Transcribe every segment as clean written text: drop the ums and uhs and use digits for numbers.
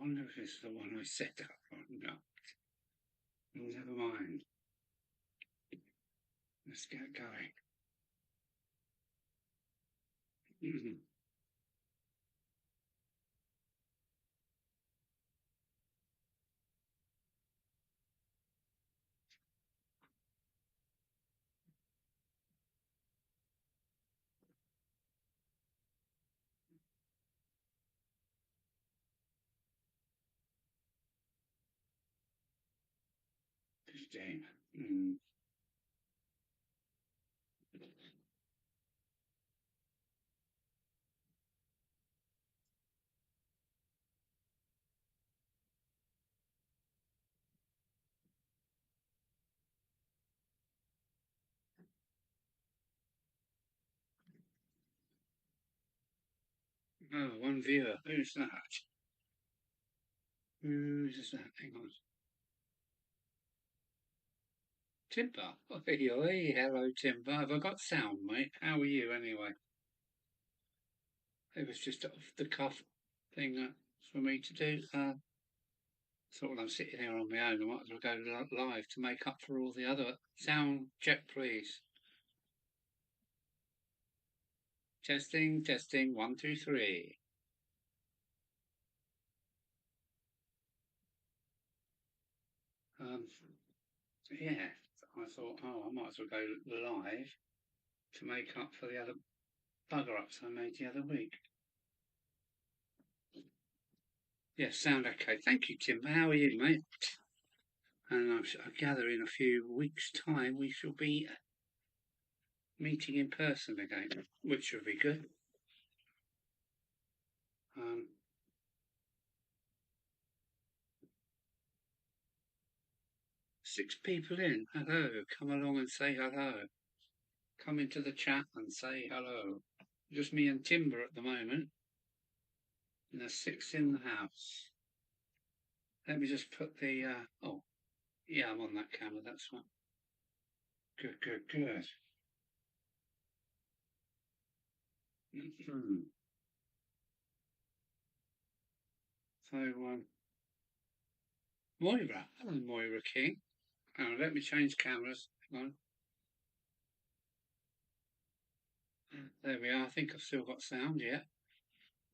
wonder if it's the one I set up or not. Never mind. Let's get going. Game. Oh, one viewer. Who's that? Who's that? Hang on. Timber. Oh, hey, hello, Timber. Have I got sound, mate? How are you, anyway? It was just off the cuff thing for me to do. Thought when I'm sitting here on my own, I might as well go live to make up for all the other sound check, please. Testing, testing, 1, 2, 3. Yeah, I thought, oh, I might as well go live to make up for the other bugger ups I made the other week. Yes, sound okay. Thank you, Tim. How are you, mate? And I gather in a few weeks' time we shall be meeting in person again, which will be good. 6 people in. Hello. Come along and say hello. Come into the chat and say hello. Just me and Timber at the moment. And there's 6 in the house. Let me just put the, oh, yeah, I'm on that camera, that's fine. Good, good, good. So, Moira. Hello, Moira King. Let me change cameras. Hang on. There we are. I think I've still got sound, yeah.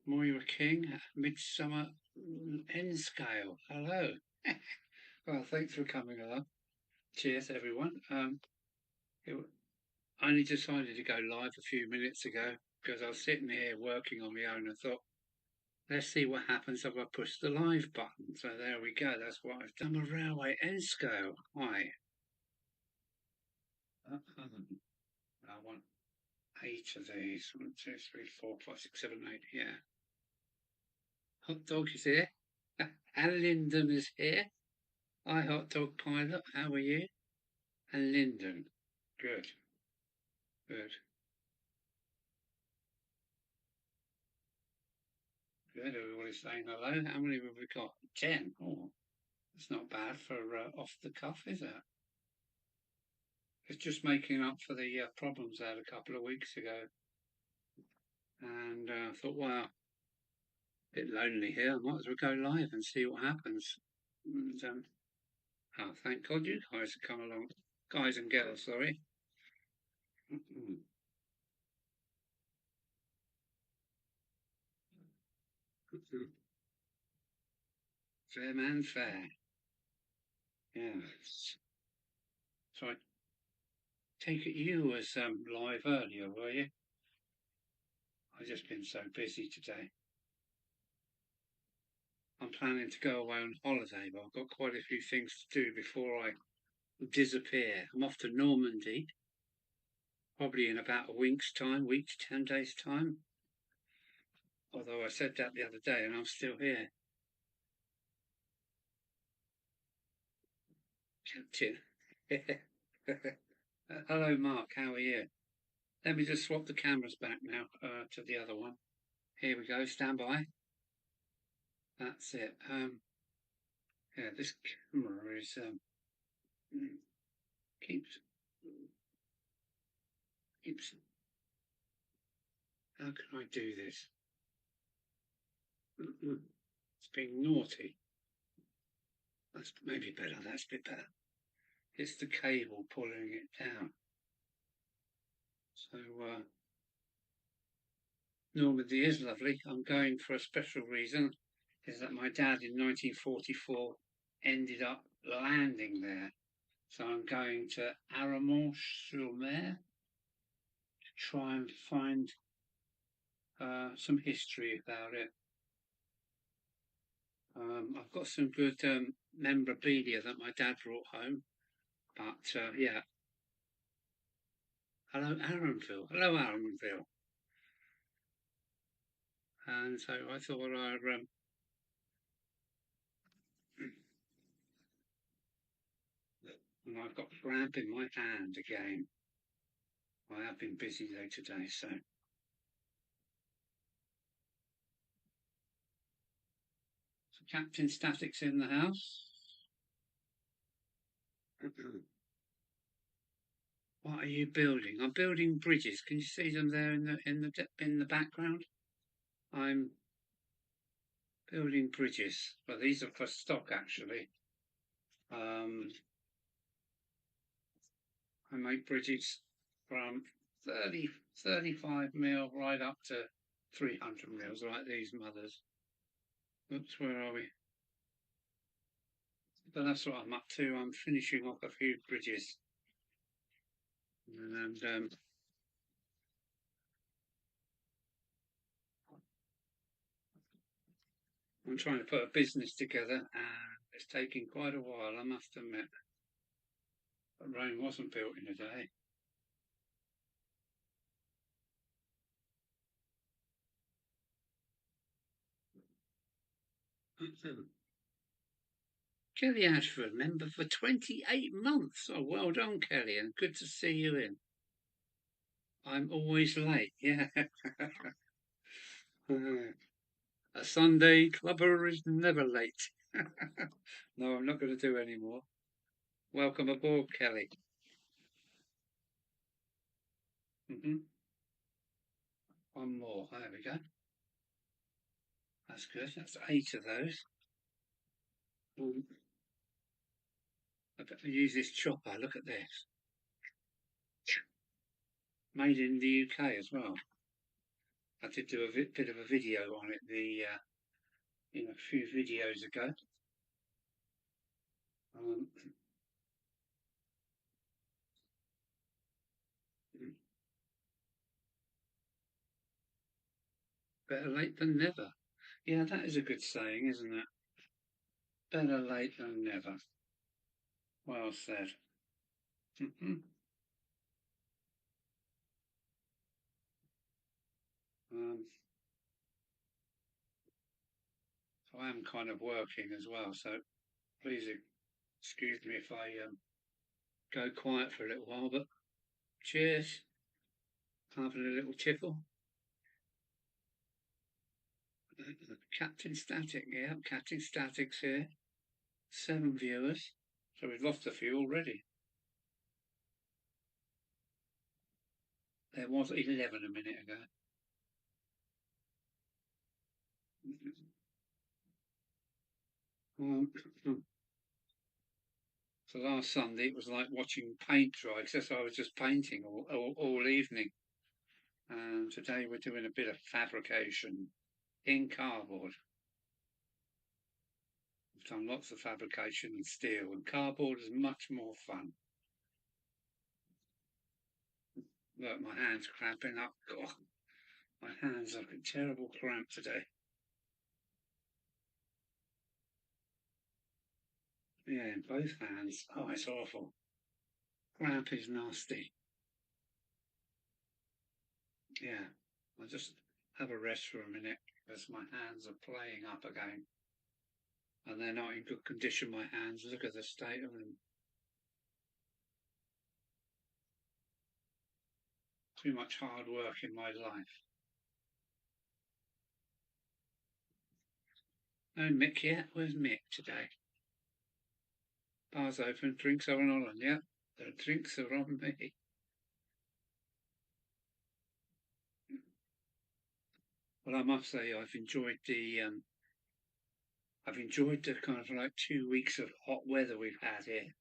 Moira King, Midsummer End Scale. Hello. Well, thanks for coming along. Cheers, everyone. I only decided to go live a few minutes ago because I was sitting here working on my own and thought, let's see what happens if I push the live button. So there we go. That's what I've done. A railway end scale. Hi. I want 8 of these. 1, 2, 3, 4, 5, 6, 7, 8. Yeah. Hot dog is here. And Lyndon is here. Hi, Hot Dog Pilot. How are you? And Lyndon. Good. Good. Good. Everybody's saying hello. How many have we got? 10. Oh, that's not bad for off the cuff, is it? It's just making up for the problems I had a couple of weeks ago. And I thought, wow, a bit lonely here. I might as well go live and see what happens. And, oh, thank God you guys have come along. Guys and girls, sorry. Fair man, fair. Yeah. So I take it you was live earlier, were you? I've just been so busy today. I'm planning to go away on holiday, but I've got quite a few things to do before I disappear. I'm off to Normandy, probably in about a week's time, week to 10 days' time. Although I said that the other day and I'm still here. Hello, Mark. How are you? Let me just swap the cameras back now to the other one. Here we go. Stand by. That's it. Yeah, this camera is keeps. How can I do this? being naughty. That's maybe better. That's a bit better. It's the cable pulling it down. So Normandy is lovely. I'm going for a special reason. Is that my dad in 1944 ended up landing there. So I'm going to Aramon-sur-Mer to try and find some history about it. I've got some good memorabilia that my dad brought home, but yeah. Hello, Arundel. Hello, Arundel. And so I thought and I've got cramp in my hand again. I have been busy though today, so. Captain Static's in the house. What are you building? I'm building bridges. Can you see them there in the background? I'm building bridges. Well, these are for stock actually. I make bridges from 35 mil right up to 300 mils, like these mothers. Oops, where are we? But that's what I'm up to. I'm finishing off a few bridges. And I'm trying to put a business together, and it's taking quite a while, I must admit. But Rome wasn't built in a day. Kelly Ashford, member for 28 months. Oh, well done, Kelly, and good to see you in. I'm always late, yeah. A Sunday clubber is never late. No, I'm not going to do any more. Welcome aboard, Kelly. One more. There we go. That's good. That's 8 of those. I better use this chopper. Look at this. Made in the UK as well. I did do a bit of a video on it a few videos ago. Better late than never. Yeah, that is a good saying, isn't it? Better late than never. Well said. So I am kind of working as well, so please excuse me if I go quiet for a little while, but cheers. Having a little tiffle. Captain Static, yeah, Captain Static's here. 7 viewers. So we've lost a few already. There was 11 a minute ago. So last Sunday it was like watching paint dry, because I was just painting all evening. And today we're doing a bit of fabrication in cardboard. We've done lots of fabrication in steel, and cardboard is much more fun. Look, my hand's cramping up. God, my hands are a terrible cramp today. Yeah, in both hands. Oh, it's awful. Cramp is nasty. Yeah, I'll just have a rest for a minute because my hands are playing up again. And they're not in good condition, my hands. Look at the state of them. Too much hard work in my life. No Mick yet? Where's Mick today? Bar's open, drinks are on, yeah. The drinks are on me. Well, I must say I've enjoyed the I've enjoyed the kind of like 2 weeks of hot weather we've had here.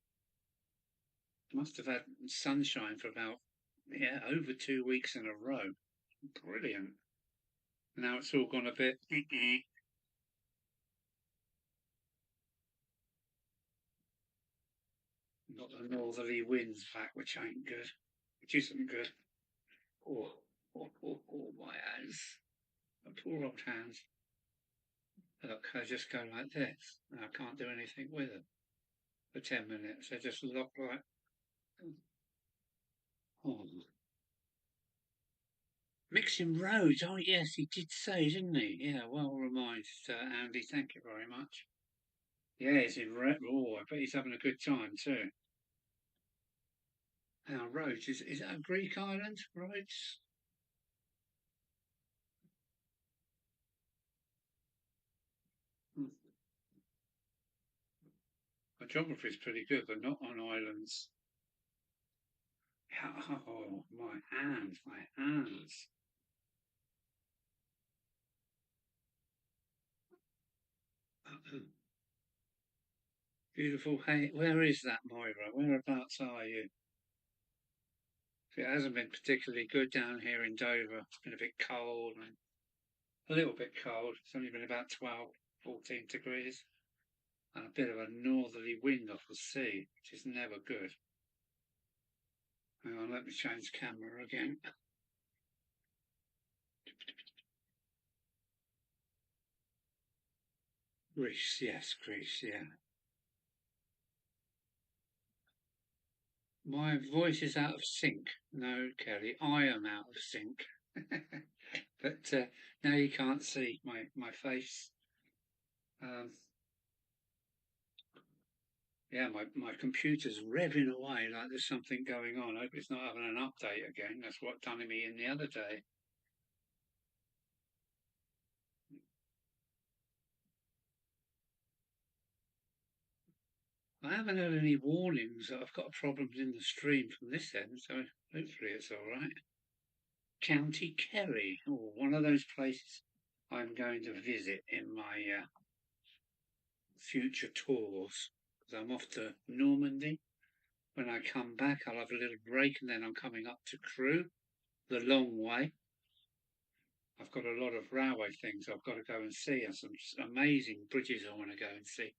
Must have had sunshine for about, yeah, over 2 weeks in a row. Brilliant. Now it's all gone a bit. Got the northerly winds back, which ain't good, which isn't good. Oh, my hands. My poor old hands. Look, I just go like this, and I can't do anything with them for 10 minutes. They just look like. Oh. Mixing roads. Oh, yes, he did say, didn't he? Yeah, well reminded, Andy. Thank you very much. Yeah, he's in Oh, I bet he's having a good time too. Now, Rhodes, is that a Greek island? Rhodes? Hmm. The geography is pretty good, but not on islands. Oh, my hands, my hands. Beautiful. Hey, where is that, Moira? Whereabouts are you? It hasn't been particularly good down here in Dover. It's been a bit cold, and a little bit cold. It's only been about 12, 14 degrees. And a bit of a northerly wind off the sea, which is never good. Hang on, let me change camera again. Greece, yes, Greece, yeah. My voice is out of sync. No, Kelly, I am out of sync. But now you can't see my face. Um, yeah, my computer's revving away like there's something going on. I hope it's not having an update again. That's what done me in the other day. I haven't had any warnings that I've got problems in the stream from this end, so hopefully it's all right. County Kerry, or one of those places I'm going to visit in my future tours. Because I'm off to Normandy. When I come back, I'll have a little break, and then I'm coming up to Crewe, the long way. I've got a lot of railway things I've got to go and see, and some amazing bridges I want to go and see.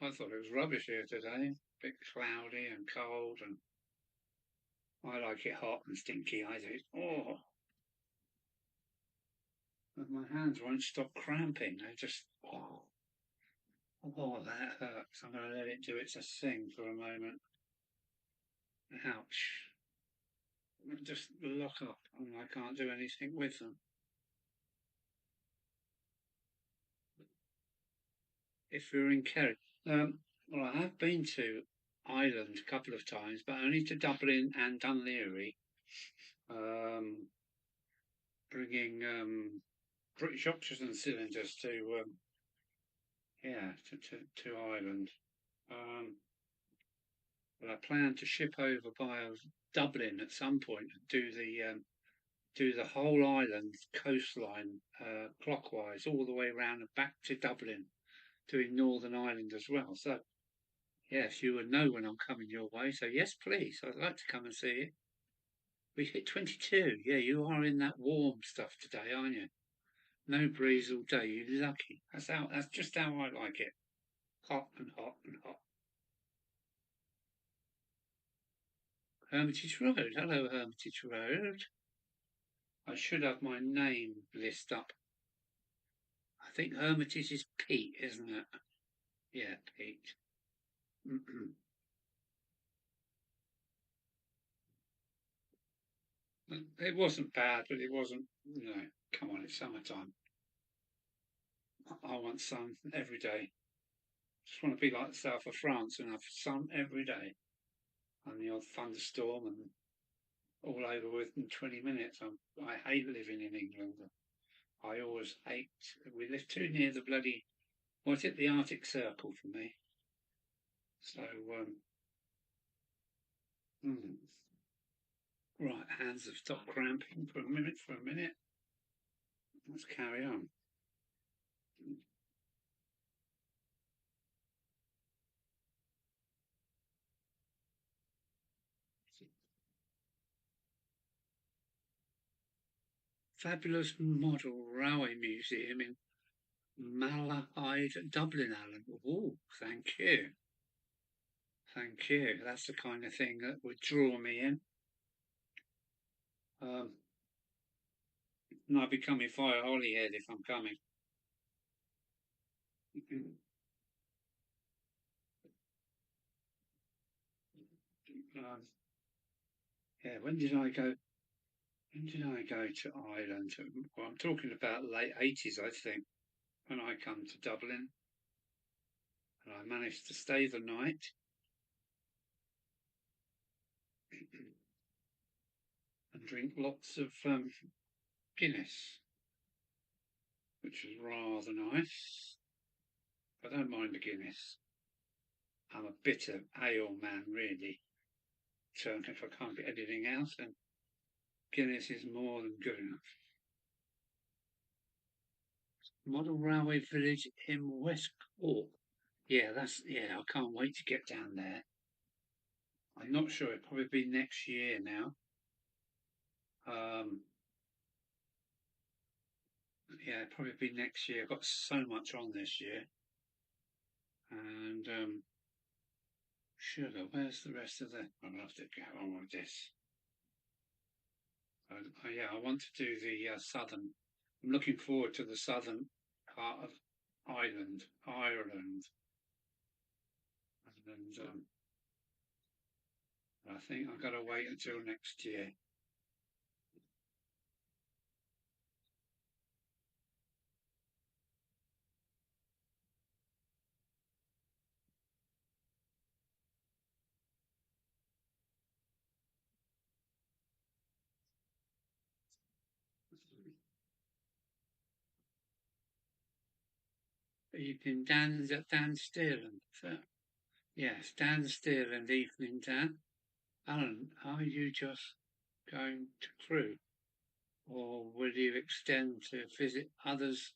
I thought it was rubbish here today, a bit cloudy and cold, and I like it hot and stinky. I do. Oh, but my hands won't stop cramping. They just oh, that hurts. I'm going to let it do its thing for a moment. Ouch. Just lock up and I can't do anything with them. If we are in Kerry, well, I have been to Ireland a couple of times, but only to Dublin and Dunleary, um, bringing British oxygen cylinders to yeah to Ireland. Um, but I plan to ship over via Dublin at some point and do the whole island coastline clockwise all the way around and back to Dublin, doing Northern Ireland as well. So yes, you would know when I'm coming your way. So yes, please, I'd like to come and see it. We hit 22. Yeah, you are in that warm stuff today, aren't you? No breeze all day. You lucky. That's just how I like it. Hot and hot and hot. Hermitage Road. Hello, Hermitage Road. I should have my name list up. I think Hermitage is Pete, isn't it? Yeah, Pete. It wasn't bad, but it wasn't, come on, it's summertime. I want sun every day. Just want to be like the south of France and have sun every day. And the odd thunderstorm and all over within 20 minutes. I hate living in England. I always hate. We live too near the bloody. What's it? The Arctic Circle for me. So, hmm. Right, hands have stopped cramping for a minute. Let's carry on. Fabulous Model Railway Museum in Malahide, Dublin, Alan. Oh, thank you. Thank you. That's the kind of thing that would draw me in. And I'd be coming via Holyhead if I'm coming. um, yeah, when did I go? When did I go to Ireland? Well, I'm talking about late 80s, I think, when I come to Dublin. And I managed to stay the night and drink lots of Guinness, which was rather nice. I don't mind a Guinness. I'm a bitter ale man, really. So if I can't get anything else, then Guinness is more than good enough. Model Railway Village in West Cork. Yeah, I can't wait to get down there. I'm not sure, it'll probably be next year now. Um, yeah, probably be next year. I've got so much on this year. And sugar, where's the rest of the? I'm gonna have to get on with this. Yeah, I want to do the southern. I'm looking forward to the southern part of Ireland, and I think I've got to wait until next year. Evening Dan, is that Dan Stearland? Yes, Dan Stearland, evening Dan. Alan, are you just going to Crewe, or will you extend to visit others?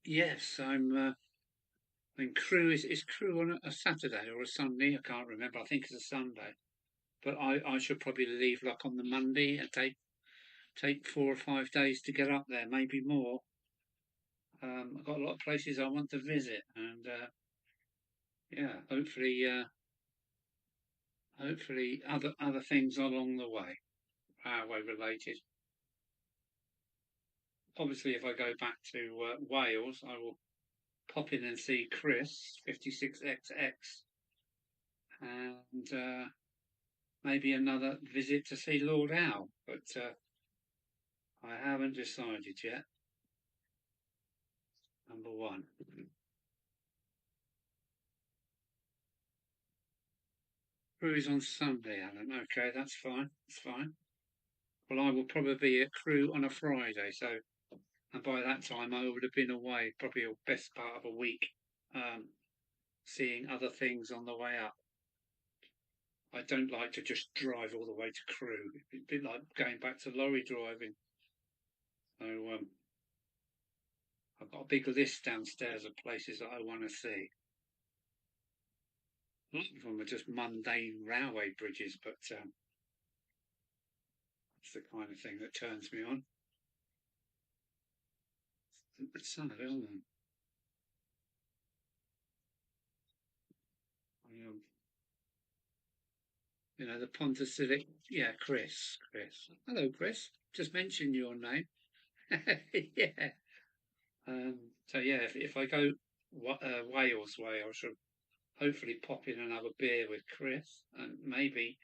Yes, I mean, Crewe is Crewe on a Saturday or a Sunday? I can't remember. I think it's a Sunday. But I should probably leave like on the Monday and take 4 or 5 days to get up there, maybe more. I've got a lot of places I want to visit, and yeah, hopefully other things along the way, railway related. Obviously, if I go back to Wales, I will pop in and see Chris 56XX, and maybe another visit to see Lord Howe, but I haven't decided yet. Number one. Cruise on Sunday, Alan. Okay, that's fine. That's fine. Well, I will probably be at Crewe on a Friday, so and by that time I would have been away probably the best part of a week, um, seeing other things on the way up. I don't like to just drive all the way to Crewe. It'd be like going back to lorry driving. So I've got a big list downstairs of places that I want to see. A lot of them are just mundane railway bridges, but it's the kind of thing that turns me on. It's sad, isn't it? The Pontus Civic. Yeah, Chris. Chris. Hello, Chris. Just mentioned your name. Yeah. So yeah, if I go Wales way, I should hopefully pop in another beer with Chris, and maybe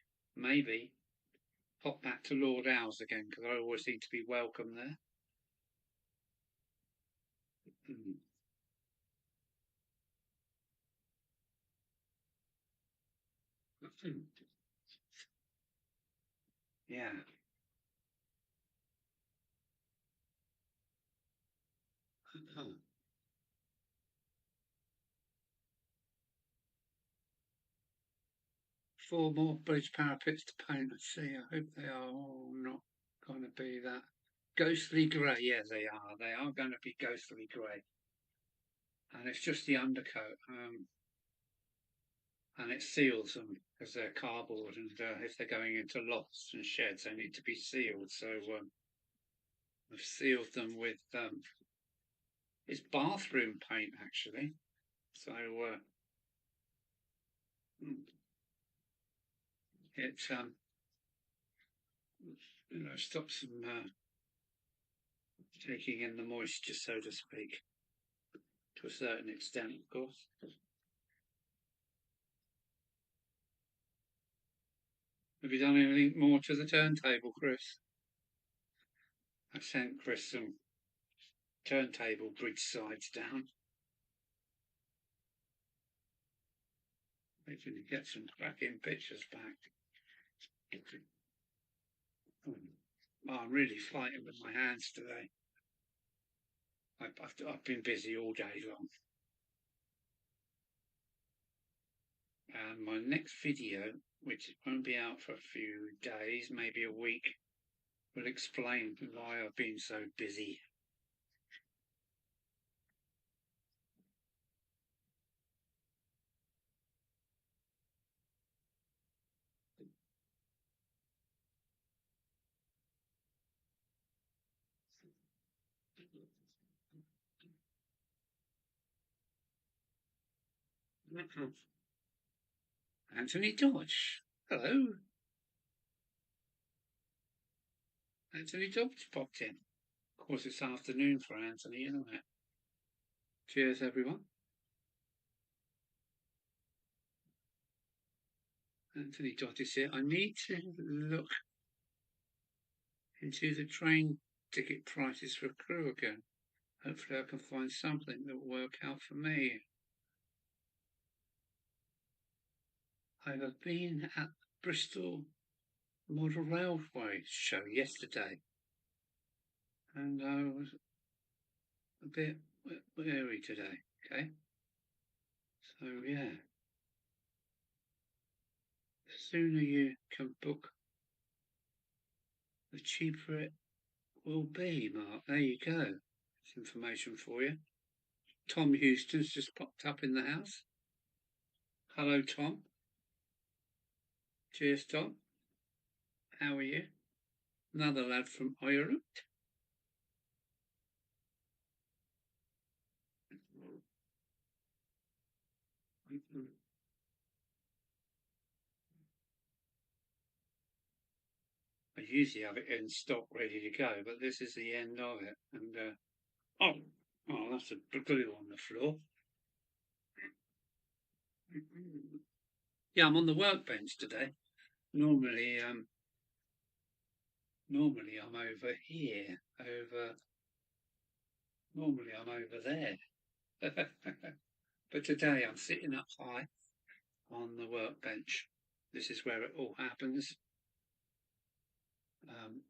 pop back to Lord Howe's again because I always seem to be welcome there. Mm. Yeah. 4 more bridge parapets to paint. Let's see. I hope they are all not going to be that ghostly grey. Yeah, they are. They are going to be ghostly grey. And it's just the undercoat. And it seals them because they're cardboard, and if they're going into lofts and sheds, they need to be sealed. So I've sealed them with it's bathroom paint actually. So it stops them taking in the moisture, so to speak, to a certain extent, of course. Have you done anything more to the turntable, Chris? I sent Chris some turntable bridge sides down. Hoping to get some cracking pictures back. Oh, I'm really fighting with my hands today. I've been busy all day long. And my next video, which won't be out for a few days, maybe a week, will explain why I've been so busy. Anthony Dodge. Hello. Anthony Dodge popped in. Of course, it's afternoon for Anthony, isn't it? Cheers, everyone. Anthony Dodge is here. I need to look into the train ticket prices for Crewe again. Hopefully I can find something that will work out for me. I have been at Bristol Model Railway show yesterday, and I was a bit weary today, okay? So yeah, the sooner you can book, the cheaper it will be, Mark. There you go. It's information for you. Tom Houston's just popped up in the house. Hello, Tom. Cheers, Tom. How are you? Another lad from Ireland. I usually have it in stock ready to go, but this is the end of it. And oh, that's a glue on the floor. Yeah, I'm on the workbench today. Normally, normally I'm over here. Normally I'm over there. But today I'm sitting up high on the workbench. This is where it all happens. And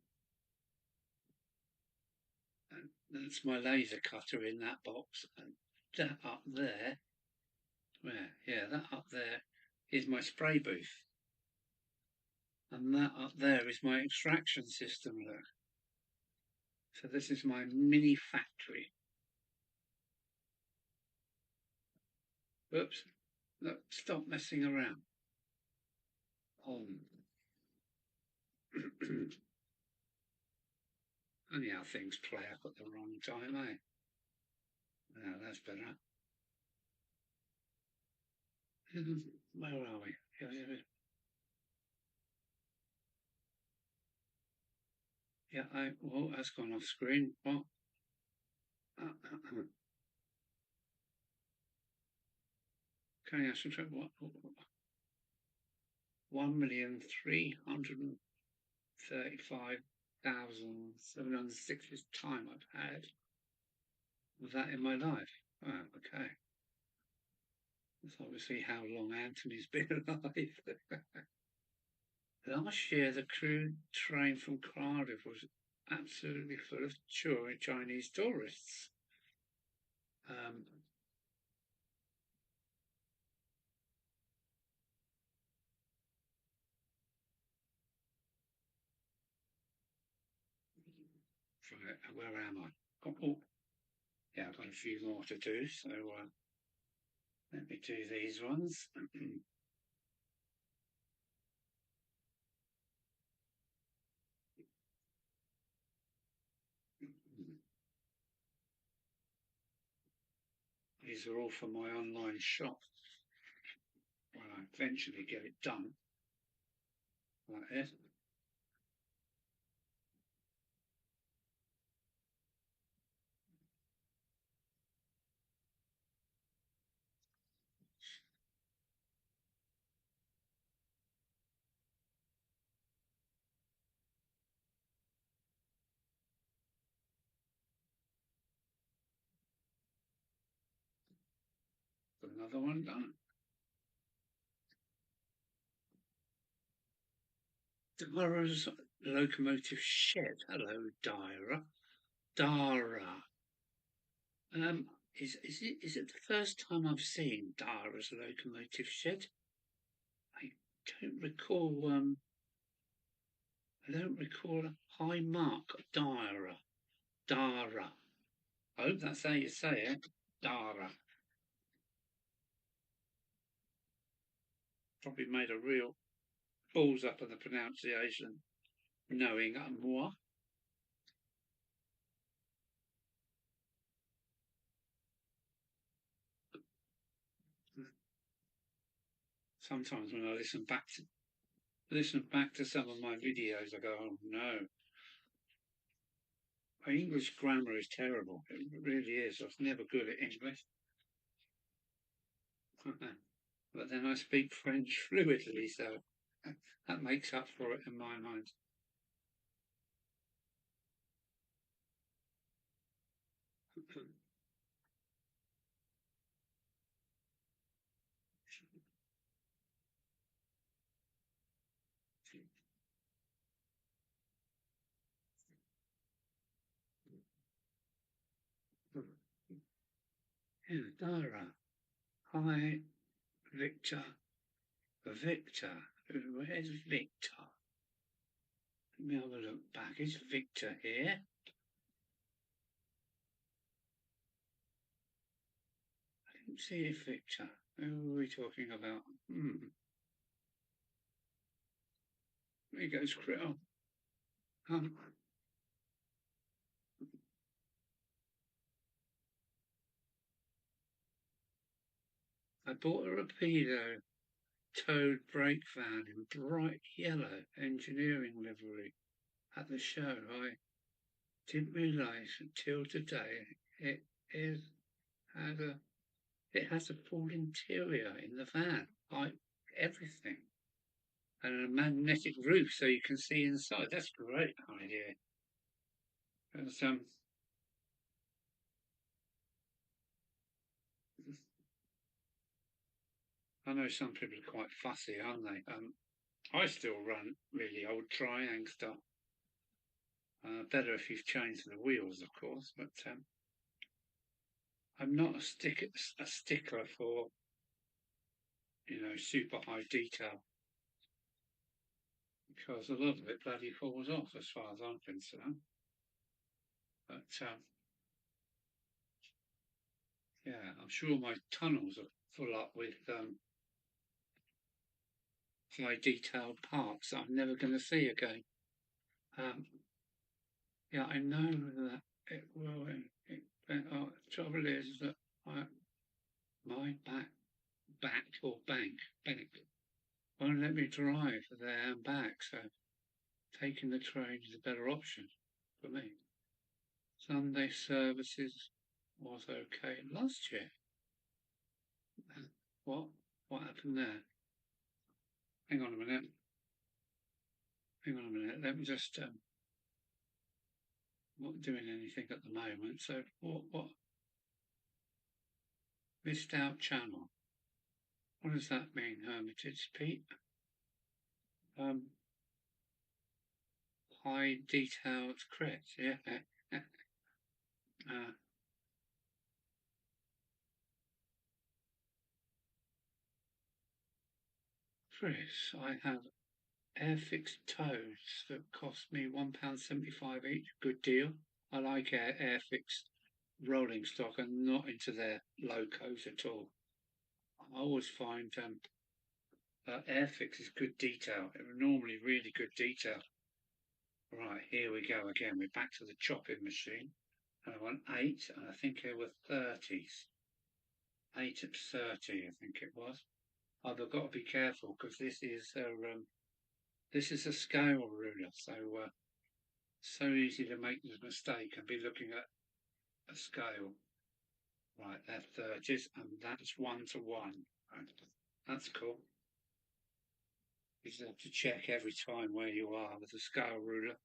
that's my laser cutter in that box. And that up there, that up there is my spray booth. And that up there is my extraction system, look. So this is my mini factory. Oops, look, stop messing around. Funny how things play up at the wrong time, eh? No, that's better. Where are we? Yeah, well, that's gone off screen. What? Okay, I should what? 1,335,706 time I've had with that in my life. Oh, okay. That's obviously how long Anthony's been alive. Last year, the Crewe train from Cardiff was absolutely full of Chinese tourists. Um, Right, where am I? Oh, yeah, I've got a few more to do, so let me do these ones. These are all for my online shop when I eventually get it done, like this. Got another one done. Dara's locomotive shed. Hello, Dara. Dara. Is it the first time I've seen Dara's locomotive shed? I don't recall. I don't recall a high mark. Dara. Dara. I hope that's how you say it. Dara. Probably made a real balls up of the pronunciation, knowing moi. Sometimes when I listen back to some of my videos, I go, oh no, my English grammar is terrible. It really is. I was never good at English. But then I speak French fluidly, so that makes up for it in my mind. Yeah, Dara. Hi, Victor. Victor. Where's Victor? Let me have a look back. Is Victor here? I didn't see a Victor. Who are we talking about? There goes Krill. Um, I bought a Rapido towed brake van in bright yellow engineering livery at the show. I didn't realise until today it is has a it has a full interior in the van, like everything, and a magnetic roof so you can see inside. That's a great idea. 'Cause, I know some people are quite fussy, aren't they? I still run really old Triang stuff. Better if you've changed the wheels, of course, but I'm not a stickler for super high detail because a lot of it bloody falls off as far as I'm concerned. But yeah, I'm sure my tunnels are full up with high detailed parts that I'm never going to see again. Um, yeah, I know that it will. The trouble is that my back or bank won't let me drive there and back, so taking the train is a better option for me. Sunday services was okay last year. What? What happened there? Hang on a minute. Hang on a minute. Let me just. Not doing anything at the moment. So what? What? Missed out channel. What does that mean, Hermitage Pete? Um, high detailed crit. Yeah. uh, Chris, I have air fixed toes that cost me £1.75 each. Good deal. I like Airfix rolling stock and not into their locos at all. I always find Airfix is good detail. It was normally really good detail. Right, here we go again. We're back to the chopping machine. And I want 8, and I think there were 30s. 8 at 30, I think it was. I've got to be careful because this is a scale ruler, so easy to make the mistake and be looking at a scale. Right, that's 30s, and that's 1 to 1. Right. That's cool. You just have to check every time where you are with the scale ruler.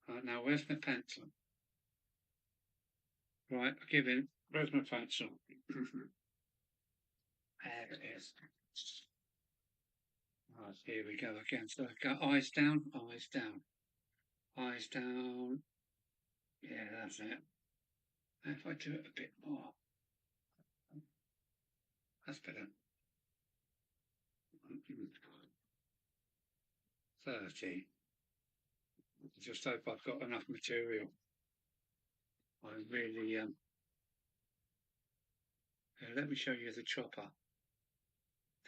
Right, now where's my pencil? Right, I give in. Where's my pencil? There it is. Right, here we go again. So I've got eyes down, eyes down, eyes down. Yeah, that's it. And if I do it a bit more, that's better. 30. Just hope I've got enough material. I really let me show you the chopper.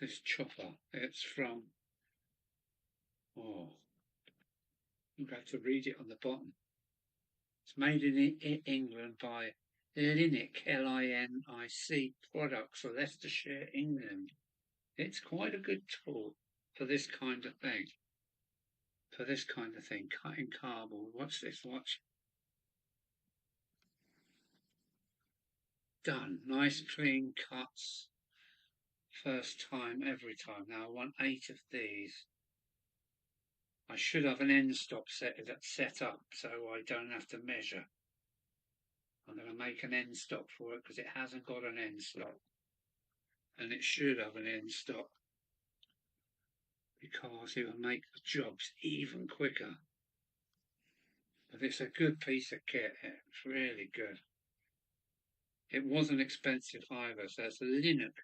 This chopper, it's from, oh, you have to read it on the bottom. It's made in England by Linic, L-I-N-I-C Products, Leicestershire, England. It's quite a good tool for this kind of thing. Cutting cardboard. Watch this, watch. Done. Nice clean cuts. First time, every time. Now I want 8 of these. I should have an end stop set up so I don't have to measure. I'm going to make an end stop for it because it hasn't got an end stop. And it should have an end stop because it will make the jobs even quicker. But it's a good piece of kit. It's really good. It wasn't expensive either. So it's a Linic,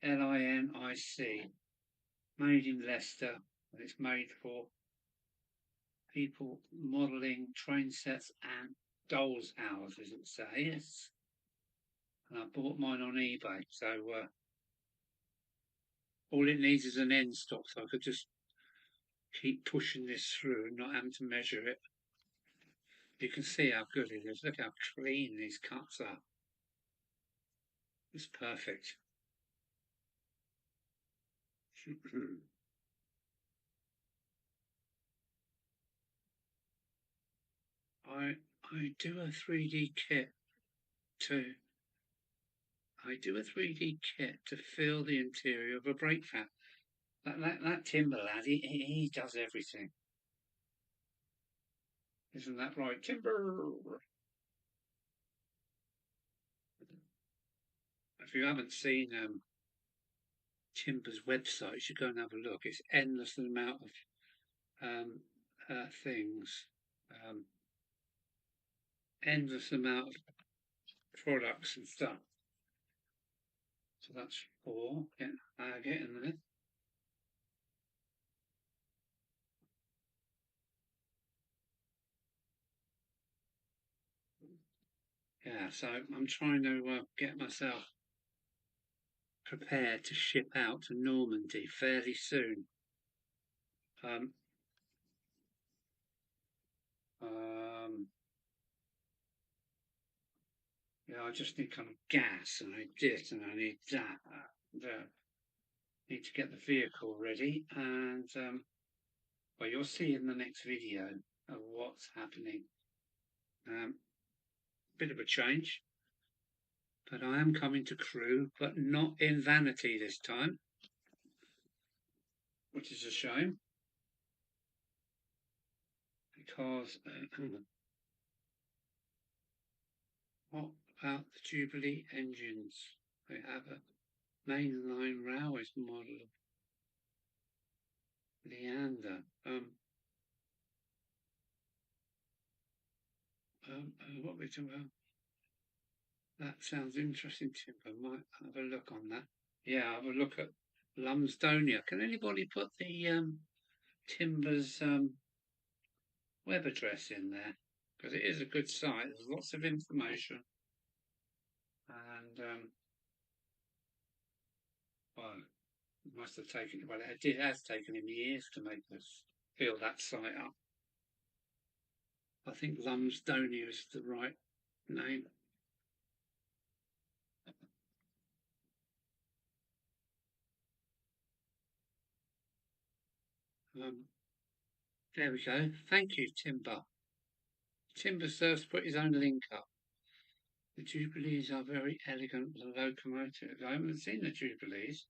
L-I-N-I-C, made in Leicester, and it's made for people modelling train sets and dolls' houses, it says. And I bought mine on eBay, so all it needs is an end stop, so I could just keep pushing this through and not having to measure it. You can see how good it is. Look how clean these cuts are. It's perfect. I do a 3D kit to fill the interior of a brake van. That timber lad, he does everything. Isn't that right, Timber? If you haven't seen Timber's website, you should go and have a look. It's endless amount of things, endless amount of products and stuff. So that's 4. Get in a minute. Yeah, so I'm trying to get myself prepared to ship out to Normandy fairly soon. Yeah, I just need kind of gas, and I need this, and I need that. Need to get the vehicle ready, and well, you'll see in the next video of what's happening. Bit of a change, but I am coming to Crewe, but not in Vanity this time, which is a shame, because what about the Jubilee engines? They have a mainline railways model of Leander. What we talking about? That sounds interesting, Timber. Might have a look on that. Yeah, have a look at Lumsdonia. Can anybody put the Timber's web address in there? because it is a good site. There's lots of information, and well, it must have taken, well, it has taken him years to make this, build that site up. I think Lumsdonia is the right name. There we go. Thank you, Timber. Timber serves to put his own link up. The Jubilees are very elegant locomotives. I haven't seen the Jubilees.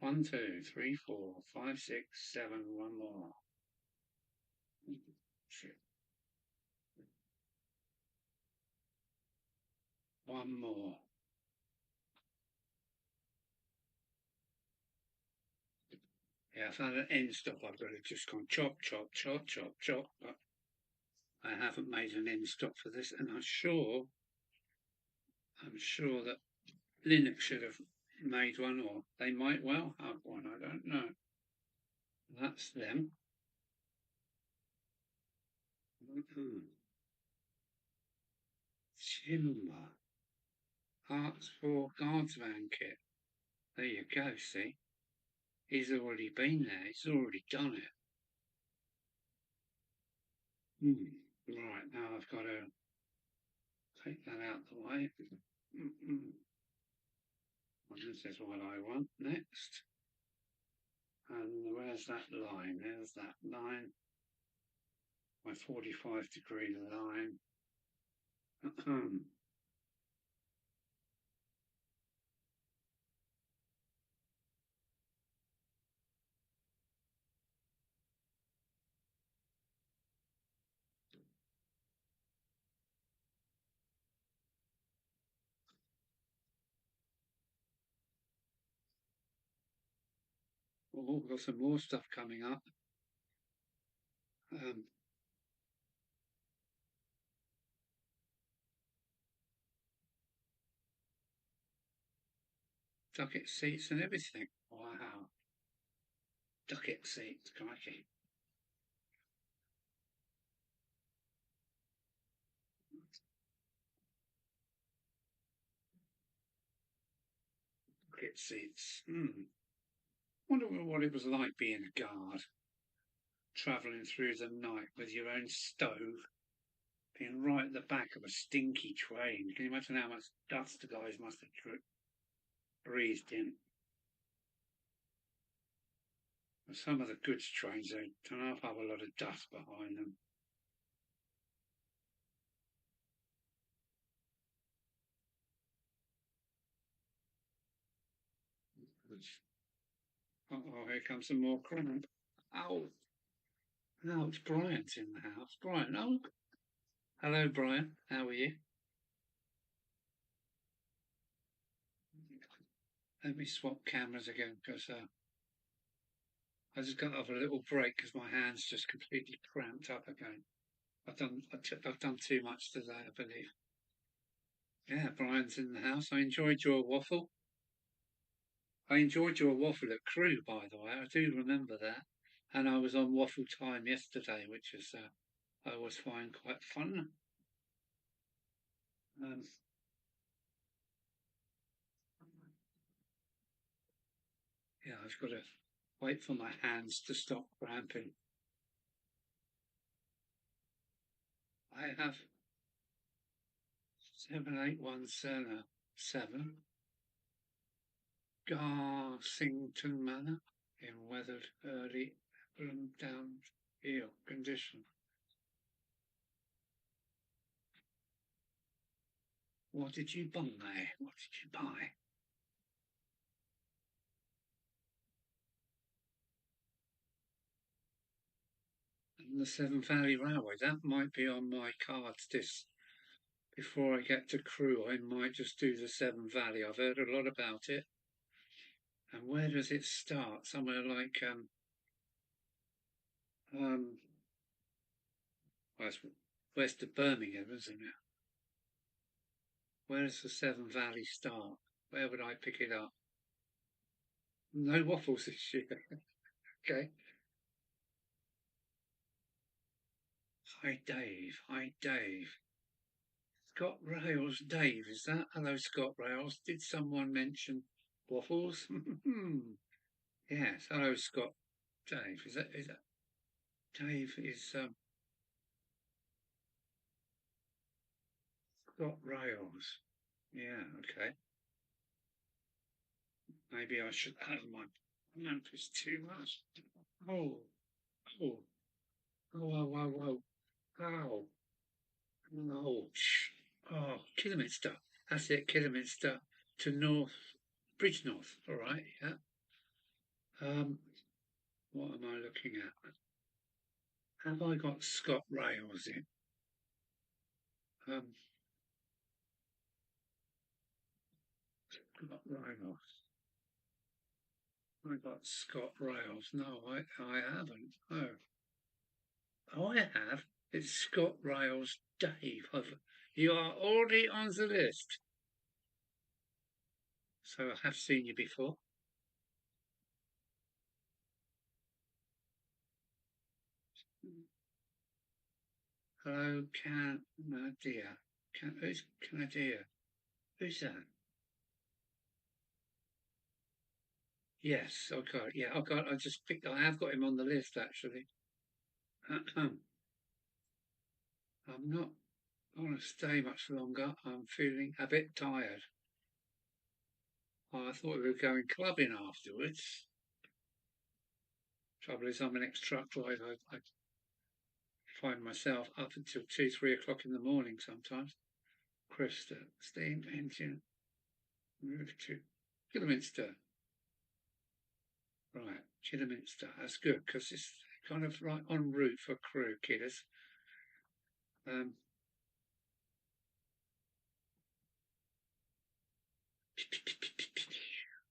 1, 2, 3, 4, 5, 6, 7, one more. Shit. One more. Yeah, I found an end stop. I've got to just gone chop, chop, chop, chop, chop. But I haven't made an end stop for this, and I'm sure that Linux should have made one, or they might well have one. I don't know. That's them. Timber. Parts for Guardsman kit. There you go, see? He's already been there. He's already done it. Right, now I've got to take that out the way. Well, this is what I want next. And where's that line? There's that line. My 45-degree line. Oh, we've got some more stuff coming up. Ducket seats and everything. Wow. Ducket seats, crikey. Ducket seats. Wonder what it was like being a guard, travelling through the night with your own stove, being right at the back of a stinky train. Can you imagine how much dust the guys must have breathed in? And some of the goods trains, they don't have a lot of dust behind them. Oh, here comes some more crap. Oh, no, it's Brian's in the house. Brian, oh, hello, Brian. How are you? Let me swap cameras again because I just got off a little break because my hands just completely cramped up again. I've done too much today, I believe. Yeah, Brian's in the house. I enjoyed your waffle. I enjoyed your waffle at Crewe, by the way. I do remember that. And I was on waffle time yesterday, which is I always find quite fun. Yeah, I've got to wait for my hands to stop cramping. I have 7817 Garsington Manor in weathered early downhill condition. What did you buy? What did you buy? And the Severn Valley Railway, that might be on my cards this before I get to Crewe. I might just do the Severn Valley. I've heard a lot about it. And where does it start? Somewhere like well, it's west of Birmingham, isn't it? Where does the Severn Valley start? Where would I pick it up? No waffles this year. Okay. Hi, Dave. Hi, Dave. Scott Rails, Dave, is that? Hello, Scott Rails. Did someone mention waffles? Yes. Hello, Scott. Dave, is that Dave is Scott Rails. Yeah, okay. Maybe I should have my notice too much. Oh, oh, oh, whoa, whoa, whoa. Oh, no. Oh, Kidderminster. That's it, Kidderminster to North, Bridge North. All right, yeah. Um, what am I looking at? Have I got Scott Rails in? Um, Scott Rails. I got Scott Rails. No, I haven't. Oh, oh, I have. It's Scott Rails, Dave. You are already on the list. So I have seen you before. Hello, Canada. Who's Canada? Who's that? Yes, I got it. Yeah, I got. I just picked. I have got him on the list actually. I'm not going to stay much longer. I'm feeling a bit tired. Oh, I thought we were going clubbing afterwards. Trouble is, I'm an ex-truck driver. I find myself up until 2, 3 o'clock in the morning sometimes. Cresta, steam engine, move to Kidderminster. Right, Kidderminster. That's good because it's kind of like en route for crew kidders. Um,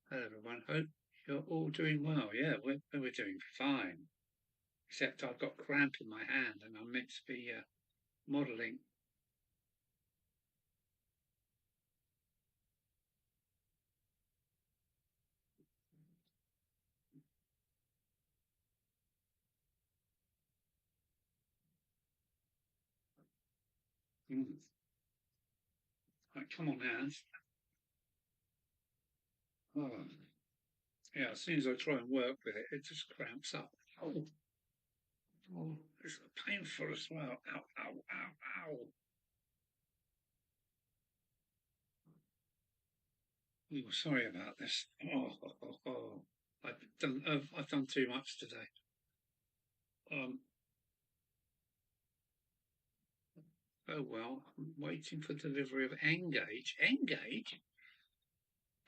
hello everyone. Hope you're all doing well. Yeah, we're doing fine. Except I've got cramp in my hand and I'm meant to be modelling. Mm. Right, come on, hands. Oh, yeah. As soon as I try and work with it, it just cramps up. Oh, oh, it's painful as well. Ow, ow, ow, ow. Oh, sorry about this. Oh. I've done too much today. Um, oh well. I'm waiting for delivery of Engage. Engage?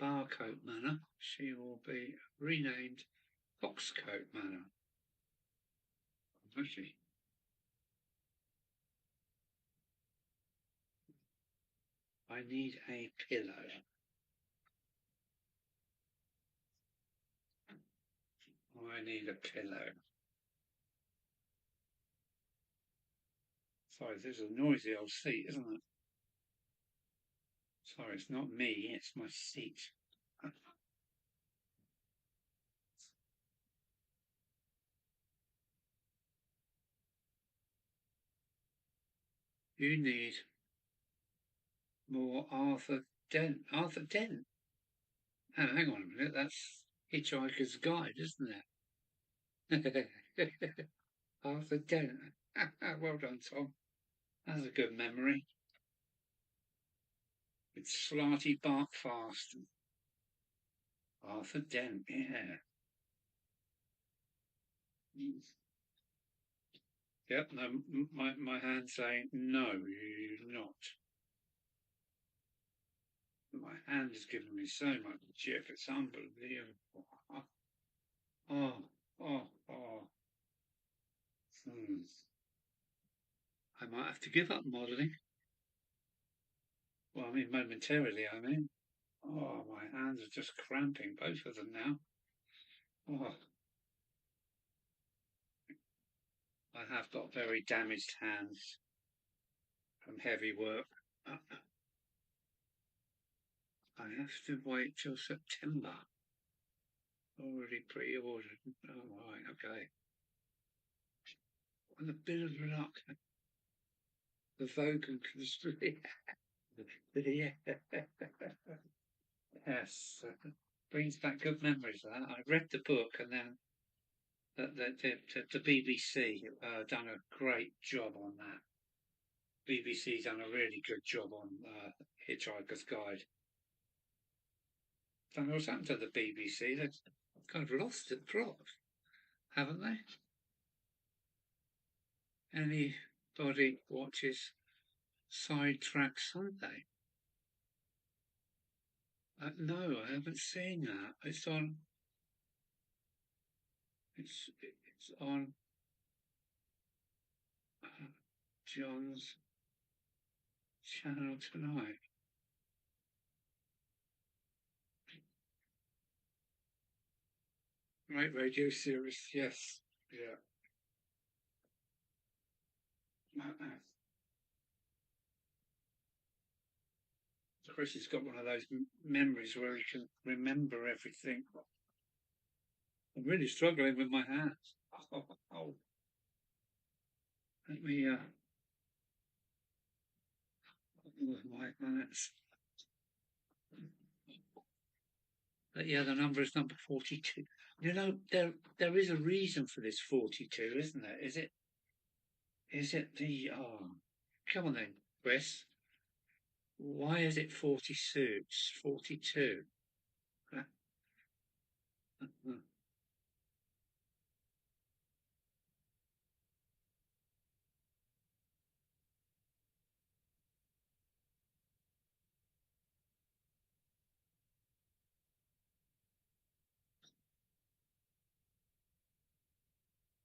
Barcoat Manor. She will be renamed Foxcoat Manor. Actually, I need a pillow. I need a pillow. Sorry, this is a noisy old seat, isn't it? Sorry, it's not me, it's my seat. You need more Arthur Dent. Arthur Dent? Oh, hang on a minute, that's Hitchhiker's Guide, isn't it? Arthur Dent. Well done, Tom. That's a good memory. It's Slarty Barkfast. Arthur Dent, yeah. Yep, no, my hand's saying, no, you're not. My hand is giving me so much jip, it's unbelievable. Oh, oh. Hmm. I might have to give up modelling. Well, I mean, momentarily, I mean. Oh, my hands are just cramping, both of them now. Oh, I have got very damaged hands from heavy work. I have to wait till September. Already pre-ordered. Oh, right, okay. And a bit of luck. The Vogan conspiracy. Yeah. Yes. Brings back good memories. That I read the book, and then the BBC done a great job on that. BBC done a really good job on Hitchhiker's Guide. Don't know what's happened to the BBC. They've kind of lost it, dropped, haven't they? Anybody watches Sidetrack Sunday? No, I haven't seen that. It's on. It's on John's channel tonight. Great radio series, yes. Yeah. Chris has got one of those memories where he can remember everything. I'm really struggling with my hands. Oh. Let me with my hands. But yeah, the number is number 42. You know, there is a reason for this 42, isn't there? Is it the come on then, Chris. Why is it 40 suits? 42.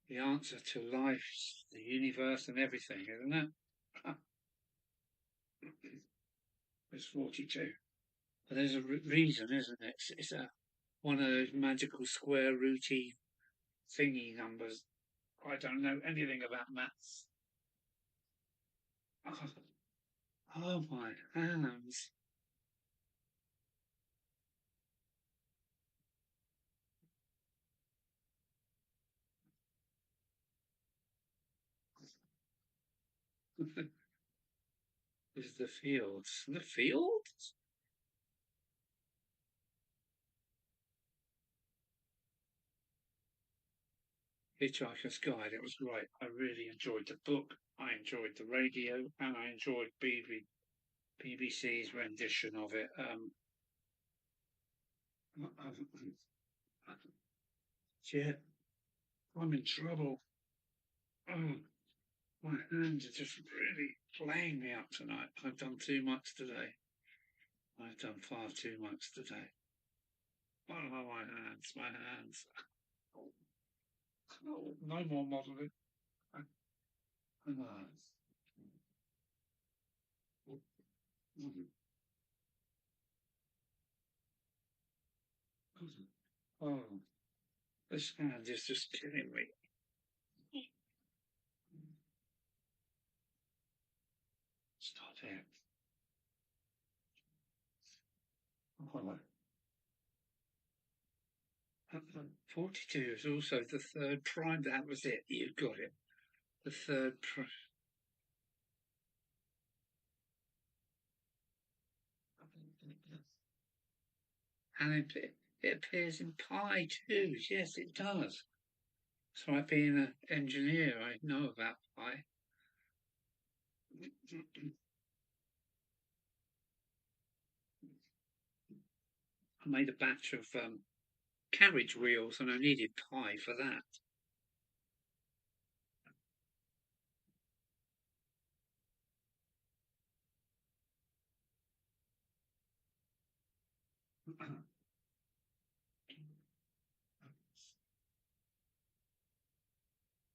The answer to life, the universe, and everything, isn't it? It's 42. But there's a reason, isn't it? It's one of those magical square rooty thingy numbers. I don't know anything about maths. Oh my hands. Is the fields. The fields? Hitchhiker's Guide. It was great. I really enjoyed the book. I enjoyed the radio, and I enjoyed BBC's rendition of it. Yeah, I'm in trouble. Oh, my hands are just really playing me up tonight. I've done too much today. I've done far too much today. Oh, my hands, my hands. Oh, no more modelling. Oh, this hand is just killing me. Stop it. Oh. 42 is also the third prime. That was it. You got it. The third prime. And it appears in pi too. Yes, it does. So, like being an engineer, I know about pi. I made a batch of carriage wheels, and I needed pi for that.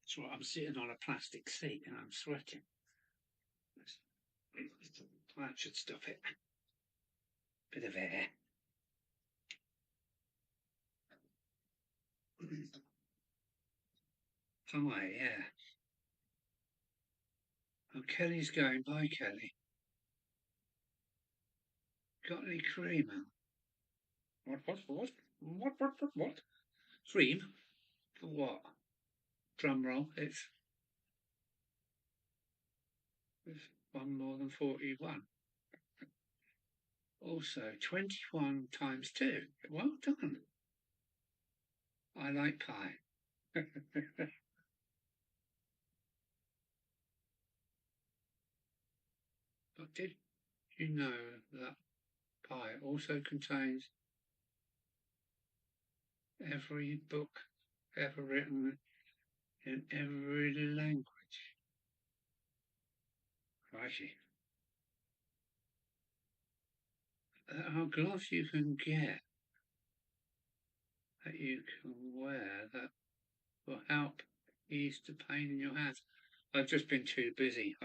So I'm sitting on a plastic seat and I'm sweating. That should stop it. Bit of air. Hi, yeah. Oh, Kelly's going. Bye, Kelly. Got any cream out? What? Cream? For what? Drum roll. There's one more than 41. Also, 21 times 2. Well done. I like pie. But did you know that pie also contains every book ever written in every language? Crikey. There are gloves you can get that you can wear that will help ease the pain in your hands. I've just been too busy.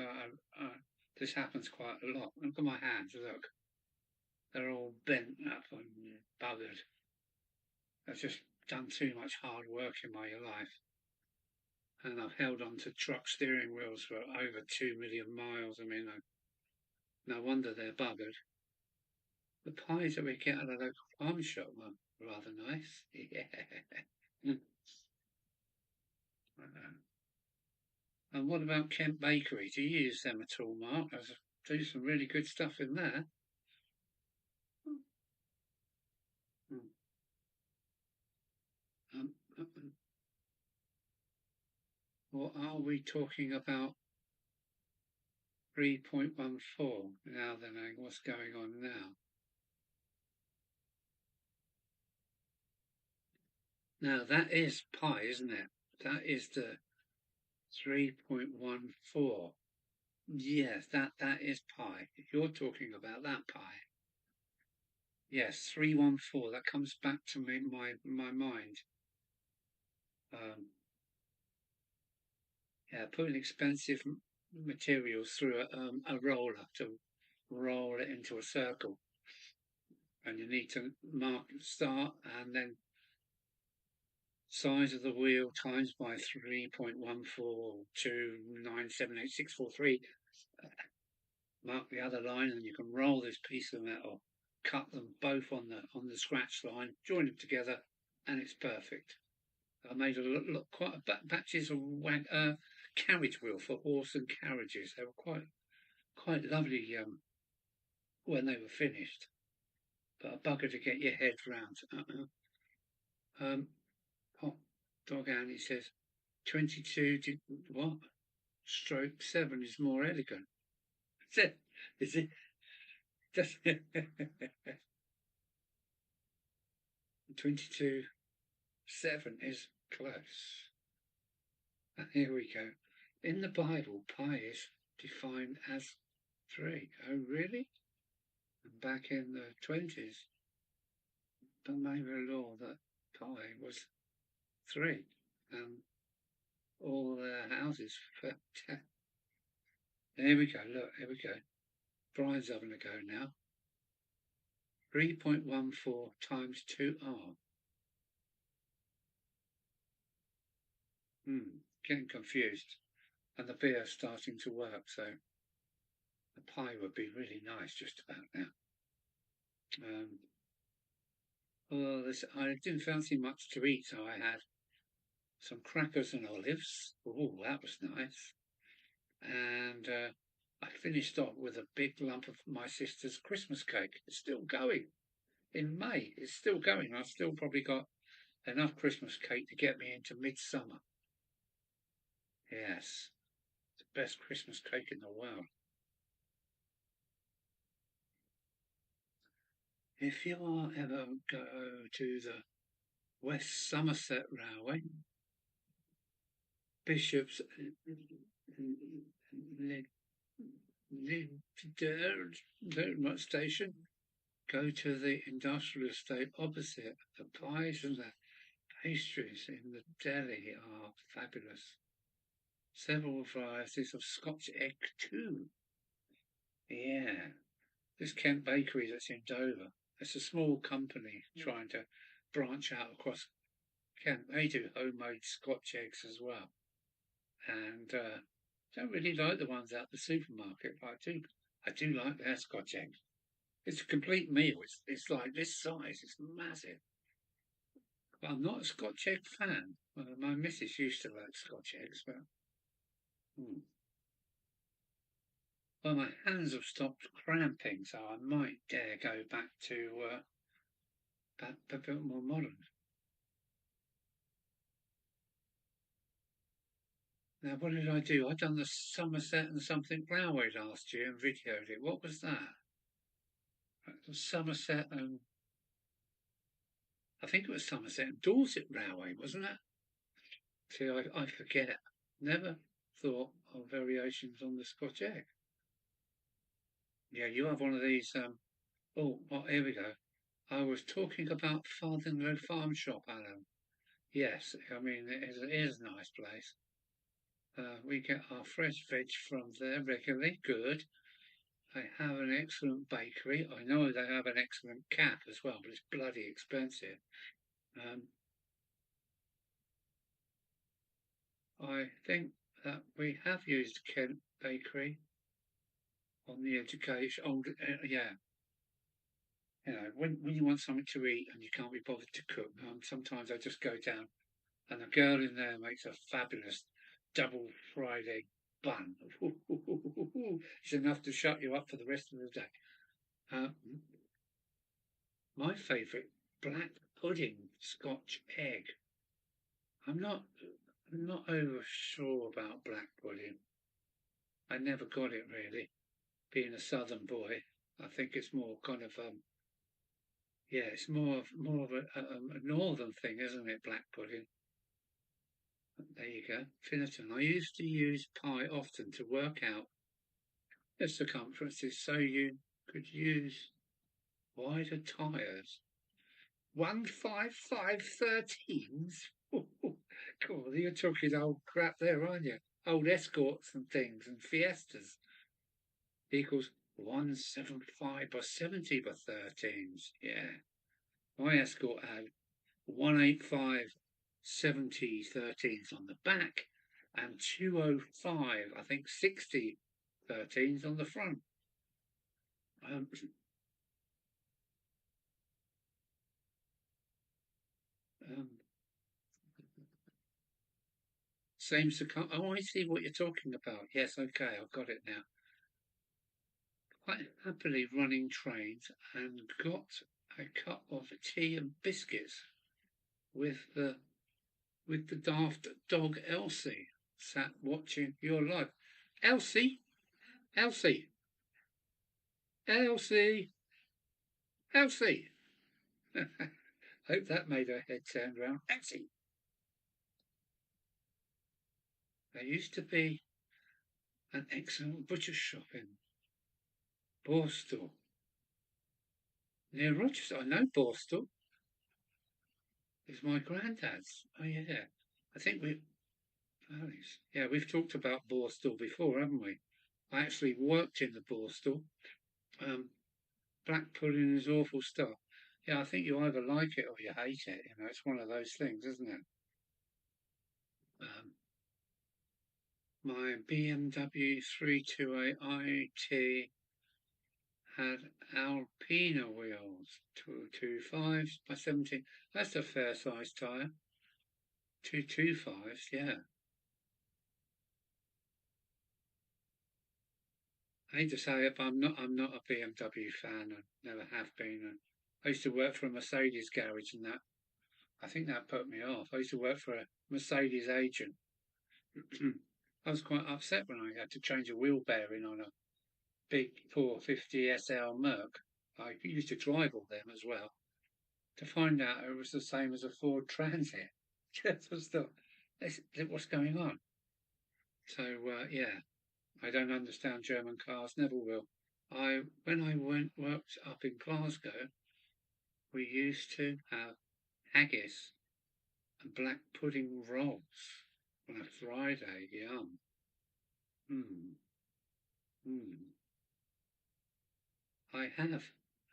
This happens quite a lot. Look at my hands, look. They're all bent up and buggered. I've just done too much hard work in my life. And I've held on to truck steering wheels for over 2 million miles. I mean, no wonder they're buggered. The pies that we get at a local farm shop are rather nice. Yeah. And what about Kent Bakery? Do you use them at all, Mark? I do some really good stuff in there. Um, or are we talking about 3.14 now then? What's going on now? Now that is pi, isn't it? That is the 3.14. Yes, that is pi. If you're talking about that pi. Yes, 314. That comes back to me my mind. Yeah, putting expensive materials through a roller to roll it into a circle, and you need to mark start and then size of the wheel times by 3.142978643. Mark the other line, and you can roll this piece of metal, cut them both on the scratch line, join them together, and it's perfect. I made quite batches of carriage wheel for horse and carriages. They were quite lovely when they were finished, but a bugger to get your head round. Hot Dog Annie says 22 what? Stroke 7 is more elegant. Is it? Just 22 7 is close. And here we go. In the Bible, pi is defined as 3. Oh, really? And back in the 20s, they made a law that pi was 3. And all their houses fell down. Here we go, look, here we go. Brian's having a go now. 3.14 times 2r. Getting confused. And the beer's starting to work, so the pie would be really nice just about now. I didn't fancy much to eat, so I had some crackers and olives. Oh, that was nice. And I finished off with a big lump of my sister's Christmas cake. It's still going. In May, it's still going. I've still probably got enough Christmas cake to get me into midsummer. Yes, it's the best Christmas cake in the world. If you ever go to the West Somerset Railway, Bishop's station, go to the industrial estate opposite. The pies and the pastries in the deli are fabulous. Several varieties of Scotch egg too. Yeah. This Kent Bakery that's in Dover, it's a small company trying to branch out across Kent. They do homemade Scotch eggs as well. And don't really like the ones out the supermarket, but I do like their Scotch eggs. It's a complete meal. It's like this size. It's massive. But I'm not a Scotch egg fan. Well, my missus used to like Scotch eggs, but Well, my hands have stopped cramping, so I might dare go back to a bit more modern. Now, what did I do? I done the Somerset and something Railway last year and videoed it. What was that? The Somerset and I think it was Somerset and Dorset Railway, wasn't it? See, I forget. Never thought of variations on the Scotch egg. Yeah, you have one of these. Oh, here we go. I was talking about Farthinglow Farm Shop, Alan. Yes, I mean, it is a nice place. We get our fresh veg from there regularly. Good. They have an excellent bakery. I know they have an excellent cap as well, but it's bloody expensive. Um, I think that we have used Kent Bakery on the education. Yeah, when you want something to eat and you can't be bothered to cook, sometimes I just go down and the girl in there makes a fabulous double fried egg bun. It's enough to shut you up for the rest of the day. Uh, my favourite, black pudding Scotch egg. I'm not I'm not over sure about black pudding. I never got it really. Being a southern boy, I think it's more kind of yeah, it's more of a northern thing, isn't it? Black pudding. There you go, Finnerton. I used to use pie often to work out the circumferences so you could use wider tyres. 15513s? God, you're talking old crap there, aren't you? Old Escorts and things and Fiestas equals 175 by 70 by 13s. Yeah. My Escort had 185 70 13s on the back and 205, I think 60 13s on the front. Um, um, same circum. Oh, I see what you're talking about. Yes, okay, I've got it now. Quite happily running trains and got a cup of tea and biscuits with the daft dog Elsie sat watching your life. Elsie, Elsie, Elsie, Elsie. Hope that made her head turn round. Elsie. There used to be an excellent butcher shop in Borstal near Rochester. I know Borstal. It's my granddad's. Oh yeah. I think yeah, we've talked about Borstal before, haven't we? I actually worked in the Borstal. Um, black pudding is awful stuff. Yeah, I think you either like it or you hate it. You know, it's one of those things, isn't it? Um, my BMW 328 had Alpina wheels, 225s by 17. That's a fair size tyre. 225s, yeah. I hate to say it, but I'm not a BMW fan and never have been. And I used to work for a Mercedes garage and that I think that put me off. I used to work for a Mercedes agent. I was quite upset when I had to change a wheel bearing on a big 450 SL Merc. I used to drive all them as well. To find out it was the same as a Ford Transit. Just thought, what's going on? So yeah, I don't understand German cars. Never will. When I worked up in Glasgow, we used to have haggis and black pudding rolls on a Friday. Yum. Mm, mm. I have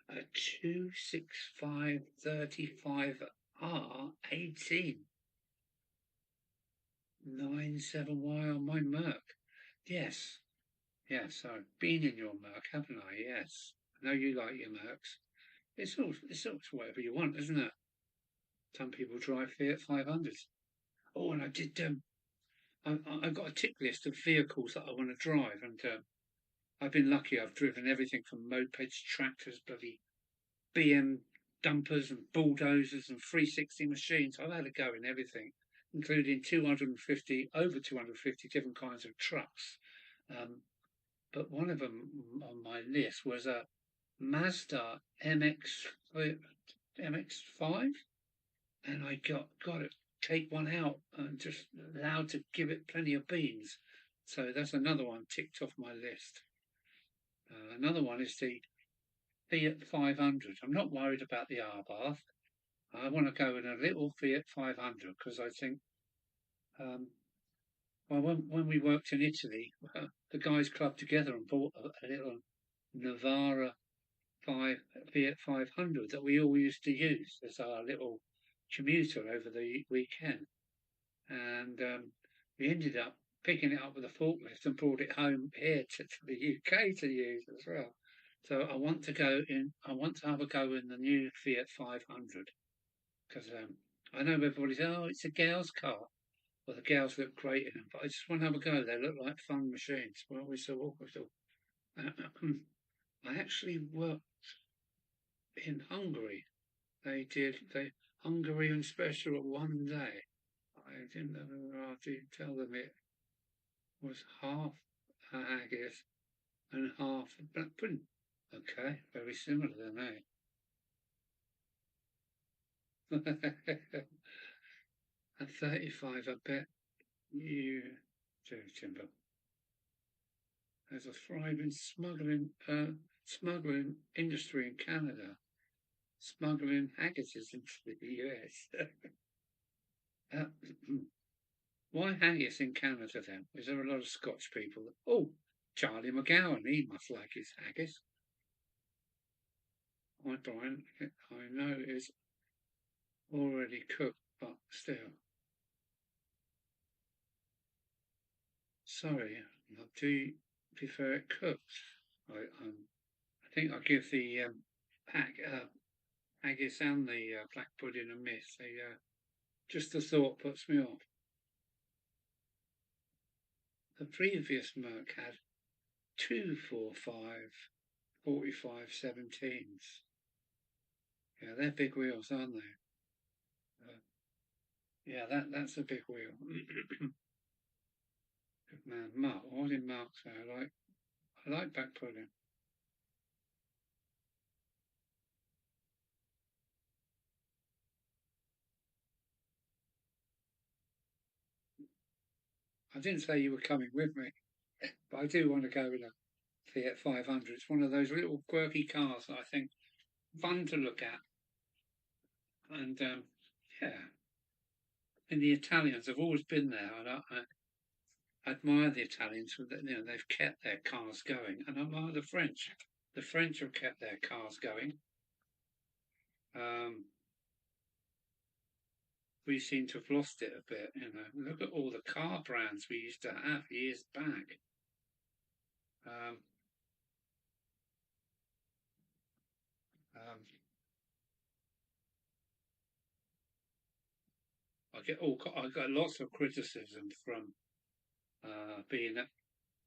a 26535R18 97Y on my Merc. Yes, yes, I've been in your Merc, haven't I? Yes. I know you like your Mercs. It's all whatever you want, isn't it? Some people drive Fiat 500s. Oh, and I did. I've got a tick list of vehicles that I want to drive, and I've been lucky. I've driven everything from mopeds, tractors, bloody BM dumpers and bulldozers and 360 machines. I've had a go in everything, including 250, over 250 different kinds of trucks. Um, but one of them on my list was a Mazda MX-5, and I got to take one out and just allowed to give it plenty of beans. So that's another one ticked off my list. Another one is the Fiat 500. I'm not worried about the R-Bath. I want to go in a little Fiat 500 because I think, well, when we worked in Italy, the guys clubbed together and bought a little Navara Fiat 500 that we all used to use as our little commuter over the weekend. And we ended up picking it up with a forklift and brought it home here to the UK to use as well. So I want to go in. I want to have a go in the new Fiat 500 because I know everybody says, "Oh, it's a girl's car." Well, the girls look great in them, but I just want to have a go. They look like fun machines. Well, we so awkward. I actually worked in Hungary. They Hungarian special one day. I didn't know to tell them it was half haggis and half black pudding. Okay, very similar then, eh? At 35, I bet you do, Timber. There's a thriving smuggling industry in Canada, smuggling haggises into the US. Why haggis in Canada then? Is there a lot of Scotch people? Oh, Charlie McGowan, he must like his haggis. Hi, Brian. I know it's already cooked, but still. Sorry, do you prefer it cooked? I think I'll give the haggis and the black pudding a miss. Just the thought puts me off. The previous Merc had 245 45 17s. Yeah, they're big wheels, aren't they? Yeah, that's a big wheel. Good man, Mark. What did Mark say? I like back pudding. I didn't say you were coming with me, but I do want to go with a Fiat 500. It's one of those little quirky cars that I think fun to look at, and yeah. And the Italians have always been there, and I admire the Italians for that. They've kept their cars going, and I admire the French. The French have kept their cars going. Um, we seem to have lost it a bit. Look at all the car brands we used to have years back. Um, um, I got lots of criticism from being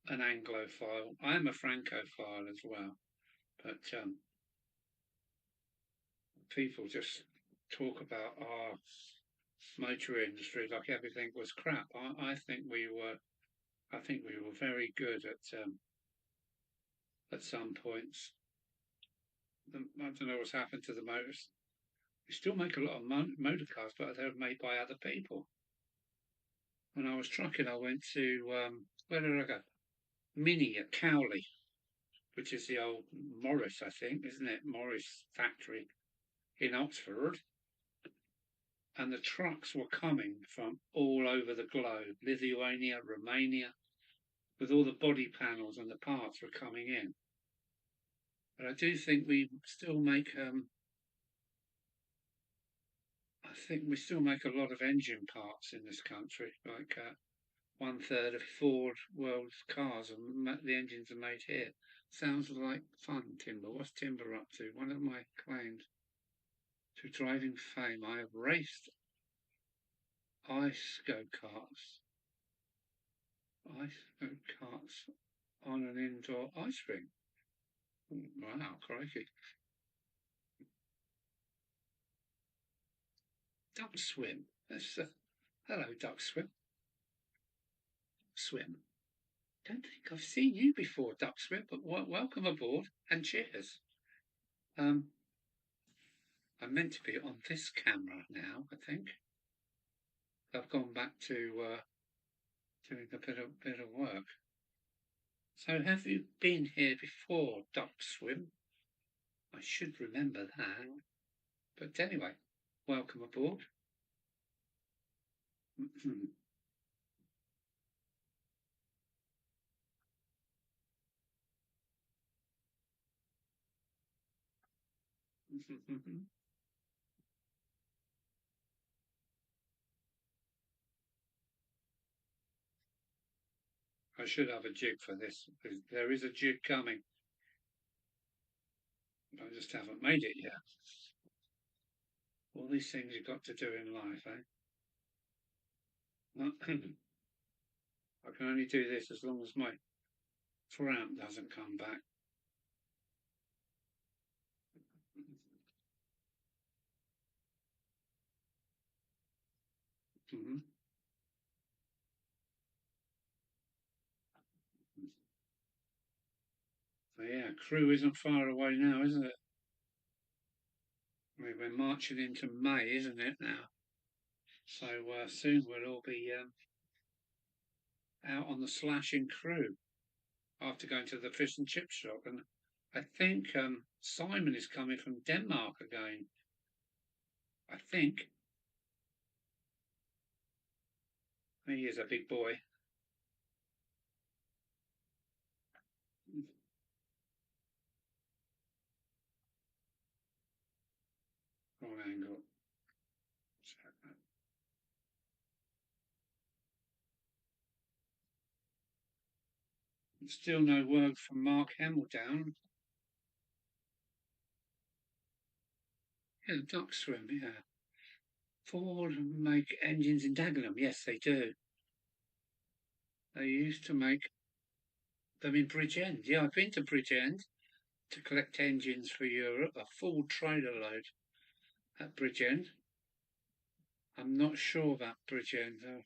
an Anglophile. I am a Francophile as well, but people just talk about our motor industry like everything was crap. I think we were. I think we were very good at some points. I don't know what's happened to the motors. We still make a lot of motor cars, but they're made by other people. When I was trucking, I went to where did I go? Mini at Cowley, which is the old Morris, I think, isn't it? Morris factory in Oxford. And the trucks were coming from all over the globe, Lithuania, Romania, with all the body panels and the parts were coming in. But I do think we still make I think we still make a lot of engine parts in this country. Like 1/3 of Ford world cars and the engines are made here. Sounds like fun, Timber. What's Timber up to? One of my claims to driving fame. I have raced ice go karts on an indoor ice rink. Wow, crikey. Duck swim. That's hello, duck swim. Swim. Don't think I've seen you before, duck swim, but welcome aboard and cheers. Um, I'm meant to be on this camera now, I think. I've gone back to doing a bit of work. So have you been here before, duck swim? I should remember that. But anyway, welcome aboard. I should have a jig for this. There is a jig coming. I just haven't made it yet. All these things you've got to do in life, eh? I can only do this as long as my tramp doesn't come back. Mm-hmm. So yeah, crew isn't far away now, isn't it? We're marching into May, isn't it now? So soon we'll all be out on the slashing crew after going to the fish and chip shop. And I think Simon is coming from Denmark again. I think. He is a big boy. Wrong angle. Still no word from Mark Hamildown. Yeah, duck swim, yeah. Ford make engines in Dagenham. Yes, they do. They used to make them in Bridgend. Yeah, I've been to Bridgend to collect engines for Europe, a full trailer load at Bridgend. I'm not sure about Bridgend though.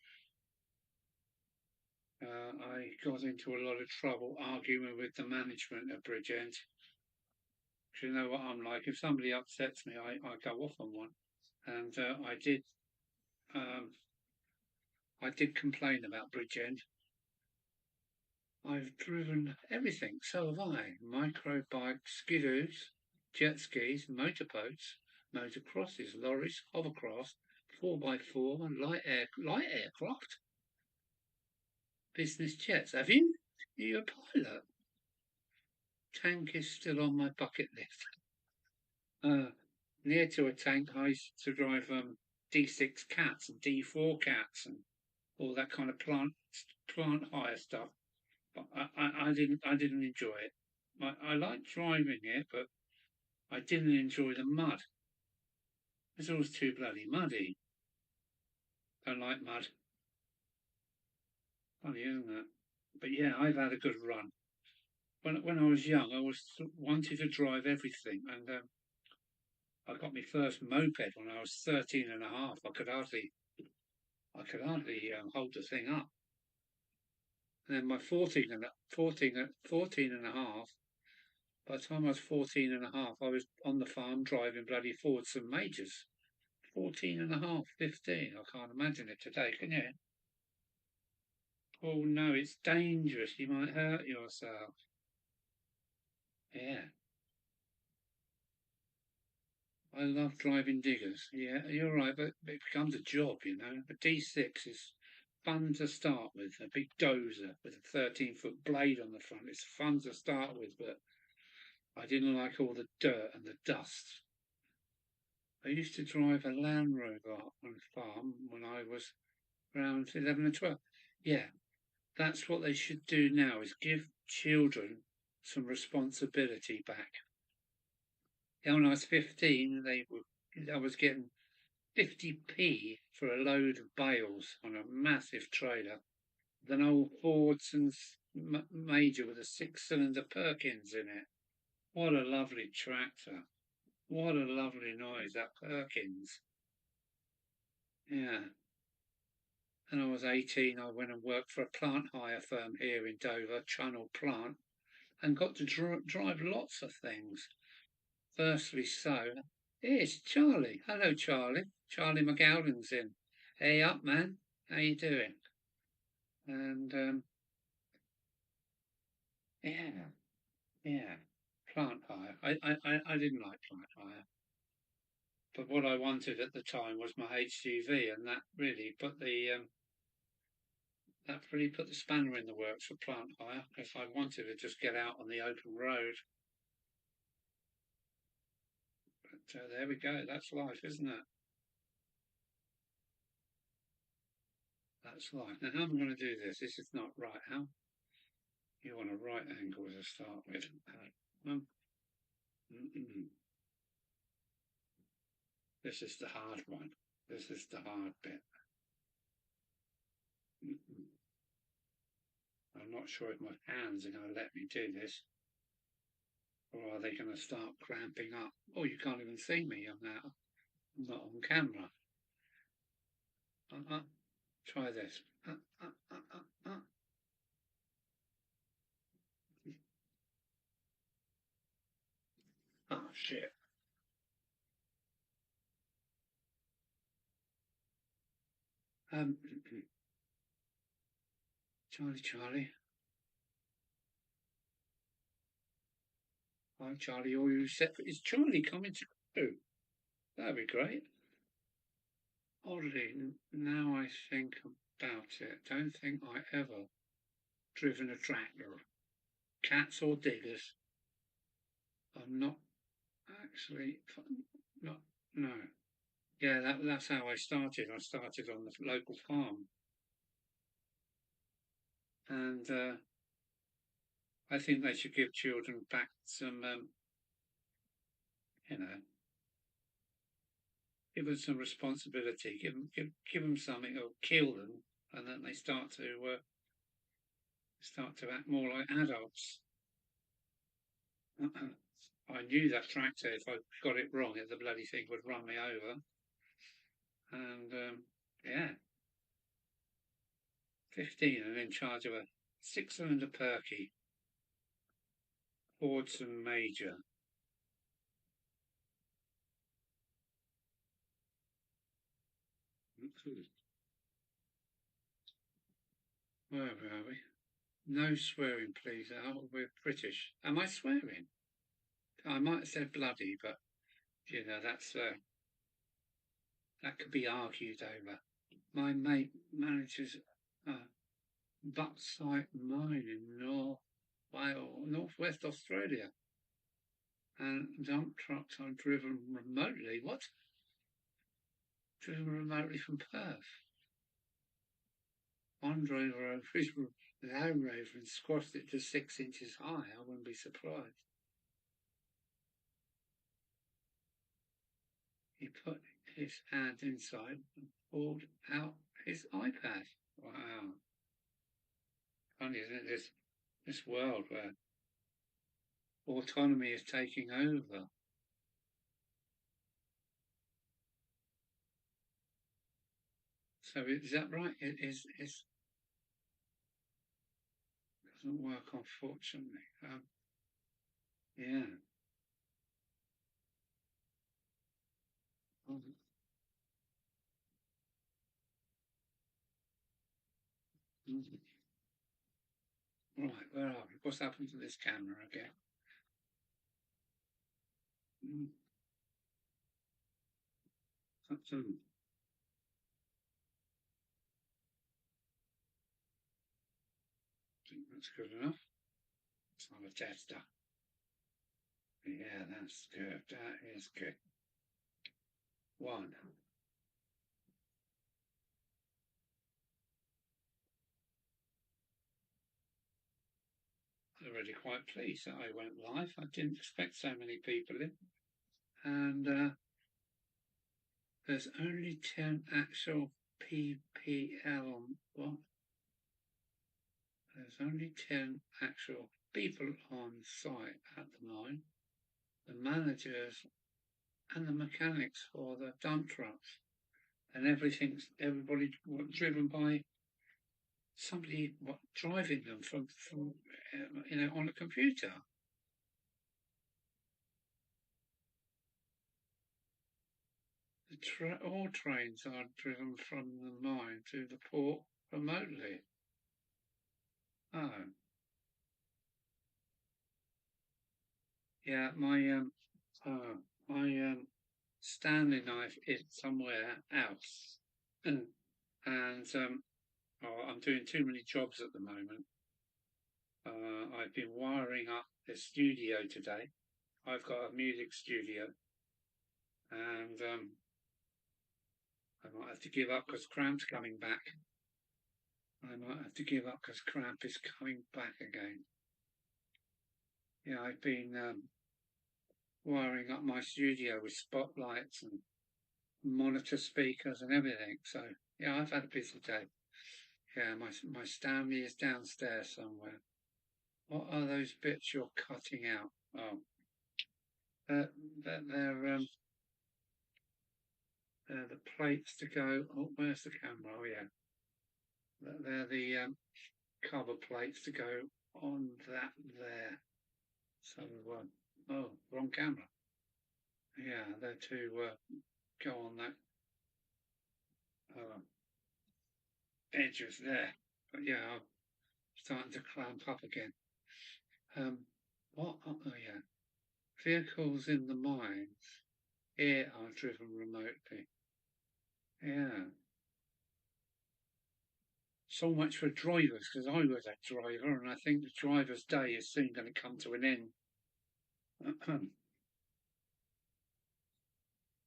I got into a lot of trouble arguing with the management at Bridgend. You know what I'm like. If somebody upsets me, I go off on one. And um, I did complain about Bridgend. I've driven everything, so have I. Micro bikes, skidoos, jet skis, motorboats, motocrosses, lorries, hovercraft, 4x4, and light aircraft, business jets. Have you? Are you a pilot? Tank is still on my bucket list. Near to a tank, I used to drive D6 cats and D4 cats and all that kind of plant hire stuff. But I didn't enjoy it. I liked driving it, but I didn't enjoy the mud. It's always too bloody muddy. Don't like mud. Funny, isn't it? But yeah, I've had a good run. When I was young, I was wanted to drive everything, and I got my first moped when I was 13 and a half. I could hardly hold the thing up. And then my 14 and a half, by the time I was 14 and a half, I was on the farm driving bloody Fords and Majors. 14 and a half, 15. I can't imagine it today, can you? Oh no, it's dangerous. You might hurt yourself. Yeah. I love driving diggers. Yeah, you're right, but it becomes a job, you know. A D6 is fun to start with. A big dozer with a 13-foot blade on the front. It's fun to start with, but I didn't like all the dirt and the dust. I used to drive a Land Rover on a farm when I was around 11 and 12. Yeah, that's what they should do now, is give children some responsibility back. Yeah, when I was 15, I was getting 50p for a load of bales on a massive trailer. Then old Fords and major with a 6-cylinder Perkins in it. What a lovely tractor. What a lovely noise, that Perkins. Yeah. And I was 18, I went and worked for a plant hire firm here in Dover, Channel Plant, and got to drive lots of things. Firstly, so it's Charlie. Hello, Charlie. Charlie McGowan's in. Hey up, man. How you doing? And yeah, yeah. Plant hire. I didn't like plant hire, but what I wanted at the time was my HGV, and that really put the spanner in the works for plant hire. If I wanted to just get out on the open road. But there we go. That's life, isn't it? That's life. Now, how am I going to do this? This is not right. How? You want a right angle to start with. This is the hard one. This is the hard bit. I'm not sure if my hands are going to let me do this, or are they going to start cramping up? Oh, you can't even see me. I'm not on camera. Try this. Oh, shit. Charlie. Hi, Charlie. All you set for is Charlie coming through. That'd be great. Oddly, now I think about it, don't think I ever driven a tractor. Cats or diggers. I'm not actually not no. Yeah, that's how I started. I started on the local farm, and I think they should give children back some, you know, give them some responsibility. Give them something, or kill them, and then they start to act more like adults. I knew that tractor, if I got it wrong, the bloody thing would run me over. And yeah, 15 and in charge of a 6-cylinder Perky, Fordson Major. Where are we? No swearing, please. Oh, we're British. Am I swearing? I might have said bloody, but you know that could be argued over. My mate manages a bauxite mine in northwest Australia, and dump trucks are driven remotely. What? Driven remotely from Perth. One drove over his Land Rover and squashed it to 6 inches high. I wouldn't be surprised. He put his hand inside and pulled out his iPad. Wow. Funny, isn't it? This world where autonomy is taking over. So is that right? It doesn't work, unfortunately. Yeah. Right, where are we? What's happened to this camera again? I think that's good enough. It's not a tester. Yeah, that's good. That is good. One. I'm really quite pleased that I went live. I didn't expect so many people in. And there's only 10 actual PPL on what? There's only 10 actual people on site at the mine, the managers and the mechanics for the dump trucks, and everybody driven by somebody driving them from on a computer. All trains are driven from the mine to the port remotely. Oh, yeah, my Stanley knife is somewhere else, and I'm doing too many jobs at the moment. I've been wiring up the studio today. I've got a music studio, and I might have to give up because Cramp's coming back. I might have to give up because Cramp is coming back again. Yeah, I've been wiring up my studio with spotlights and monitor speakers and everything. So yeah, I've had a busy day. Yeah, my Stanley is downstairs somewhere. What are those bits you're cutting out? Oh, they're the plates to go. Oh, where's the camera? Oh yeah, they're the cover plates to go on that there. So oh, wrong camera. Yeah, they're to go on that edges there. But yeah, I'm starting to clamp up again. What? Oh yeah, vehicles in the mines here are driven remotely. Yeah. So much for drivers, because I was a driver, and I think the driver's day is soon going to come to an end.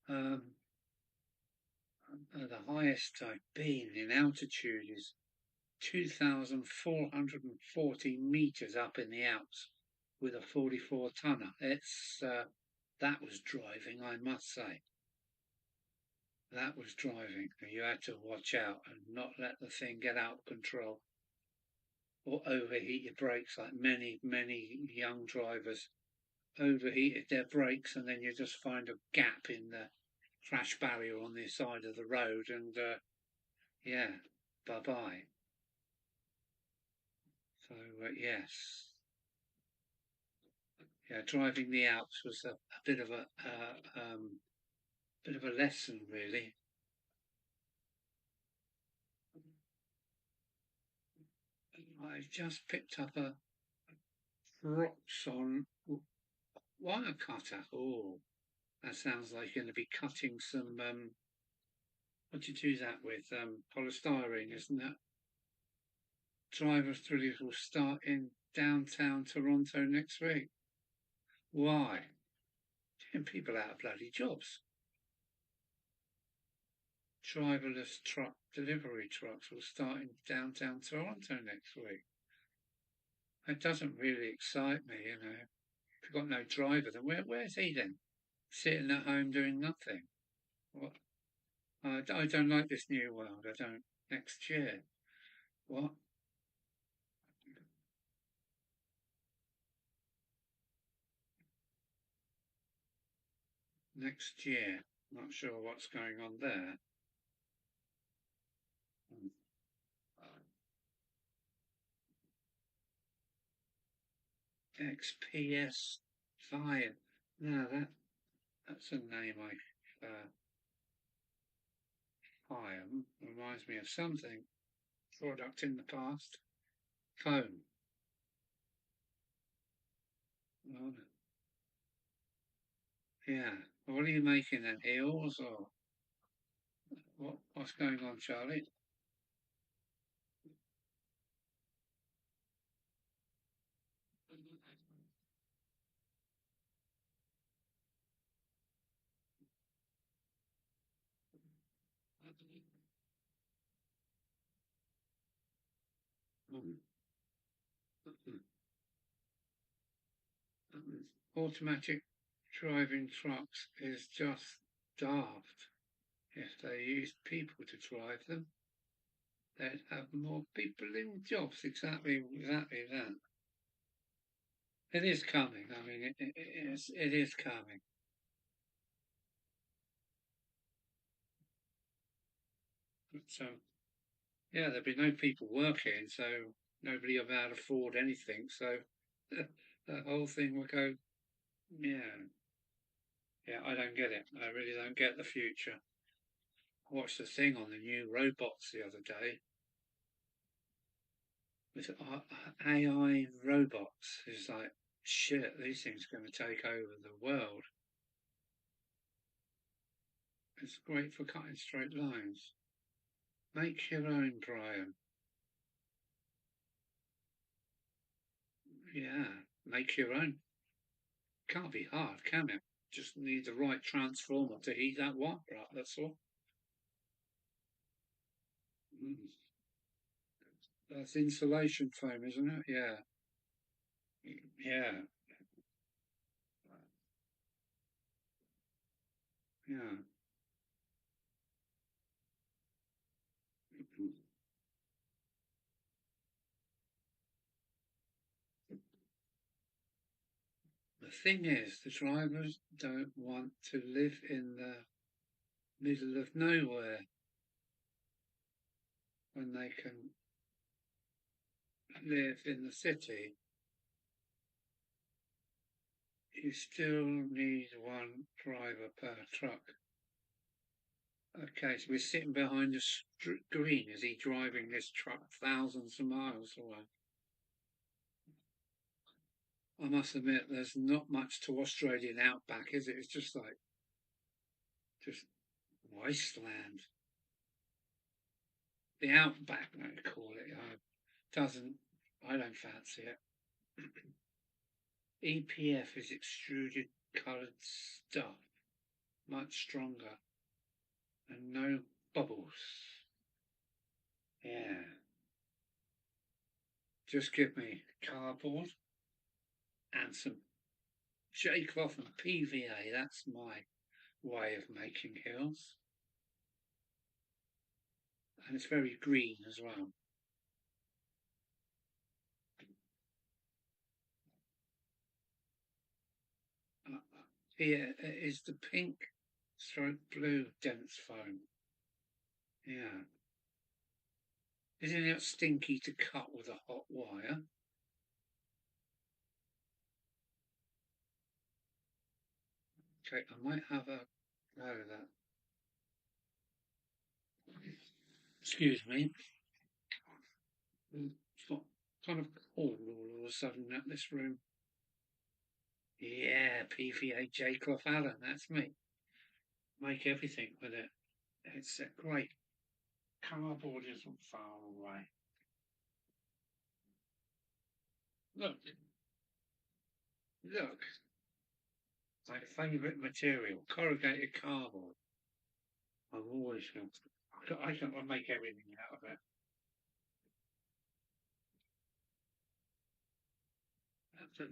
um, the highest I've been in altitude is 2,440 meters up in the Alps with a 44 tonner. That was driving, I must say. That was driving. You had to watch out and not let the thing get out of control or overheat your brakes, like many young drivers overheated their brakes, and then you just find a gap in the crash barrier on the side of the road, and yeah, bye bye. So yes, yeah, driving the Alps was a bit of a lesson, really. I just picked up a Roxon wire cutter. Oh, that sounds like you're going to be cutting some. What do you do that with? Polystyrene, isn't it? Drivers through will start in downtown Toronto next week. Why? Getting people out of bloody jobs. Driverless truck delivery trucks will start in downtown Toronto next week. It doesn't really excite me, you know. If you've got no driver, then where's he then? Sitting at home doing nothing. What? I don't like this new world. I don't. Next year. What? Next year. Not sure what's going on there. XPS 5. No, that's a name reminds me of something. Product in the past. Phone. Oh, yeah. What are you making then? Heels or what's going on, Charlie? Mm. Automatic driving trucks is just daft if they use people to drive them. they'd have more people in jobs. Exactly that. It is coming. I mean, it is coming. So, yeah, there'd be no people working, so nobody will be able to afford anything. So the whole thing will go, yeah, yeah, I don't get it. I really don't get the future. I watched the thing on the new robots the other day with AI robots. It's like, shit, these things are going to take over the world. It's great for cutting straight lines. Make your own, Brian. Yeah, make your own. Can't be hard, can it? Just need the right transformer to heat that wire up, that's all. Mm. That's insulation foam, isn't it? Yeah. Yeah. Yeah. The thing is, the drivers don't want to live in the middle of nowhere when they can live in the city. You still need one driver per truck. Okay, so we're sitting behind a screen. Is he driving this truck thousands of miles away? I must admit, there's not much to Australian outback, is it? It's just like, just wasteland. The outback, they call it. Doesn't, I don't fancy it. EPF is extruded coloured stuff, much stronger, and no bubbles. Yeah. Just give me cardboard and some J-cloth and PVA. That's my way of making hills. And it's very green as well. Here is the pink stroke blue dense foam. Yeah. Isn't it stinky to cut with a hot wire? Okay, I might have a go of that. Excuse me. It's got kind of cold all of a sudden at this room. Yeah, PVA J Clough Allen, that's me. Make everything with it. It's a great. Cardboard isn't far away. Look, look. My favourite material, corrugated cardboard. I've always felt I can make everything out of it.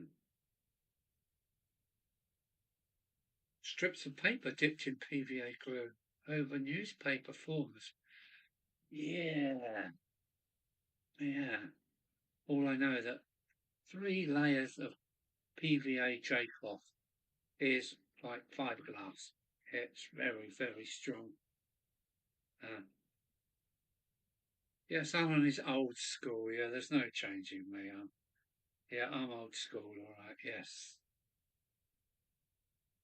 Strips of paper dipped in PVA glue over newspaper forms. Yeah, yeah. All I know is that 3 layers of PVA J cloth is like fiberglass. It's very, very strong. Uh, yeah, someone is old school. Yeah, there's no changing me. Yeah, I'm old school. All right. Yes,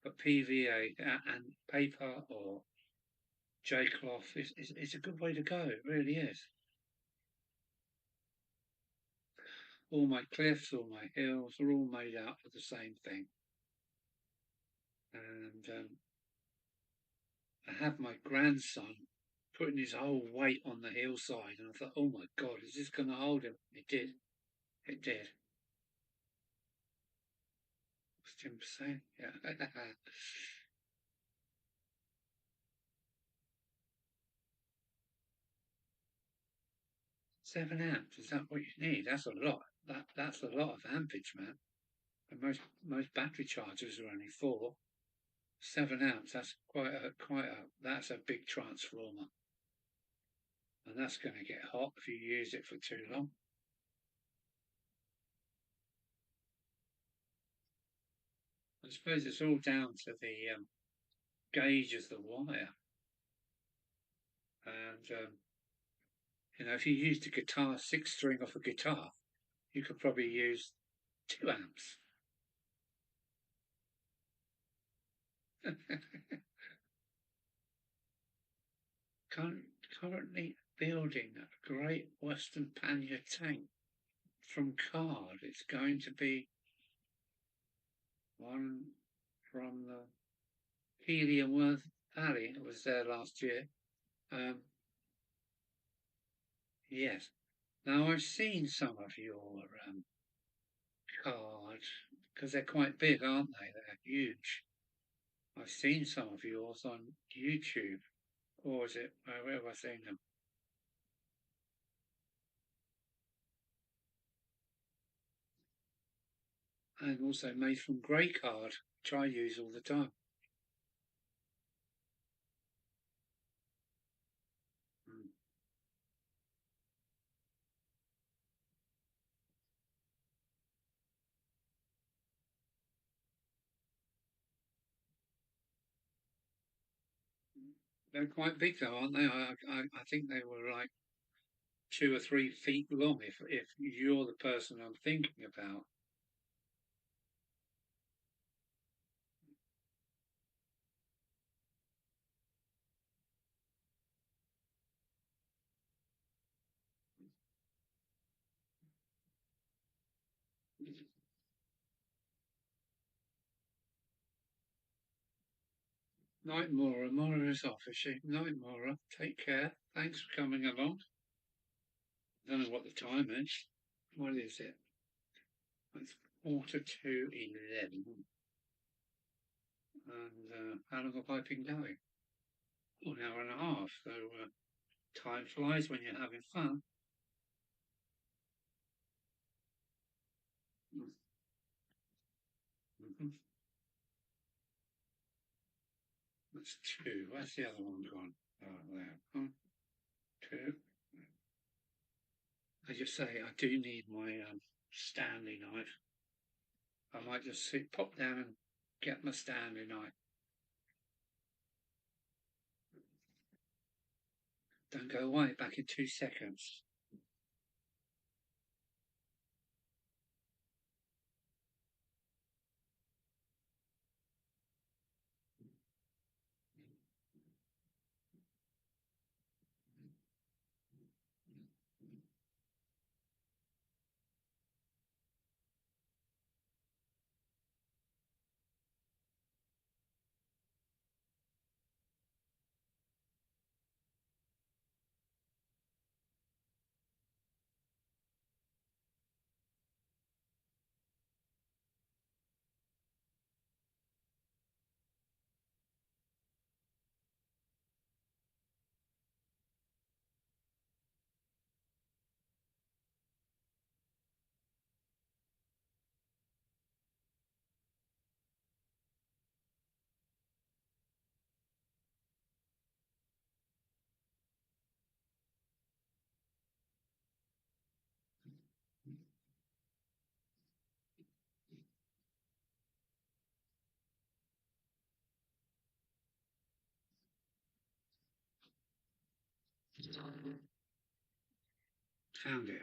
but PVA and paper or J cloth is a good way to go. It really is. All my cliffs, all my hills are all made out of the same thing. And I had my grandson putting his whole weight on the hillside, and I thought, oh my God, is this going to hold him? It did. It did. What's Tim saying? Yeah. 7 amps, is that what you need? That's a lot. That's a lot of ampage, man. And most battery chargers are only 4. 7 amps, that's that's a big transformer. and that's going to get hot if you use it for too long. I suppose it's all down to the gauge of the wire, and if you used a guitar 6-string off a guitar, you could probably use 2 amps. Currently building a Great Western Pannier tank from card. It's going to be one from the Heliumworth Valley. It was there last year. Yes. Now I've seen some of your cards because they're quite big, aren't they? They're huge. I've seen some of yours on YouTube, or is it? Where have I seen them? And also made from grey card, which I use all the time. Mm. They're quite big though, aren't they? I think they were like 2 or 3 feet long. If you're the person I'm thinking about, Night Mora. Mora is off, is she? Night Mora. Take care. Thanks for coming along. Don't know what the time is. What is it? It's 11:45. And how long have I been going? Oh, an hour and a half. So time flies when you're having fun. Mm-hmm. That's 2. Where's the other one gone? Oh, there. 2. I just say I do need my Stanley knife. I might just pop down and get my Stanley knife. Don't go away. Back in 2 seconds. Found it.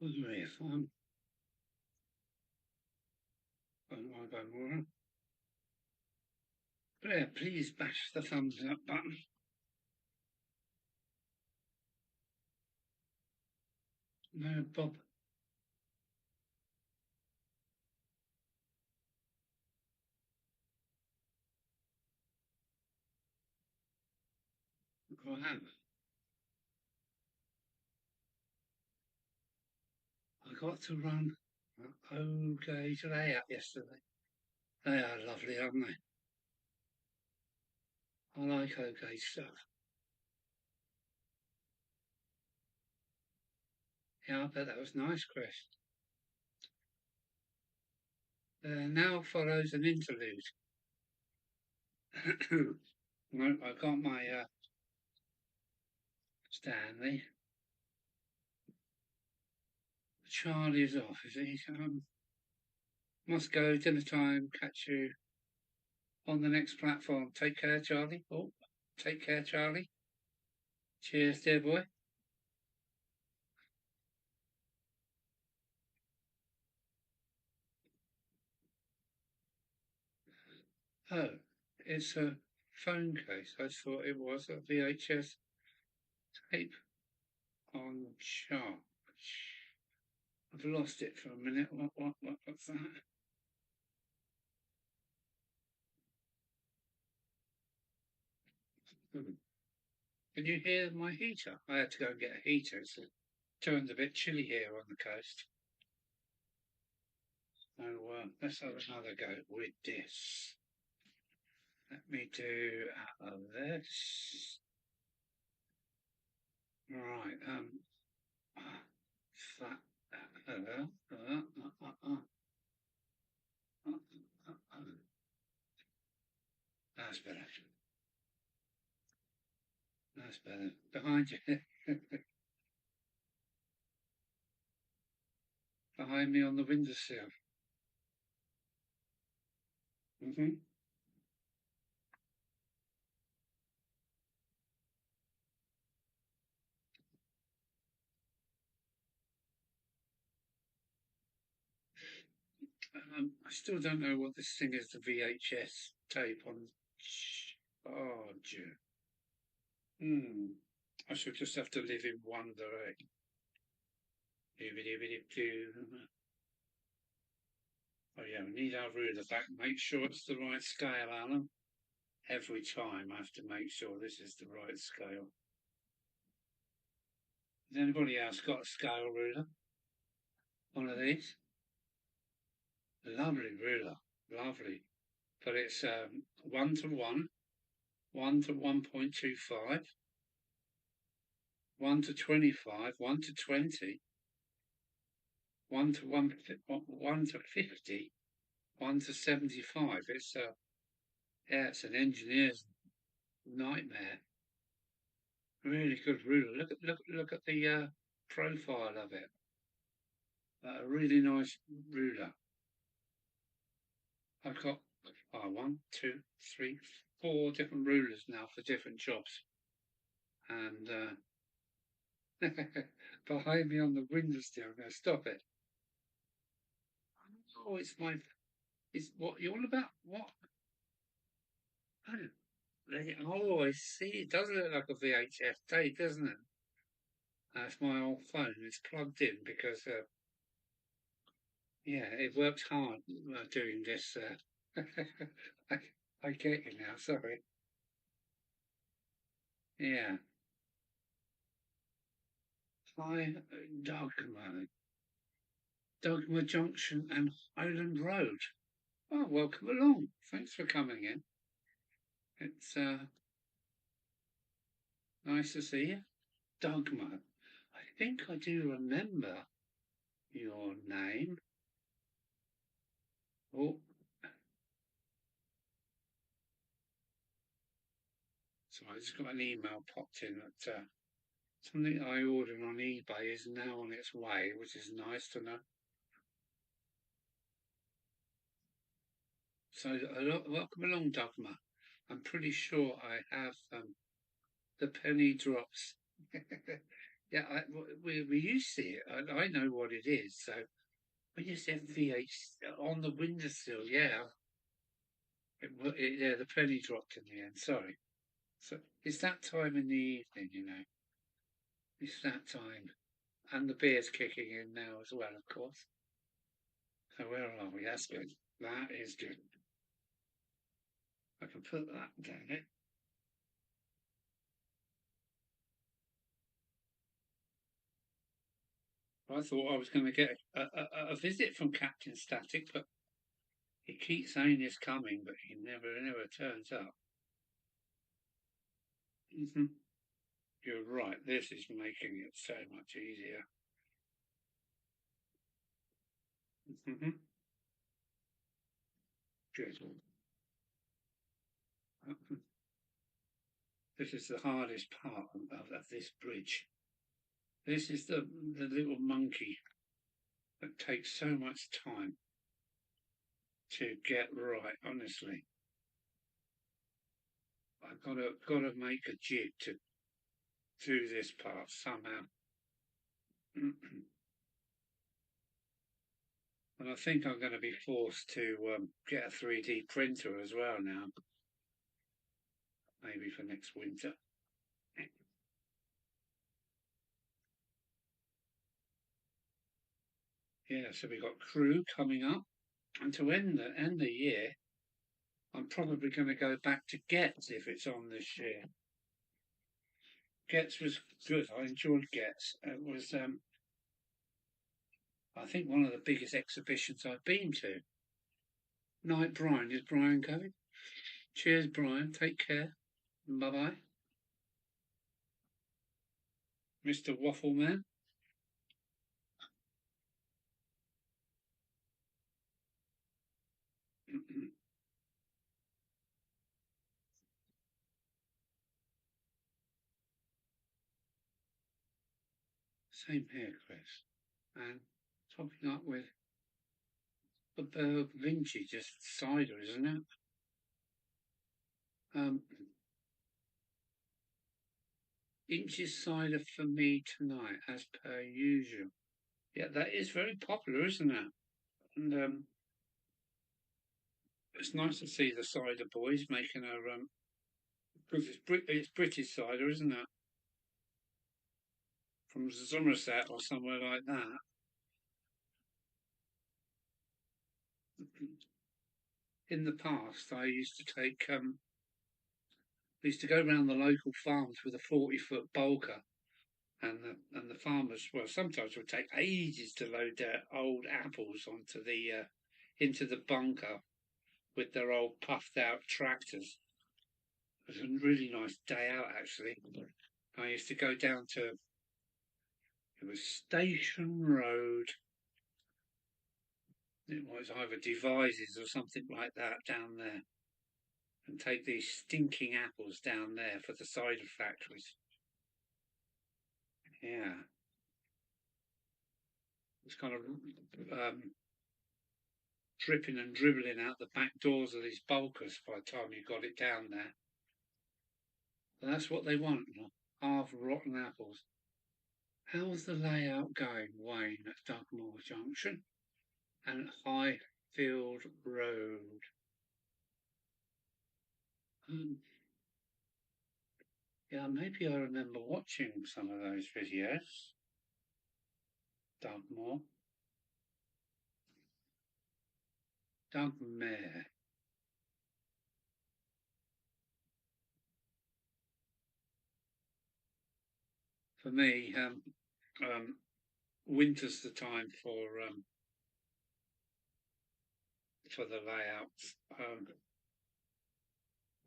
If I'm by Mora. Blair, please bash the thumbs up button. No, Bob. I have. I got to run OK today out yesterday. They are lovely, aren't they? I like OK stuff. Yeah, I bet that was nice, Chris. Now follows an interlude. No, I got my Stanley. Charlie's off, is he? Must go, dinner time, catch you on the next platform. Take care, Charlie. Oh, take care, Charlie. Cheers, dear boy. Oh, it's a phone case. I thought it was a VHS tape on charge. I've lost it for a minute. What's that? Can you hear my heater? I had to go and get a heater. It's turned a bit chilly here on the coast. So let's have another go with this. Let me do this. Right. That. That's better. That's better. Behind you. Behind me on the windowsill. Mm-hmm. I still don't know what this thing is, the VHS tape on charge. I should just have to live in wonder, eh? Oh yeah, we need our ruler back. Make sure it's the right scale, Alan. Every time I have to make sure this is the right scale. Has anybody else got a scale ruler? One of these? Lovely ruler. Lovely. But it's 1 to 1, 1 to 1.25, 1 to 25, 1 to 20, 1 to 1 to 50, 1 to 75. It's yeah, it's an engineer's nightmare. Really good ruler. Look at the profile of it. A really nice ruler. I've got one, two, three, four different rulers now for different jobs, and behind me on the windowsill. Now stop it. Oh, it's my. It's what you all about? What? Oh, I see. It does look like a VHF tape, doesn't it? That's my old phone. It's plugged in because, yeah, it works hard doing this. I, I get you now. Sorry. Yeah. Hi, Dogma Junction and Highland Road. Oh, welcome along. Thanks for coming in. It's nice to see you. Dogma. I think I do remember your name. Oh, so I just got an email popped in that something I ordered on eBay is now on its way, which is nice to know. So, welcome along, Dogma. I'm pretty sure I have the penny drops. Yeah, we used to see it. I know what it is. So when you said VH on the windowsill, yeah, yeah, the penny dropped in the end. Sorry. So it's that time in the evening, you know. It's that time, and the beer's kicking in now as well, of course. So where are we? That's good. That is good. I can put that down it. I thought I was going to get a visit from Captain Static, but He keeps saying he's coming, but he never turns up. You're right, this is making it so much easier. Good. This is the hardest part of this bridge. This is the little monkey that takes so much time to get right, honestly. I've got to make a jig to do this part somehow. And I think I'm going to be forced to get a 3D printer as well now, maybe for next winter. Yeah, so we've got Crew coming up, and to end the year, I'm probably going to go back to Getz if it's on this year. Getz was good. I enjoyed Getz. It was, I think, one of the biggest exhibitions I've been to. Night, Brian. Is Brian going? Cheers, Brian. Take care. Bye bye. Mr. Waffleman. Same here, Chris. And topping up with the Berg Vinci, just cider, isn't it? Inch's cider for me tonight, as per usual. Yeah, that is very popular, isn't it? And it's nice to see the cider boys making a because it's British cider, isn't it? From Somerset or somewhere like that. In the past, I used to take I used to go around the local farms with a 40-foot bulker, and the farmers, well, sometimes would take ages to load their old apples onto the into the bunker with their old puffed out tractors. It was a really nice day out, actually. I used to go down to, it was Station Road. It was either Devizes or something like that down there, and take these stinking apples down there for the cider factories. Yeah. It's kind of dripping and dribbling out the back doors of these bulkers by the time you got it down there. But that's what they want, half rotten apples. How's the layout going, Wayne, at Buckland Junction and Highfield Road? Yeah, maybe I remember watching some of those videos. Dugmore. Dugmare. For me, winter's the time for the layouts. I'm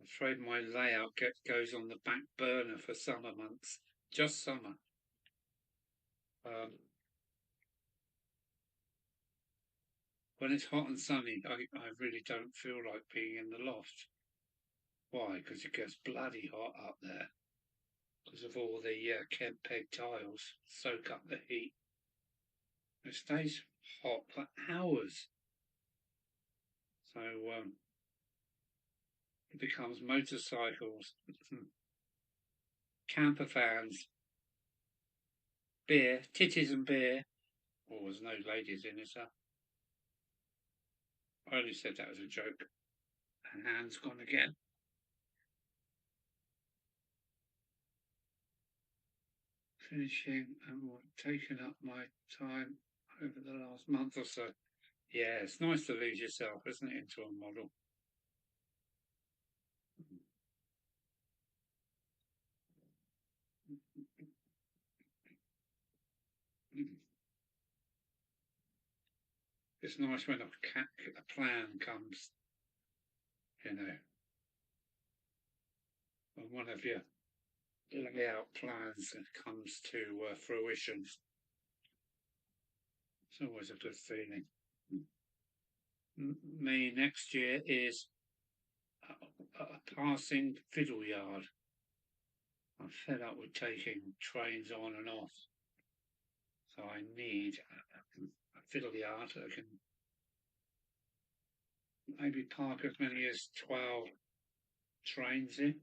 afraid my layout goes on the back burner for summer months, just summer. When it's hot and sunny, I really don't feel like being in the loft. Why? Because it gets bloody hot up there because of all the Kent peg tiles soak up the heat. It stays hot for hours. So it becomes motorcycles, camper vans, beer, titties and beer. Oh, there's no ladies in it, sir. I only said that as a joke. And Anne's gone again. Finishing and taking up my time over the last month or so. Yeah, it's nice to lose yourself, isn't it, into a model? It's nice when a plan comes, you know, when one of your layout plans comes to fruition. It's always a good feeling. Me next year is a passing fiddle yard. I'm fed up with taking trains on and off, so I need a fiddle yard that I can maybe park as many as 12 trains in.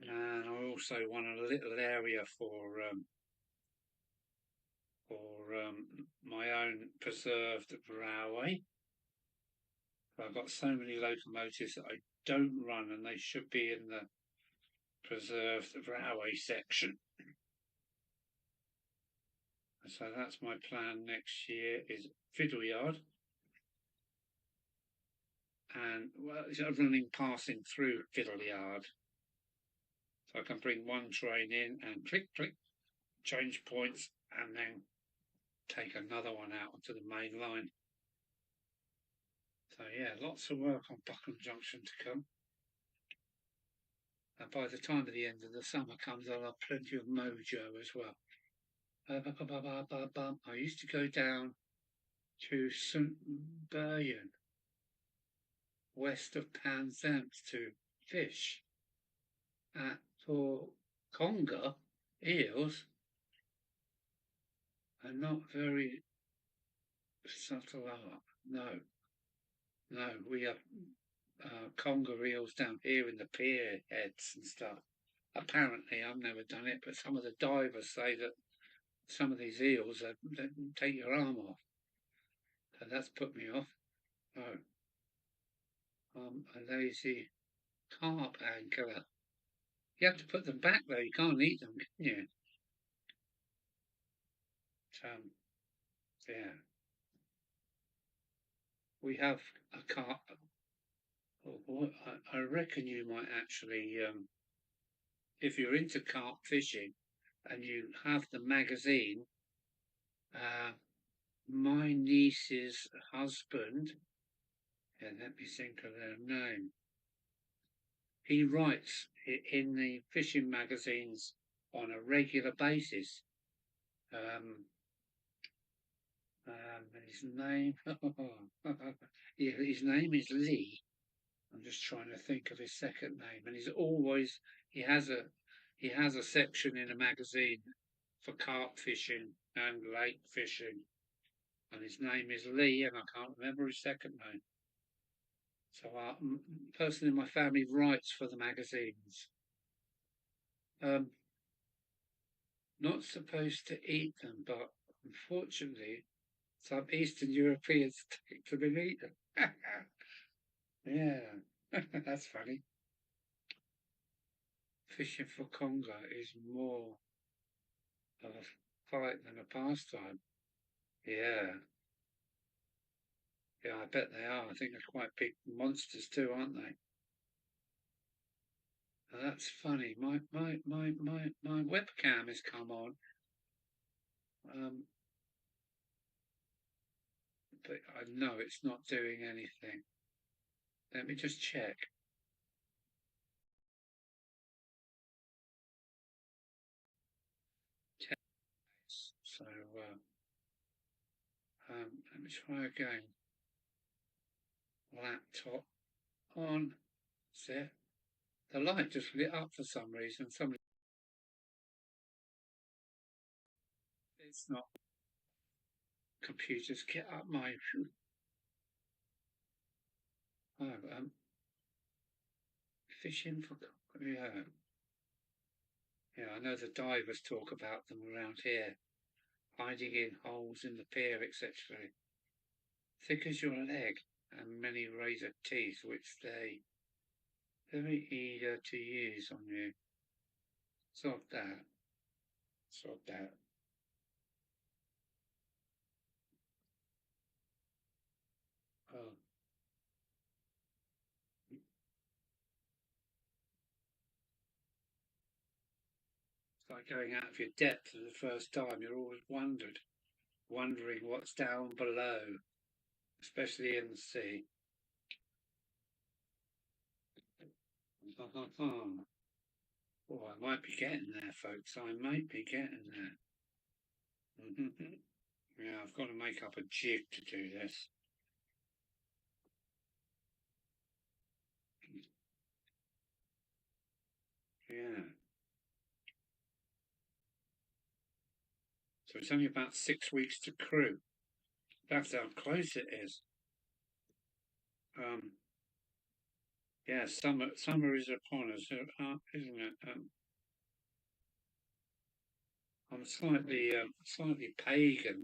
And I also want a little area for my own preserved railway. I've got so many locomotives that I don't run, and they should be in the preserved railway section. So that's my plan next year, is fiddle yard, and well, it's running passing through fiddle yard, so I can bring one train in and click click, change points, and then take another one out onto the main line. So yeah, lots of work on Buckland Junction to come. And by the time of the end of the summer comes, I'll have plenty of mojo as well. I used to go down to St. Buryan, west of Penzance, to fish for conger eels, and not very subtle art. No, we have conger eels down here in the pier heads and stuff. Apparently, I've never done it, but some of the divers say that some of these eels they take your arm off. So that's put me off. Oh, a lazy carp angler. You have to put them back though. You can't eat them, can you? Yeah. We have a carp. I reckon you might actually, if you're into carp fishing and you have the magazine, my niece's husband, and let me think of their name, he writes in the fishing magazines on a regular basis. His name, his name is Lee. I'm just trying to think of his second name, and he has a section in a magazine for carp fishing and lake fishing, and his name is Lee, and I can't remember his second name. So a person in my family writes for the magazines. Not supposed to eat them, but unfortunately some Eastern Europeans take to them eat them. Yeah, that's funny. Fishing for conger is more of a fight than a pastime. Yeah. Yeah, I bet they are. I think they're quite big monsters too, aren't they? That's funny. My webcam has come on. But I know it's not doing anything. Let me just check. So let me try again. Laptop on. Set. The light just lit up for some reason. It's not. Computers get up my. Oh, fishing for. Yeah. Yeah, I know the divers talk about them around here, hiding in holes in the pier, etc. Thick as your leg, and many razor teeth, which they very eager to use on you. Sod that. Sod that. Oh. It's like going out of your depth for the first time. You're always wondered wondering what's down below, especially in the sea. Oh, I might be getting there, folks. I might be getting there. Yeah, I've got to make up a jig to do this. Yeah. So it's only about 6 weeks to crew. That's how close it is. Um, yeah, summer is upon us, isn't it? I'm slightly pagan.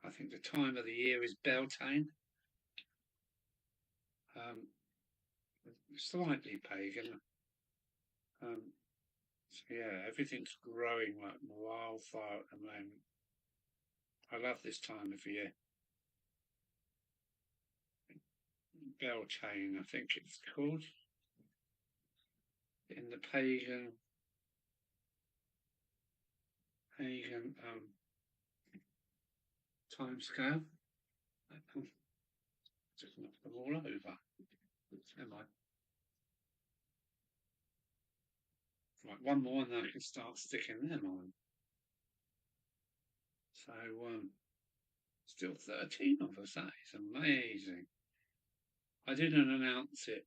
I think the time of the year is Beltane. Um, Slightly pagan. So yeah, everything's growing like wildfire at the moment. I love this time of year. Beltane, I think it's called, in the pagan time scale. Just knock them all over. Never mind. Right, one more and then I can start sticking them on. So still 13 of us. That is amazing. I didn't announce it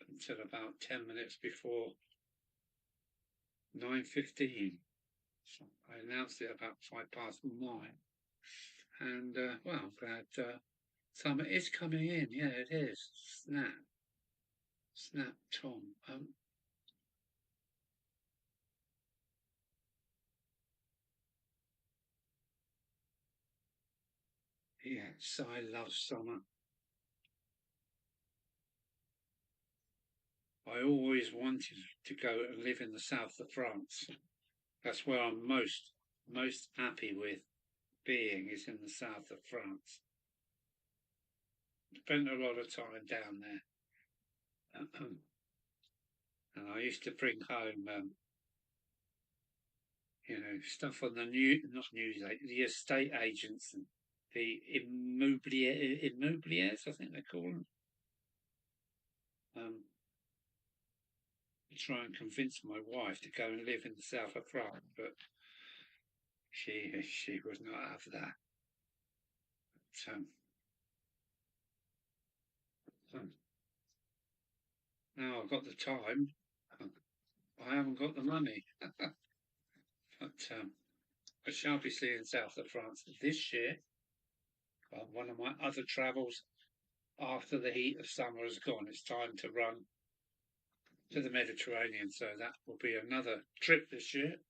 until about 10 minutes before 9:15. So I announced it about 9:05. And well, I'm glad summer is coming in. Yeah, it is. Snap, Tom. Yes, I love summer. I always wanted to go and live in the south of France. That's where I'm most happy with being, is in the south of France. Spent a lot of time down there. And I used to bring home, stuff on the not news, the estate agents and the immobiliers, I think they call them. To try and convince my wife to go and live in the south of France, but she would not have that. So now I've got the time, I haven't got the money. But I shall be seeing south of France this year. One of my other travels after the heat of summer has gone. It's time to run to the Mediterranean, so that will be another trip this year.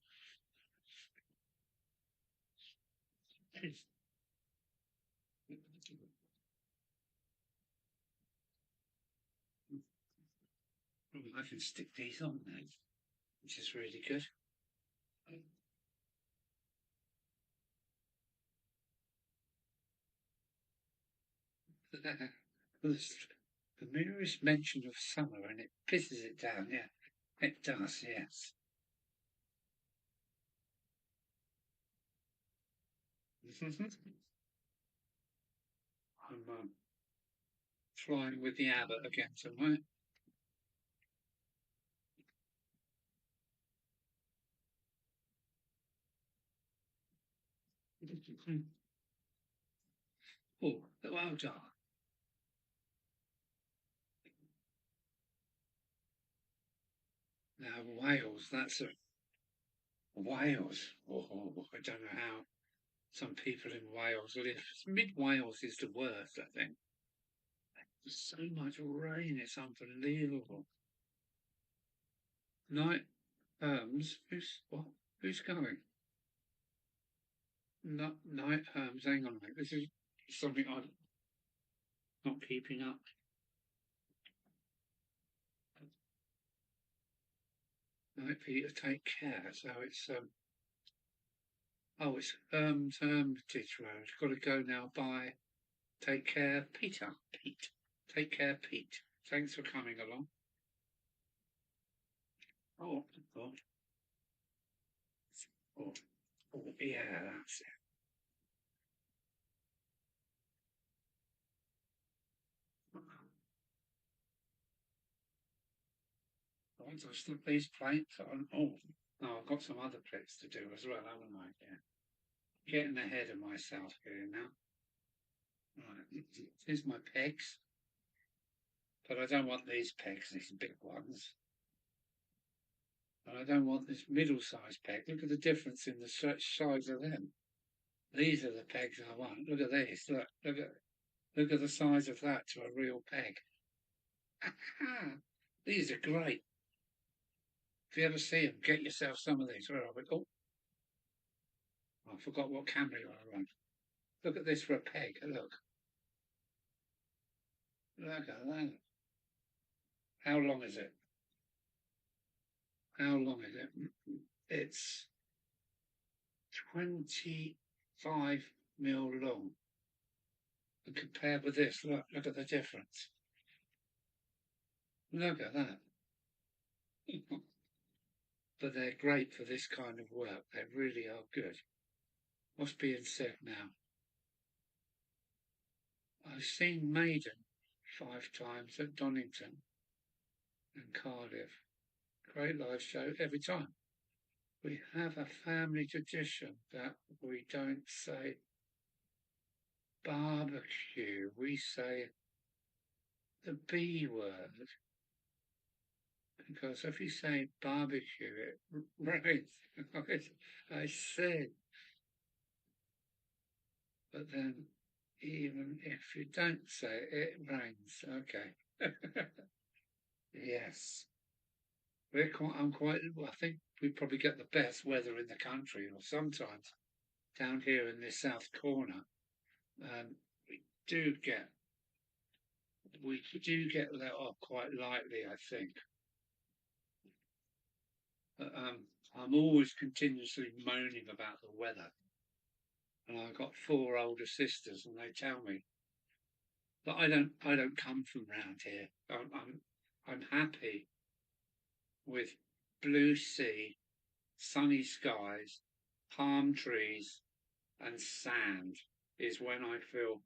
I can stick these on now, which is really good. The merest mention of summer and it pisses it down, yeah. It does, yes. I'm flying with the abbot again tonight. Oh, well done. Now, Wales, that's a Wales. Oh, I don't know how some people in Wales live. Mid Wales is the worst, I think. There's so much rain, it's unbelievable. Night Herms, who's what? Who's going? Night Herms, hang on a minute. This is something I'm not keeping up. Night Peter, take care. So it's it's Hermitage Road. Got to go now. Bye. Take care, Peter. Pete. Take care, Pete. Thanks for coming along. Oh, God. Oh, yeah, that's it. Once I slip these plates on, oh, no, I've got some other plates to do as well, haven't I? Yeah. Getting ahead of myself here now. Right, here's my pegs. But I don't want these pegs, these big ones. And I don't want this middle-sized peg. Look at the difference in the size of them. These are the pegs I want. Look at these. Look at the size of that to a real peg. These are great. If you ever see them, get yourself some of these. Where are we? Oh, I forgot what camera I run. Look at this for a peg. Look. Look at that. How long is it? How long is it? It's 25 mil long. And compared with this, look at the difference. Look at that. But they're great for this kind of work. They really are good. What's being said now? I've seen Maiden 5 times at Donington and Cardiff. Great live show every time. We have a family tradition that we don't say barbecue. We say the B word. Because if you say barbecue, it rains. I said. But then, even if you don't say it, it rains. Okay. Yes. I think we probably get the best weather in the country, or sometimes down here in this south corner, we do get let off quite lightly, I think. But, I'm always continuously moaning about the weather, and I've got 4 older sisters, and they tell me that I don't come from round here. I'm happy with blue sea, sunny skies, palm trees, and sand is when I feel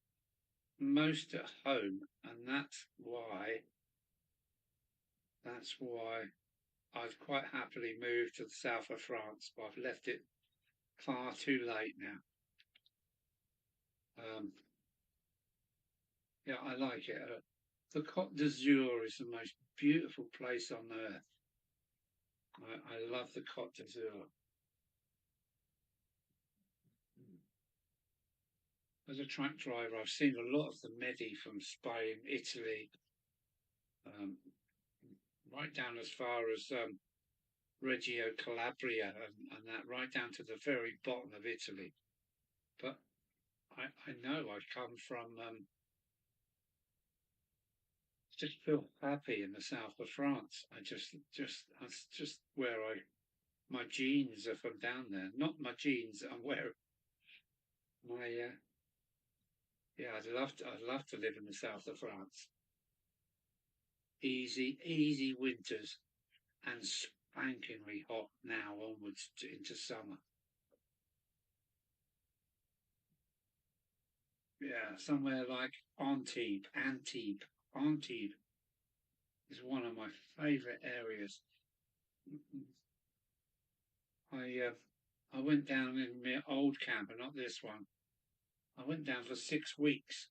most at home, and that's why I'd quite happily move to the south of France, but I've left it far too late now. Yeah, I like it. The Côte d'Azur is the most beautiful place on earth. I love the Côte d'Azur. As a truck driver, I've seen a lot of the Medi from Spain, Italy, right down as far as Reggio Calabria and that, right down to the very bottom of Italy. But I know I come from, just feel happy in the south of France. That's just where my genes are from down there. Not my genes I'm wearing. My, yeah, I'd love to live in the south of France. Easy winters and spankingly hot now onwards into summer. Yeah, somewhere like Antibes is one of my favourite areas. I went down in my old camper, not this one. I went down for 6 weeks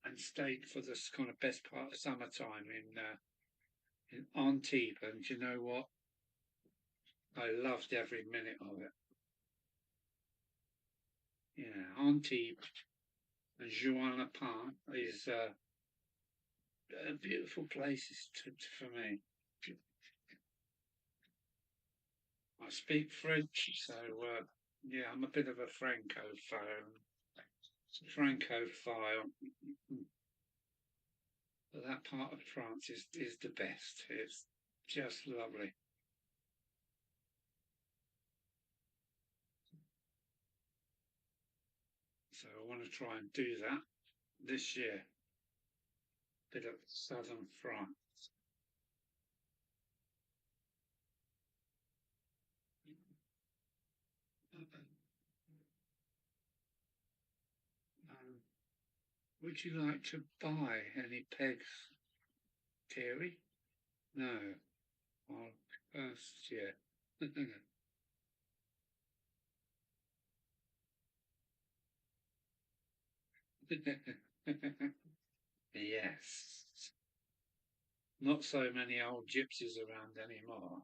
and stayed for this kind of best part of summertime in Antibes, and you know what? I loved every minute of it. Yeah, Antibes and Juan-les-Pins is beautiful places for me. I speak French, so yeah, I'm a bit of a Francophile. But that part of France is the best. It's just lovely. So I want to try and do that this year. Bit of southern France. Um, would you like to buy any pegs, Terry? No. Our first year. Yes. Not so many old gypsies around anymore.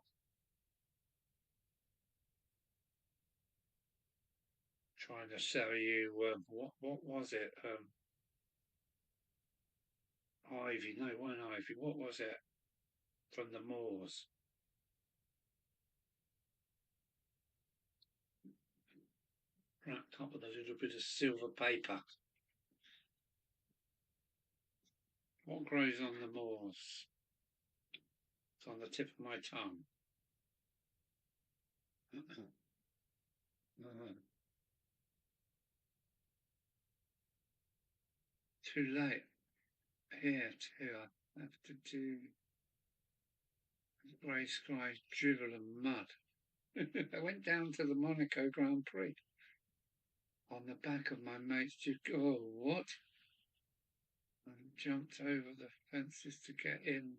Trying to sell you what was it? Ivy? No, it wasn't ivy. What was it from the moors? Wrapped up with a little bit of silver paper. What grows on the moors? It's on the tip of my tongue. Too late. Here too. I have to do grey sky, drivel and mud. I went down to the Monaco Grand Prix on the back of my mate's Duke. Oh, what? And jumped over the fences to get in.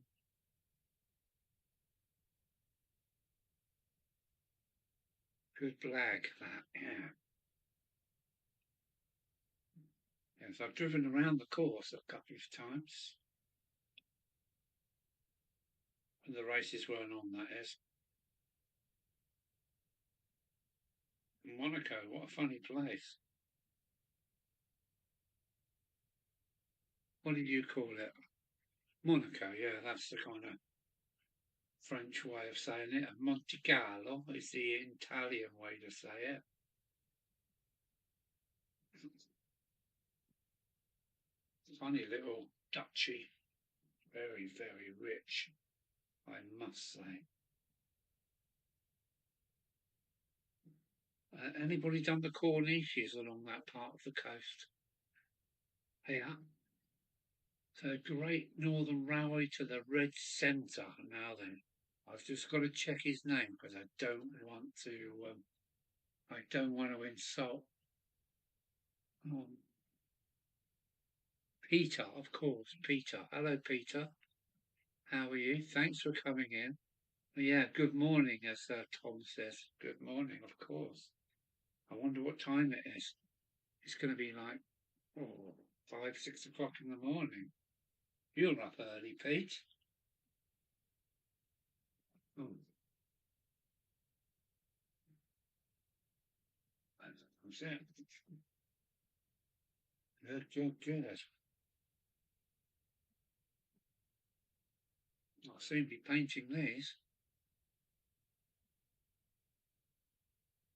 Good blag, that, yeah. Yes, I've driven around the course a couple of times. When the races weren't on, that is. Monaco, what a funny place. What did you call it? Monaco, yeah, that's the kind of French way of saying it. Monte Carlo is the Italian way to say it. Funny little duchy. Very, very rich, I must say. Anybody done the Corniches along that part of the coast? Yeah. So Great Northern Railway to the Red Centre. Now then, I've just got to check his name because I don't want to. I don't want to insult. Peter, of course, Peter. Hello, Peter. How are you? Thanks for coming in. Yeah, good morning, as Tom says. Good morning, of course. I wonder what time it is. It's going to be like 5, 6 o'clock in the morning. You're up early, Pete. Oh, that's it. Good, good, good. I'll soon be painting these.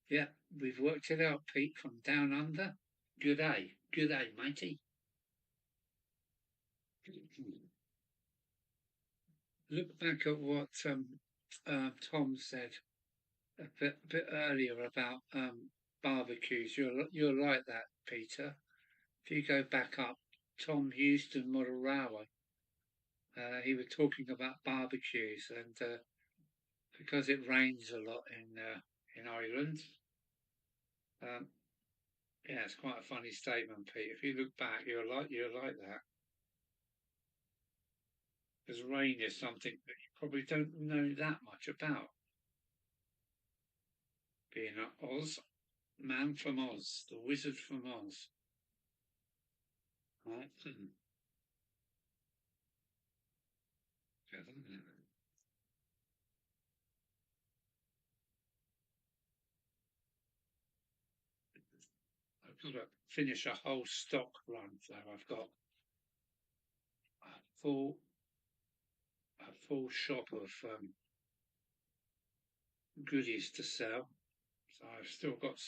Yeah, we've worked it out, Pete, from down under. Good day. Good day, matey. Look back at what Tom said a bit earlier about barbecues. You're like that, Peter. If you go back up, Tom Houston Moderawa, he was talking about barbecues, and because it rains a lot in Ireland, um, yeah, it's quite a funny statement, Pete. If you look back, you're like that. Because rain is something that you probably don't know that much about. Being an Oz man from Oz, the wizard from Oz. Right. I've got to finish a whole stock run, so I've got a full shop of goodies to sell. So I've still got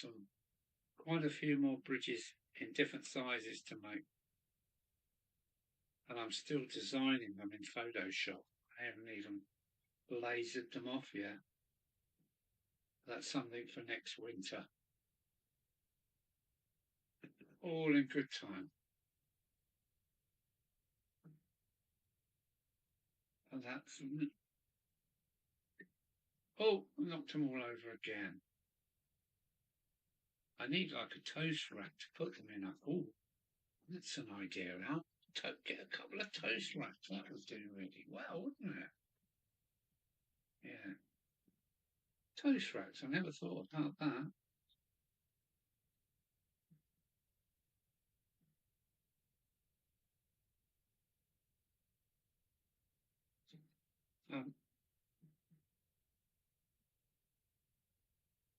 quite a few more bridges in different sizes to make, and I'm still designing them in Photoshop. I haven't even lasered them off yet. That's something for next winter. All in good time. And that's knocked them all over again. I need like a toast rack to put them in. That's an idea out. Get a couple of toast racks. That would do really well, wouldn't it? Yeah. Toast racks. I never thought about that. Um,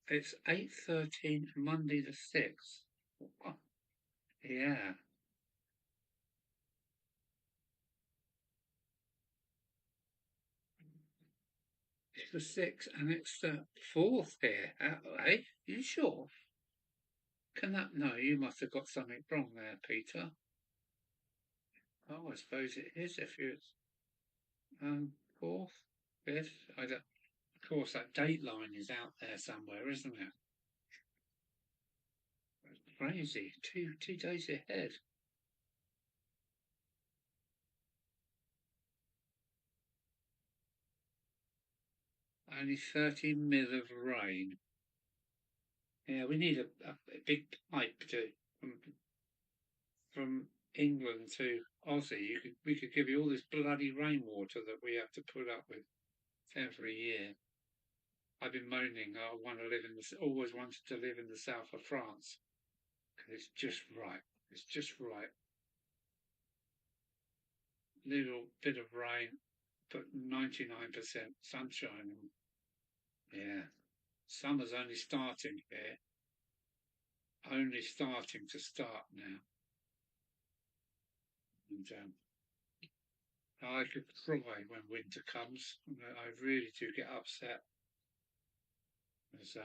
it's 8:13, Monday the 6th. Yeah. It's the 6th and it's the 4th here. Eh? You sure? Can that? No, you must have got something wrong there, Peter. Oh, I suppose it is if it's 4th, 5th. I don't. Of course, that date line is out there somewhere, isn't it? It's crazy. Two days ahead. Only 30 mil of rain. Yeah, we need a big pipe to from England to Aussie. We could give you all this bloody rainwater that we have to put up with every year. I've been moaning. I want to live in this. Always wanted to live in the south of France because it's just right. It's just right. Little bit of rain, but 99% sunshine. Yeah, summer's only starting here. Only starting to start now. And I could cry when winter comes. I really do get upset. Because,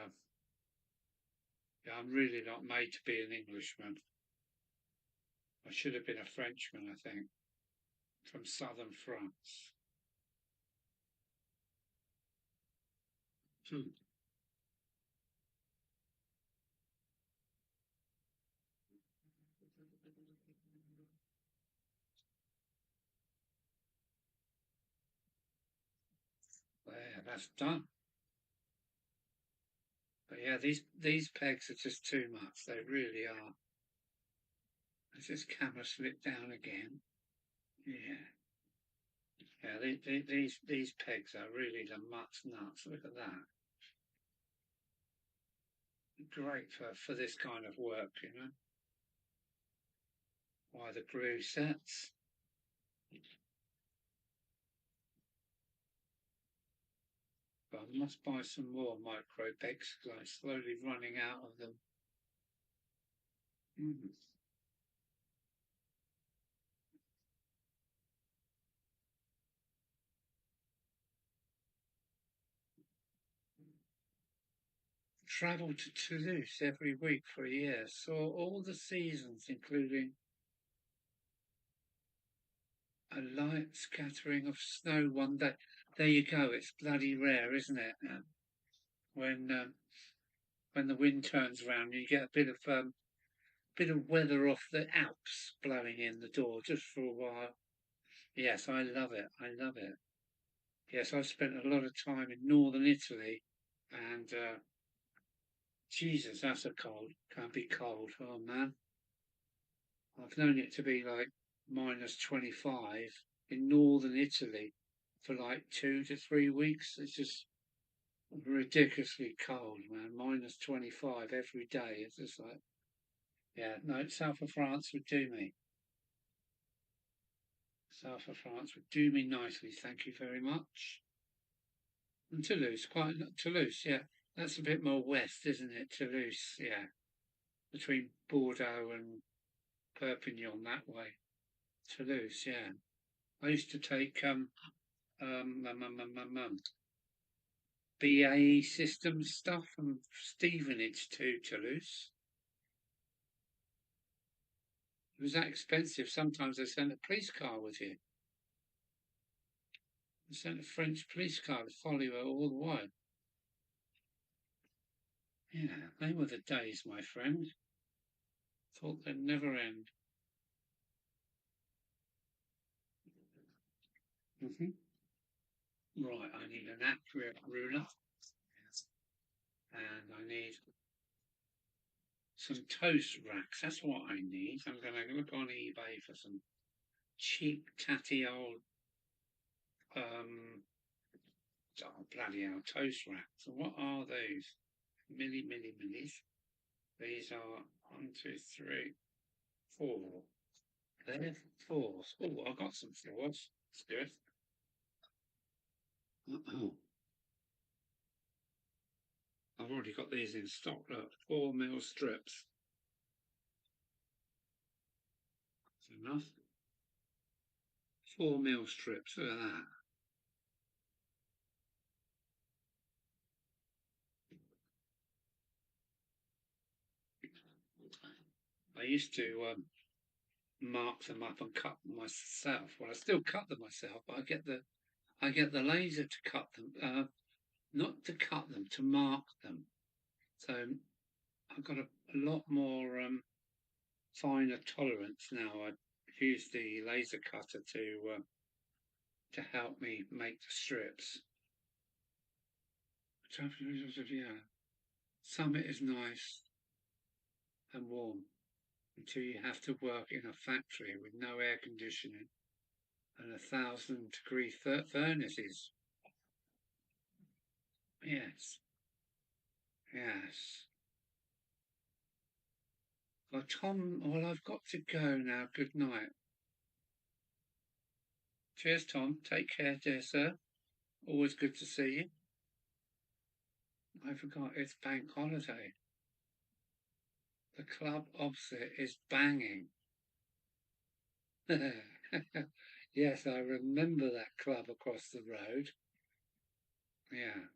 yeah, I'm really not made to be an Englishman. I should have been a Frenchman, I think, from southern France. Hmm. There, that's done. But yeah, these pegs are just too much. They really are. Has this camera slipped down again? Yeah. Yeah, these pegs are really the mutt's nuts. Look at that. Great for this kind of work, you know. Why the groove sets. But I must buy some more micro pegs because I'm slowly running out of them. Mm. Travelled to Toulouse every week for a year, saw all the seasons, including a light scattering of snow one day. There you go. It's bloody rare, isn't it? When when the wind turns round, you get a bit of weather off the Alps blowing in the door just for a while. Yes, I love it. I love it. Yes, I've spent a lot of time in northern Italy, and Jesus, that's a cold. Can't be cold. Oh man, I've known it to be like -25 in northern Italy for like 2 to 3 weeks. It's just ridiculously cold, man. -25 every day. It's just like, yeah, no, south of France would do me. South of France would do me nicely. Thank you very much. And Toulouse, quite Toulouse, yeah. That's a bit more west, isn't it? Toulouse, yeah. Between Bordeaux and Perpignan that way. Toulouse, yeah. I used to take BAE Systems stuff from Stevenage to Toulouse. It was that expensive. Sometimes they sent a police car with you. They sent a French police car to follow you all the way. Yeah, they were the days, my friend. Thought they'd never end. Hmm. Right, I need an accurate ruler, and I need some toast racks. That's what I need. I'm going to look on eBay for some cheap, tatty old um, Oh, bloody hell, toast wrap. So what are these? Millis. These are 1, 2, 3, 4. They're fours. Oh, I got some fours. That's good. I've already got these in stock. Look, 4 mil strips. That's enough. 4 mil strips. Look at that. I used to mark them up and cut them myself. Well, I still cut them myself, but I get the laser to cut them, not to cut them, to mark them. So I've got a lot more finer tolerance now. I use the laser cutter to help me make the strips. Yeah, Summit is nice and warm until you have to work in a factory with no air conditioning and 1,000-degree furnaces. Yes, yes. Well, Tom, well, I've got to go now. Good night. Cheers, Tom. Take care, dear sir. Always good to see you. I forgot it's bank holiday. The club opposite is banging. Yes, I remember that club across the road. Yeah.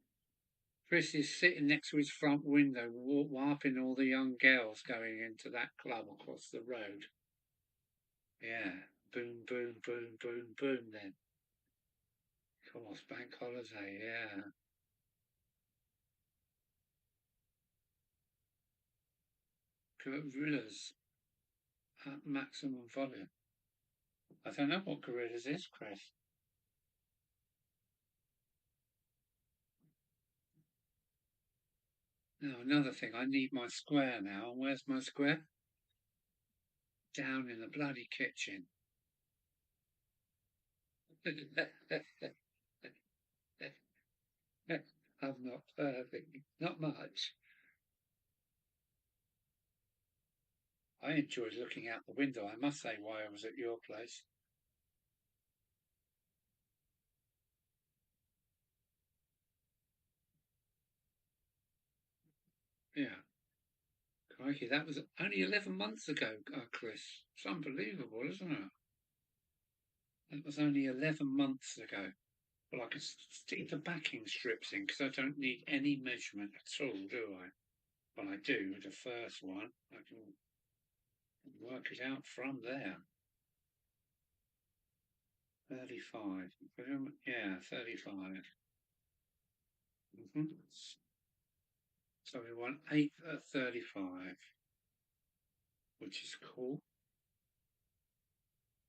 Chris is sitting next to his front window, warping all the young girls going into that club across the road. Yeah. Boom, boom, boom, boom, boom then. Of course, bank holiday, yeah. Gorillas at maximum volume. I don't know what gorillas is, Chris. Now, another thing, I need my square now. Where's my square? Down in the bloody kitchen. I'm not perfect, not much. I enjoyed looking out the window, I must say, while I was at your place. Yeah, crikey, that was only 11 months ago, Chris. It's unbelievable, isn't it? That was only 11 months ago. Well, I can stick the backing strips in because I don't need any measurement at all, do I? Well, I do with the first one. I can work it out from there. 35. Yeah, 35. So we want 8 at 35, which is cool.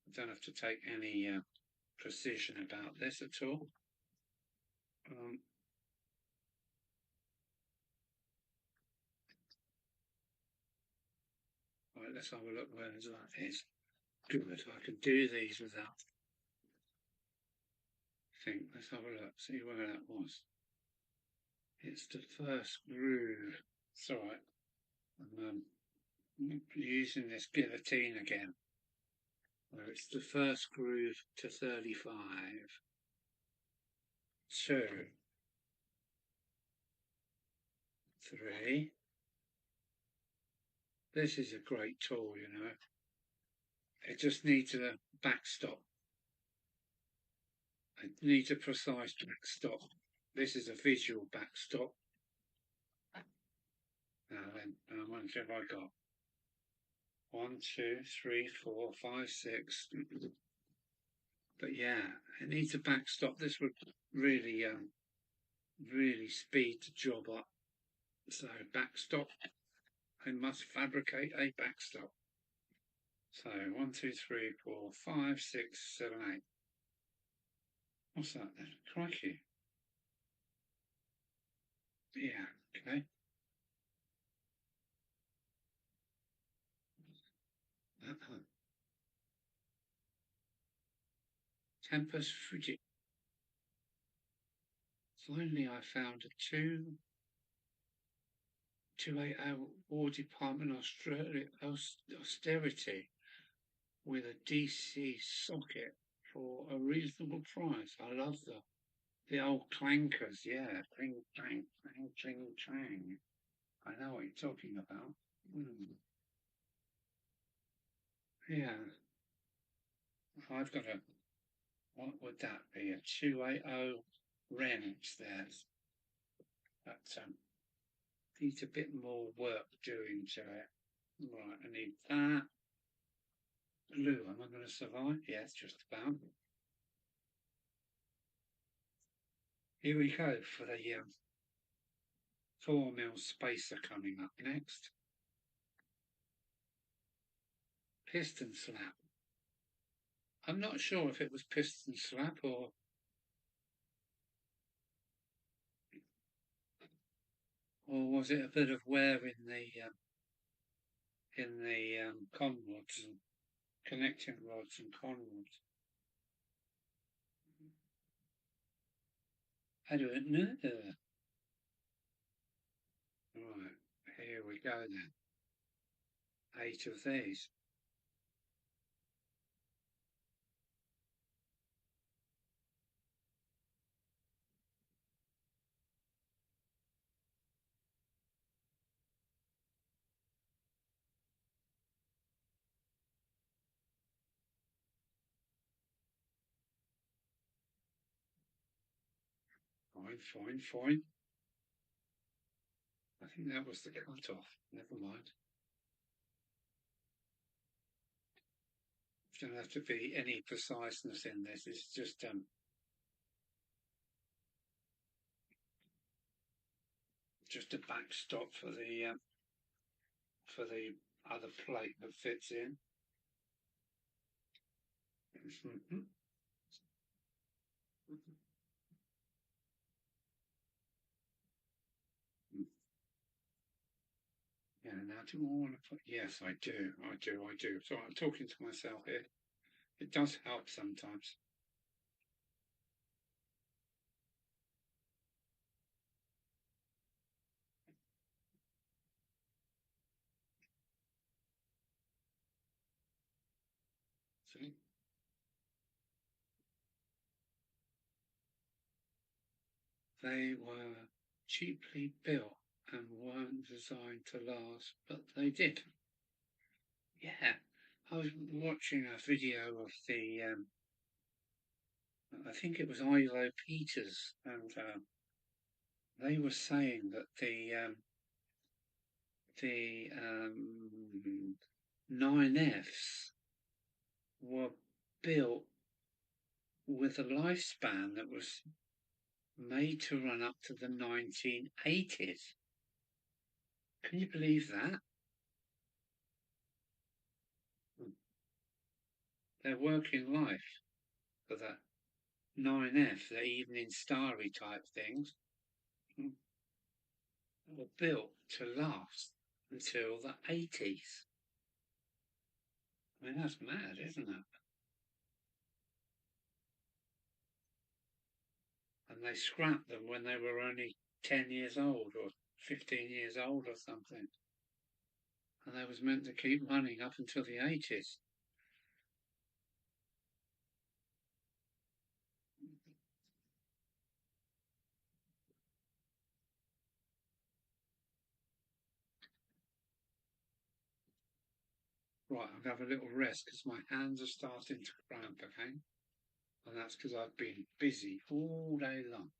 I don't have to take any precision about this at all. Right, let's have a look where that is. Good, I can do these without think. Let's have a look, see where that was. It's the first groove. It's all right. I'm using this guillotine again. Where it's the first groove to 35. 2, 3. This is a great tool, you know. It just needs a backstop. It needs a precise backstop. This is a visual backstop. Now then, how much have I got? 1, 2, 3, 4, 5, 6. But yeah, it needs a backstop. This would really, really speed the job up. So backstop, I must fabricate a backstop. So 1, 2, 3, 4, 5, 6, 7, 8. What's that then? Crikey. Yeah, okay. Tempus Fugit. Finally, I found a 280 War Department austerity with a DC socket for a reasonable price. I love the old clankers, yeah. Cling, clang, clang, cling, clang. I know what you're talking about. Yeah, I've got a, what would that be? A 280 Ren upstairs. But needs a bit more work doing to it. Right, I need that. Blue, am I going to survive? Yes, just about. Here we go for the 4mm spacer coming up next. Piston slap. I'm not sure if it was piston slap or was it a bit of wear in the con rods and connecting rods and con rods. I don't know. Right, here we go then. 8 of these. Fine, fine, fine. I think that was the cut-off. Never mind. There don't have to be any preciseness in this. It's just a backstop for the other plate that fits in. Yeah, now do I want to put... Yes, I do. So I'm talking to myself here. It does help sometimes. See? They were cheaply built and weren't designed to last, but they did. Yeah, I was watching a video of I think it was Ilo Peters, and they were saying that the 9Fs were built with a lifespan that was made to run up to the 1980s. Can you believe that? Their working life for the 9F, the evening starry type things, were built to last until the 80s. I mean, that's mad, isn't it? And they scrapped them when they were only 10 years old or 15 years old or something. And they was meant to keep running up until the 80s. Right, I'll have a little rest because my hands are starting to cramp again. And that's because I've been busy all day long.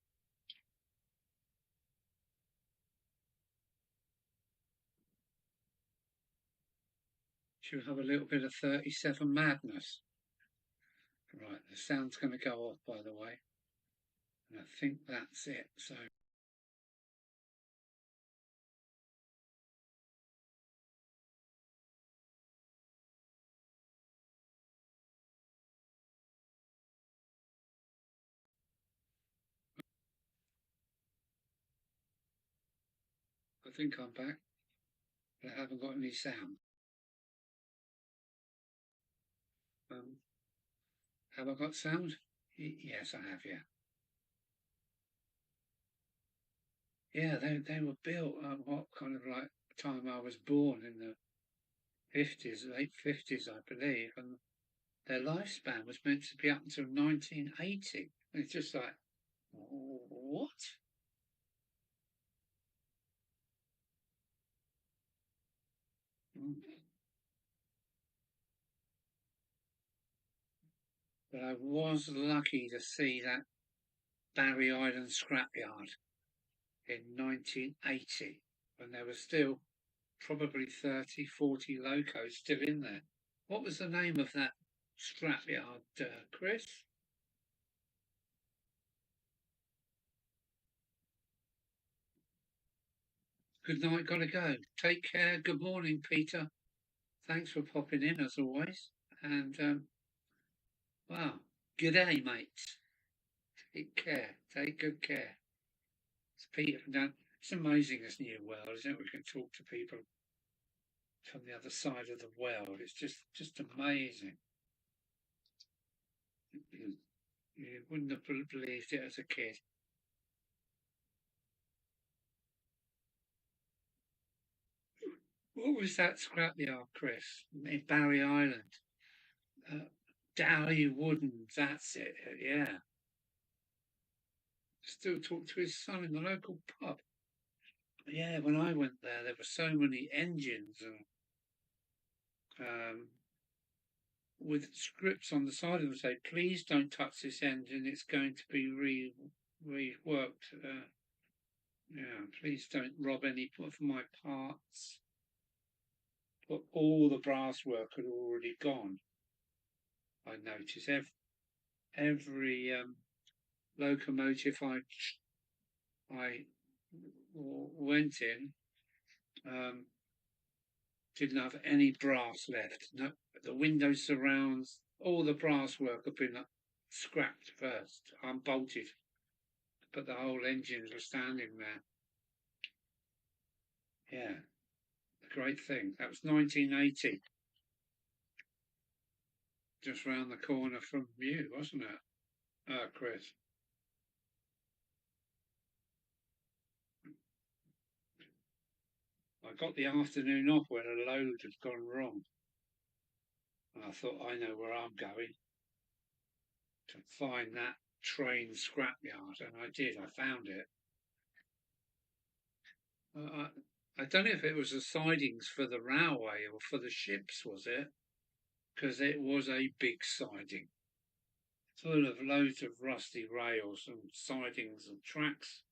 Should we have a little bit of 37 madness? Right, the sound's going to go off, by the way. And I think that's it. So I think I'm back, but I haven't got any sound. Have I got sound? Yes, I have, yeah. Yeah, they were built at what kind of like time I was born in the 50s, late 50s, I believe, and their lifespan was meant to be up until 1980. And it's just like, what? Mm. But I was lucky to see that Barry Island scrapyard in 1980 when there were still probably 30, 40 locos still in there. What was the name of that scrapyard, Chris? Good night, gotta go. Take care. Good morning, Peter. Thanks for popping in as always. And wow, good day, mates. Take care. Take good care. It's Peter from down. It's amazing this new world, isn't it? We can talk to people from the other side of the world. It's just amazing. You wouldn't have believed it as a kid. What was that scrapyard, Chris? In Barry Island. Uh, Dowie Wooden, that's it. Yeah. Still talk to his son in the local pub. Yeah, when I went there, there were so many engines and with scripts on the side of them say, "Please don't touch this engine. It's going to be reworked. Yeah, please don't rob any of my parts." But all the brass work had already gone. I noticed every locomotive I went in um, didn't have any brass left. No, the window surrounds, all the brass work had been scrapped first, unbolted, but the whole engines were standing there. Yeah, a great thing. That was 1980, just round the corner from you, wasn't it, Chris? I got the afternoon off when a load had gone wrong. And I thought, I know where I'm going to find that train scrapyard. And I did, I found it. I don't know if it was the sidings for the railway or for the ships, was it? Because it was a big siding full of loads of rusty rails and sidings and tracks.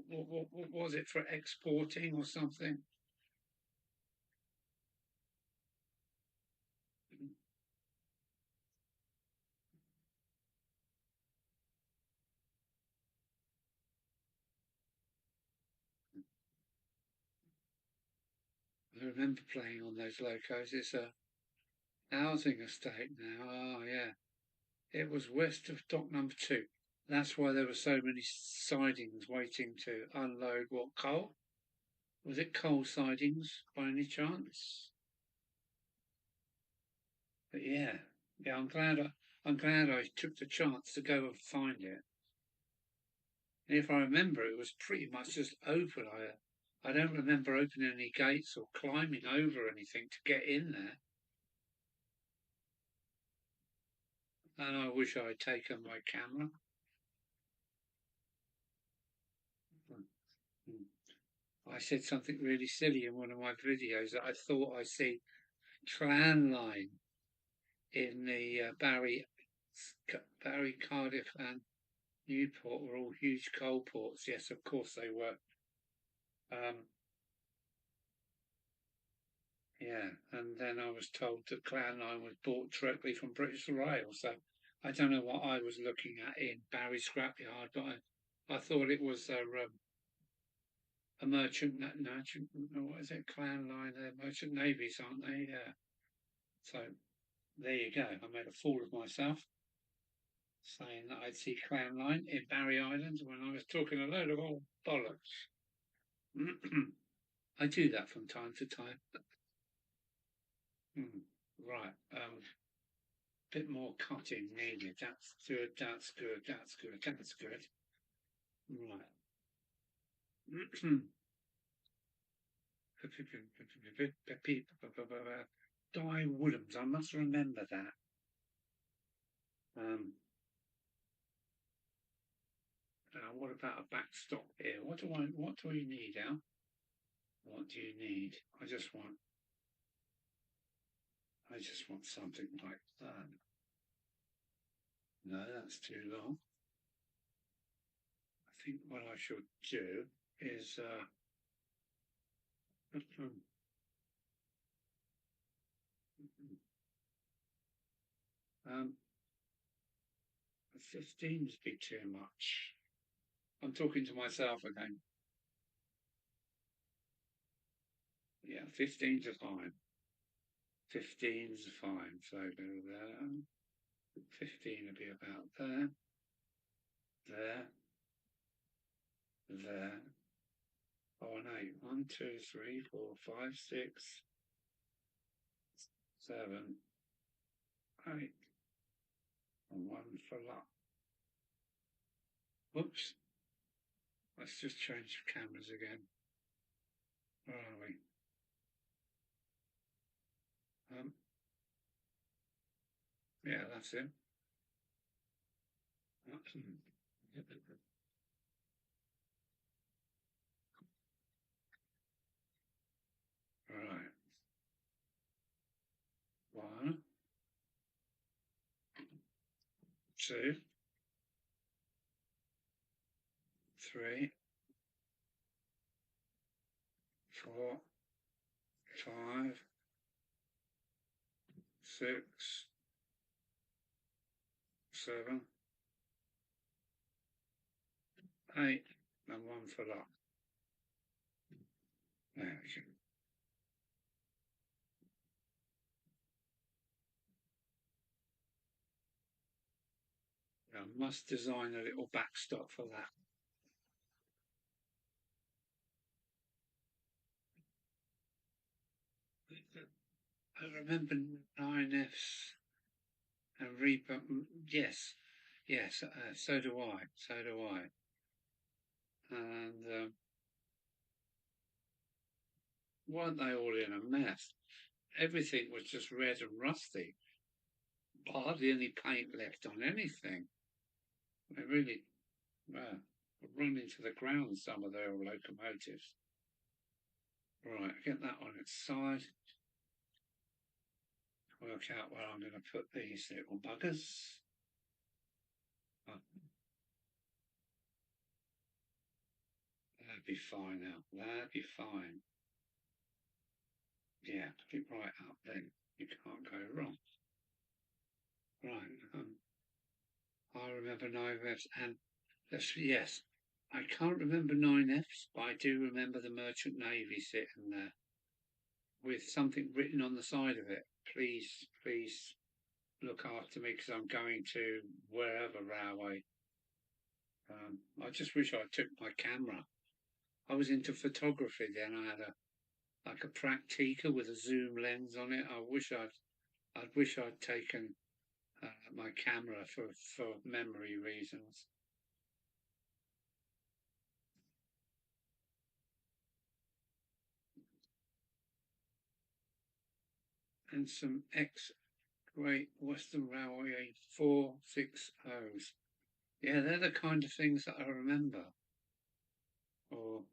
What was it, for exporting or something? I remember playing on those locos. It's a housing estate now. Oh, yeah. It was west of dock number 2. That's why there were so many sidings waiting to unload what, coal? Was it coal sidings by any chance? But yeah, yeah, I'm glad I took the chance to go and find it. And if I remember, it was pretty much just open. I don't remember opening any gates or climbing over anything to get in there. And I wish I had taken my camera. I said something really silly in one of my videos that I thought I see clan line in the Barry, Cardiff, and Newport were all huge coal ports. Yes, of course they were. Um, yeah, and then I was told that Clan Line was bought directly from British Rail. So I don't know what I was looking at in Barry Scrapyard, but I thought it was a merchant, what is it? Clan Line, they're merchant navies, aren't they? Yeah. So there you go. I made a fool of myself saying that I'd see Clan Line in Barry Island when I was talking a load of old bollocks. I do that from time to time. Right. Bit more cutting needed. That's good. That's good. That's good. That's good. Right. Guy Woodhams, I must remember that. What about a backstop here? What do we need, Al? What do you need? I just want something like that. No, that's too long. I think what I should do is um, 15's be too much. I'm talking to myself again. Yeah, 15's are fine. 15's are fine. So go there. 15 will be about there, there, there. Oh, and 8. 1, 2, 3, 4, 5, 6, 7, 8. And 1 for luck. Whoops. Let's just change cameras again. Where are we? Yeah, that's it. Right. 1, 2, 3, 4, 5, 6, 7, 8, and 1 for luck. There we go. I must design a little backstop for that. I remember 9Fs and Reaper. Yes, so do I. So do I. And weren't they all in a mess? Everything was just red and rusty. Hardly any paint left on anything. They really run into the ground, some of their locomotives. Right, get that on its side. Work out where I'm going to put these little buggers. Oh, that'd be fine now. That'd be fine. Yeah, put it right up then. You can't go wrong. Right. I remember 9Fs and yes, I can't remember 9Fs, but I do remember the Merchant Navy sitting there with something written on the side of it. Please, please look after me because I'm going to wherever railway. I just wish I took my camera. I was into photography then. I had a Praktika with a zoom lens on it. I wish I'd taken my camera for memory reasons. And some Great Western Railway 460s. Yeah, they're the kind of things that I remember. Or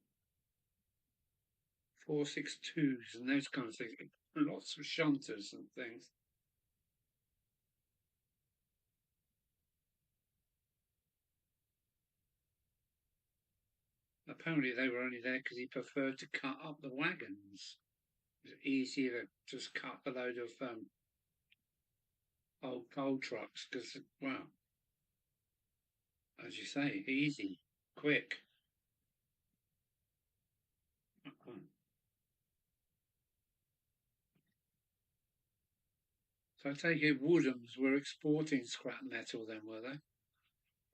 462s and those kind of things. Lots of shunters and things. Apparently they were only there because he preferred to cut up the wagons. It was easier to just cut a load of old coal trucks because, well, as you say, easy, quick. So I take it Woodhams were exporting scrap metal then, were they?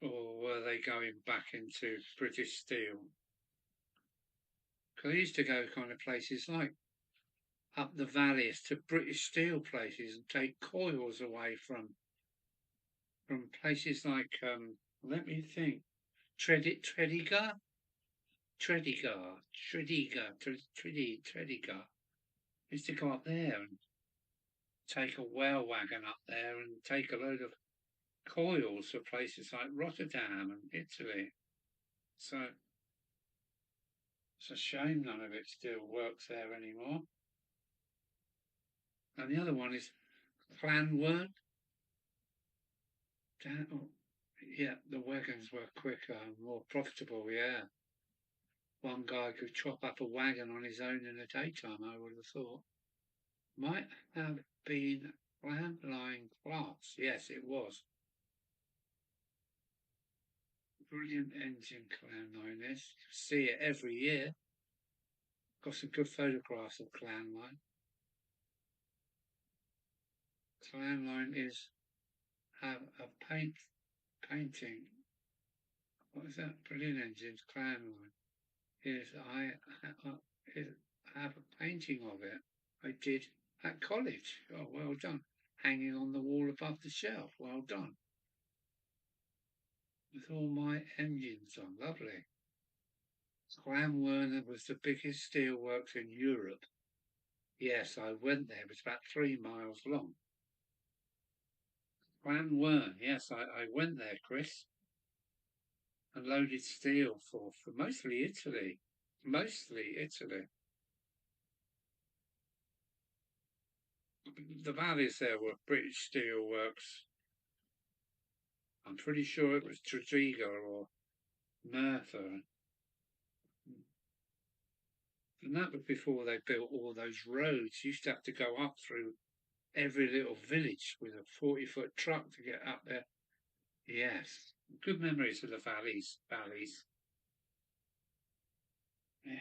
Or were they going back into British steel? Because I used to go kind of places like up the valleys to British steel places and take coils away from places like let me think, Tredegar. Tredegar. Used to go up there and take a whale wagon up there and take a load of coils for places like Rotterdam and Italy. So it's a shame none of it still works there anymore. And the other one is Llanwern. Oh, yeah, the wagons were quicker and more profitable, yeah. One guy could chop up a wagon on his own in the daytime, I would have thought. Might have been landline class. Yes, it was. Brilliant engine Clanline is. See it every year. Got some good photographs of Clanline. Clanline is have a painting. What is that? Brilliant engines Clanline is is have a painting of it. I did at college. Oh, well done. Hanging on the wall above the shelf. Well done. With all my engines on. Lovely. Llanwern was the biggest steelworks in Europe. Yes, I went there. It was about 3 miles long. Llanwern, yes, I went there, Chris, and loaded steel for mostly Italy. Mostly Italy. The valleys there were British steelworks. I'm pretty sure it was Tredegar or Merthyr. And that was before they built all those roads. You used to have to go up through every little village with a 40-foot truck to get up there. Yes, good memories of the valleys. Yeah.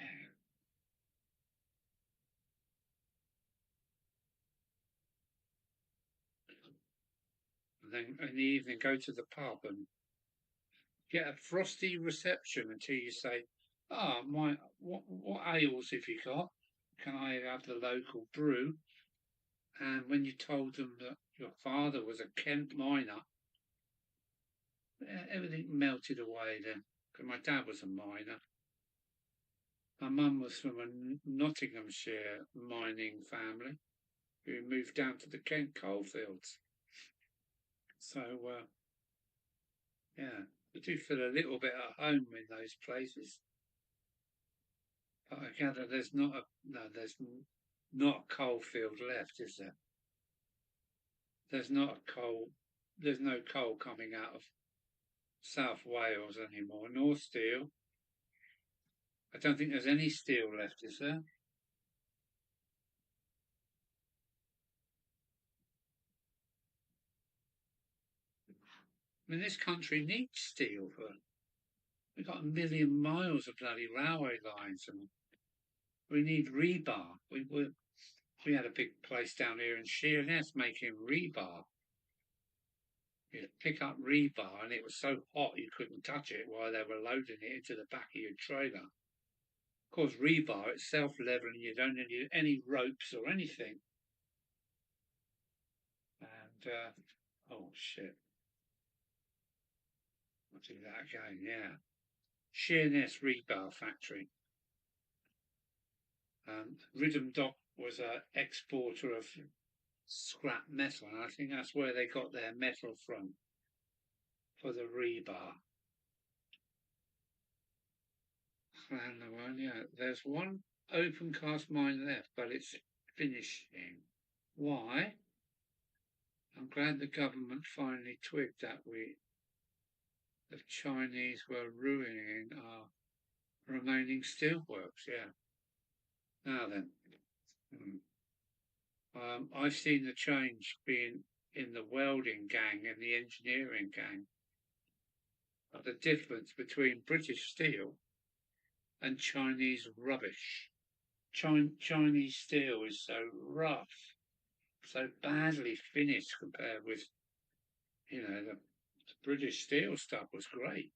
And then in the evening, go to the pub and get a frosty reception until you say, "Ah, my, what ales have you got? Can I have the local brew?" And when you told them that your father was a Kent miner, everything melted away then. Because my dad was a miner. My mum was from a Nottinghamshire mining family who moved down to the Kent coalfields. So, yeah, I do feel a little bit at home in those places. But I gather there's not a coalfield left, is there? There's not a coal. There's no coal coming out of South Wales anymore, nor steel. I don't think there's any steel left, is there? I mean, this country needs steel for. We've got a million miles of bloody railway lines, and we need rebar. We had a big place down here in Sheerness making rebar. You'd pick up rebar, and it was so hot you couldn't touch it while they were loading it into the back of your trailer. Of course, rebar it's self-leveling. You don't need any ropes or anything. And oh shit, I'll do that again. Yeah, Sheerness Rebar Factory. Ridham Dock was an exporter of scrap metal, and I think that's where they got their metal from for the rebar. And the one, yeah, there's one open cast mine left, but it's finishing. Why? I'm glad the government finally twigged that the Chinese were ruining our remaining steelworks. Yeah. Now then, I've seen the change being in the welding gang and the engineering gang. The difference between British steel and Chinese rubbish. Chinese steel is so rough, so badly finished compared with, the British steel stuff was great.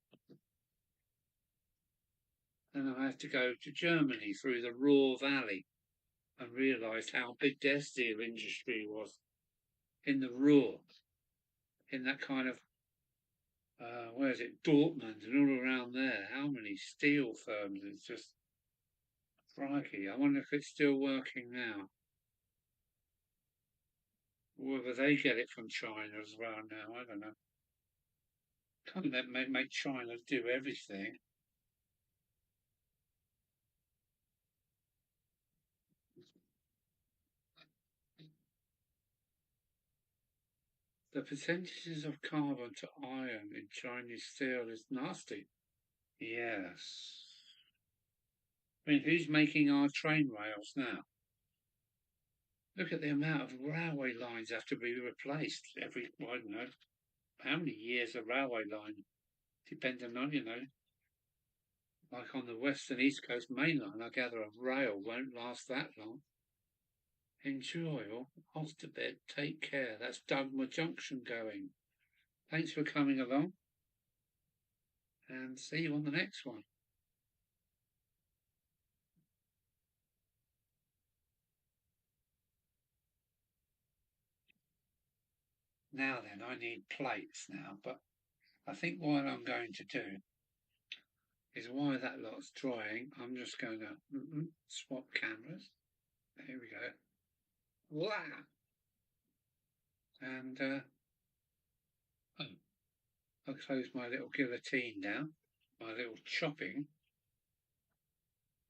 And I had to go to Germany through the Ruhr Valley and realised how big their steel industry was in the Ruhr, in that kind of where is it? Dortmund and all around there. How many steel firms? It's just crikey. I wonder if it's still working now. Whether they get it from China as well now, I don't know. Can't let make China do everything. The percentages of carbon to iron in Chinese steel is nasty. Yes. I mean, who's making our train rails now? Look at the amount of railway lines have to be replaced every, I don't know, how many years a railway line, depending on, like on the west and east coast main line, I gather a rail won't last that long. Enjoy or off to bed. Take care. That's Buckland Junction going. Thanks for coming along and see you on the next one. Now then, I need plates now, but I think what I'm going to do is while that lot's drying, I'm just going to swap cameras. There we go. Wow! And oh, I'll close my little guillotine down, my little chopping.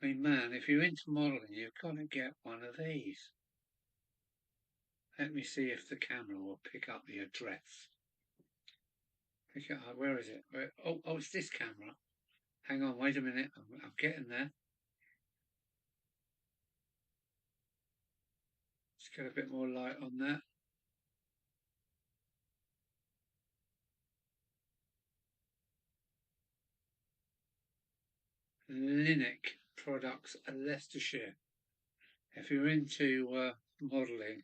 I mean, man, if you're into modelling, you've got to get one of these. Let me see if the camera will pick up the address. Pick it up. Where is it? Oh, it's this camera. Hang on, wait a minute. I'm getting there. Let's get a bit more light on that. Linic Products, Leicestershire. If you're into modelling,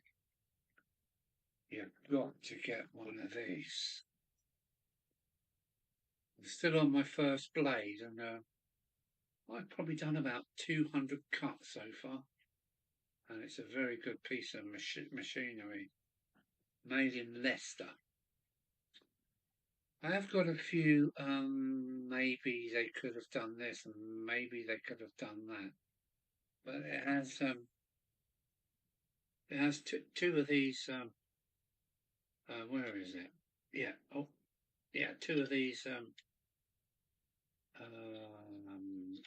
you've got to get one of these. I'm still on my first blade, and I've probably done about 200 cuts so far, and it's a very good piece of machinery, made in Leicester. I have got a few, maybe they could have done this and maybe they could have done that. But it has two of these, where is it? Yeah, oh, yeah, two of these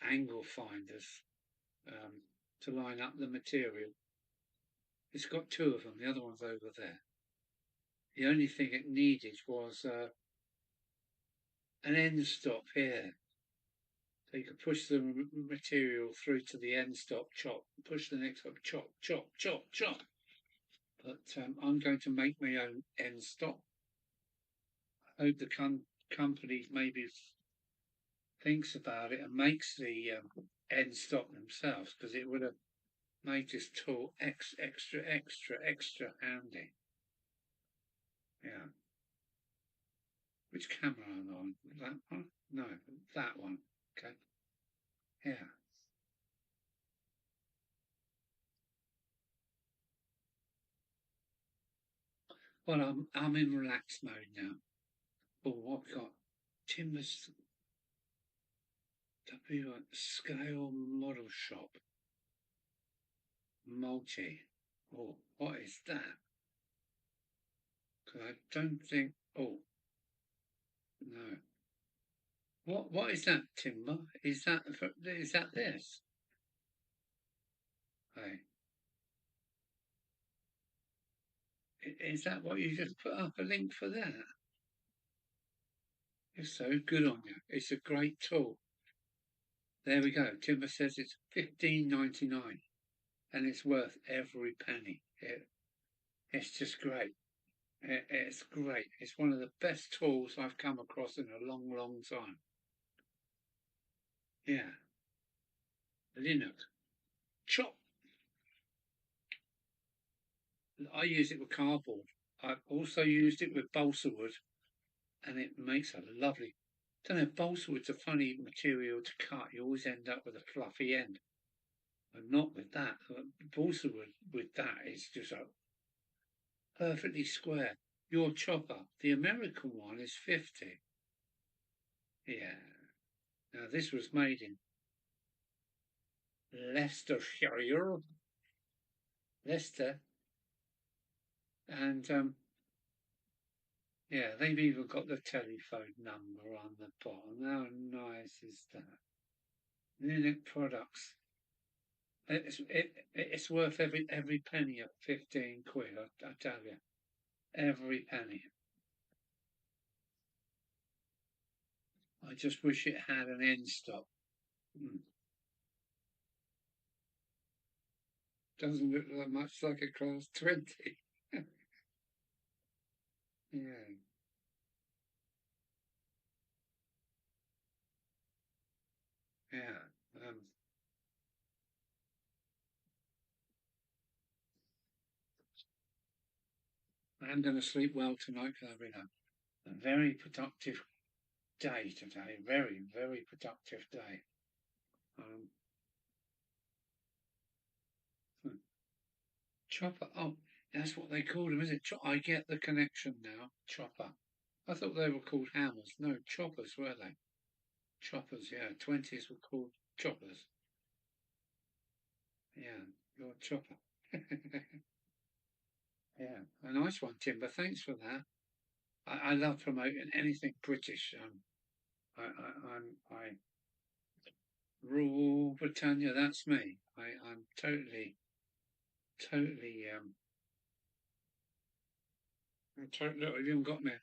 angle finders to line up the material. It's got two of them, the other one's over there. The only thing it needed was an end stop here. So you could push the material through to the end stop, chop, push the next up, chop, chop, chop, chop. But I'm going to make my own end stop. I hope the company maybe thinks about it and makes the end stop themselves, because it would have made this tool extra handy. Yeah. Which camera am I on? That one? No, that one. Okay. Yeah. Well, I'm in relaxed mode now. Oh, I've got Timber's Scale Model Shop Multi. Oh, what is that? Because I don't think. Oh, no. What is that, Timber? Is that this? Hey, is that what you just put up a link for that? You're so good on you. It's a great tool. There we go. Timber says it's $15.99 and it's worth every penny. It's just great. It's great. It's one of the best tools I've come across in a long time. Yeah. Linux. Chop. I use it with cardboard. I've also used it with balsa wood, and it makes a lovely. I don't know, balsa wood's a funny material to cut. You always end up with a fluffy end, but not with that. Balsa wood with that is just a perfectly square. Your chopper, the American one, is 50. Yeah. Now this was made in Leicestershire, Leicester, and yeah, they've even got the telephone number on the bottom. How nice is that? Munich products. It's worth every penny at 15 quid. I tell you, every penny. I just wish it had an end stop. Doesn't look that much like a class 20. Yeah, yeah. I'm going to sleep well tonight because I've been a very productive day today. Very, very productive day. Um, hmm. Chopper. Oh, that's what they called them, is it? I get the connection now. Chopper. I thought they were called hammers. No, choppers, were they? Choppers, yeah. 20s were called choppers. Yeah, you're a chopper. Yeah, a nice one, Timber. Thanks for that. I love promoting anything British. I rule Britannia. That's me. I'm totally. Look, I've even got my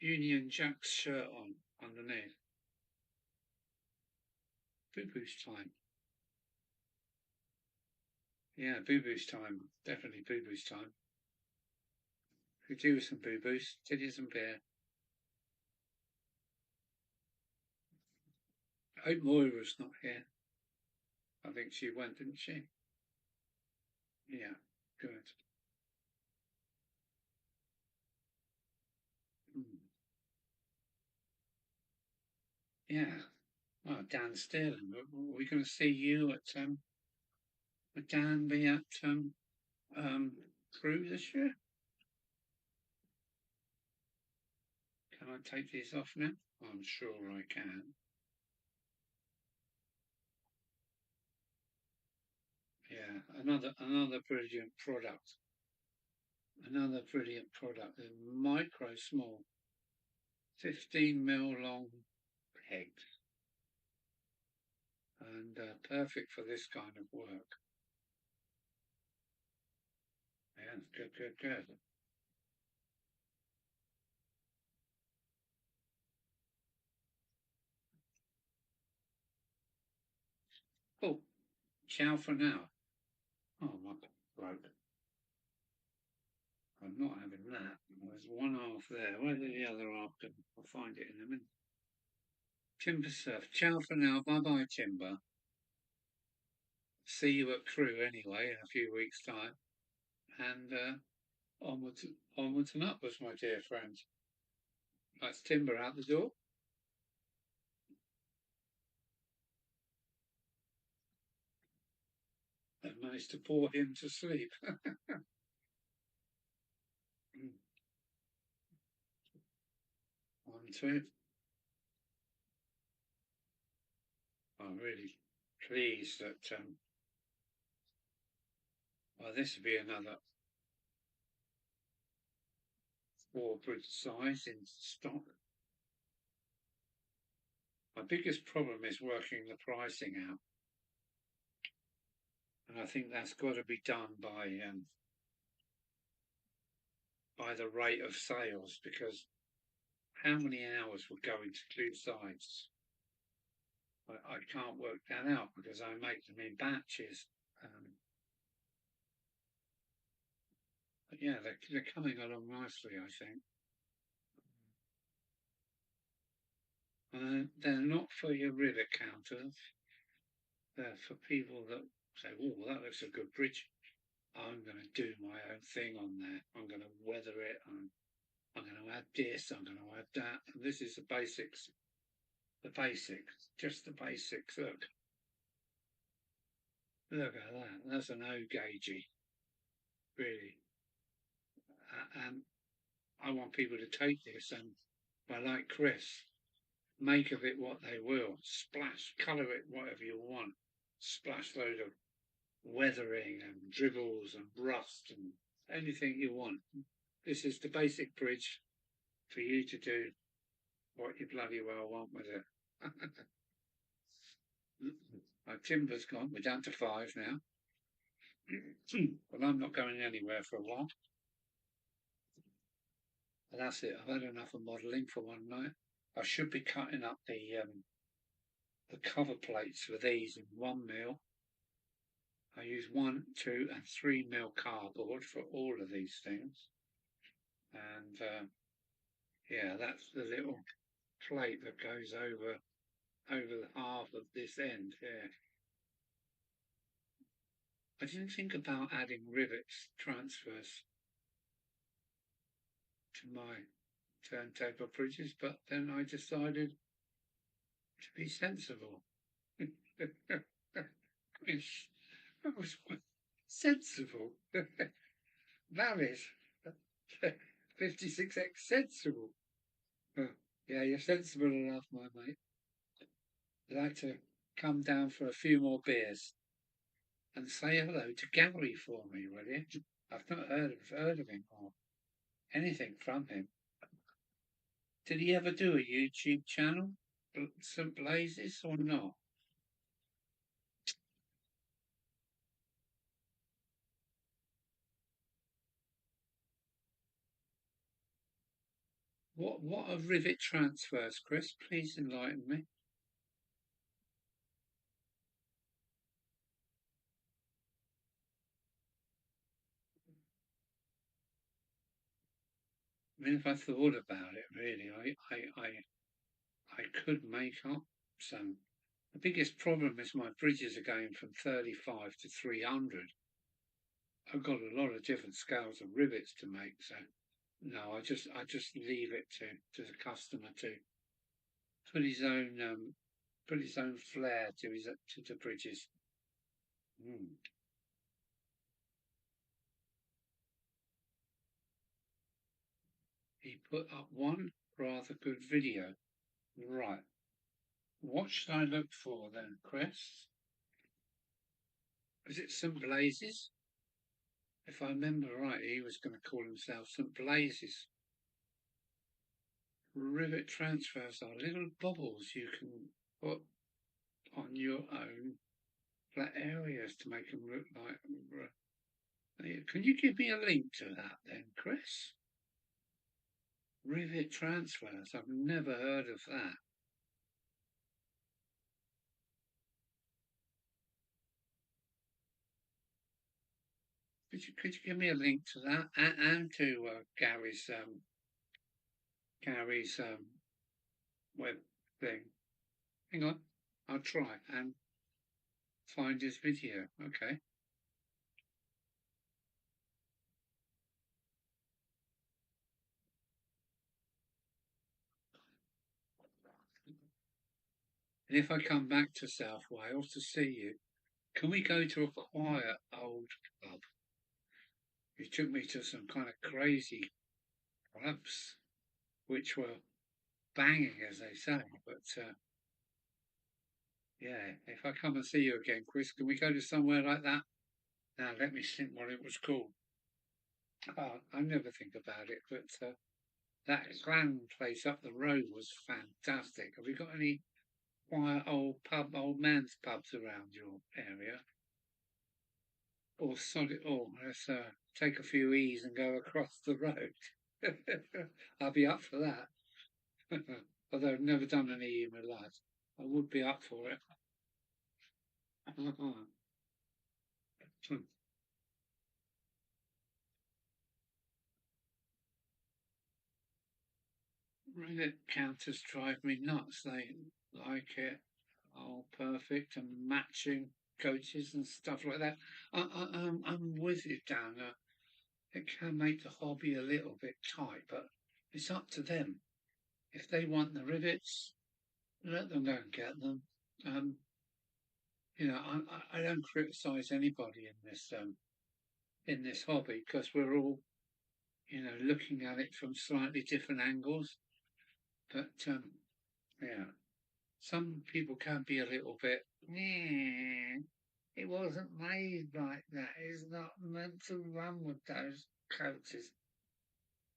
Union Jack's shirt on underneath. Boo Boo's time. Yeah, Boo Boo's time. Definitely Boo Boo's time. Could do with some Boo Boos, titties and beer. I hope Moira's not here. I think she went, didn't she? Yeah, good. Mm. Yeah. Well, Dan Sterling. We're going to see you at would Dan be at um Crew this year? Can I take these off now? I'm sure I can. Yeah, another brilliant product. Another brilliant product. The micro small, 15 mil long pegs, and perfect for this kind of work. Yeah, good, good, good. Oh, ciao for now. Oh my bloke. I'm not having that. There's one half there. Where's the other half? I'll find it in a minute. Timber Surf. Ciao for now. Bye bye, Timber. See you at Crew anyway in a few weeks' time. And onwards, onwards and upwards, my dear friends. That's Timber out the door. I've managed to bore him to sleep. 1, 2. I'm really pleased that well, this would be another 4 bridge size in stock. My biggest problem is working the pricing out, and I think that's got to be done by the rate of sales, because how many hours would go into 2 sides? I can't work that out because I make them in batches. Um, but yeah, they're coming along nicely, I think. They're not for your rivet counters. They're for people that say, "Oh, that looks a good bridge. I'm going to do my own thing on there. I'm going to weather it. I'm going to add this. I'm going to add that." And this is the basics. The basics. Just the basics. Look at that. That's an O gaugey, really. And I want people to take this and But like Chris, make of it what they will. Splash, colour it whatever you want. Splash load of weathering and dribbles and rust and anything you want. This is the basic bridge for you to do what you bloody well want with it. My timber's gone. We're down to 5 now. But I'm not going anywhere for a while. But that's it. I've had enough of modelling for one night. I should be cutting up the cover plates for these in 1mm. I use 1, 2 and 3mm cardboard for all of these things. And yeah, that's the little plate that goes over the half of this end here. I didn't think about adding rivets transfers to my turntable bridges, but then I decided to be sensible. That was sensible. That is 56x sensible. Oh, yeah, you're sensible enough, my mate. I'd like to come down for a few more beers and say hello to Gary for me, will you? I've not heard of him or anything from him. Did he ever do a YouTube channel, St Blazes, or not? What are rivet transfers, Chris? Please enlighten me. I mean, if I thought about it, really, I could make up some. The biggest problem is my bridges are going from 35 to 300. I've got a lot of different scales of rivets to make, so no, I just leave it to the customer to put his own flair to the bridges. Mm. He put up one rather good video. Right. What should I look for then, Chris? Is it St Blazes? If I remember right, he was going to call himself St Blazes. Rivet transfers are little bubbles you can put on your own flat areas to make them look like. Can you give me a link to that then, Chris? Rivet transfers. I've never heard of that. Could you give me a link to that and to Gary's web thing? Hang on, I'll try and find his video. Okay. And if I come back to South Wales to see you, can we go to a quiet old pub? You took me to some kind of crazy clubs, which were banging, as they say. But yeah, if I come and see you again, Chris, can we go to somewhere like that? Now, let me think what it was called. Oh, I never think about it, but that clan place up the road was fantastic. Have you got any quiet old man's pubs around your area? Or solid, let's take a few E's and go across the road. I'll be up for that. Although I've never done any E in my life, I would be up for it. Reddit counters drive me nuts. They like it all perfect and matching coaches and stuff like that. I'm with you, Dan. It can make the hobby a little bit tight, but it's up to them. If they want the rivets, let them go and get them. Um, I don't criticise anybody in this hobby because we're all looking at it from slightly different angles. But yeah, some people can be a little bit. Yeah, it wasn't made like that. It's not meant to run with those coaches.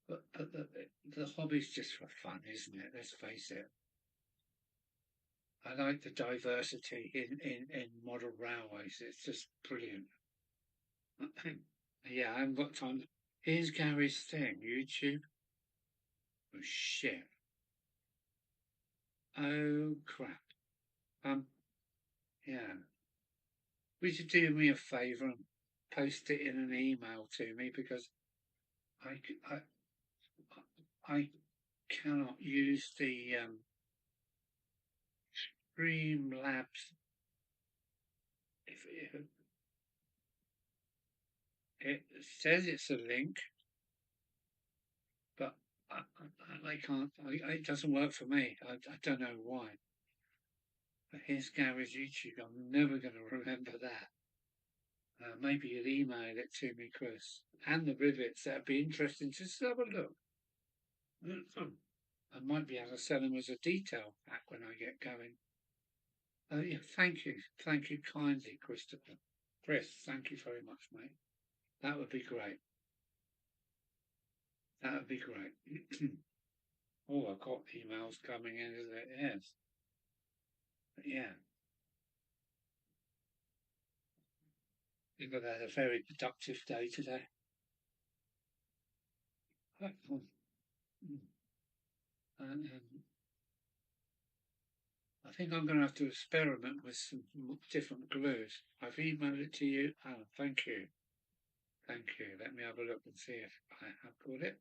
But the hobby's just for fun, isn't it? Let's face it. I like the diversity in model railways. It's just brilliant. Yeah, I haven't got time. Here's Gary's thing, YouTube. Oh shit. Oh crap. Um, yeah. Would you do me a favour and post it in an email to me because I, I cannot use the Streamlabs. If it says it's a link, but I can't. It doesn't work for me. I don't know why. But here's Gary's YouTube. I'm never going to remember that. Maybe you'd email it to me, Chris. And the rivets. That'd be interesting. Just have a look. I might be able to sell them as a detail pack when I get going. Yeah, thank you. Thank you kindly, Christopher. Chris, thank you very much, mate. That would be great. That would be great. Oh, I've got emails coming in as it is. But yeah, we've had a very productive day today. And I think I'm going to have to experiment with some different glues. I've emailed it to you. Oh, thank you. Thank you. Let me have a look and see if I have got it.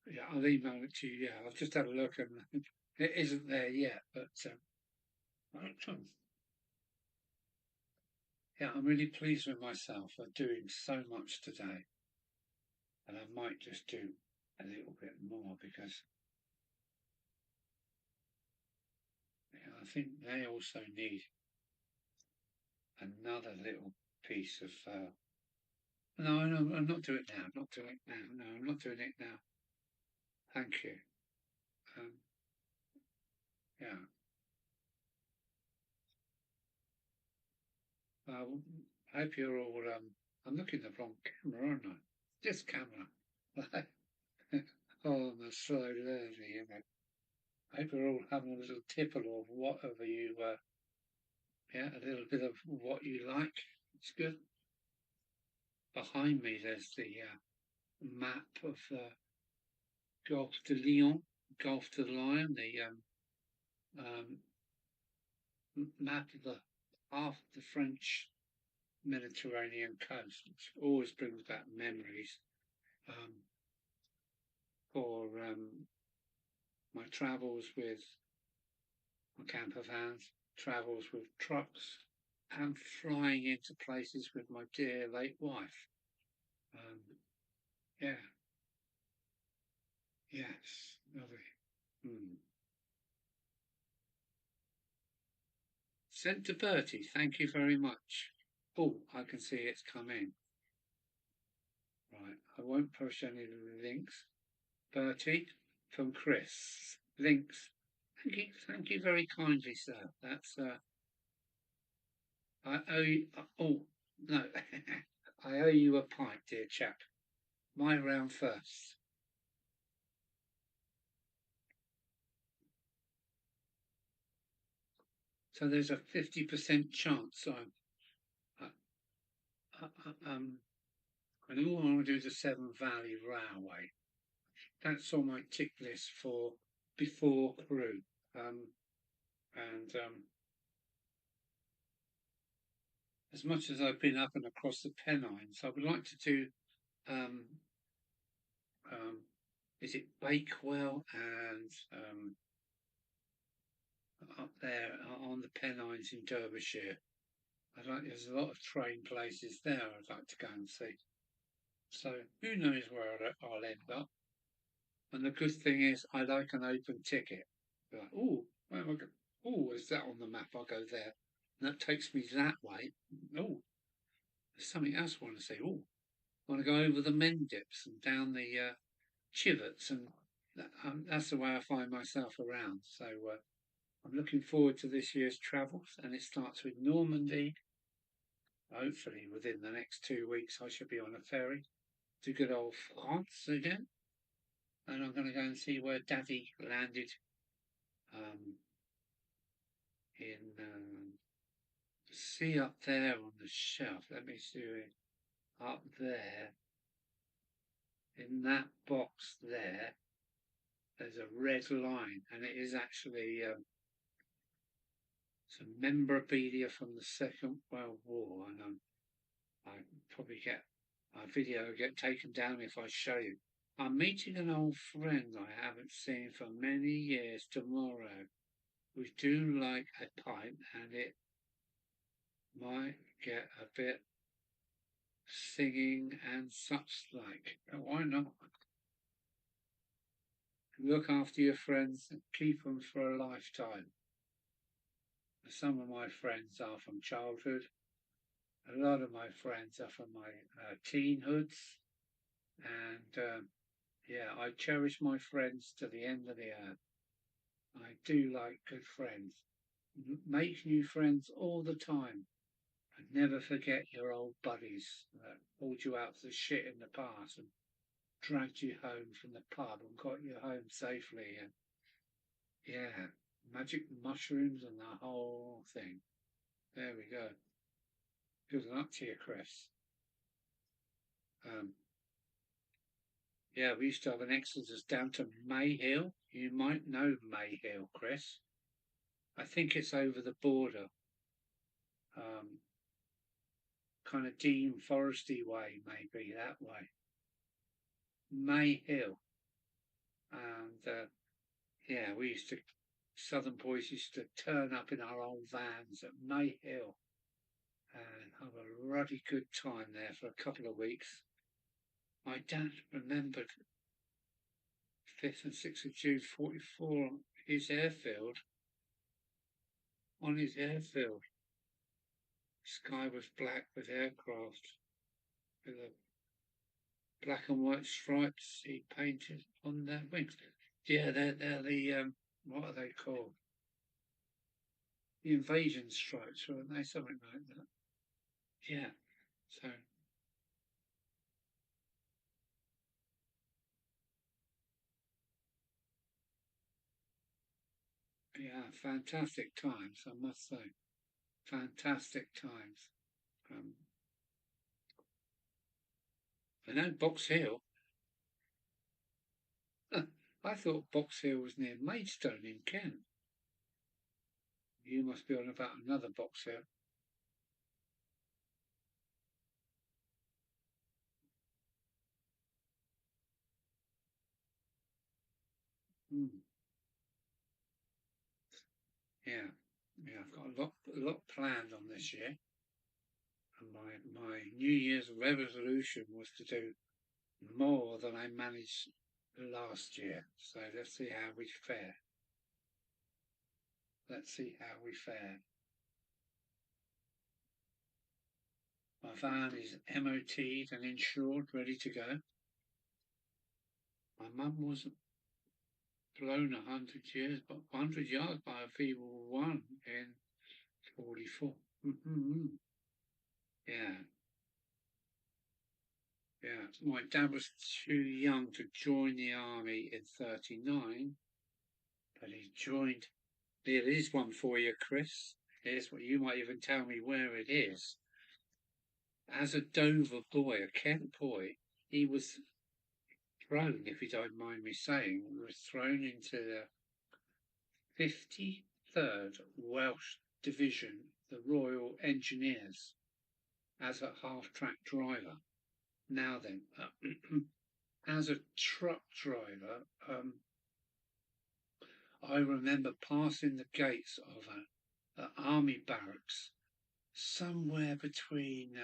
Yeah, I'll email it to you. Yeah, I've just had a look and it isn't there yet. But yeah, I'm really pleased with myself for doing so much today. And I might just do a little bit more because yeah, I think they also need another little piece of. No, no, I'm not doing it now. Not doing it now. No, I'm not doing it now. Thank you. Um, yeah. I hope you're all. I'm looking at the wrong camera, aren't I? This camera. Oh, I'm so lazy, you know. I hope you're all having a little tipple of whatever you. Yeah, a little bit of what you like. It's good. Behind me, there's the map of Gulf de Lion, Gulf de Lion, the um, map of the half the French Mediterranean coast, which always brings back memories um, for my travels with my camper vans, travels with trucks, and flying into places with my dear late wife. Um, yeah, yes, lovely. Mm. Sent to Bertie, thank you very much. Oh, I can see it's come in. Right, I won't push any links. Bertie from Chris. Links. Thank you very kindly, sir. That's I owe you. Oh no, I owe you a pint, dear chap. My round first. So there's a 50% chance I, and all I want to do is a Severn Valley Railway. That's on my tick list for before Crewe. And as much as I've been up and across the Pennines, I would like to do um, um, is it Bakewell and up there on the Pennines in Derbyshire. There's a lot of train places there I'd like to go and see. So who knows where I'll end up. And the good thing is, I like an open ticket. Like, oh, where am I go? Oh, is that on the map? I'll go there. And that takes me that way. Oh, there's something else I want to see. Oh, I want to go over the Mendips and down the Chivets, and that's the way I find myself around. So I'm looking forward to this year's travels, and it starts with Normandy. Hopefully, within the next 2 weeks, I should be on a ferry to good old France again, and I'm going to go and see where Daddy landed um, in see up there on the shelf. Let me see it up there in that box there. There's a red line, and it is actually some memorabilia from the Second World War, and I probably get my video will get taken down if I show you. I'm meeting an old friend I haven't seen for many years tomorrow. We do like a pint, and it might get a bit singing and such like. Why not? Look after your friends and keep them for a lifetime. Some of my friends are from childhood. A lot of my friends are from my teenhoods. And yeah, I cherish my friends to the end of the earth. I do like good friends. Make new friends all the time. And never forget your old buddies that pulled you out for shit in the past and dragged you home from the pub and got you home safely. And yeah, magic mushrooms and the whole thing. There we go. Good luck to you, Chris. Yeah, we used to have an exodus down to Mayhill. You might know Mayhill, Chris. I think it's over the border, um, kind of Dean Foresty way, maybe that way. Mayhill, and yeah, we used to Southern boys used to turn up in our old vans at Mayhill and have a ruddy good time there for a couple of weeks. My dad remembered 5th and 6th of June 44 his airfield. On his airfield, sky was black with aircraft, with a black and white stripes he painted on their wings. Yeah, they're the what are they called? The invasion stripes, weren't they? Something like that. Yeah. So yeah, fantastic times, I must say. Fantastic times. Um, I know Box Hill. I thought Box Hill was near Maidstone in Kent. You must be on about another Box Hill. Hmm. Yeah, yeah. I've got a lot planned on this year, and my New Year's resolution was to do more than I managed last year. So let's see how we fare. Let's see how we fare. My van is MOT'd and insured, ready to go. My mum was blown 100 years, but 100 yards by a V1 in 44. Mm-hmm. Yeah, yeah. My dad was too young to join the army in 39, but he joined. There is one for you, Chris. Here's what you might even tell me where it is. As a Dover boy, a Kent boy, he was thrown, if you don't mind me saying, was thrown into the 53rd Welsh Division, the Royal Engineers, as a half-track driver. Now then, as a truck driver, I remember passing the gates of an army barracks somewhere between,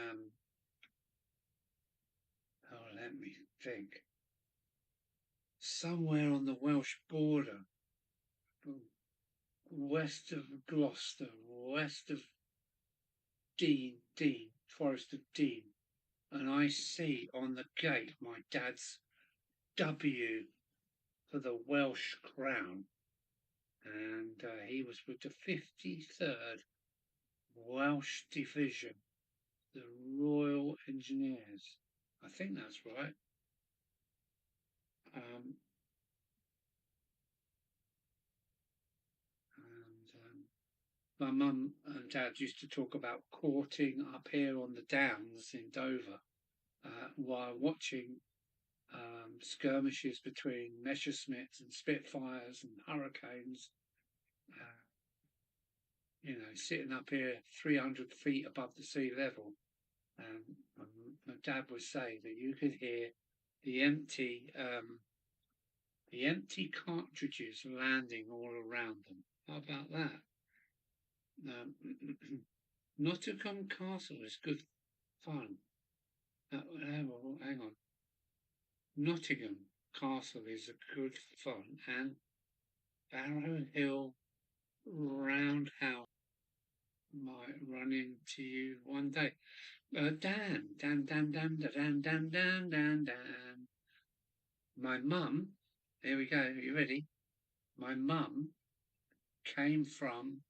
oh, let me think, somewhere on the Welsh border, west of Gloucester, west of Forest of Dean, and I see on the gate my dad's W for the Welsh Crown, and he was with the 53rd Welsh Division, the Royal Engineers. I think that's right. Um, and my mum and dad used to talk about courting up here on the downs in Dover while watching skirmishes between Messerschmitts and Spitfires and Hurricanes. Uh, sitting up here 300 feet above the sea level. And my dad would say that you could hear the empty cartridges landing all around them. How about that? Um, Nottingham Castle is good fun. Hang on. Nottingham Castle is a good fun, and Barrow Hill Roundhouse might run into you one day. Dan, Dan, Dan, Dan, Dan, Dan, Dan, Dan, Dan. My mum, here we go, are you ready? My mum came from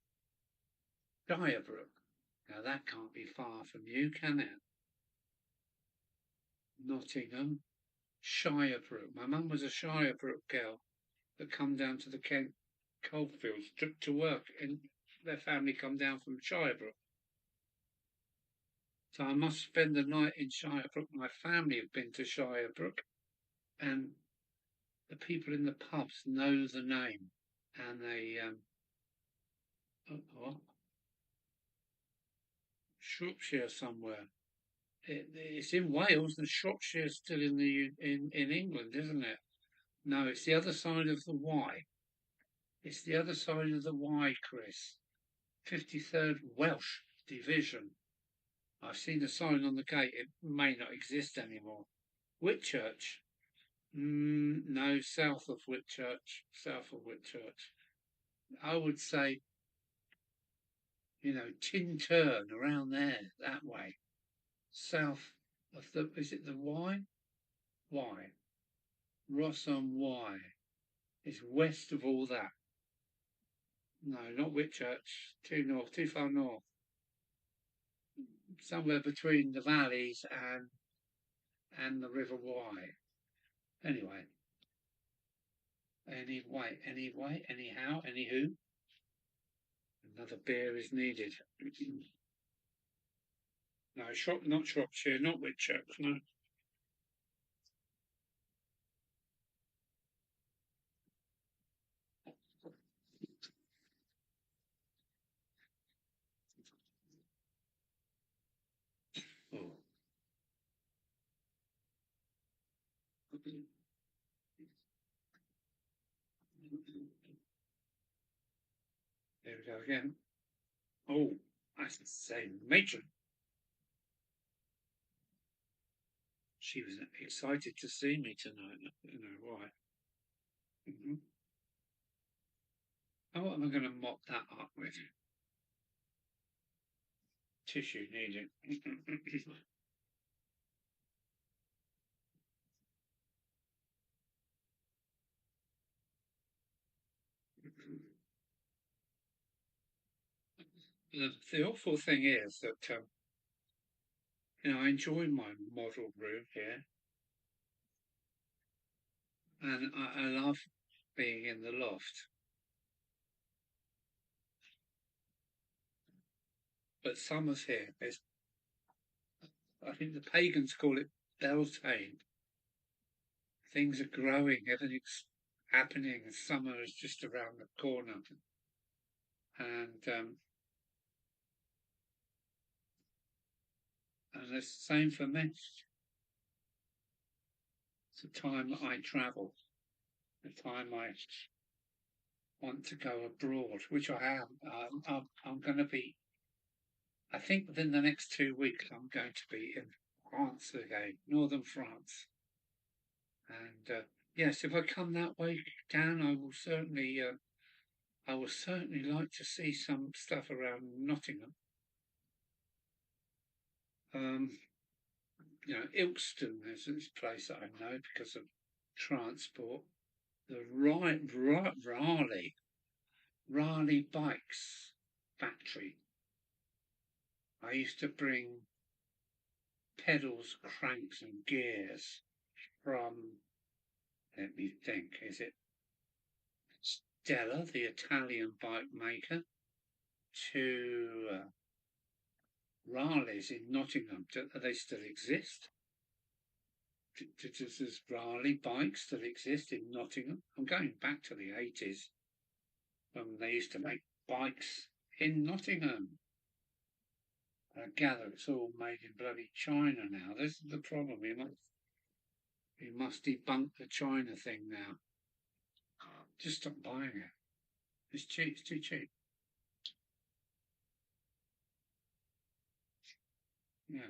Shirebrook. Now that can't be far from you, can it? Nottingham, Shirebrook. My mum was a Shirebrook girl that come down to the Kent coalfields to work, and their family come down from Shirebrook. So I must spend the night in Shirebrook. My family have been to Shirebrook, and the people in the pubs know the name, and they what? Shropshire somewhere. It's in Wales, and Shropshire's still in England, isn't it? No, it's the other side of the Y. It's the other side of the Y, Chris. 53rd Welsh Division. I've seen the sign on the gate. It may not exist anymore. Whitchurch. No, south of Whitchurch. South of Whitchurch. I would say, Tintern around there, that way. South of is it the Y? Y. Ross on Y. Is west of all that. No, not Whitchurch. Too north, too far north. Somewhere between the valleys and the River Wye. Anyway, anyhow, anywho, another beer is needed. No, not Shropshire, not Whitchurch, no. Oh. There we go again. Oh, I should say matron. She was excited to see me tonight. You know why? Mm-hmm. Oh, what am I going to mop that up with? Tissue needed. The awful thing is that I enjoy my model room here, and I love being in the loft. But summer's here. I think the pagans call it Beltane. Things are growing, everything's happening. Summer is just around the corner, and it's the same for me. It's the time I travel, the time I want to go abroad, which I am. I'm going to be. I think within the next 2 weeks, I'm going to be in France again, northern France, and Yes, if I come that way down, I will certainly like to see some stuff around Nottingham. Um, Ilkeston is this place that I know because of transport. The Raleigh Bikes factory. I used to bring pedals, cranks, and gears from, let me think, is it Stella, the Italian bike maker, to Raleigh's in Nottingham. Do they still exist? Does Raleigh bikes still exist in Nottingham? I'm going back to the 80s when they used to make bikes in Nottingham. I gather it's all made in bloody China now. This is the problem. We must debunk the China thing now. Just stop buying it. It's cheap. It's too cheap. Yeah.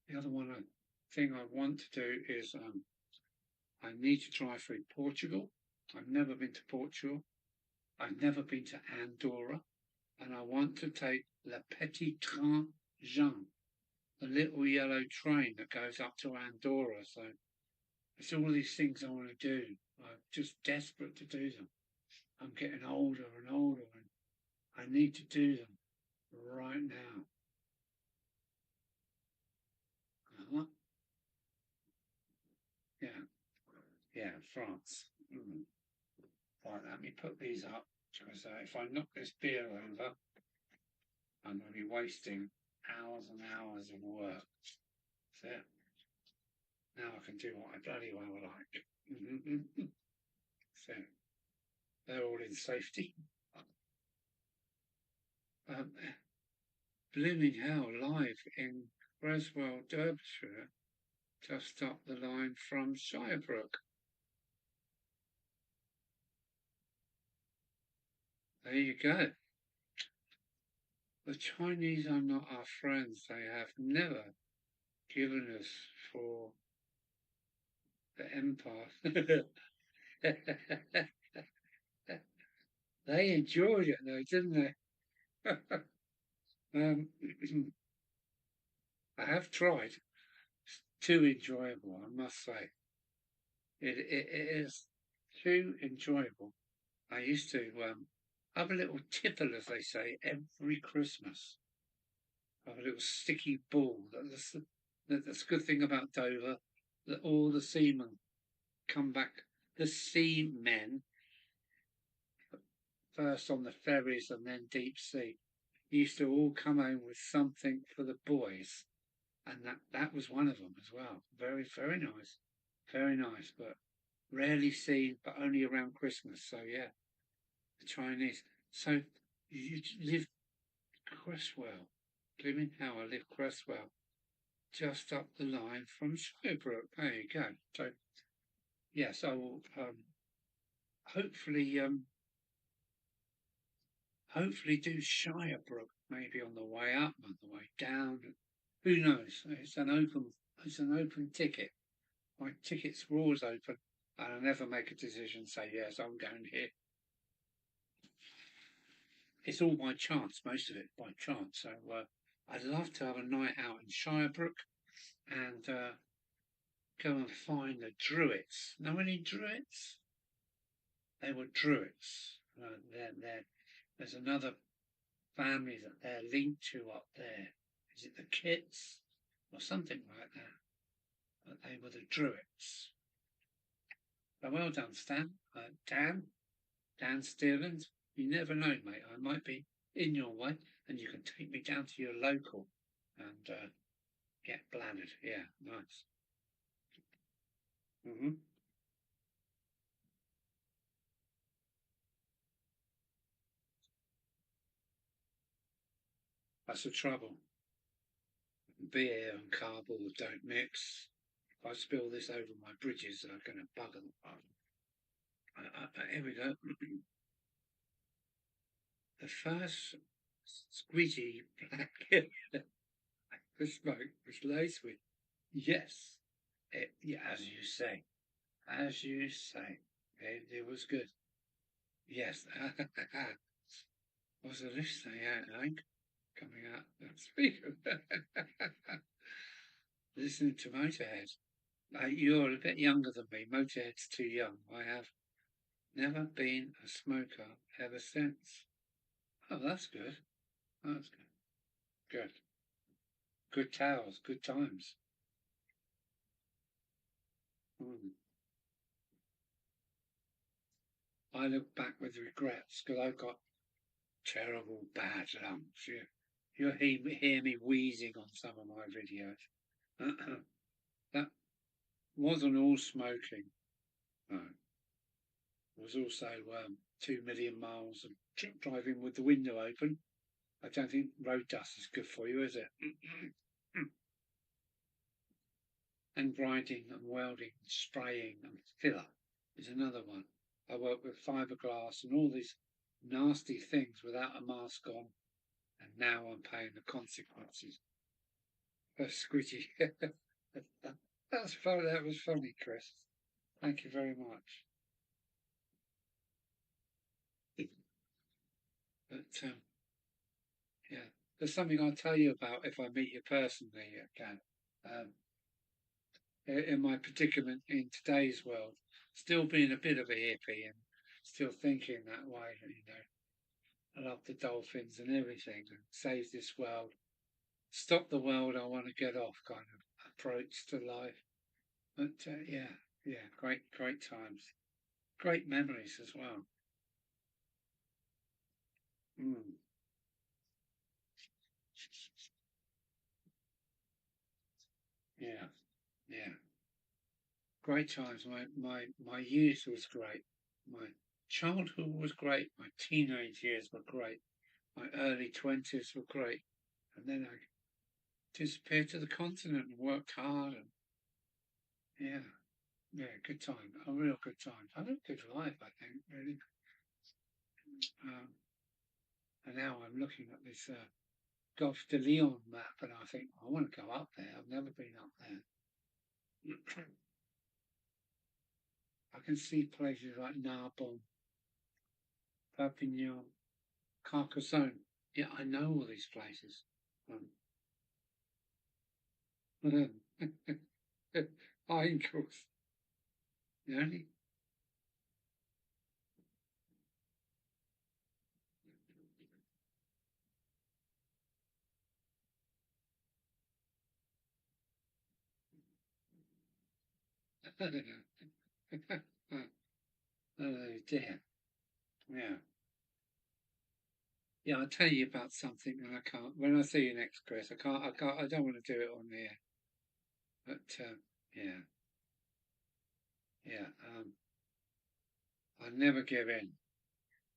The other thing I want to do is I need to try through Portugal. I've never been to Portugal. I've never been to Andorra, and I want to take Le Petit Train Jean, the little yellow train that goes up to Andorra. So it's all these things I want to do. I'm just desperate to do them. I'm getting older and older, and I need to do them right now. Uh-huh. Yeah, yeah, France. Right, let me put these up because if I knock this beer over, I'm going to be wasting hours and hours of work. So now I can do what I bloody well like. So they're all in safety. Um, Blooming hell, live in Creswell, Derbyshire, just up the line from Shirebrook. There you go. The Chinese are not our friends. They have never given us for the empire. They enjoyed it though, didn't they? um, I have tried. It's too enjoyable, I must say. It is too enjoyable. I used to have a little tipple, as they say, every Christmas. Have a little sticky ball. That's the good thing about Dover, that all the seamen come back. The seamen, first on the ferries and then deep sea, used to all come home with something for the boys, and that was one of them as well. Very very nice, but rarely seen, but only around Christmas. So yeah, the Chinese. So you live Cresswell, Blooming How I live Cresswell, just up the line from Shirebrook. There you go. So yes, I will hopefully hopefully do Shirebrook maybe on the way up, on the way down. Who knows? It's an open ticket. My tickets were always open, and I never make a decision. Say yes, I'm going here. It's all by chance, most of it by chance. So I'd love to have a night out in Shirebrook and go and find the Druids. Know any Druids? They were Druids. There's another family that they're linked to up there. Is it the Kits or something like that? But they were the Druids. So well done, Stan. Dan Stearns. You never know, mate. I might be in your way, and you can take me down to your local and get bladdered. Yeah, nice. That's the trouble. Beer and cardboard don't mix. If I spill this over my bridges, they're going to bugger them. Here we go. The first squeegee black. the smoke was laced with. Yes, yeah, as you say, it was good. Yes, what's the lift say out, Hank? Coming out the speaker. Listening to Motorhead. You're a bit younger than me. Motorhead's too young. I have never been a smoker ever since. Oh, that's good. That's good. Good. Good tales. Good times. Mm. I look back with regrets because I've got terrible bad lungs. You'll hear me wheezing on some of my videos. That wasn't all smoking. No. It was also 2 million miles of driving with the window open. I don't think road dust is good for you, is it? And grinding and welding and spraying and filler is another one. I work with fiberglass and all these nasty things without a mask on, and now I'm paying the consequences. Squidgy. That's funny. That was funny, Chris. Thank you very much. But yeah, there's something I'll tell you about if I meet you personally, Ken. Um, in my predicament in today's world, still being a bit of a hippie and still thinking that way, I love the dolphins and everything and save this world, stop the world, I want to get off kind of approach to life. But yeah, great times, great memories as well. Mm, yeah, yeah, great times. My youth was great. My childhood was great. My teenage years were great. My early 20s were great. And then I disappeared to the continent and worked hard. And yeah, yeah, good time. A real good time. I had a good life, I think, really. Um, and now I'm looking at this Gulf de Leon map and I think, I want to go up there. I've never been up there. I can see places like Narbonne, Perpignan, Carcassonne. Yeah, I know all these places. Ankles. The only oh dear. Yeah. Yeah, I'll tell you about something and I can't when I see you next, Chris, I don't want to do it on the air. But yeah, yeah. I never give in.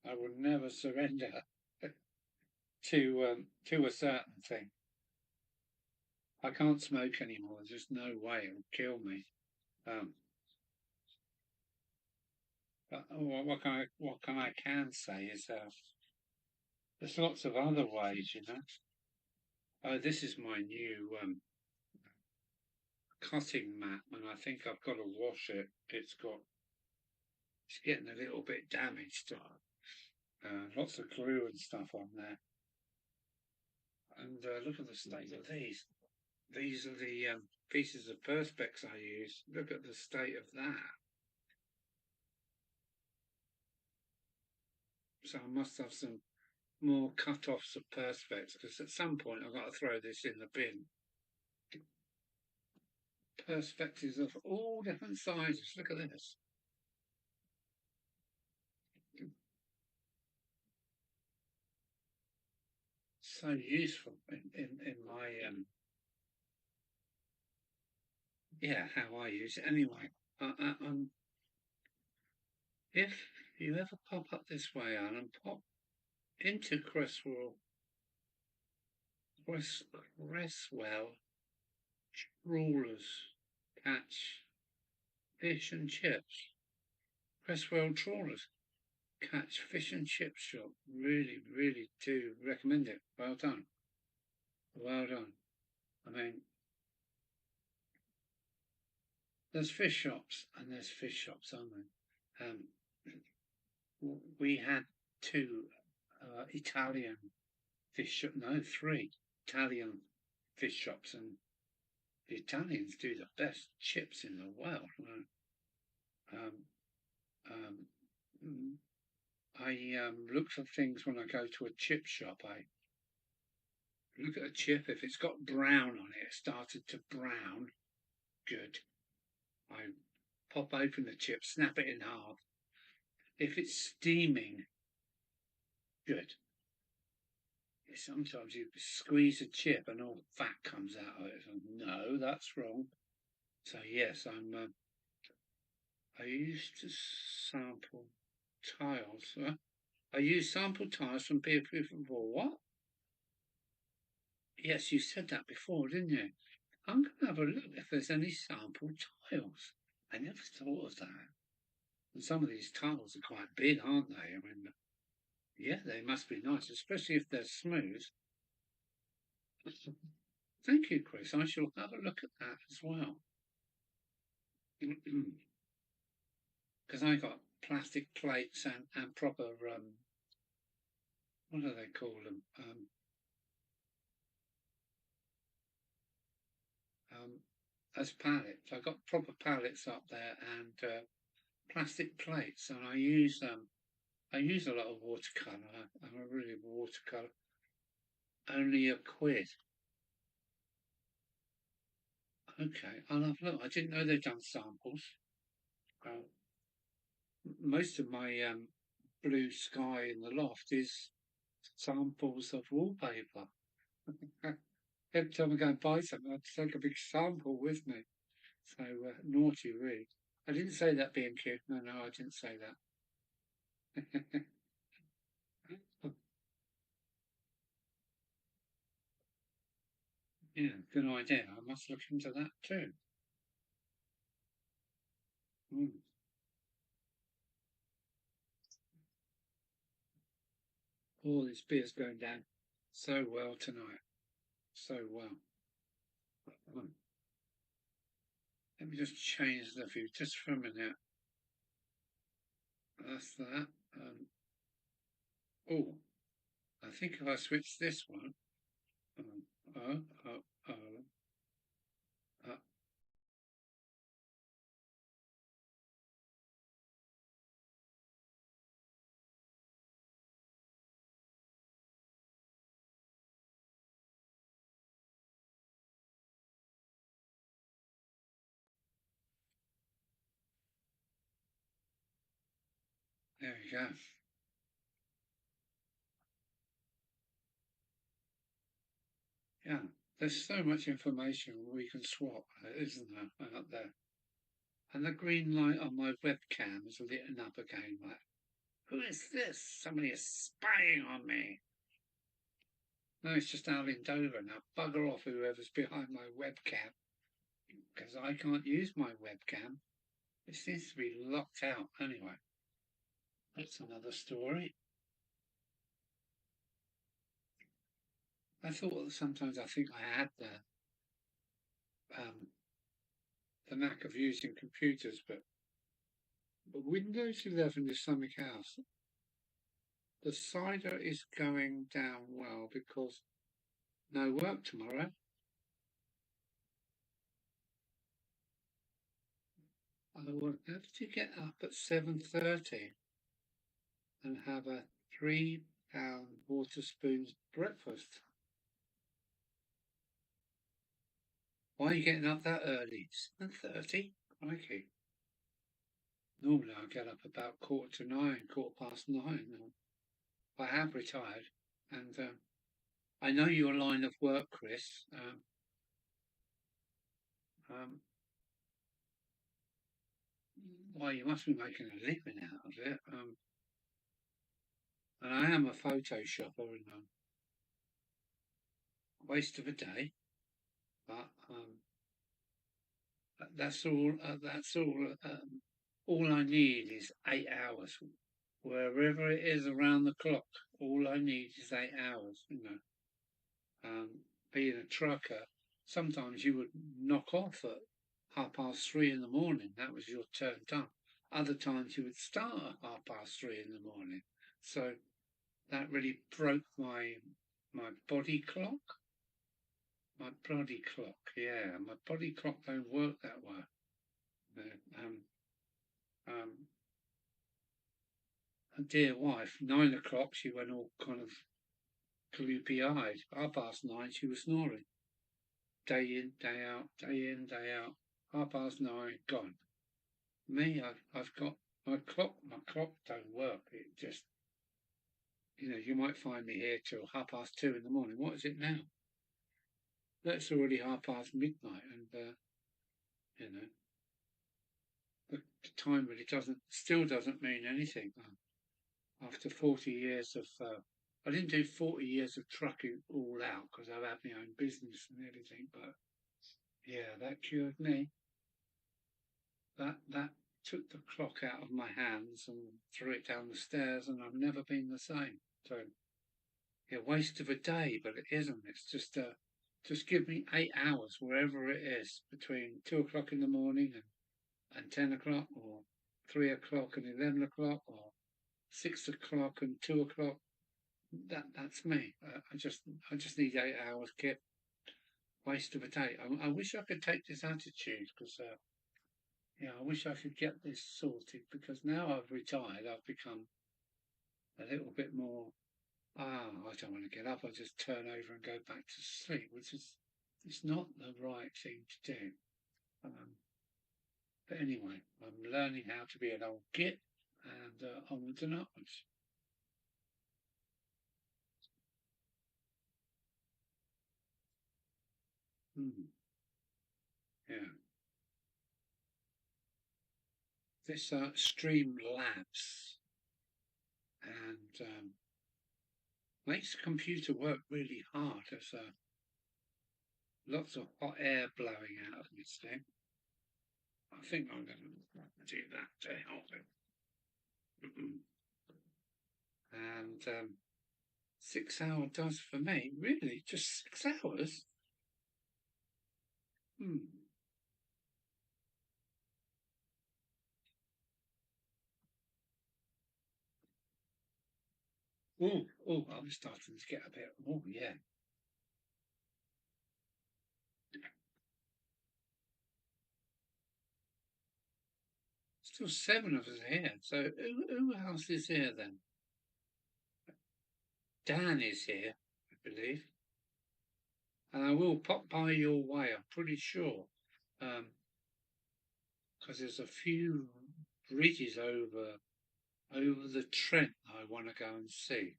I will never surrender to a certain thing. I can't smoke anymore. There's just no way it'll kill me. Um, but what can I say is there's lots of other ways. Oh, this is my new cutting mat, and I think I've got to wash it. It's getting a little bit damaged. Lots of glue and stuff on there. And look at the state of these. These are the pieces of perspex I use. Look at the state of that. So I must have some more cut-offs of perspex because at some point I've got to throw this in the bin. Perspex of all different sizes. Look at this. So useful in my yeah, how I use it anyway. If you ever pop up this way, Alan, pop into Cresswell trawlers catch fish and chips. Cresswell trawlers catch fish and chip shop. Really, really do recommend it. Well done. Well done. I mean, there's fish shops and there's fish shops, aren't there? We had two Italian fish shop, no, three Italian fish shops, and the Italians do the best chips in the world. Um, um, mm, I look for things when I go to a chip shop. I look at a chip. If it's got brown on it, it started to brown, good. I pop open the chip, snap it in half. If it's steaming, good. Sometimes you squeeze a chip and all fat comes out of it. No, that's wrong. So yes, I used to sample tiles. I use sample tiles from peer proof before. What? Yes, you said that before, didn't you? I'm going to have a look if there's any sample tiles. I never thought of that. And some of these tiles are quite big, aren't they? I mean, yeah, they must be nice, especially if they're smooth. Thank you, Chris. I shall have a look at that as well. Because I got plastic plates and proper, what do they call them? As pallets. I got proper pallets up there and plastic plates, and I use a lot of watercolour. I'm a really watercolour. Only £1. Okay, I'll have a look. I didn't know they'd done samples. Most of my blue sky in the loft is samples of wallpaper. Every time I go and buy something, I have to take a big sample with me. So naughty, really. I didn't say that being cute. No, I didn't say that. Yeah, good idea. I must look into that too. Mm. All this beer's going down so well tonight. So well. Let me just change the view just for a minute. That's that. Oh, I think if I switch this one. Oh, oh, oh, oh. There we go. Yeah, there's so much information we can swap, isn't there, out there? And the green light on my webcam is lit up again, like, who is this? Somebody is spying on me. No, it's just Al in Dover now. Bugger off, whoever's behind my webcam, because I can't use my webcam. It seems to be locked out anyway. That's another story. I thought that sometimes I think I had um, the knack of using computers, but Windows 11 is something else. The cider is going down well because no work tomorrow. I will have to get up at 7:30 and have a £3 Waterspoons breakfast. Why are you getting up that early? 7:30? Crikey. Normally I get up about 9:15, 9:15. I have retired, and I know your line of work, Chris. Um, well, you must be making a living out of it. And I am a photoshopper and a waste of a day, but that's all. That's all. All I need is 8 hours, wherever it is around the clock. All I need is 8 hours. Being a trucker, sometimes you would knock off at 3:30 in the morning. That was your turn done. Other times you would start at 3:30 in the morning. So that really broke my body clock. My body clock, yeah. My body clock don't work that way. Um, a dear wife, 9 o'clock, she went all kind of gloopy-eyed. 9:30, she was snoring. Day in, day out, day in, day out. 9:30, gone. Me, I've got my clock don't work. It just, you might find me here till 2:30 in the morning. What is it now? That's already past midnight, and you know, the time really still doesn't mean anything. After 40 years of, I didn't do 40 years of trucking all out because I've had my own business and everything, but yeah, that cured me. That took the clock out of my hands and threw it down the stairs, and I've never been the same. So, yeah, waste of a day, but it isn't. It's just give me 8 hours wherever it is between 2 o'clock in the morning and 10 o'clock, or 3 o'clock and 11 o'clock, or 6 o'clock and 2 o'clock. That's me. I just need 8 hours, Kip. Waste of a day. I wish I could take this attitude because I wish I could get this sorted because now I've retired, I've become a little bit more. I don't want to get up. I just turn over and go back to sleep, which is it's not the right thing to do. But anyway, I'm learning how to be an old git and onwards and upwards. Yeah. This Streamlabs and makes the computer work really hard. There's lots of hot air blowing out of this thing. I think I'm going to do that to help it. And 6 hour does for me. Really? Just 6 hours? Hmm. I'm starting to get a bit. Oh, yeah. Still 7 of us here. So who else is here then? Dan is here, I believe. And I will pop by your way, I'm pretty sure. Because there's a few bridges over the Trent I want to go and see.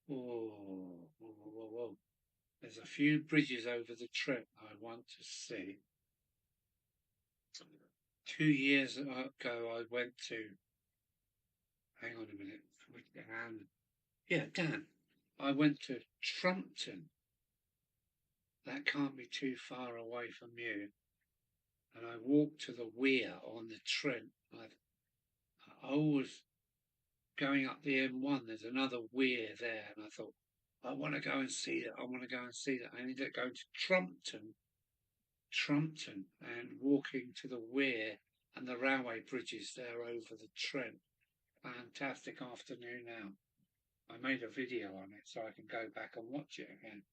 Whoa. There's a few bridges over the Trent I want to see. 2 years ago, I went to. Hang on a minute. Yeah, Dan. I went to Trumpton. That can't be too far away from you. And I walked to the weir on the Trent. I was going up the M1. There's another weir there, and I thought, I want to go and see that. I want to go and see that. I ended up going to Trumpton, and walking to the weir and the railway bridges there over the Trent. Fantastic afternoon out. I made a video on it so I can go back and watch it again.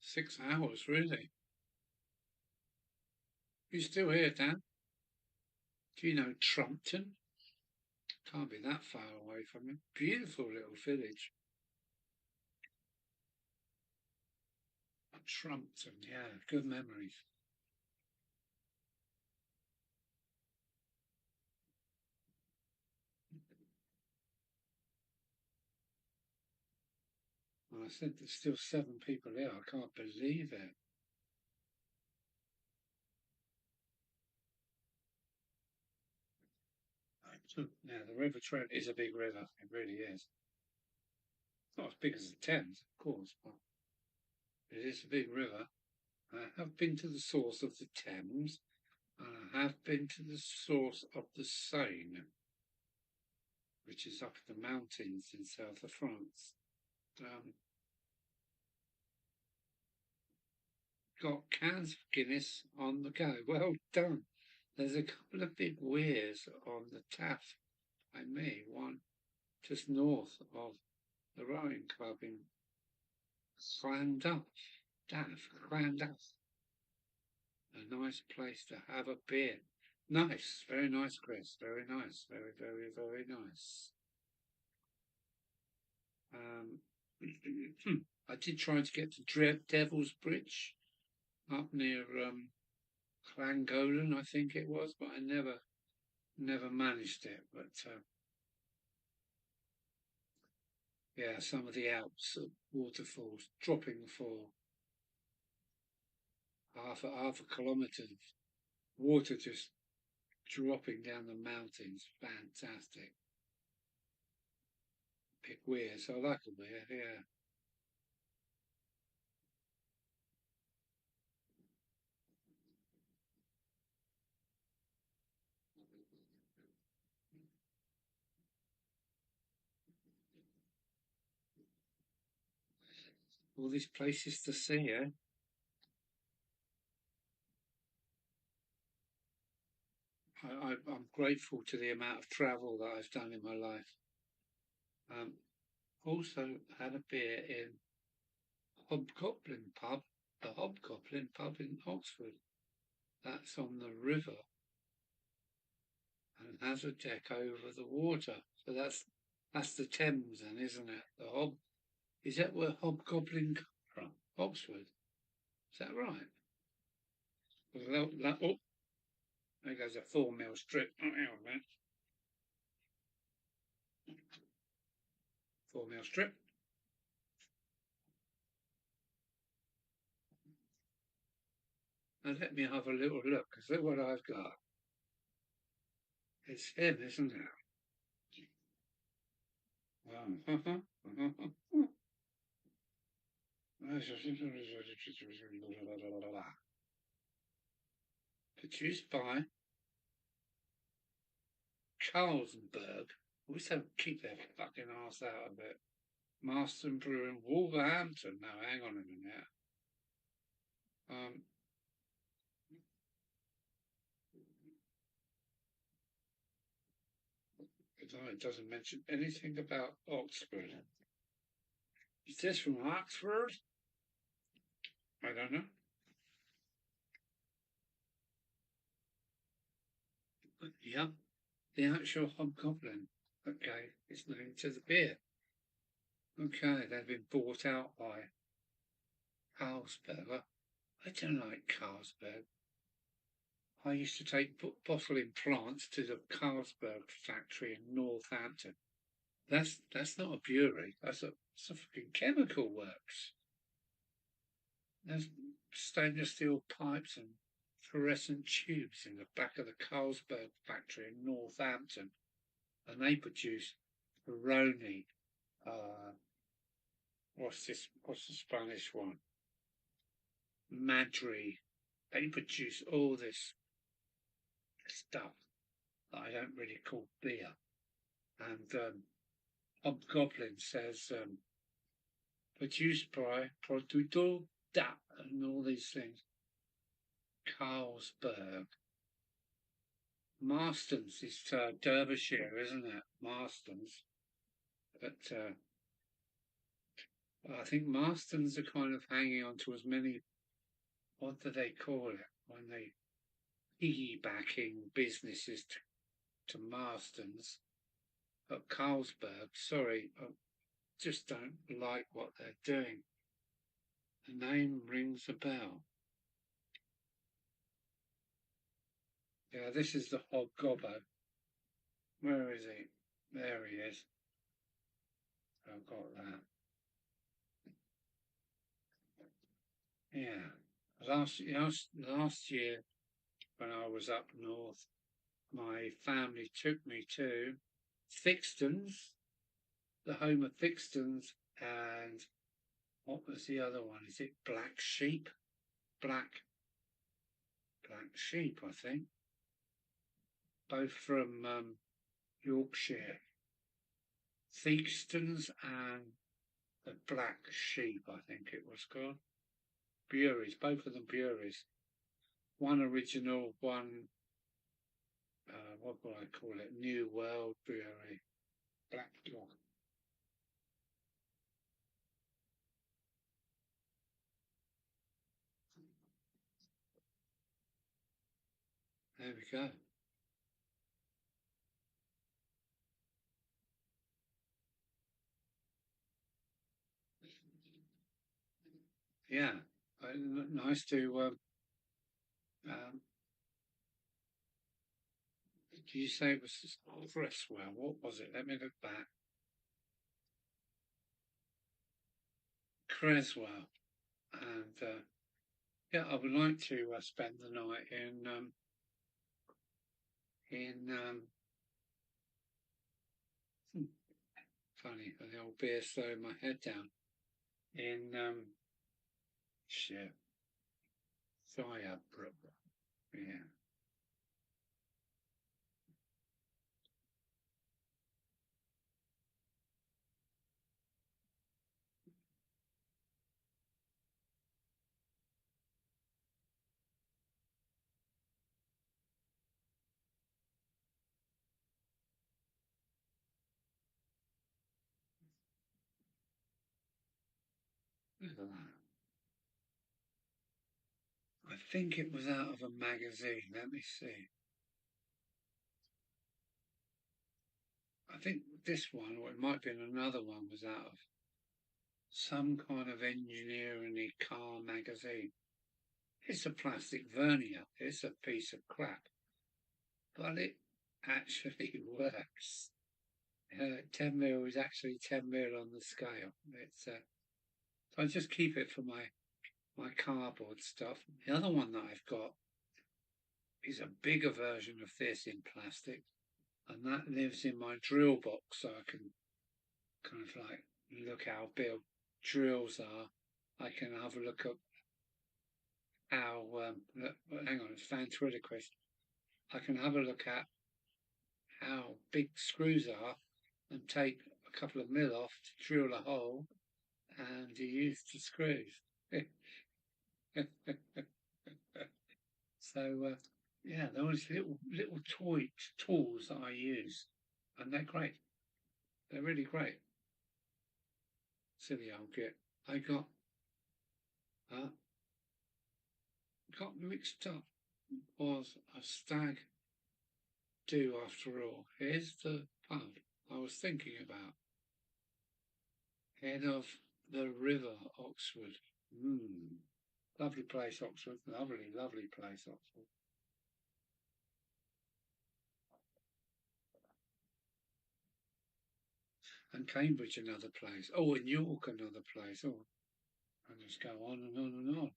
Six hours, really? You still here, Dan? Do you know Trumpton? Can't be that far away from it. Beautiful little village. Trumpton, yeah, good memories. And I said there's still 7 people here. I can't believe it. Yeah, the River Trent is a big river. It really is. It's not as big as the Thames, of course, but it is a big river. I have been to the source of the Thames, and I have been to the source of the Seine. which is up in the mountains in south of France. Got cans of Guinness on the go. Well done. There's a couple of big weirs on the Taff by me, one just north of the rowing club in Llandaff. Llandaff. A nice place to have a beer. Nice, very nice, Chris. Very nice, very, very, very nice. I did try to get to Devil's Bridge up near Llangollen, I think it was, but I never managed it. But yeah, some of the Alps waterfalls dropping for half a kilometre of water just dropping down the mountains. Fantastic. Big weir, so I like a weir, yeah. All these places to see, eh? I'm grateful to the amount of travel that I've done in my life. Also had a beer in Hobgoblin pub, the Hobgoblin pub in Oxford. That's on the river and has a deck over the water. So that's the Thames then, isn't it? Is that where Hobgoblin come from? Oxford. Is that right? Well, oh, there goes a 4 mil strip. Oh, hang on a minute. 4 mil strip. Now let me have a little look, because look what I've got. It's him, isn't it? Produced by Carlsberg. We just don't keep their fucking arse out of it. Marston Brewing, Wolverhampton. Now, hang on a minute. It doesn't mention anything about Oxford. Is this from Oxford? I don't know. But yeah, the actual Hobgoblin. Okay, it's named to the beer. Okay, they've been bought out by Carlsberg. I don't like Carlsberg. I used to take bottling plants to the Carlsberg factory in Northampton. That's not a brewery. That's a fucking chemical works. There's stainless steel pipes and fluorescent tubes in the back of the Carlsberg factory in Northampton, and they produce Peroni. What's this? What's the Spanish one? Madri. They produce all this stuff that I don't really call beer. And Hobgoblin says produced by Produto da and all these things. Carlsberg. Marston's is Derbyshire, isn't it? Marston's. But I think Marston's are kind of hanging on to as many, what do they call it, when they piggybacking businesses to Marston's. But Carlsberg, sorry, I just don't like what they're doing. The name rings a bell. Yeah, this is the Hobgobbo. Where is he? There he is. I've got that. Yeah. Last year, when I was up north, my family took me to Thixton's, the home of Thixton's, and what was the other one? Is it Black Sheep? Black Sheep, I think. Both from Yorkshire. Theakston's and the Black Sheep, I think it was called. Breweries, both of them breweries. One original, one, what would I call it? New World Brewery. Black Dog. There we go. Yeah, nice to. Um, did you say it was Cresswell? What was it? Let me look back. Creswell, and yeah, I would like to spend the night in hmm, funny, the old beer slowing my head down in shit, Brook. Yeah, look at that. I think it was out of a magazine. Let me see. I think this one, or it might be another one, was out of some kind of engineering car magazine. It's a plastic vernier. It's a piece of crap, but it actually works. 10 mil is actually 10 mil on the scale. It's so I just keep it for my cardboard stuff. The other one that I've got is a bigger version of this in plastic, and that lives in my drill box, so I can kind of like look how big drills are. I can have a look at how. Hang on, it's ventriloquist. I can have a look at how big screws are and take a couple of mil off to drill a hole and use the screws. So yeah, those little toy tools that I use, and they're great. They're really great. Silly old git. I uh, got mixed up. Was a stag do after all? Here's the pub I was thinking about. Head of the river, Oxford. Hmm. Lovely place, Oxford. Lovely, lovely place, Oxford. And Cambridge, another place. Oh, and York, another place. Oh, and just go on and on and on.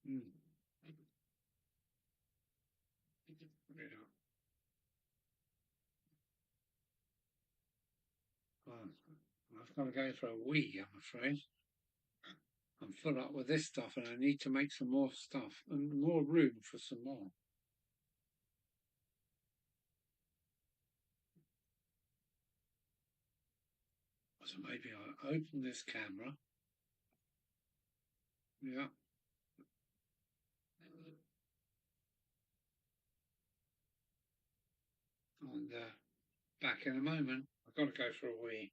Mm. Yeah. Well, I've got to go for a wee, I'm afraid. I'm full up with this stuff and I need to make some more stuff and more room for some more. So maybe I open this camera. Yeah. And back in a moment. I've got to go for a wee.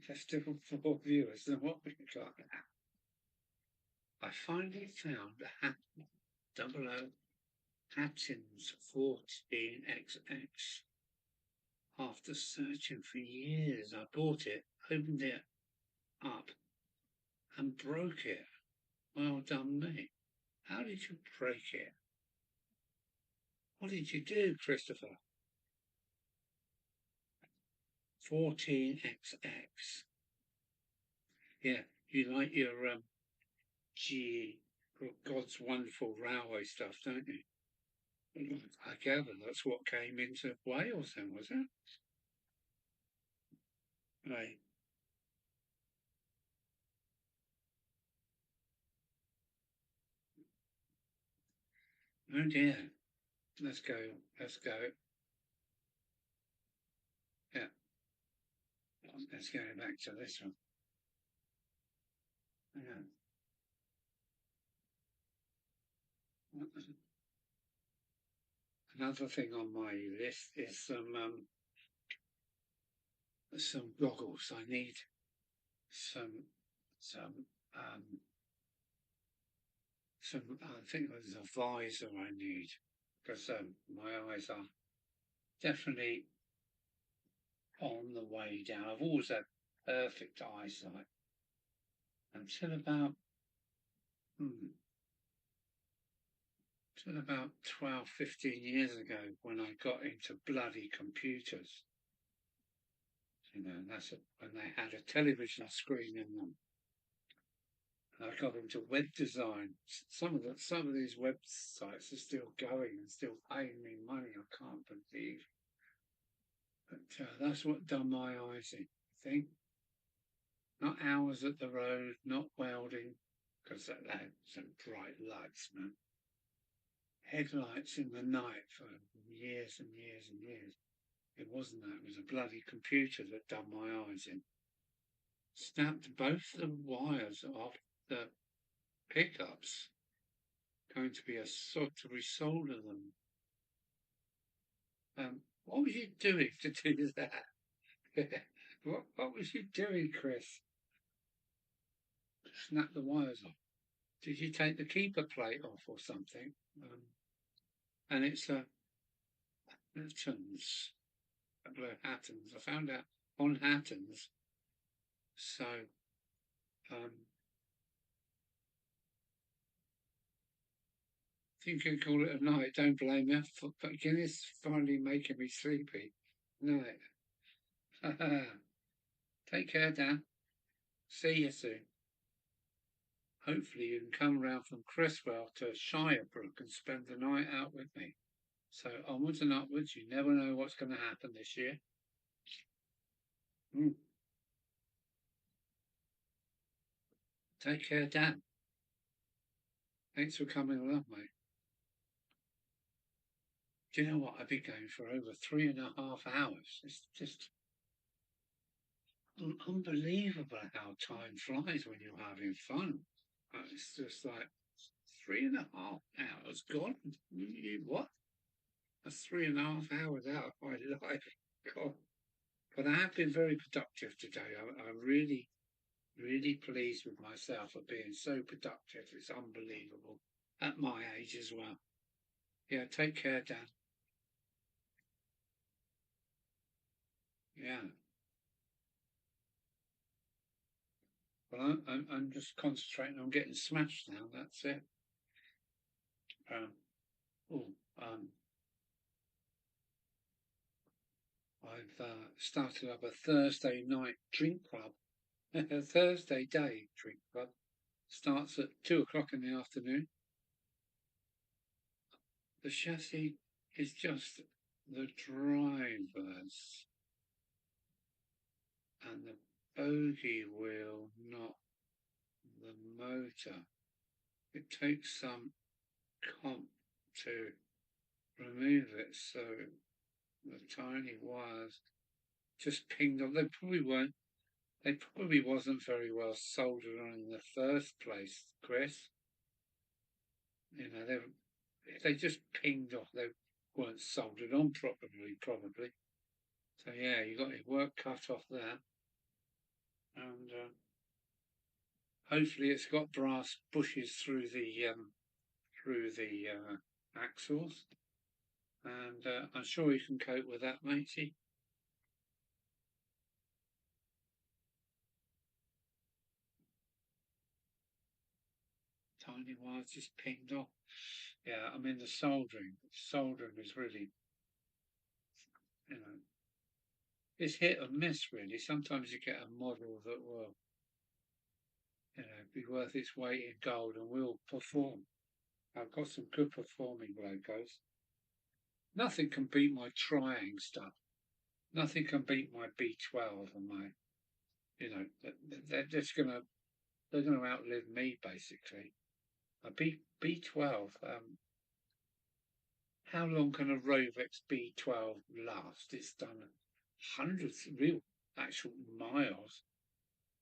Festival for viewers than what we got now. I finally found a double O Hattins 14XX. After searching for years, I bought it, opened it up, and broke it. Well done me. How did you break it? What did you do, Christopher? 14XX. Yeah, you like your G God's Wonderful Railway stuff, don't you? I gather that's what came into Wales then, was it? Right. Oh dear. Let's go. Let's go. Yeah. Let's go back to this one. Yeah. Another thing on my list is some goggles. I need some um some I think there's a visor I need because my eyes are definitely on the way down. I've always had perfect eyesight until about hmm, until about 12, 15 years ago when I got into bloody computers. You know, that's when they had a television screen in them. And I got into web design. Some of these websites are still going and still paying me money. I can't believe. But that's what done my eyes in. I think not hours at the road, not welding, because that had some bright lights, man. Headlights in the night for years and years and years. It wasn't that. It was a bloody computer that done my eyes in. Snapped both the wires off the pickups. Going to be a sort to resolder them. What was you doing to do that? what was you doing, Chris? Snap the wires off. Did you take the keeper plate off or something? And it's Hattons, Hattons. I found out on Hattons. So um, think you can call it a night. Don't blame me. But Guinness finally making me sleepy. Night. Take care, Dan. See you soon. Hopefully you can come round from Creswell to Shirebrook and spend the night out with me. So onwards and upwards, you never know what's going to happen this year. Take care, Dan. Thanks for coming along, mate. Do you know what? I've been going for over 3.5 hours. It's just unbelievable how time flies when you're having fun. It's just like 3.5 hours gone. What? That's 3.5 hours out of my life. God. But I have been very productive today. I'm really, really pleased with myself for being so productive. It's unbelievable at my age as well. Yeah, take care, Dan. Yeah. Well, I'm just concentrating on getting smashed now. That's it. Um, oh, um, I've started up a Thursday night drink club. A Thursday day drink club starts at 2 o'clock in the afternoon. The chassis is just the drivers and the bogey wheel, not the motor. It takes some comp to remove it, so the tiny wires just pinged off. They probably won't. They probably wasn't very well soldered on in the first place, Chris. You know, if they just pinged off, they weren't soldered on properly, probably. So yeah, you got your work cut off there, and hopefully it's got brass bushes through the axles, and I'm sure you can cope with that, matey. Tiny wires just pinged off. Yeah, I mean the soldering is really, you know, it's hit and miss really. Sometimes you get a model that will, you know, be worth its weight in gold and will perform. I've got some good performing logos. Nothing can beat my Triang stuff. Nothing can beat my B12 and my, you know, they're just they're gonna outlive me basically. A B12. How long can a Rovex B12 last? It's done hundreds, real actual miles.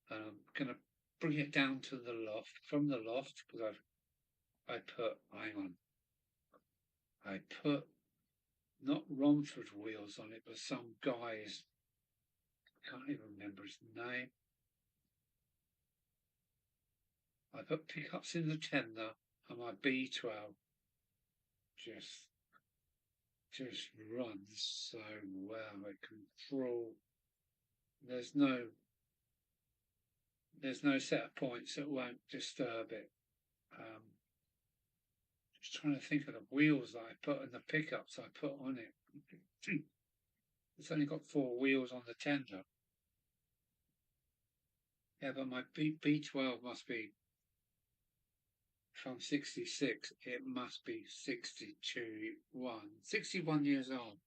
Gonna bring it down to the loft, from the loft, because hang on, I put not Romford wheels on it, but some guy's, I can't even remember his name. I put pickups in the tender, and my B12 just runs so well. It can crawl. There's no set of points that won't disturb it. Just trying to think of the wheels that I put and the pickups I put on it. It's only got 4 wheels on the tender. Yeah, but my B12 must be, if I'm 66, it must be 61 years old.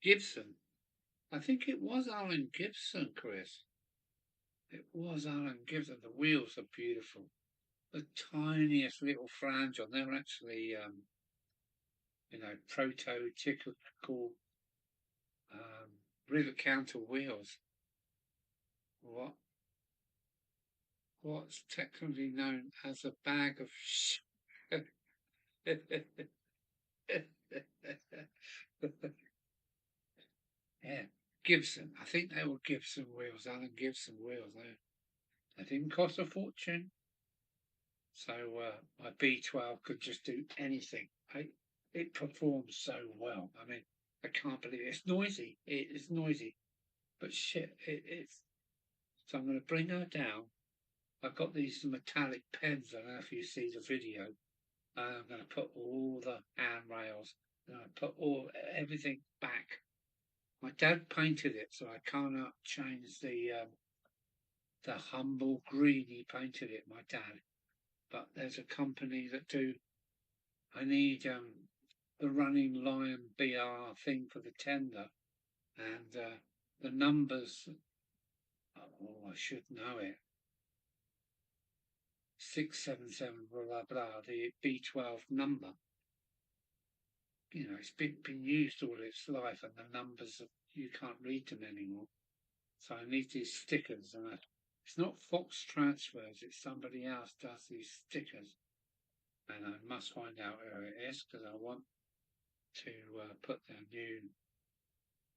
Gibson. I think it was Alan Gibson, Chris. It was Alan Gibson. The wheels are beautiful. The tiniest little flange on. They're actually, you know, prototypical river counter wheels. What's technically known as a bag of yeah, Gibson. I think they were Gibson wheels, Alan Gibson wheels. They didn't cost a fortune. So my B12 could just do anything. It performs so well. I mean, I can't believe it. It's noisy. It's noisy, but shit, it's. So I'm going to bring her down. I've got these metallic pens. I don't know if you see the video. I'm going to put all the handrails. I'm going to put everything back. My dad painted it, so I cannot change the humble green. He painted it, my dad. But there's a company that do. I need the Running Lion BR thing for the tender, and the numbers. Oh, I should know it. 677 blah blah blah. The B12 number. You know, it's been used all its life, and the numbers you can't read them anymore. So I need these stickers, and it's not Fox Transfers. It's somebody else does these stickers, and I must find out who it is because I want to put the new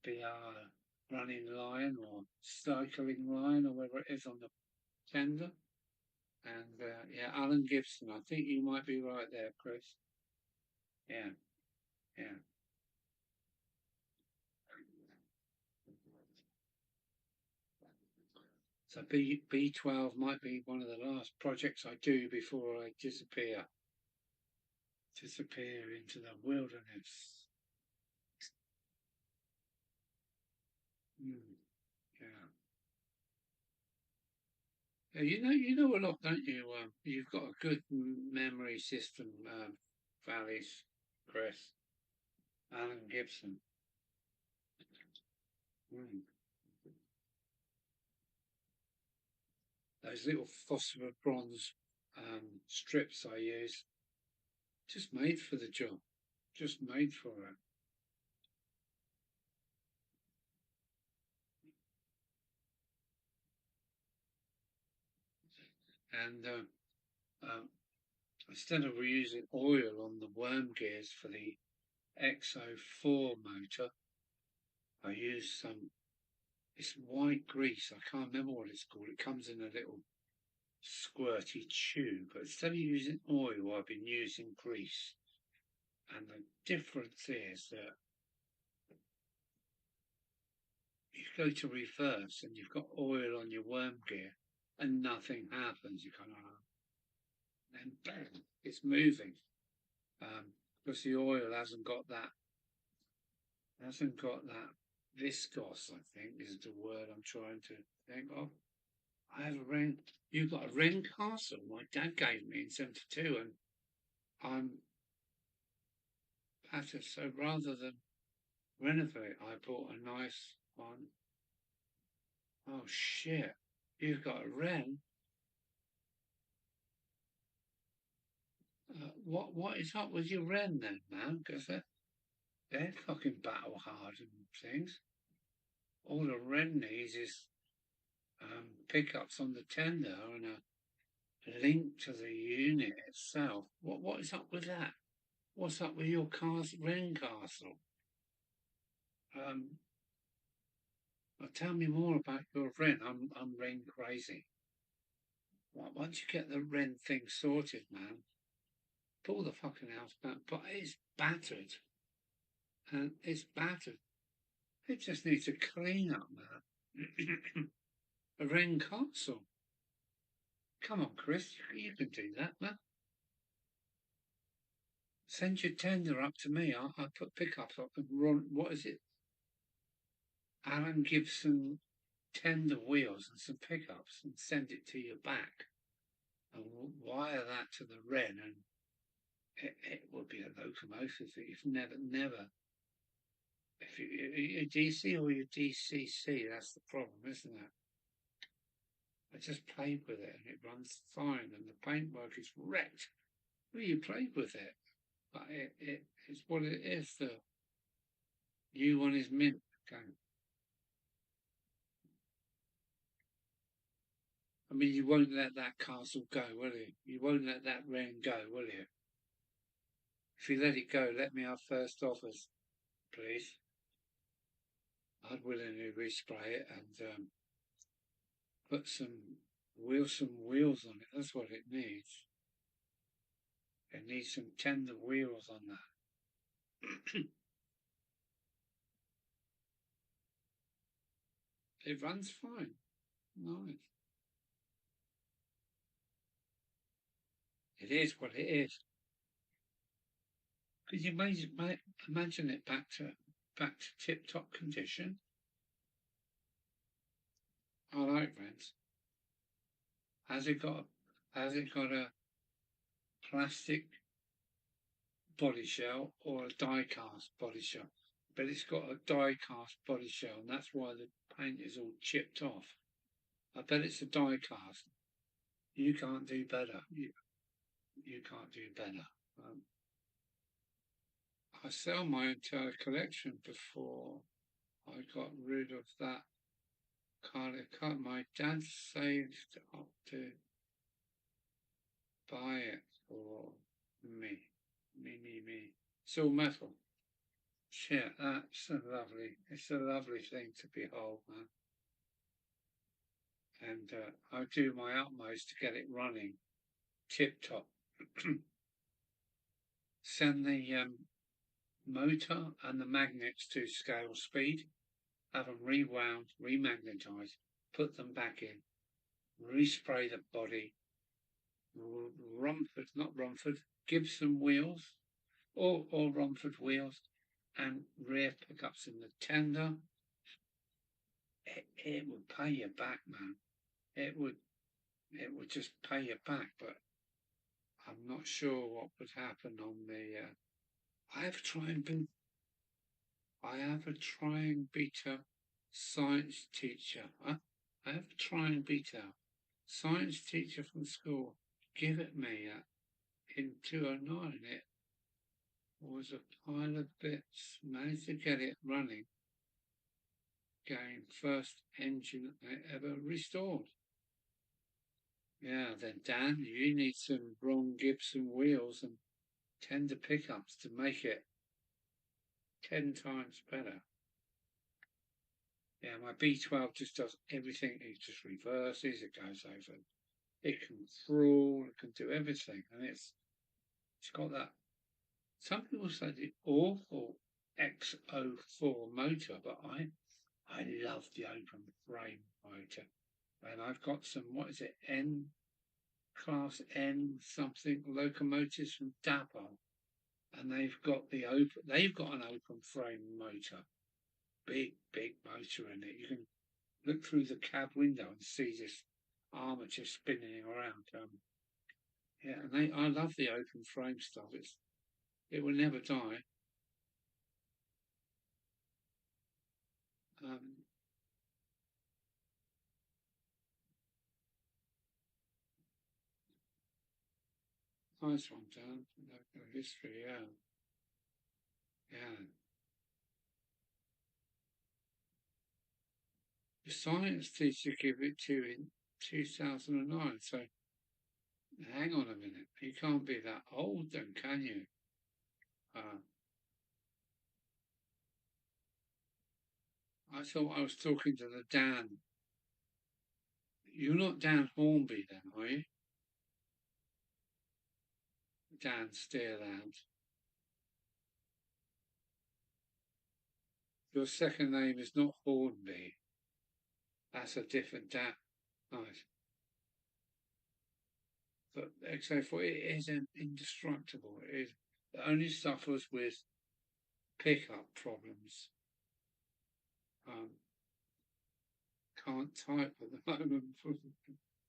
BR running line or cycling line or whatever it is on the tender. And yeah, Alan Gibson. I think you might be right there, Chris. Yeah, yeah. So B12 might be one of the last projects I do before I disappear into the wilderness. Yeah. Yeah, you know a lot, don't you? You've got a good memory system, Valleys, Chris, Alan Gibson. Mm. Those little phosphor bronze strips I use, just made for the job, just made for it. and instead of reusing oil on the worm gears for the XO4 motor, I used some, it's white grease, I can't remember what it's called, it comes in a little squirty tube, but instead of using oil I've been using grease, and the difference is that you go to reverse and you've got oil on your worm gear and nothing happens, you kind of, and bang, it's moving, because the oil hasn't got that viscose, I think is the word I'm trying to think of. I have a Wren. You got a Wren castle my dad gave me in '72, and I'm battered. So rather than renovate, I bought a nice one. Oh shit! You've got a Wren. What is up with your Wren then, man? Because they're fucking battle hardened things. All the Wren needs is pickups on the tender and a link to the unit itself. What is up with that? What's up with your Wren castle? Tell me more about your Wren. I'm Wren crazy. Once you get the Wren thing sorted, man, pull the fucking house back. But it's battered, and it's battered. It just needs a clean up, man. A Wren castle. Come on, Chris, you can do that, man. Send your tender up to me. I'll put pickups up and run. What is it? Alan Gibson tender wheels and some pickups and send it to your back and wire that to the Wren, and it would be a locomotive that you've never. If you're DC or you're DCC, that's the problem, isn't it? I just played with it and it runs fine, and the paintwork is wrecked. Well, you played with it, but it's what it is. The new one is mint. Okay. I mean, you won't let that castle go, will you? You won't let that Wren go, will you? If you let it go, let me have first offers, please. I'd willingly respray it and put some wheels on it. That's what it needs. It needs some tender wheels on that. It runs fine. Nice. It is what it is. Could you imagine it back to tip-top condition? I like Wrens. Has it got a plastic body shell or a die-cast body shell? But it's got a die-cast body shell, and that's why the paint is all chipped off. I bet it's a die-cast. You can't do better. You can't do better. I sell my entire collection before I got rid of that kind of cut. My dad saved up to buy it for me. Me. It's all metal. Shit, it's a lovely thing to behold, man. And I do my utmost to get it running tip top. Send the motor and the magnets to scale speed, have them rewound, remagnetized, put them back in, respray the body, Gibson wheels or Romford wheels and rear pickups in the tender. It would pay you back, man. It would just pay you back, but I'm not sure what would happen on the I have a trying beta science teacher. I have a trying beta science teacher from school. Give it me in 209. It was a pile of bits. Managed to get it running. Getting first engine I ever restored. Yeah, then Dan, you need some Ron Gibson wheels and tender pickups to make it 10 times better. Yeah, my B12 just does everything. It just reverses, it goes over. It can crawl, it can do everything. And it's got that. Some people say the awful X04 motor, but I love the open frame motor. And I've got some, what is it, Class N something locomotives from Dapper. And they've got an open frame motor. Big motor in it. You can look through the cab window and see this armature spinning around. Yeah, and I love the open frame stuff. It will never die. Um, nice one, Dan. History, yeah, yeah. The science teacher gave it to you in 2009. So hang on a minute. You can't be that old, then, can you? Uh, I thought I was talking to the Dan. You're not Dan Hornby, then, are you? Dan Steerland. Your second name is not Hornby. That's a different Dan. Nice. But XO4, it is an indestructible. It only suffers with pickup problems. Um, can't type at the moment.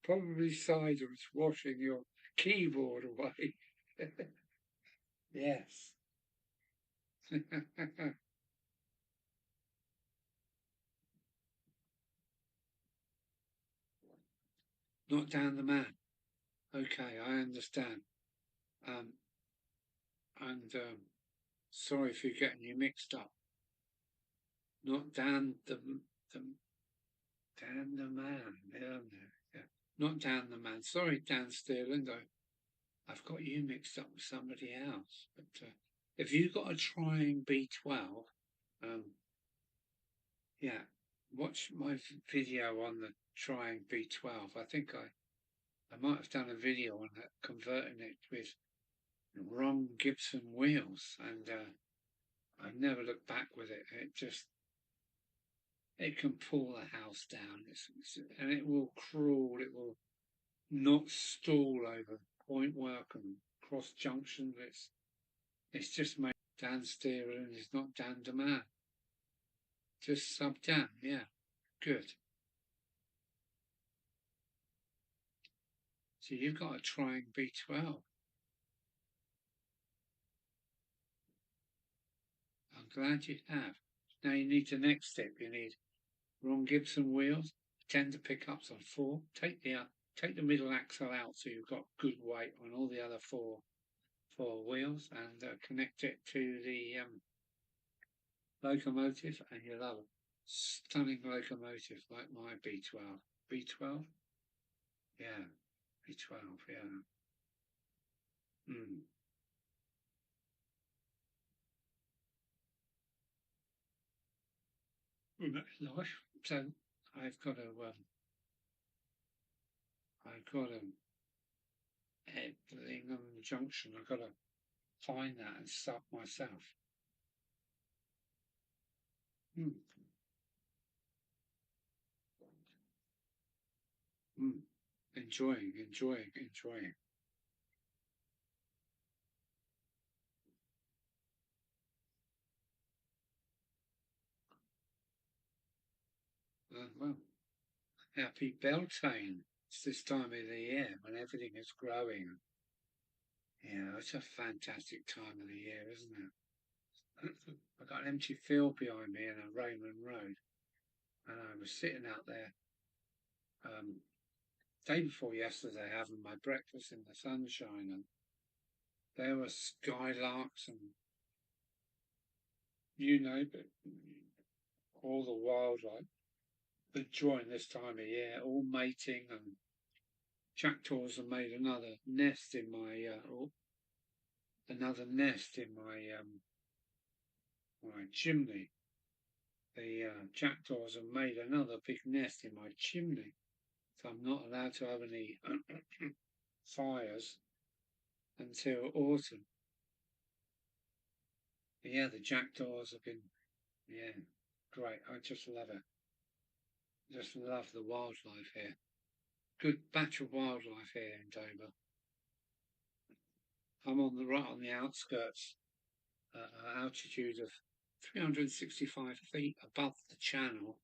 Probably cider's washing your keyboard away. Yes. Not down the man. Okay, I understand. Um, and sorry for getting you mixed up. Not the Dan the man. Yeah, yeah. Not Dan the man. Sorry, Dan Sterland. I've got you mixed up with somebody else. But if you've got a trying B12, um, yeah, watch my video on the trying B12. I think I might have done a video on that, converting it with Ron Gibson wheels, and I never looked back with it. It can pull the house down, and it will crawl. It will not stall over Point Work and Cross Junction. It's just made Dan Steerer and it's not Dan DeMan. Just sub Dan, yeah. Good. So you've got a trying B12. I'm glad you have. Now you need the next step. You need Ron Gibson wheels, tender pickups on 4. Take the middle axle out so you've got good weight on all the other four wheels, and connect it to the locomotive, and you'll have a stunning locomotive like my B12. B12? Yeah, B12, yeah. Mm. Life. So I've got a at Buckland Junction. I've got to find that and sub myself. Mm. Mm. Enjoying. Well, happy Beltane. It's this time of the year when everything is growing. Yeah, it's a fantastic time of the year, isn't it? I've got an empty field behind me in a Raymond Road, and I was sitting out there day before yesterday having my breakfast in the sunshine, and there were skylarks and but all the wildlife enjoying this time of year, all mating and jackdaws have made another nest in my my chimney. The jackdaws have made another big nest in my chimney, so I'm not allowed to have any fires until autumn. But yeah, the jackdaws have been, yeah, great. I just love it. Just love the wildlife here. Good batch of wildlife here in Dover. I'm right on the outskirts, altitude of 365 feet above the channel,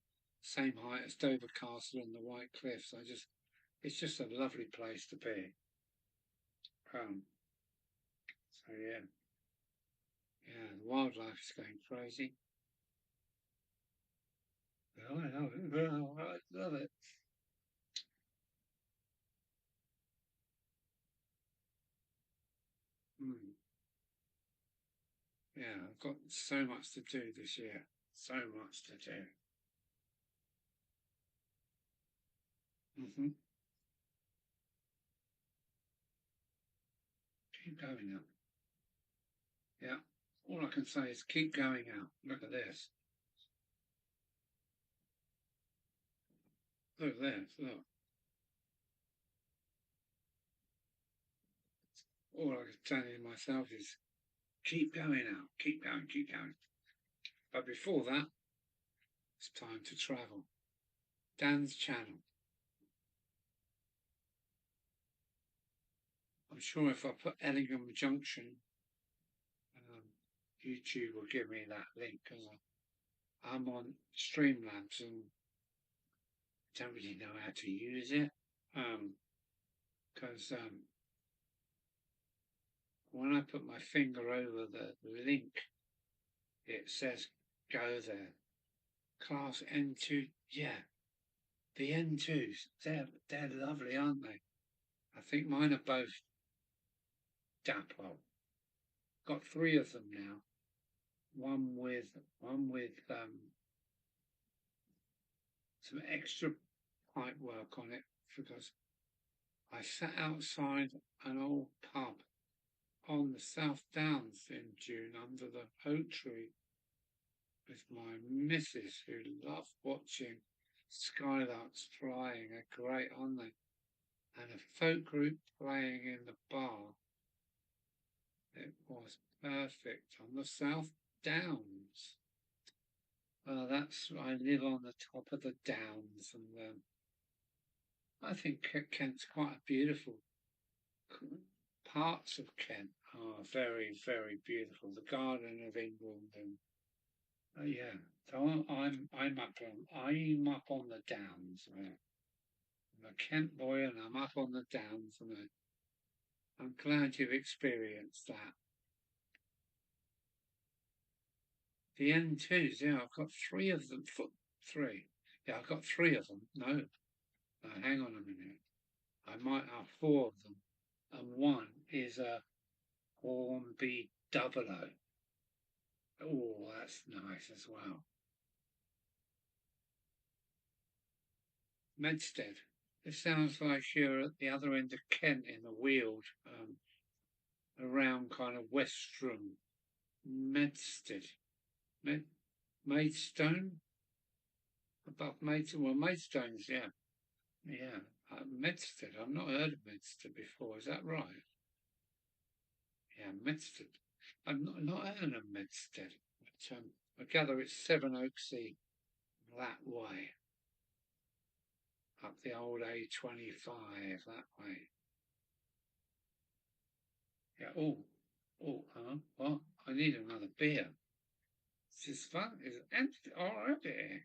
same height as Dover Castle and the White Cliffs. It's just a lovely place to be. So yeah, the wildlife is going crazy. Oh, I love it. Oh, I love it. Mm. Yeah, I've got so much to do this year. So much to do. Keep going out. Yeah. All I can say is keep going out. Look at this. Look at this. Look. All I can tell you myself is keep going out. Keep going. Keep going. But before that, it's time to travel. Dan's channel. I'm sure if I put Ellingham Junction, um, YouTube will give me that link because I'm on Streamlabs and don't really know how to use it. Because when I put my finger over the link, it says go there. Class N2, yeah, the N2s, they're lovely, aren't they? I think mine are both Dapple. Got three of them now. One with some extra pipe work on it because I sat outside an old pub on the South Downs in June under the oak tree with my missus, who loved watching skylarks flying. They're great, aren't they? And a folk group playing in the bar. It was perfect on the South Downs. I live on the top of the Downs, and I think Kent's quite beautiful. Parts of Kent are very, very beautiful. The Garden of England, and yeah. So I'm up on the Downs. I'm a Kent boy, and I'm up on the Downs, and I'm glad you've experienced that. The N2s, yeah, I've got three of them. Three. Yeah, I've got three of them. No, hang on a minute. I might have four of them. And one is a Hornby 00. Oh, that's nice as well. Medstead. It sounds like you're at the other end of Kent in the Weald, around kind of Westrum. Medstead. Maidstone? Above Maidstone? Well, Maidstone's, yeah. Yeah. Medstead. I've not heard of Medstead before. Is that right? Yeah, Medstead. I've not heard of Medstead. But I gather it's Sevenoaksy that way. Up the old A25 that way. Yeah. Oh, what? I need another beer. This is fun. It's empty already.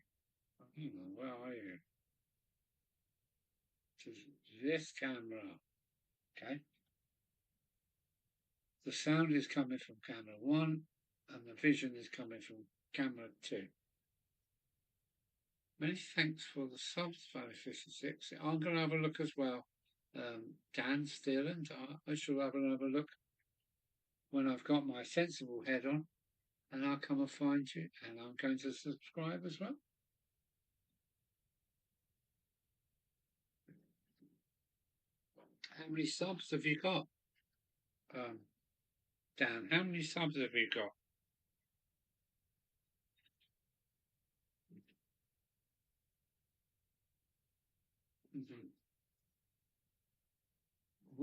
Where are you? To this camera. Okay. The sound is coming from camera 1 and the vision is coming from camera 2. Many thanks for the subs, Valley 56. I'm going to have a look as well. Dan Steeland, I shall have another look when I've got my sensible head on, and I'll come and find you, and I'm going to subscribe as well. How many subs have you got? Dan, how many subs have you got? Mm-hmm.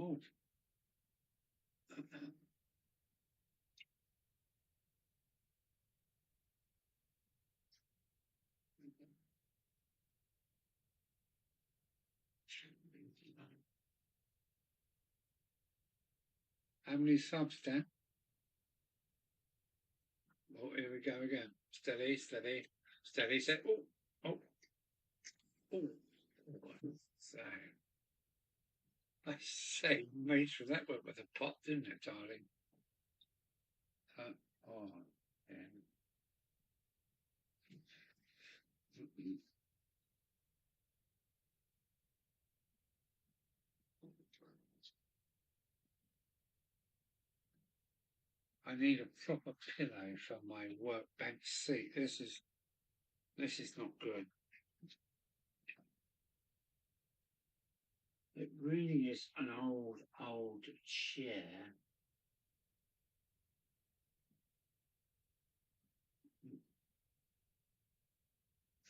Oh. How many subs, Dan? Oh, here we go again. Steady, steady, steady, set. Oh, oh, oh. So, I say, made sure that went with a pot, didn't it, darling? Oh, yeah. I need a proper pillow for my workbench seat. This is not good. It really is an old chair.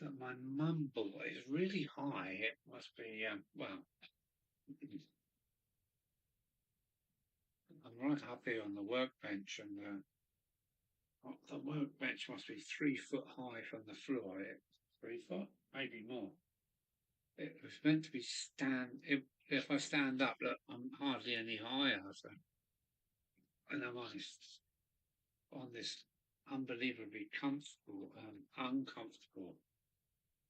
That my mum bought. It's really high. It must be, well, I'm right up here on the workbench, and the workbench must be 3 foot high from the floor. 3 foot, maybe more. It was meant to be if I stand up, look, I'm hardly any higher. So, and I'm on this unbelievably comfortable, uncomfortable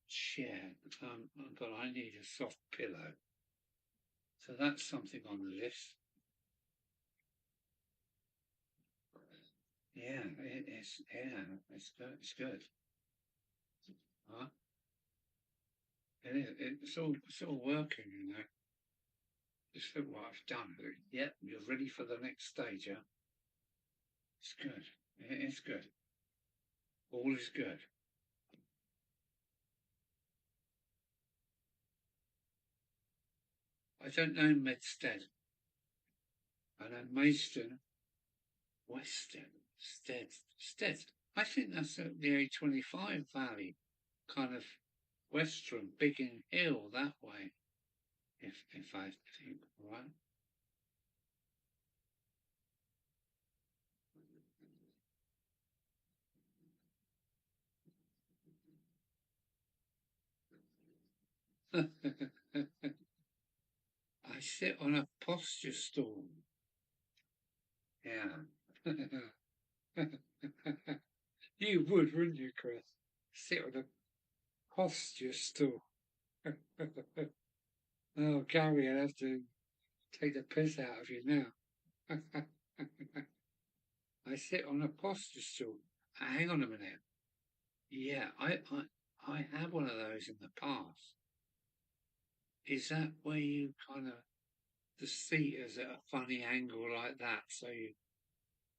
chair. But I need a soft pillow. So that's something on the list. Yeah, it's it's good. It's good. Huh? It's all working, you know. Just look what I've done. Yep, you're ready for the next stage, yeah? It's good. It's good. All is good. I don't know Medstead. I know Maidstone, Weston, Stead. I think that's at the A25 Valley, kind of west from Biggin Hill that way, if I think right. I sit on a posture stool. Yeah. You would, wouldn't you, Chris? Sit on a posture stool. Oh, Gary, I'd have to take the piss out of you now. I sit on a posture stool. Hang on a minute. Yeah, I had one of those in the past. Is that where you kind of the seat is at a funny angle like that, so you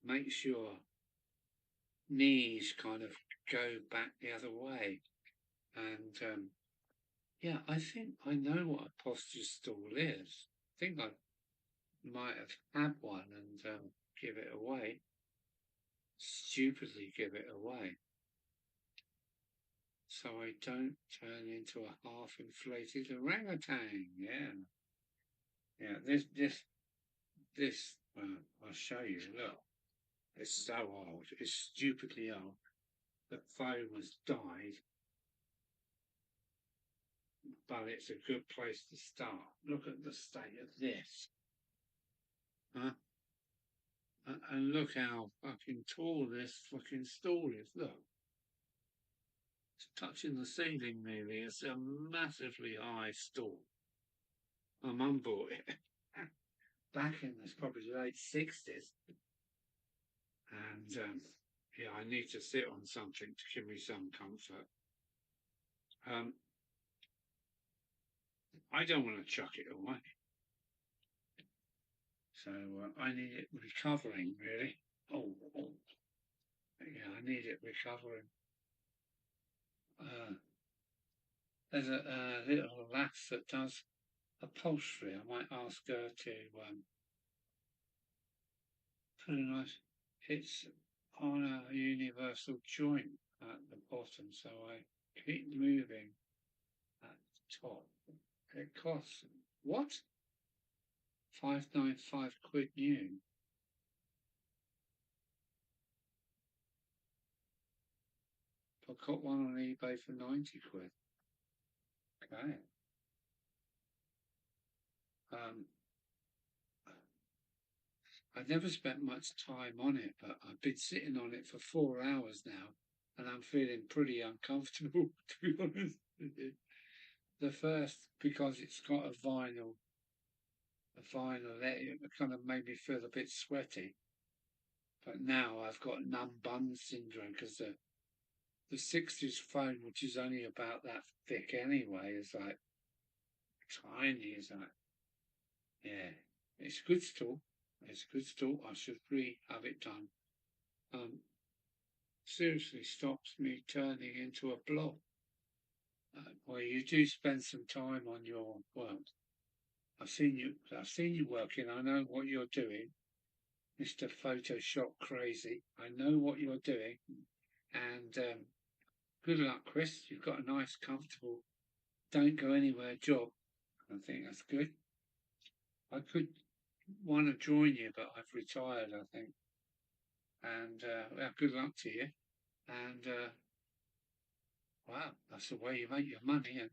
make sure knees kind of go back the other way? And yeah, I think I know what a posture stool is. I think I might have had one and give it away, stupidly give it away, so I don't turn into a half-inflated orangutan. Yeah, yeah. This. I'll show you. Look, it's so old. It's stupidly old. The phone has died, but it's a good place to start. Look at the state of this. Huh? And look how fucking tall this fucking stool is. Look, it's touching the ceiling nearly. It's a massively high stool. My mum bought it back in this probably late 60s, and yeah, I need to sit on something to give me some comfort. Um, I don't want to chuck it away, so I need it recovering really. Oh, yeah, I need it recovering. Uh, there's a little lass that does upholstery. I might ask her to put a nice. It's on a universal joint at the bottom, so I keep moving at the top. It costs what? £595 new. I got one on eBay for £90. Okay. Um, I've never spent much time on it, but I've been sitting on it for 4 hours now, and I'm feeling pretty uncomfortable, to be honest with you. The first, because it's got a vinyl, it kind of made me feel a bit sweaty. But now I've got numb bum syndrome because the 60s phone, which is only about that thick anyway, is like tiny, is like, yeah, it's good still. It's good still. I should have it done. Um, Seriously stops me turning into a blob. Well, you do spend some time on your work. I've seen you. I've seen you working. I know what you're doing, Mr. Photoshop crazy. I know what you're doing, and good luck, Chris. You've got a nice, comfortable, don't go anywhere job. I think that's good. I could want to join you, but I've retired, I think. And well, good luck to you. And wow, that's the way you make your money. And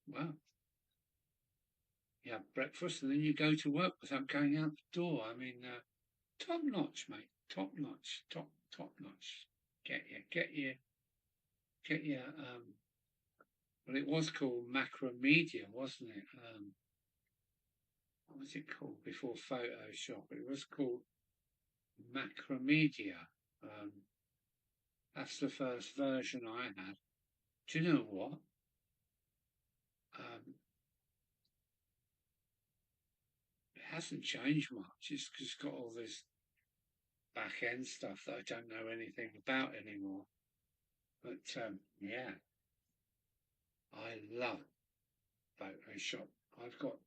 well, you have breakfast and then you go to work without going out the door. I mean, top notch, mate. Top notch. Top notch. Get your. Well, it was called Macromedia, wasn't it? What was it called before Photoshop? It was called Macromedia. Um, that's the first version I had. Do you know what? Um, it hasn't changed much. It's just got all this back end stuff that I don't know anything about anymore. But yeah, I love Photoshop. I've got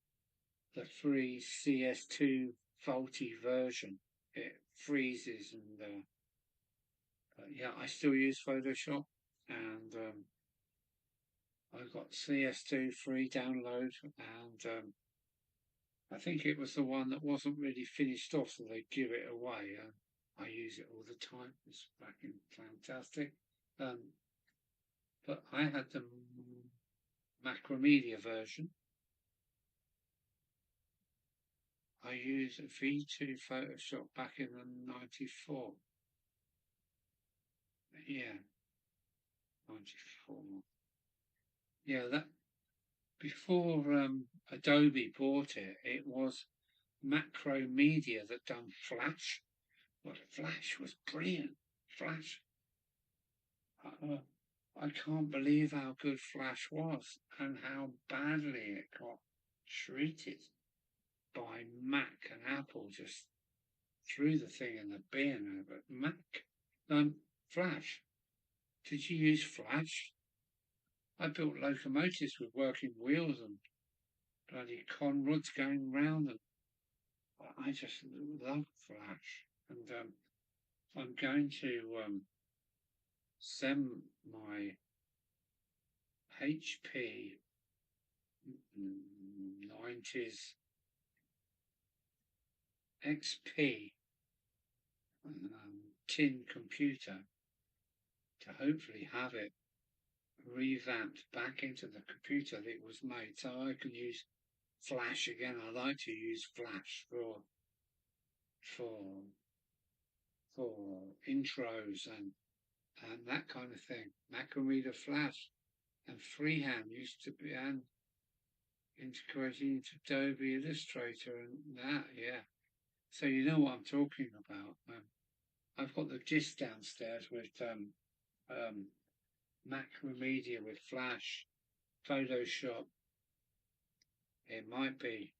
the free CS2 faulty version. It freezes and yeah, I still use Photoshop and I've got CS2 free download and I think it was the one that wasn't really finished off, so they give it away. I use it all the time. It's fucking fantastic. Um, but I had the Macromedia version. I used V2 Photoshop back in the 94. Yeah, 94. Yeah, that before Adobe bought it, it was Macromedia that done Flash. But Flash was brilliant. Flash. I can't believe how good Flash was and how badly it got treated by Mac and Apple. Just threw the thing in the bin. But Mac, Flash. Did you use Flash? I built locomotives with working wheels and bloody conrods going round, and I just love Flash. And I'm going to send my HP 90s XP tin computer to hopefully have it revamped back into the computer that it was made, so I can use Flash again. I like to use Flash for for intros and that kind of thing. Macromedia Flash and freehand used to be and integrating into Adobe Illustrator and that, yeah. So you know what I'm talking about. I've got the disc downstairs with Macromedia with Flash, Photoshop. It might be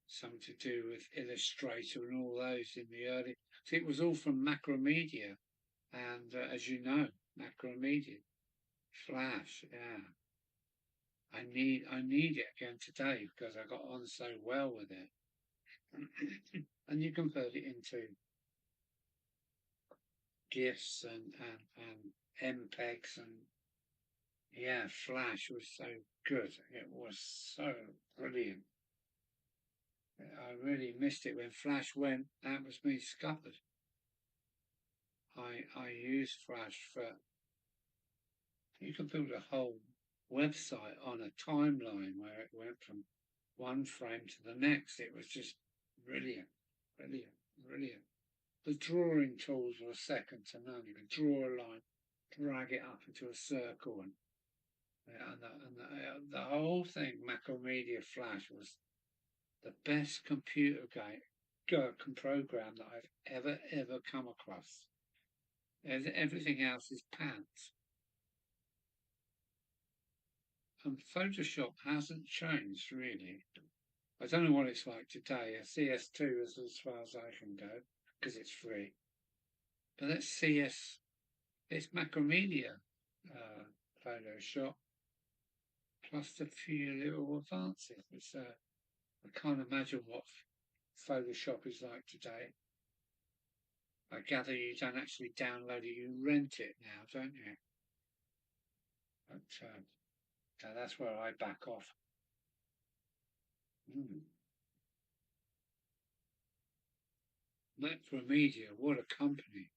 something to do with Illustrator and all those in the early. So it was all from Macromedia, and as you know, Macromedia, Flash, yeah. I need it again today because I got on so well with it. And you convert it into GIFs and MPEGs and yeah, Flash was so good. It was so brilliant. I really missed it when Flash went. That was me scuppered. I used Flash for. You could build a whole website on a timeline where it went from one frame to the next. It was just brilliant, brilliant, brilliant. The drawing tools were second to none. You could draw a line, drag it up into a circle, and the whole thing, Macromedia Flash, was the best computer game program that I've ever come across. Everything else is pants. And Photoshop hasn't changed really. I don't know what it's like today. A CS2 is as far as I can go because it's free. But that's CS. It's Macromedia Photoshop plus a few little advances. I can't imagine what Photoshop is like today. I gather you don't actually download it, you rent it now, don't you? But so that's where I back off. Macromedia, what a company!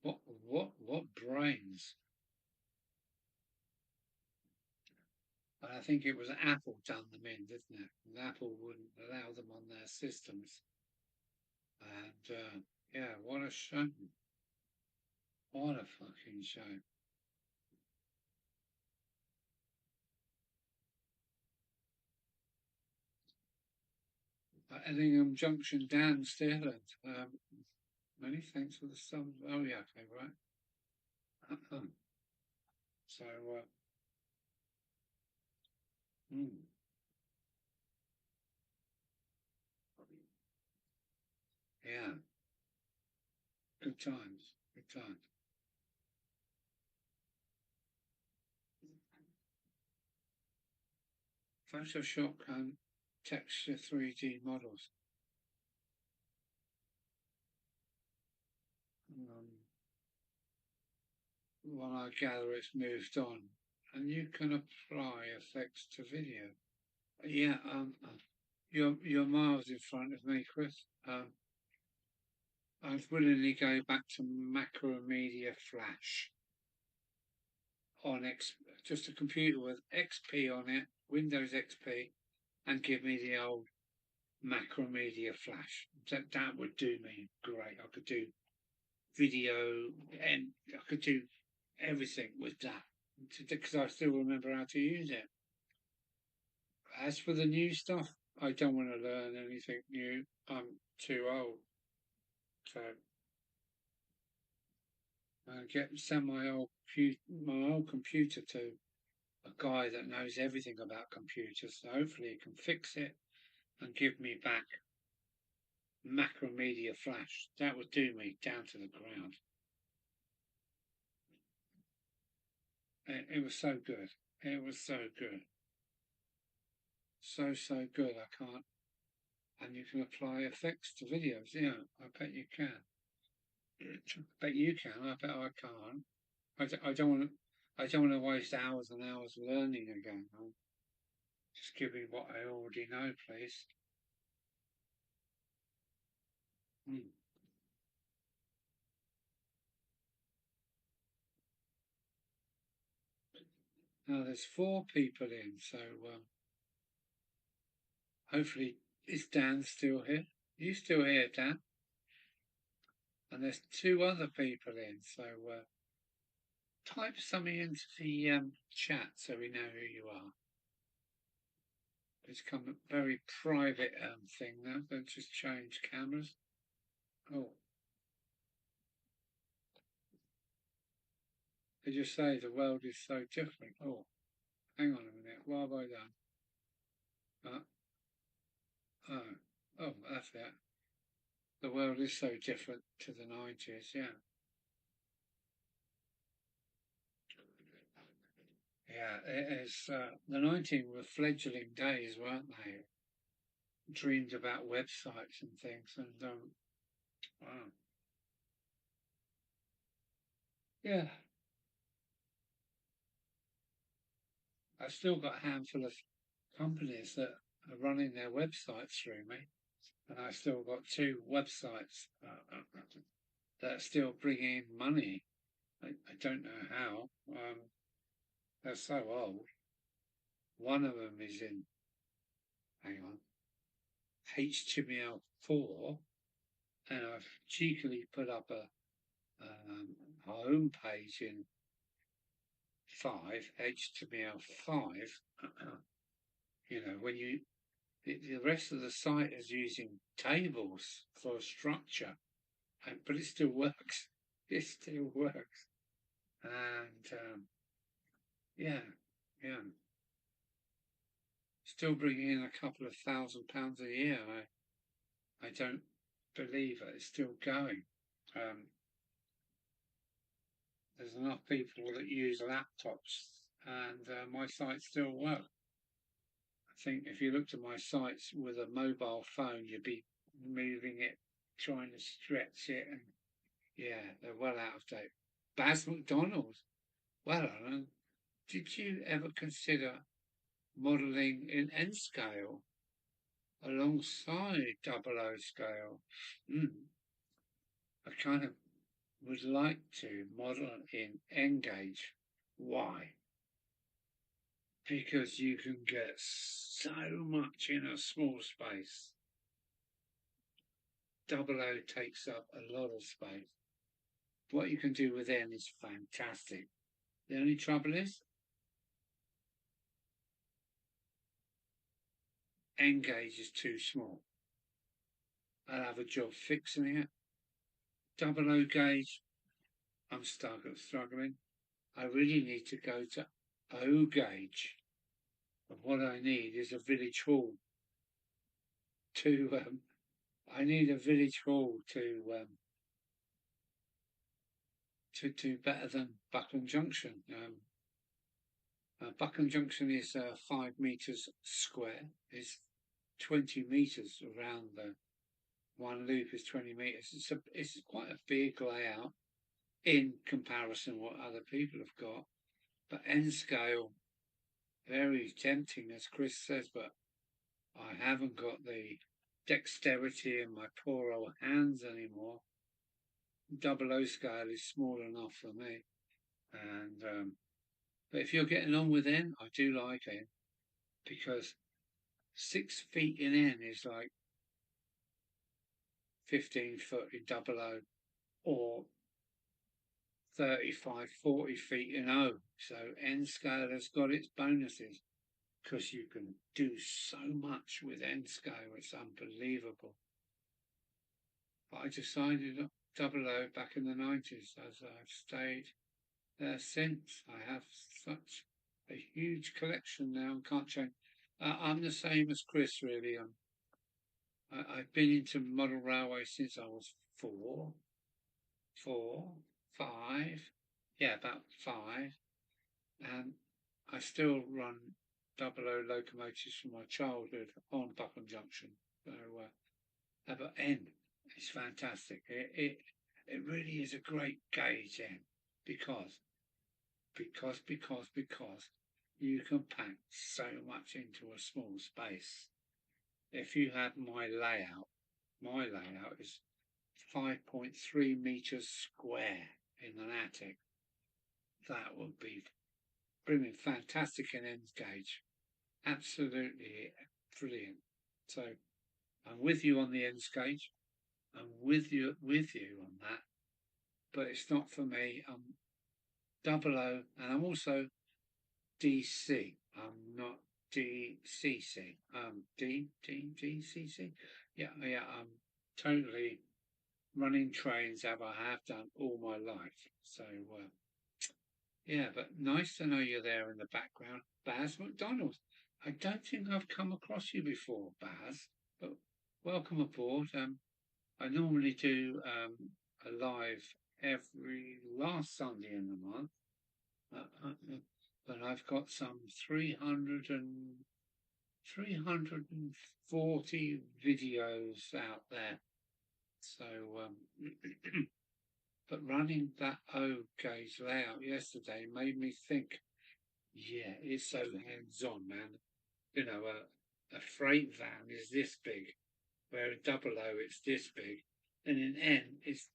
What brains! And I think it was Apple done them in, didn't it? And Apple wouldn't allow them on their systems. And yeah, what a shame! What a fucking shame! Ellingham Junction, Dan Sterland. Many thanks for the sub. Oh yeah, okay, right. So, mm, yeah, good times, good times. Photoshop and texture 3D models. Well, I gather it's moved on, and you can apply effects to video. Yeah, you're miles in front of me, Chris. I'd willingly go back to Macromedia Flash on just a computer with XP on it, Windows XP, and give me the old Macromedia Flash. That would do me great. I could do video and I could do everything with that because I still remember how to use it. As for the new stuff, I don't want to learn anything new. I'm too old. So send my old computer to a guy that knows everything about computers. So hopefully he can fix it and give me back Macromedia Flash. That would do me down to the ground. It was so good. It was so good. So good. I can't. And you can apply effects to videos. Yeah, I bet you can. I bet you can. I bet I can't. I don't want to. I don't want to waste hours and hours learning again. I'll just give me what I already know, please. Hmm. Now there's 4 people in, so hopefully is Dan still here? Are you still here, Dan? And there's 2 other people in, so type something into the chat so we know who you are. It's become a very private thing now. Don't just change cameras. Oh, they just say the world is so different. Oh, hang on a minute. What have I done? Oh, oh, that's it. The world is so different to the 90s. Yeah, Yeah, it is. The 19 were fledgling days, weren't they? Dreamed about websites and things, and wow, yeah. I've still got a handful of companies that are running their websites through me, and I've still got two websites that still bring in money. I don't know how. They're so old. One of them is in, hang on, HTML4, and I've cheekily put up a home page in 5, HTML5. When the rest of the site is using tables for structure, but it still works. It still works. And yeah, yeah. Still bringing in a couple of £1,000 a year. I don't believe it. It's still going. There's enough people that use laptops, and my site still works. I think if you looked at my sites with a mobile phone, you'd be moving it, trying to stretch it, and yeah, they're well out of date. Baz McDonald. Well, Alan, did you ever consider modelling in N scale alongside double O scale? I kind of would like to model in N gauge. Why? Because you can get so much in a small space. Double O takes up a lot of space. What you can do with N is fantastic. The only trouble is N gauge is too small. I'll have a job fixing it. Double O gauge, I'm struggling. I really need to go to O gauge. And what I need is a village hall to I need a village hall to do better than Buckland Junction. Buckland Junction is 5 metres square. It's 20 metres around the one loop is 20 metres. It's quite a big layout in comparison what other people have got. But N scale, very tempting, as Chris says, but I haven't got the dexterity in my poor old hands anymore. Double O scale is small enough for me. And but if you're getting on with N, I do like N because 6 feet in N is like 15 foot in double O or 35, 40 feet in O. So N scale has got its bonuses because you can do so much with N scale. It's unbelievable. But I decided double O back in the 90s as I've stayed there since. I have such a huge collection now and can't change. I'm the same as Chris, really. I've been into model railway since I was four, 5. Yeah, about 5. And I still run double O locomotives from my childhood on Buckland Junction. So, but N is fantastic. It really is a great gauge, N, because you can pack so much into a small space. If you had my layout is 5.3 meters square in an attic. That would be brilliant, fantastic in N gauge. Absolutely brilliant. So I'm with you on the N gauge. I'm with you on that. But it's not for me. I'm double O, and I'm also DC. I'm not DCC. DCC. Yeah. I'm totally running trains as I have done all my life. So yeah, but nice to know you're there in the background, Baz McDonald. I don't think I've come across you before, Baz, but welcome aboard. I normally do a live every last Sunday in the month. but I've got some 340 videos out there. So, but running that O gauge layout yesterday made me think, yeah, it's so hands-on, man. You know, a freight van is this big, where a double O it's this big, and an N it's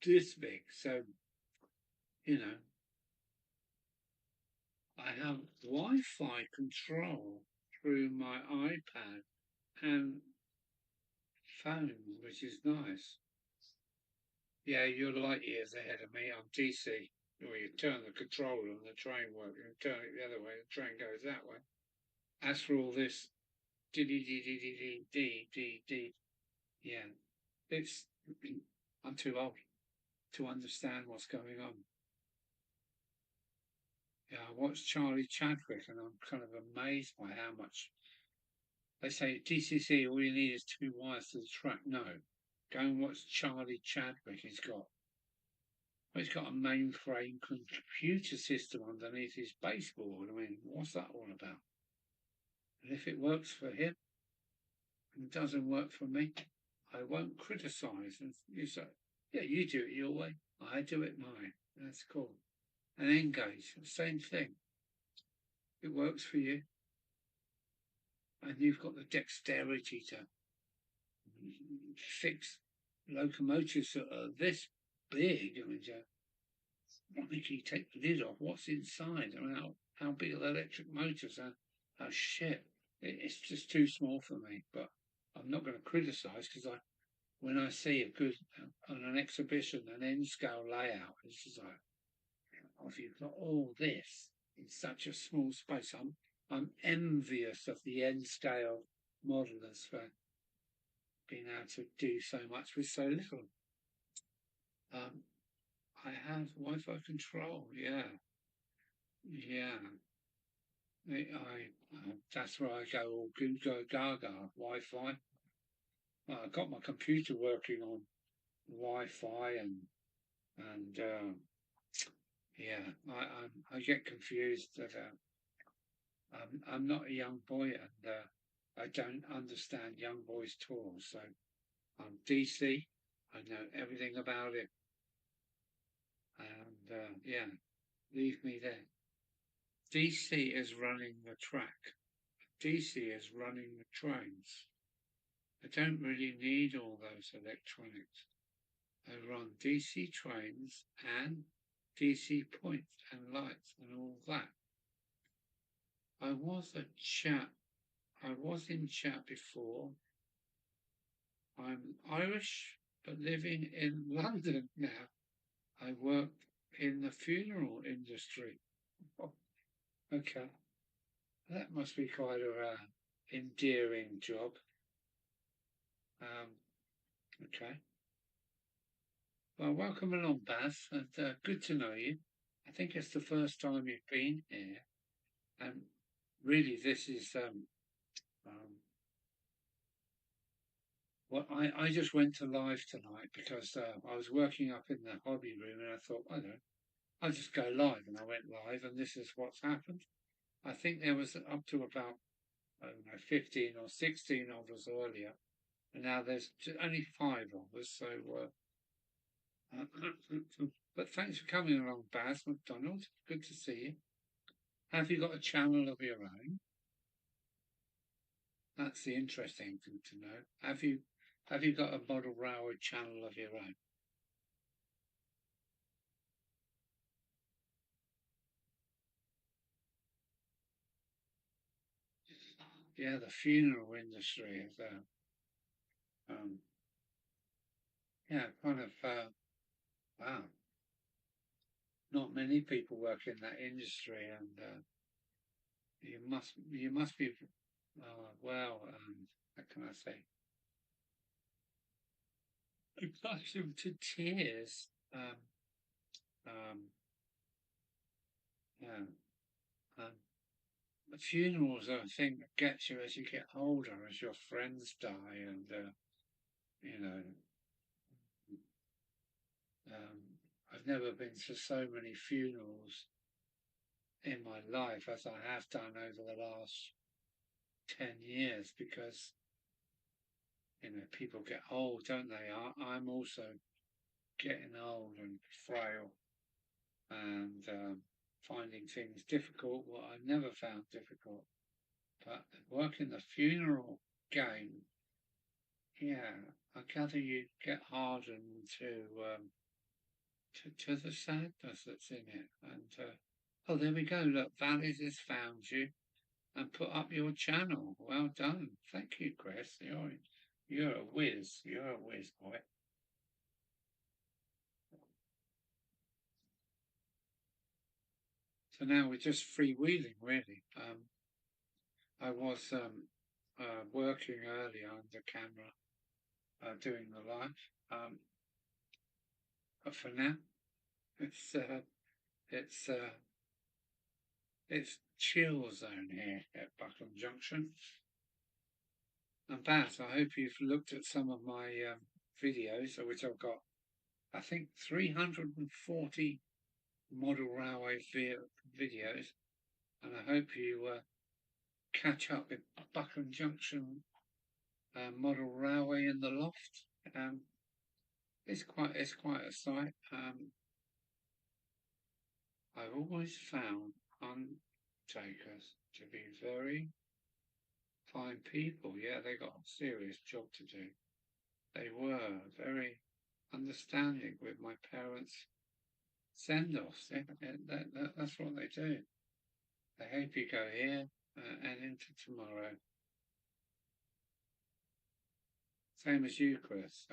this big. So, you know, I have Wi-Fi control through my iPad and phone, which is nice. Yeah, you're light years ahead of me. I'm DC. Well, you turn the controller and the train works. You turn it the other way, the train goes that way. As for all this, d, yeah, it's. I'm too old to understand what's going on. Yeah, I watched Charlie Chadwick, and I'm kind of amazed by how much they say DCC. All you need is two wires to the track. No, go and watch Charlie Chadwick. He's got a mainframe computer system underneath his baseboard. I mean, what's that all about? And if it works for him and doesn't work for me, I won't criticise. And you say, yeah, you do it your way, I do it mine. That's cool. And engage, same thing. It works for you, and you've got the dexterity to fix locomotives that are this big. I mean, you take the lid off. What's inside? I mean, how big are the electric motors? How shit. It's just too small for me. But I'm not going to criticise because when I see a good on an exhibition, an N scale layout, it's just like, oh, if you've got all this in such a small space, I'm envious of the N scale modelers for being able to do so much with so little. I have Wi-Fi control. Yeah, yeah. That's where I go all go gaga Wi-Fi. I got my computer working on Wi-Fi and yeah, I get confused that I'm not a young boy and I don't understand young boys' tools. So I'm DC. I know everything about it, and yeah, leave me there. DC is running the track. DC is running the trains. I don't really need all those electronics. I run DC trains and DC points and lights and all that. I was in chat before. I'm Irish, but living in London now. I work in the funeral industry. Oh, okay. That must be quite a endearing job. Okay. Well, welcome along, Baz, and good to know you. I think it's the first time you've been here, and really, this is well, I just went to live tonight because I was working up in the hobby room, and I thought, I don't know, I'll just go live, and I went live, and this is what's happened. I think there was up to about I don't know 15 or 16 of us earlier, and now there's only 5 of us. So, but thanks for coming along, Baz McDonald. Good to see you. Have you got a channel of your own? That's the interesting thing to know. Have you got a model railway channel of your own? Yeah, the funeral industry is yeah, kind of wow. Not many people work in that industry, and you must be well. How can I say? It touched them to tears. Um, yeah. Um, Funerals are a thing that gets you as you get older, as your friends die, and you know, I've never been to so many funerals in my life as I have done over the last 10 years, because people get old, don't they? I'm also getting old and frail, and finding things difficult what I never found difficult. But working the funeral game, yeah, I gather you get hardened to the sadness that's in it. And oh, there we go. Look, Valleys has found you and put up your channel. Well done. Thank you, Chris. You're a whiz. You're a whiz, boy. So now we're just freewheeling, really. I was working earlier on the camera, doing the live. But for now, it's uh, it's uh, it's chill zone here at Buckland Junction. And Baz, I hope you've looked at some of my videos, which I've got, I think, 340 model railway videos, and I hope you catch up with Buckland Junction model railway in the loft. It's quite a sight. I've always found undertakers to be very fine people. Yeah, they got a serious job to do. They were very understanding with my parents' send-offs. That's what they do. They hope you go here and into tomorrow. Same as you, Chris.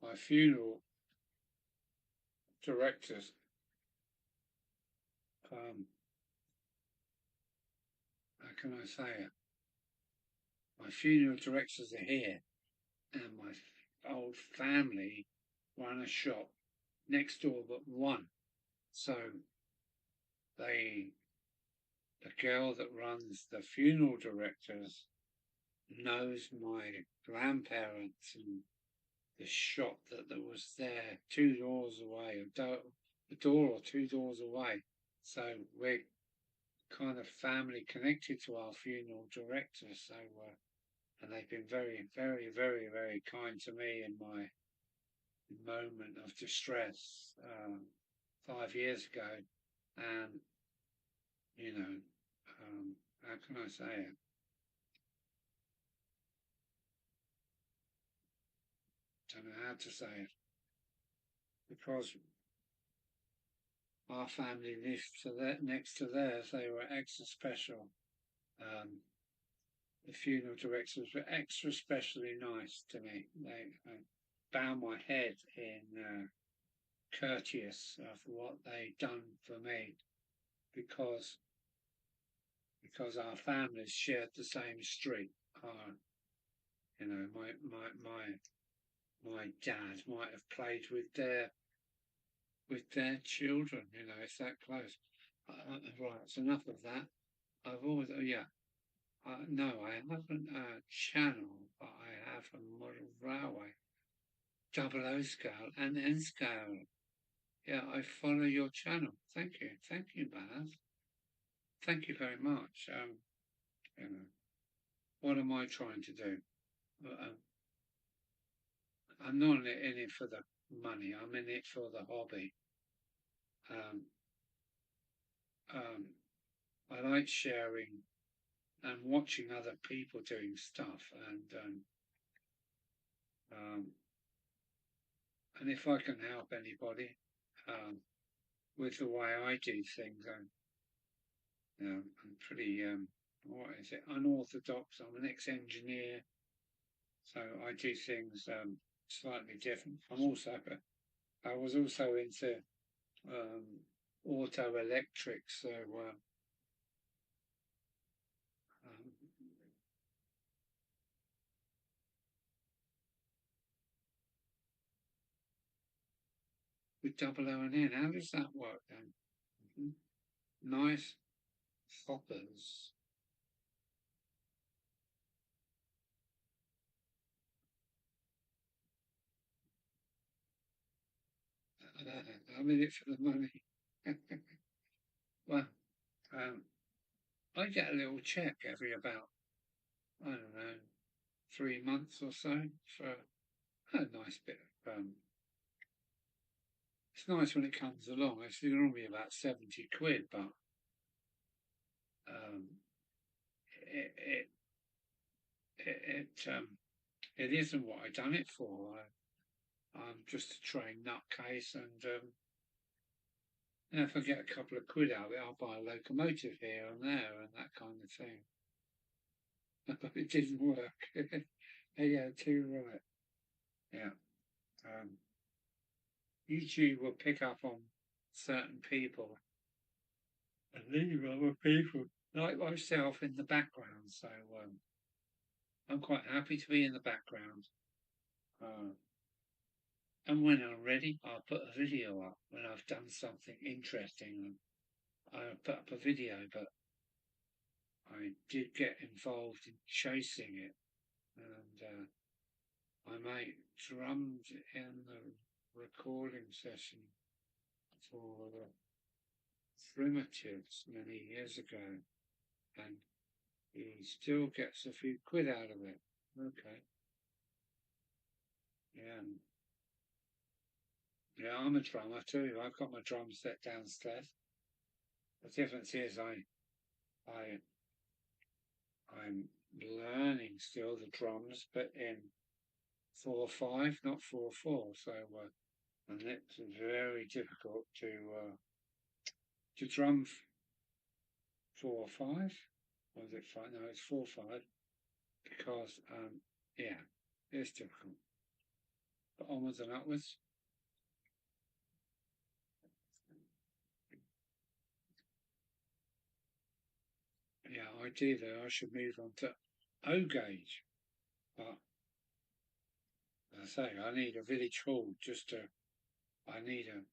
My funeral directors, how can I say it? My funeral directors are here, and my old family run a shop next door but one. So the girl that runs the funeral directors knows my grandparents and the shop that was there 2 doors away, a door or 2 doors away. So we're kind of family connected to our funeral directors. So and they've been very, very, very, very kind to me in my moment of distress 5 years ago. And how can I say it? Don't know how to say it, because our family lived next to theirs. They were extra special. The funeral directors were extra specially nice to me. They bow my head in courteous for what they'd done for me, because our families shared the same street. My dad might have played with their children. It's that close. Right, it's enough of that. I've always, no, I haven't a channel, but I have a model railway, double O scale and N scale. Yeah, I follow your channel. Thank you, Baz. Thank you very much. What am I trying to do? I'm not in it for the money. I'm in it for the hobby. I like sharing and watching other people doing stuff, and if I can help anybody with the way I do things, I'm pretty what is it, unorthodox. I'm an ex-engineer, so I do things slightly different. I was also into auto electrics, so with double O and N, how does that work then? Nice hoppers. I'm in it for the money. Well, um, I get a little check every about, I don't know, 3 months or so for a nice bit of. It's nice when it comes along. It's normally about 70 quid, but um, it, it, it, it isn't what I done it for. I'm just a trained nutcase, and if I get a couple of quid out of it, I'll buy a locomotive here and there and that kind of thing. But it didn't work. Yeah, too right. Yeah. YouTube will pick up on certain people and leave other people like myself in the background. So I'm quite happy to be in the background. Uh, and when I'm ready, I'll put a video up when I've done something interesting. I'll put up a video, but I did get involved in chasing it, and I made drums in the recording session for the Primitives many years ago, and he still gets a few quid out of it. Okay. Yeah. Yeah, I'm a drummer too. I've got my drum set downstairs. The difference is I'm learning still the drums, but in 4/5, not 4/4. So and it's very difficult to drum 4/5. Or is it 5? No, it's 4/5 because yeah, it's difficult. But onwards and upwards. Yeah, ideally I should move on to O gauge, but as I say, I need a village hall just to. I need a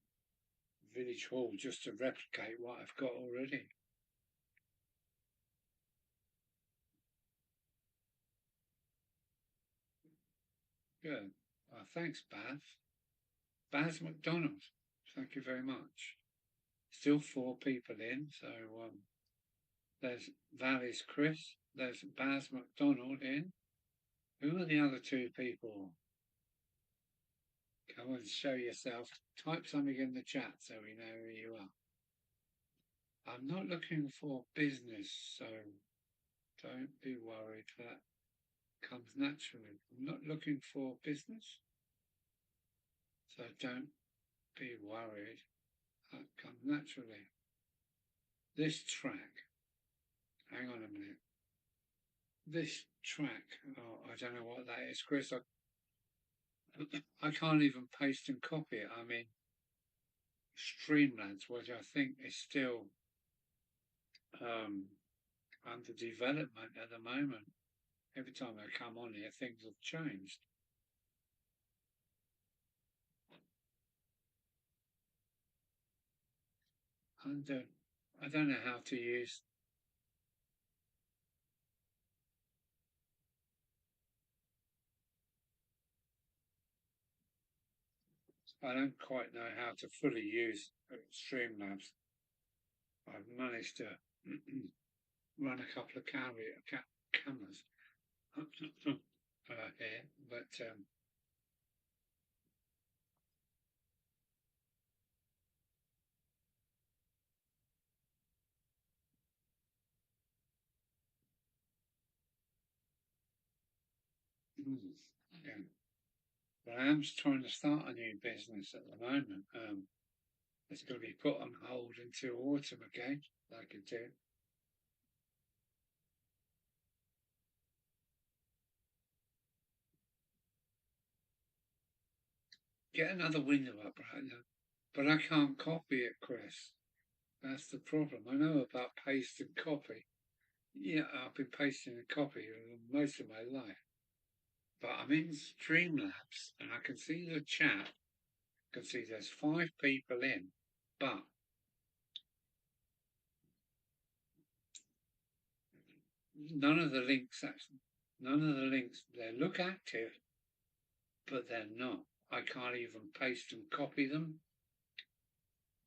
village hall just to replicate what I've got already. Good. Thanks, Baz McDonald. Thank you very much. Still 4 people in, so there's Valley's Chris, there's Baz McDonald in. Who are the other 2 people? Come and show yourself. Type something in the chat so we know who you are. I'm not looking for business, so don't be worried. That comes naturally. I'm not looking for business, so don't be worried. That comes naturally. This track, hang on a minute. This track, oh, I don't know what that is, Chris. I can't even paste and copy it. I mean, Streamlabs, which I think is still under development at the moment. Every time I come on here, things have changed. And I don't know how to use. I don't quite know how to fully use Streamlabs. I've managed to run a couple of cameras here, but yeah. But I am trying to start a new business at the moment. It's going to be put on hold until autumn again, like it did. Get another window up right now. But I can't copy it, Chris. That's the problem. I know about paste and copy. Yeah, I've been pasting and copying most of my life. But I'm in Streamlabs and I can see the chat. I can see there's 5 people in, but none of the links they look active, but they're not. I can't even paste and copy them.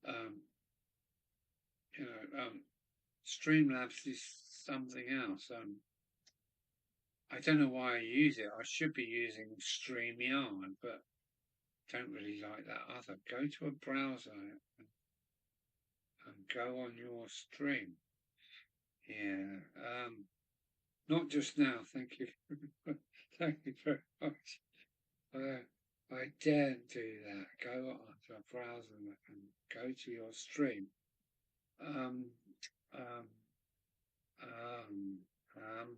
Um, you know, Streamlabs is something else. I don't know why I use it. I should be using StreamYard, but don't really like that other. Go to a browser and go on your stream. Yeah. Not just now. Thank you. Thank you very much. I daren't do that. Go onto a browser and go to your stream. Um, um, um, um,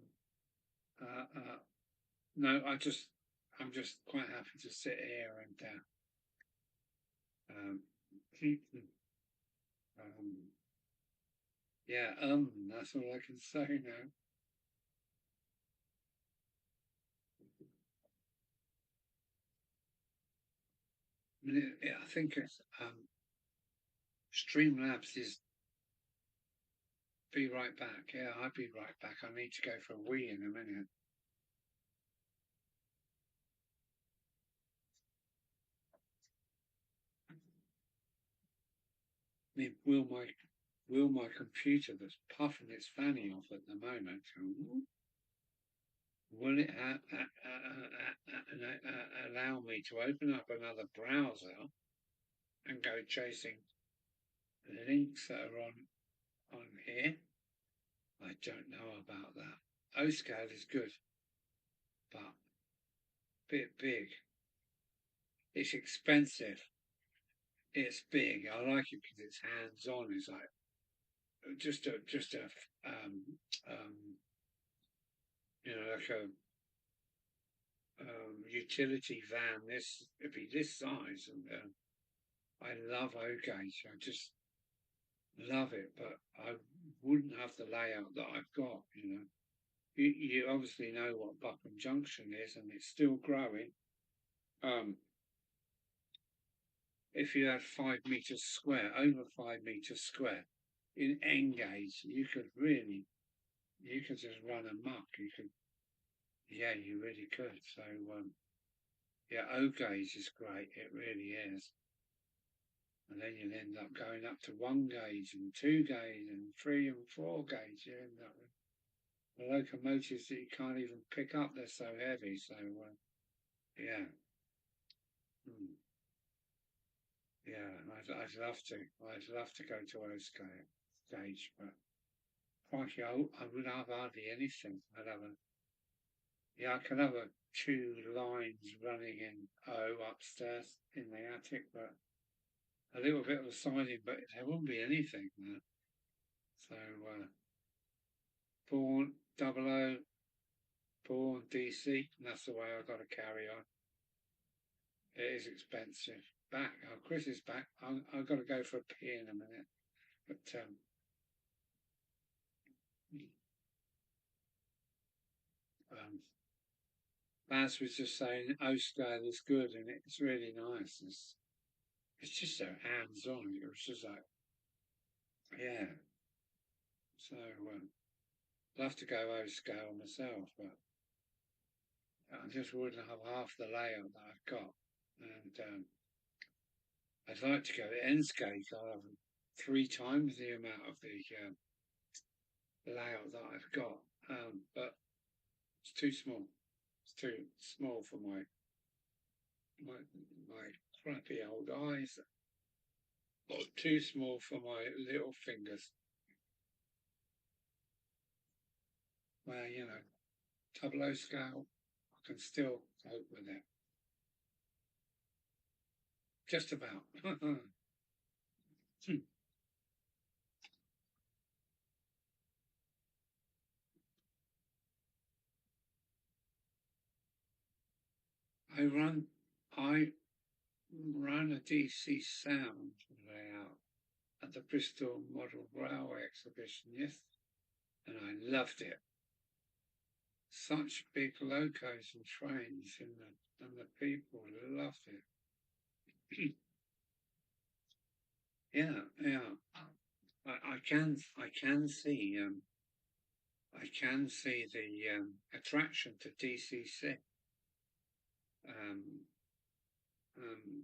uh, no, I'm just quite happy to sit here and um, um, yeah, that's all I can say now. I mean, I think it's Streamlabs is be right back. Yeah, I'll be right back. I need to go for a wee in a minute. I mean, will my computer that's puffing its fanny off at the moment, will it allow me to open up another browser and go chasing links that are on here? I don't know about that. O-scale is good, but a bit big. It's expensive. It's big. I like it because it's hands-on. It's like just a like a utility van. This it'd be this size, and I love O-gauge. I just love it, but I wouldn't have the layout that I've got. You obviously know what Buckland Junction is, and it's still growing. If you had 5 meters square, over 5 meters square, in N gauge, you could just run amok. You could, yeah, you really could. So, yeah, O gauge is great. It really is. And then you'll end up going up to 1 gauge and 2 gauge and 3 and 4 gauge. You end up with the locomotives that you can't even pick up. They're so heavy. So, yeah. Hmm. Yeah, I'd love to. I'd love to go to O gauge, but crikey, I would have hardly anything. Yeah, I could have 2 lines running in O upstairs in the attic, but a little bit of a siding, but there wouldn't be anything there. So, born double O, born DC, and that's the way I've got to carry on. It is expensive. Back, oh, Chris is back. I've got to go for a pee in a minute, but um, Baz was just saying O-scale is good and it's really nice. It's just so hands-on. It was just like, yeah. So I'd love to go O-scale myself, but I just wouldn't have half the layout that I've got. And I'd like to go N-scale. I'll have 3 times the amount of the layout that I've got, but it's too small. It's too small for my crappy old eyes. Or too small for my little fingers. Well, double O scale, I can still cope with it. Just about. I run I ran a DC sound layout at the Bristol Model Railway exhibition, yes, and I loved it. Such big locos and trains and the people loved it. Yeah, yeah. I can see the attraction to DCC. Um, um,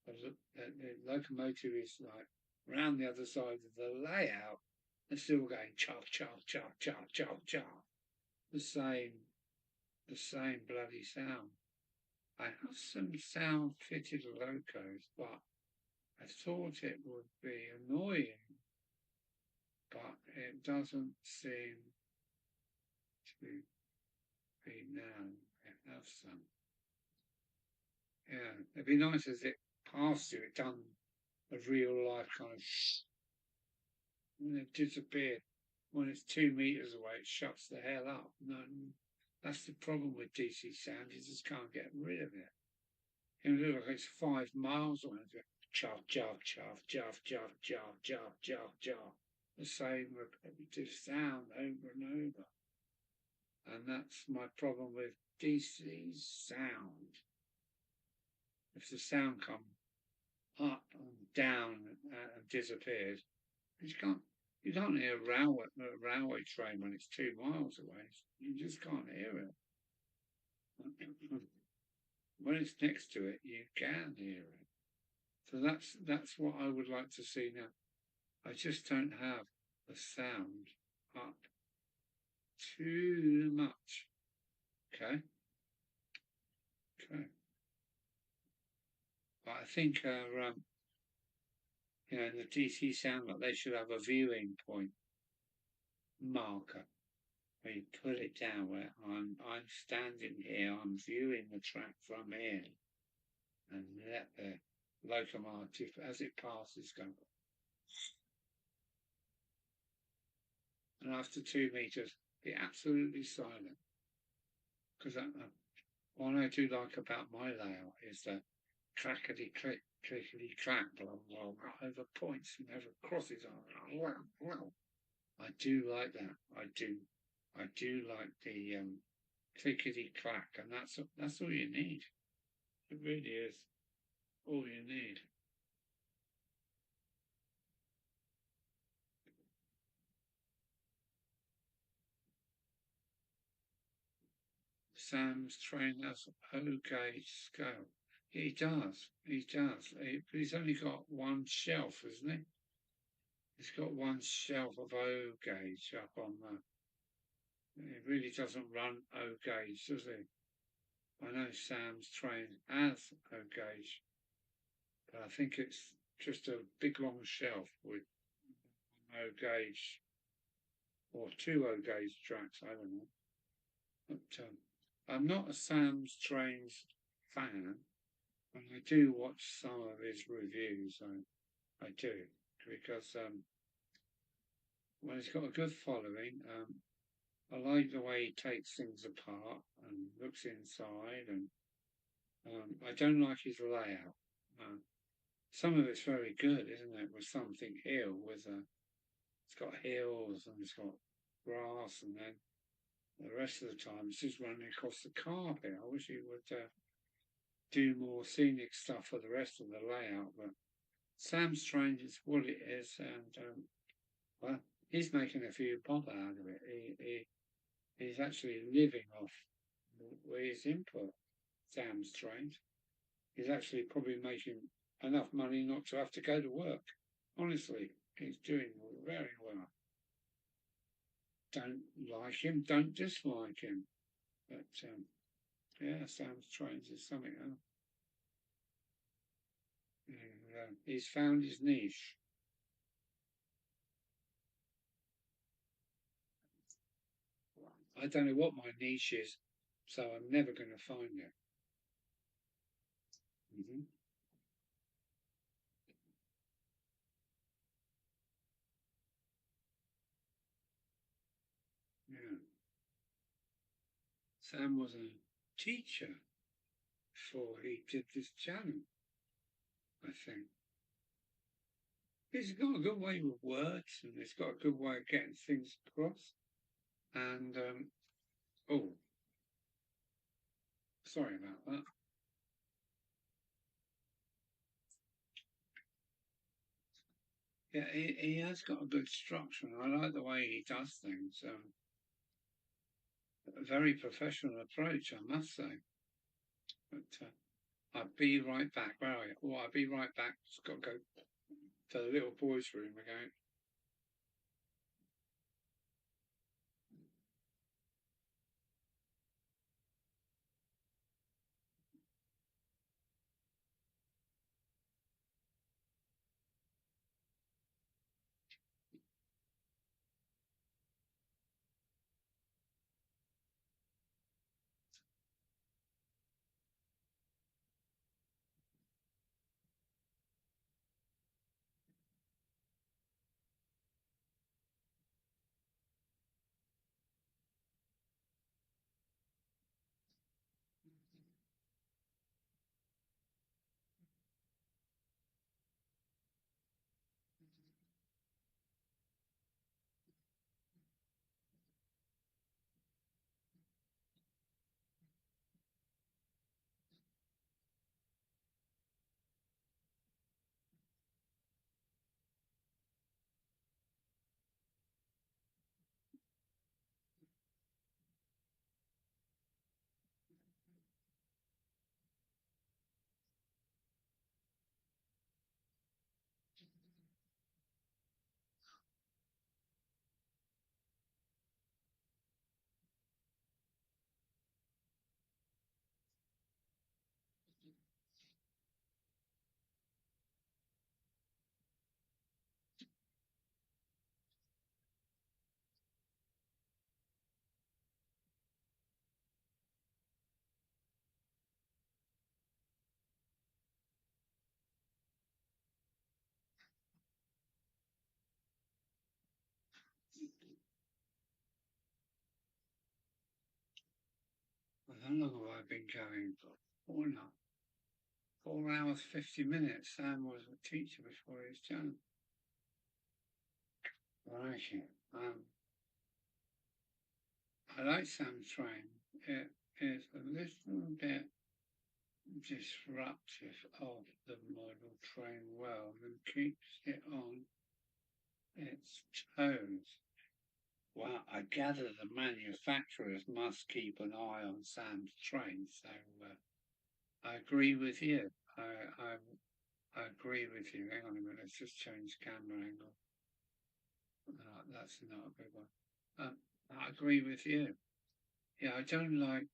the locomotive is like round the other side of the layout and still going chop, chop, chop, chop, chop, chop. The same bloody sound. I have some sound fitted locos, but I thought it would be annoying, but it doesn't seem to be now. I have some. Yeah, it'd be nice as it passed you, it done a real life kind of and it disappeared. When it's 2 meters away, it shuts the hell up. No, that's the problem with DC sound. You just can't get rid of it. It looks like it's 5 miles away. Chuff, chuff, chuff, chuff, chuff, chuff, chuff, chuff, chuff. The same repetitive sound over and over. And that's my problem with DC sound. If the sound comes up and down and disappears, you can't hear a railway train when it's 2 miles away. You just can't hear it. When it's next to it, you can hear it. So that's what I would like to see now. I just don't have the sound up too much. Okay. Okay. But I think you know, the DC sound like they should have a viewing point marker where you put it down where I'm standing here, I'm viewing the track from here, and let the locomotive as it passes go. And after 2 meters, be absolutely silent. Because what I do like about my layout is the clackety click, clickety clack, blah blah blah, over points and over crosses. I do like that. I do like the clickety clack, and that's all you need. It really is all you need. Sam's train has O gauge scale. He does. He does. But he's only got one shelf, isn't he? He's got one shelf of O gauge up on the. It really doesn't run O gauge, does he? I know Sam's train has O gauge, but I think it's just a big long shelf with O gauge or two O gauge tracks. I don't know. But I'm not a Sam's trains fan, and I do watch some of his reviews. I do because well, he's got a good following. I like the way he takes things apart and looks inside, and I don't like his layout. Some of it's very good, isn't it? With Something Hill, with it's got hills and it's got grass, and then the rest of the time it's just running across the carpet. I wish he would do more scenic stuff for the rest of the layout, but Sam's Train is what it is, and well, he's making a few bob out of it. He's actually living off his input. Sam's Train. He's actually probably making enough money not to have to go to work. Honestly, he's doing very well. Don't like him, don't dislike him. But yeah, Sam's Trains is something else. And, he's found his niche. I don't know what my niche is, so I'm never going to find it. Mm-hmm. Yeah. Sam was a teacher before he did this channel, I think. He's got a good way with words, and he's got a good way of getting things across. And oh, sorry about that. Yeah, he has got a good structure, and I like the way he does things. A very professional approach, I must say. But I'll be right back. Where are you? Oh, I'll be right back. Just got to go to the little boys' room again. How long have I been going for? 4 hours, 50 minutes. Sam was a teacher before he was done. Right. I like Sam's train. It is a little bit disruptive of the model train world and keeps it on its toes. Well, I gather the manufacturers must keep an eye on Sam's train, so I agree with you. I agree with you. Hang on a minute, let's just change camera angle. No, that's not a good one. I agree with you. Yeah, I don't like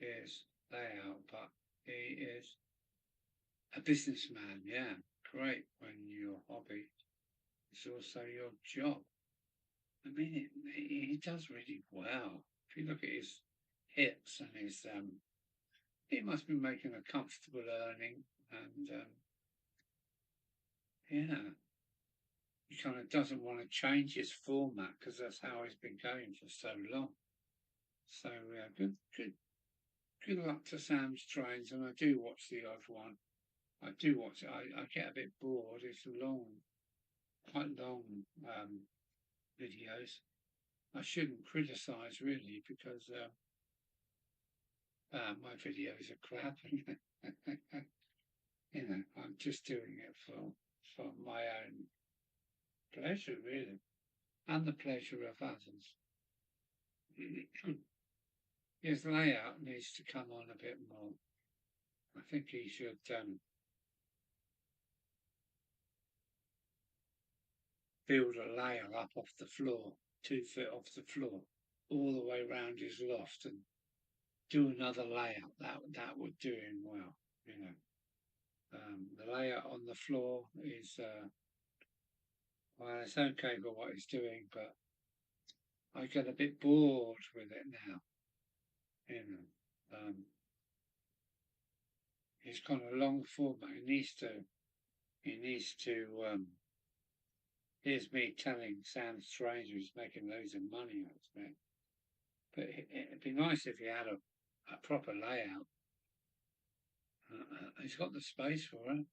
his layout, but he is a businessman. Yeah, great when your hobby is also your job. I mean, he does really well. If you look at his hips and his, he must be making a comfortable earning, and yeah, he kind of doesn't want to change his format because that's how he's been going for so long. So good luck to Sam's trains, and I do watch the odd one. I do watch it. I get a bit bored. It's long, quite long videos. I shouldn't criticise really because my videos are crap. I'm just doing it for my own pleasure really, and the pleasure of others. His layout needs to come on a bit more. I think he should build a layer up off the floor, 2 feet off the floor, all the way round his loft, and do another layout. That would do him well. You know, the layout on the floor is well, it's okay for what he's doing, but I get a bit bored with it now. You know, he's got a long format. He needs to. Here's me telling Sam Stranger he's making loads of money out of it. But it'd be nice if he had a proper layout. He's got the space for it.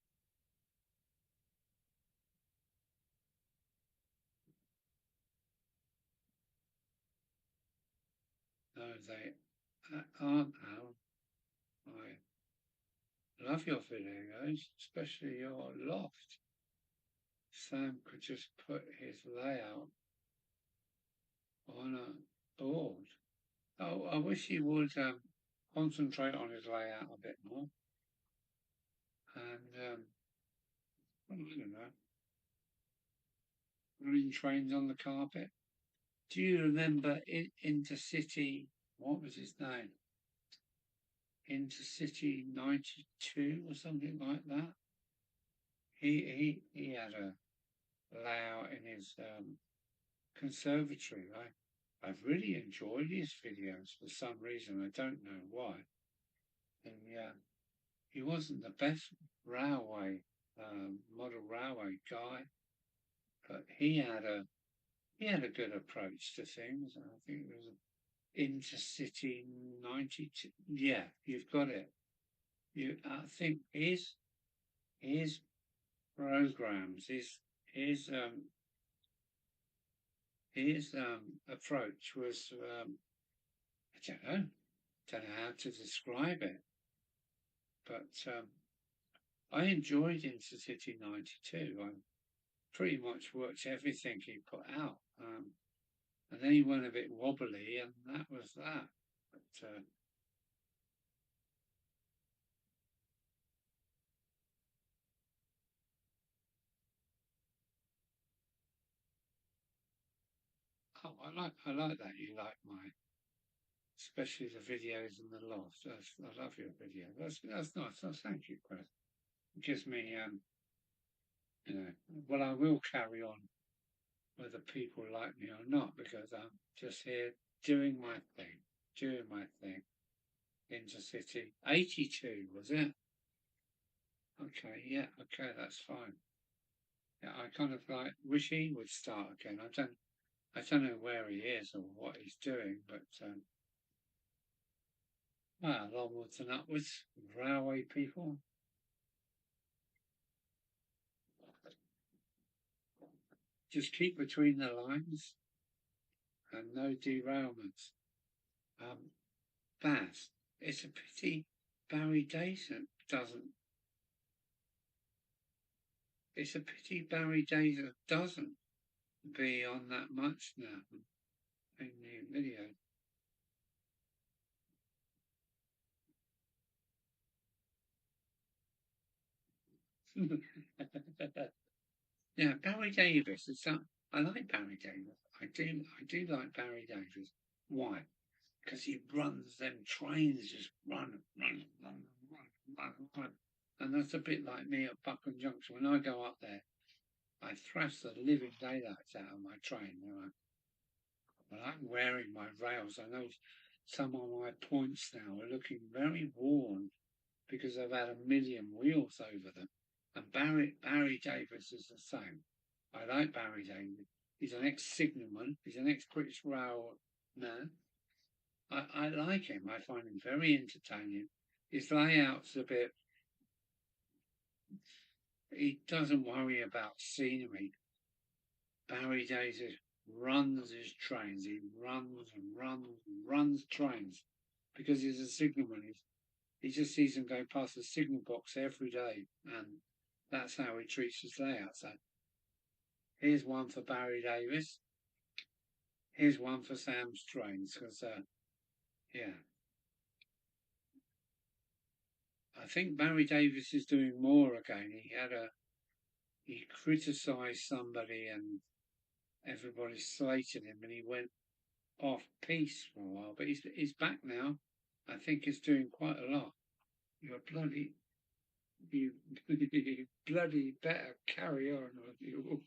No, they aren't now. I love your videos, especially your loft. Sam could just put his layout on a board. Oh, I wish he would concentrate on his layout a bit more. and I don't know, running trains on the carpet. Do you remember Intercity? What was his name? Intercity 92 or something like that. He had a layout in his conservatory. I've really enjoyed his videos for some reason. I don't know why. And yeah, he wasn't the best railway model railway guy, but he had a good approach to things. I think it was Intercity 92. Yeah, you've got it. I think his programs, his approach was I don't know how to describe it, but I enjoyed Intercity 92. I pretty much watched everything he put out, and then he went a bit wobbly, and that was that. But oh, I like that you like my, especially the videos in the loft. I love your video. That's nice. Thank you, Chris. It gives me you know, well, I will carry on whether people like me or not because I'm just here doing my thing, doing my thing. Intercity 82 was it? Okay, yeah, okay, that's fine. Yeah, I kind of like wish he would start again. I don't know where he is or what he's doing, but well, onwards and upwards, railway people. Just keep between the lines and no derailments. Um, Bass. It's a pity Barry Dayton doesn't. It's a pity Barry Dayton doesn't be on that much now in the video. Yeah, Barry Davis. I like Barry Davis. I do like Barry Davis. Why? Because he runs them trains, just run. And that's a bit like me at Buckland Junction. When I go up there, I thrash the living daylights out of my train. When I'm wearing my rails, I know some of my points now are looking very worn because I've had a million wheels over them. And Barry Davis is the same. I like Barry Davis. He's an ex-signalman. He's an ex-British Rail man. I like him. I find him very entertaining. His layout's a bit. He doesn't worry about scenery. Barry Davis runs his trains. He runs trains because he's a signalman. He just sees them go past the signal box every day, and that's how he treats his layout. So here's one for Barry Davis. Here's one for Sam Strains, because yeah, I think Barry Davis is doing more again. He criticised somebody and everybody slated him, and he went off piece for a while. But he's back now. I think he's doing quite a lot. You're bloody you bloody better carry on, or you.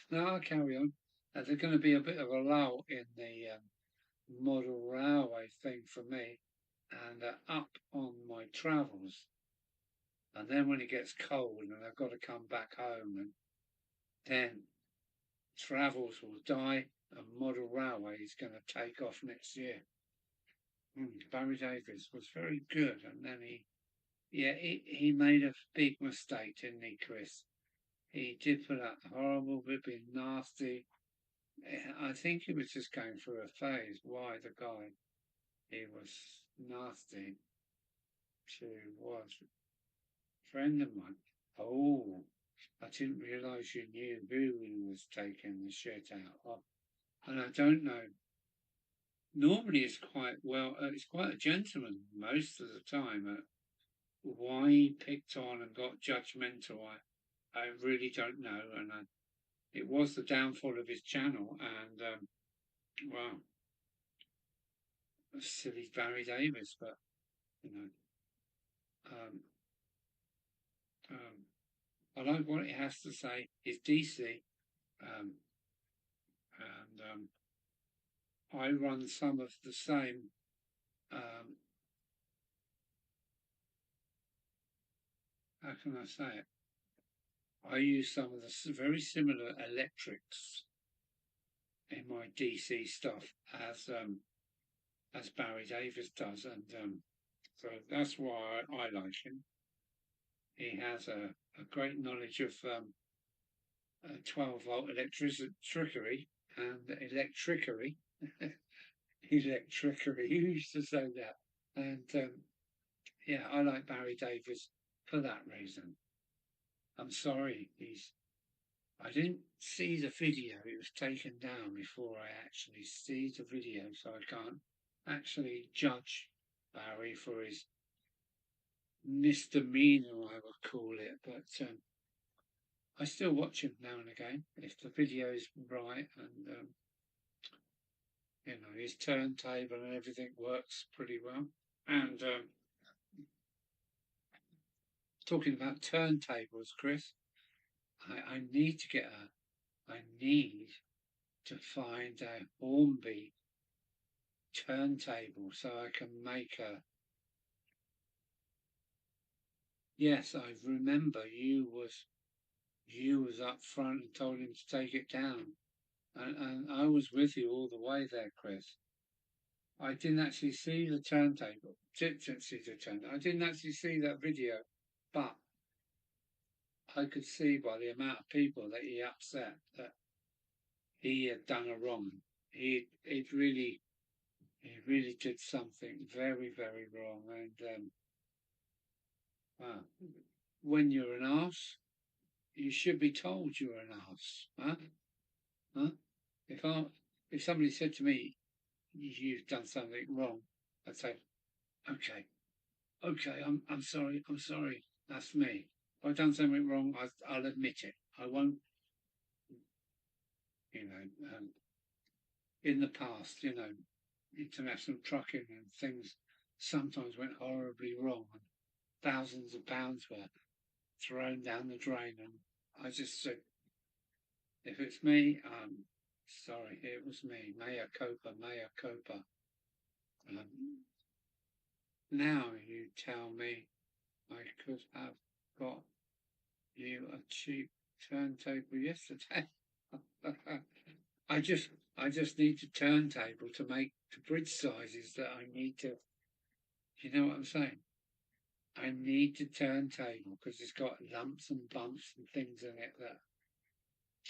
No, I'll carry on. There's going to be a bit of a lull in the model railway thing for me, and up on my travels. And then when it gets cold and I've got to come back home, and then travels will die, and model railway is going to take off next year. Barry Davis was very good, and then he made a big mistake, didn't he, Chris? He did put out horrible, ripping, nasty. I think he was just going through a phase. Why the guy? He was nasty to was a friend of mine. Oh, I didn't realise you knew who he was taking the shit out of. And I don't know. normally it's quite well. It's quite a gentleman most of the time. Why he picked on and got judgmental, I really don't know. And it was the downfall of his channel. And well, silly Barry Davis, but you know, um, um, I like what it has to say. It's DC, um, and I run some of the same. Um, how can I say it? I use some of the very similar electrics in my DC stuff as Barry Davis does, and so that's why I like him. He has a great knowledge of 12-volt electricity and electricery. Electricery. Who used to say that? And yeah, I like Barry Davis for that reason. I'm sorry, I didn't see the video. It was taken down before I actually see the video, so I can't actually judge Barry for his misdemeanor, I would call it. But I still watch him now and again if the video is right and his turntable and everything works pretty well. And talking about turntables, Chris, I need to get I need to find a Hornby turntable so I can make a. Yes, I remember you was up front and told him to take it down, and I was with you all the way there, Chris. I didn't actually see the turntable. Didn't see the turntable. I didn't actually see that video, but I could see by the amount of people that he upset that he had done a wrong. He really did something very, very wrong. And wow, when you're an arse, you should be told you're an arse, huh? Huh? If I, if somebody said to me, "You've done something wrong," I'd say, "Okay, okay, I'm sorry, I'm sorry. That's me. If I've done something wrong, I'll admit it. I won't, you know, in the past, international trucking and things sometimes went horribly wrong, and thousands of pounds were thrown down the drain. And I just said, if it's me, sorry, it was me. Mea culpa, mea culpa. Um, now you tell me I could have got you a cheap turntable yesterday. I just I just need a turntable to make the bridge sizes that I need to. You know what I'm saying? I need the turntable because it's got lumps and bumps and things in it that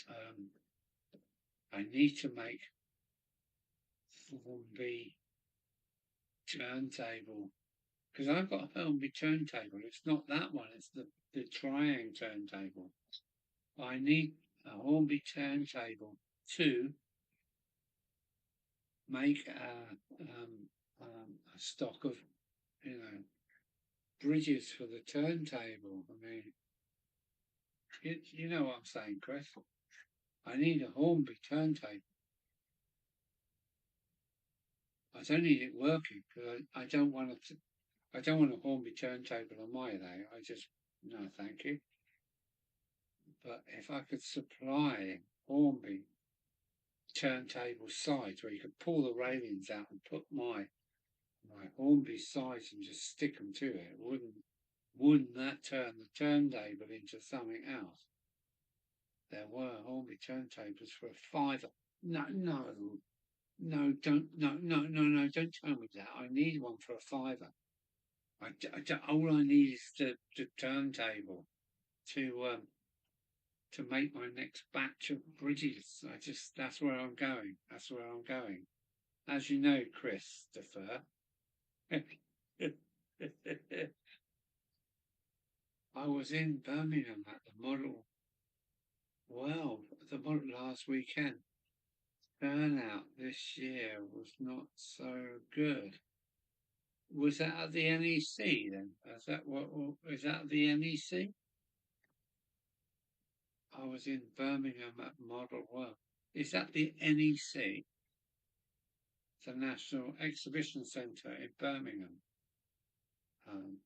um, I need to make Hornby turntable because I've got a Hornby turntable. It's not that one. It's the triangle turntable. I need a Hornby turntable to make a stock of you know bridges for the turntable. I mean, you know what I'm saying, Chris? I need a Hornby turntable. I don't need it working because I don't want to. I don't want a Hornby turntable on my day. I just no, thank you. But if I could supply Hornby turntable sides where you could pull the railings out and put my Hornby sides and just stick them to it, wouldn't that turn the turntable into something else? There were Hornby turntables for a fiver. No, no, no, don't, no, no, no, no, don't tell me that. I need one for a fiver. All I need is the turntable to make my next batch of bridges. That's where I'm going. That's where I'm going. As you know, Christopher, I was in Birmingham at the model last weekend. turnout this year was not so good. Was that at the NEC then? Is that is that the NEC? I was in Birmingham at Model World. Is that the NEC? The National Exhibition Centre in Birmingham. Um,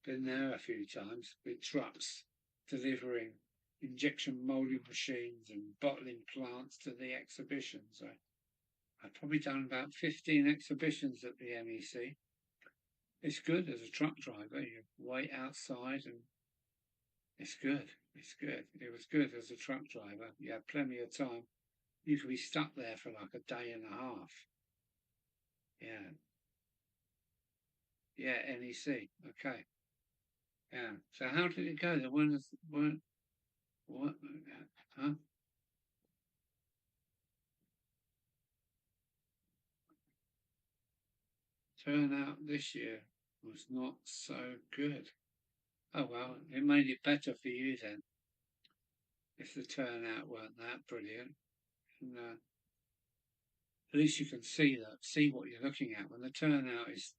been there a few times with trucks delivering injection molding machines and bottling plants to the exhibitions. I've probably done about 15 exhibitions at the NEC. It's good as a truck driver. You wait outside and it's good. It's good. It was good as a truck driver. You had plenty of time. You could be stuck there for like a day and a half. Yeah. Yeah, NEC. Okay. Yeah. So how did it go? There weren't what? Huh? Turnout this year was not so good. Oh well, it made it better for you then. If the turnout weren't that brilliant, and at least you can see what you're looking at. When the turnout is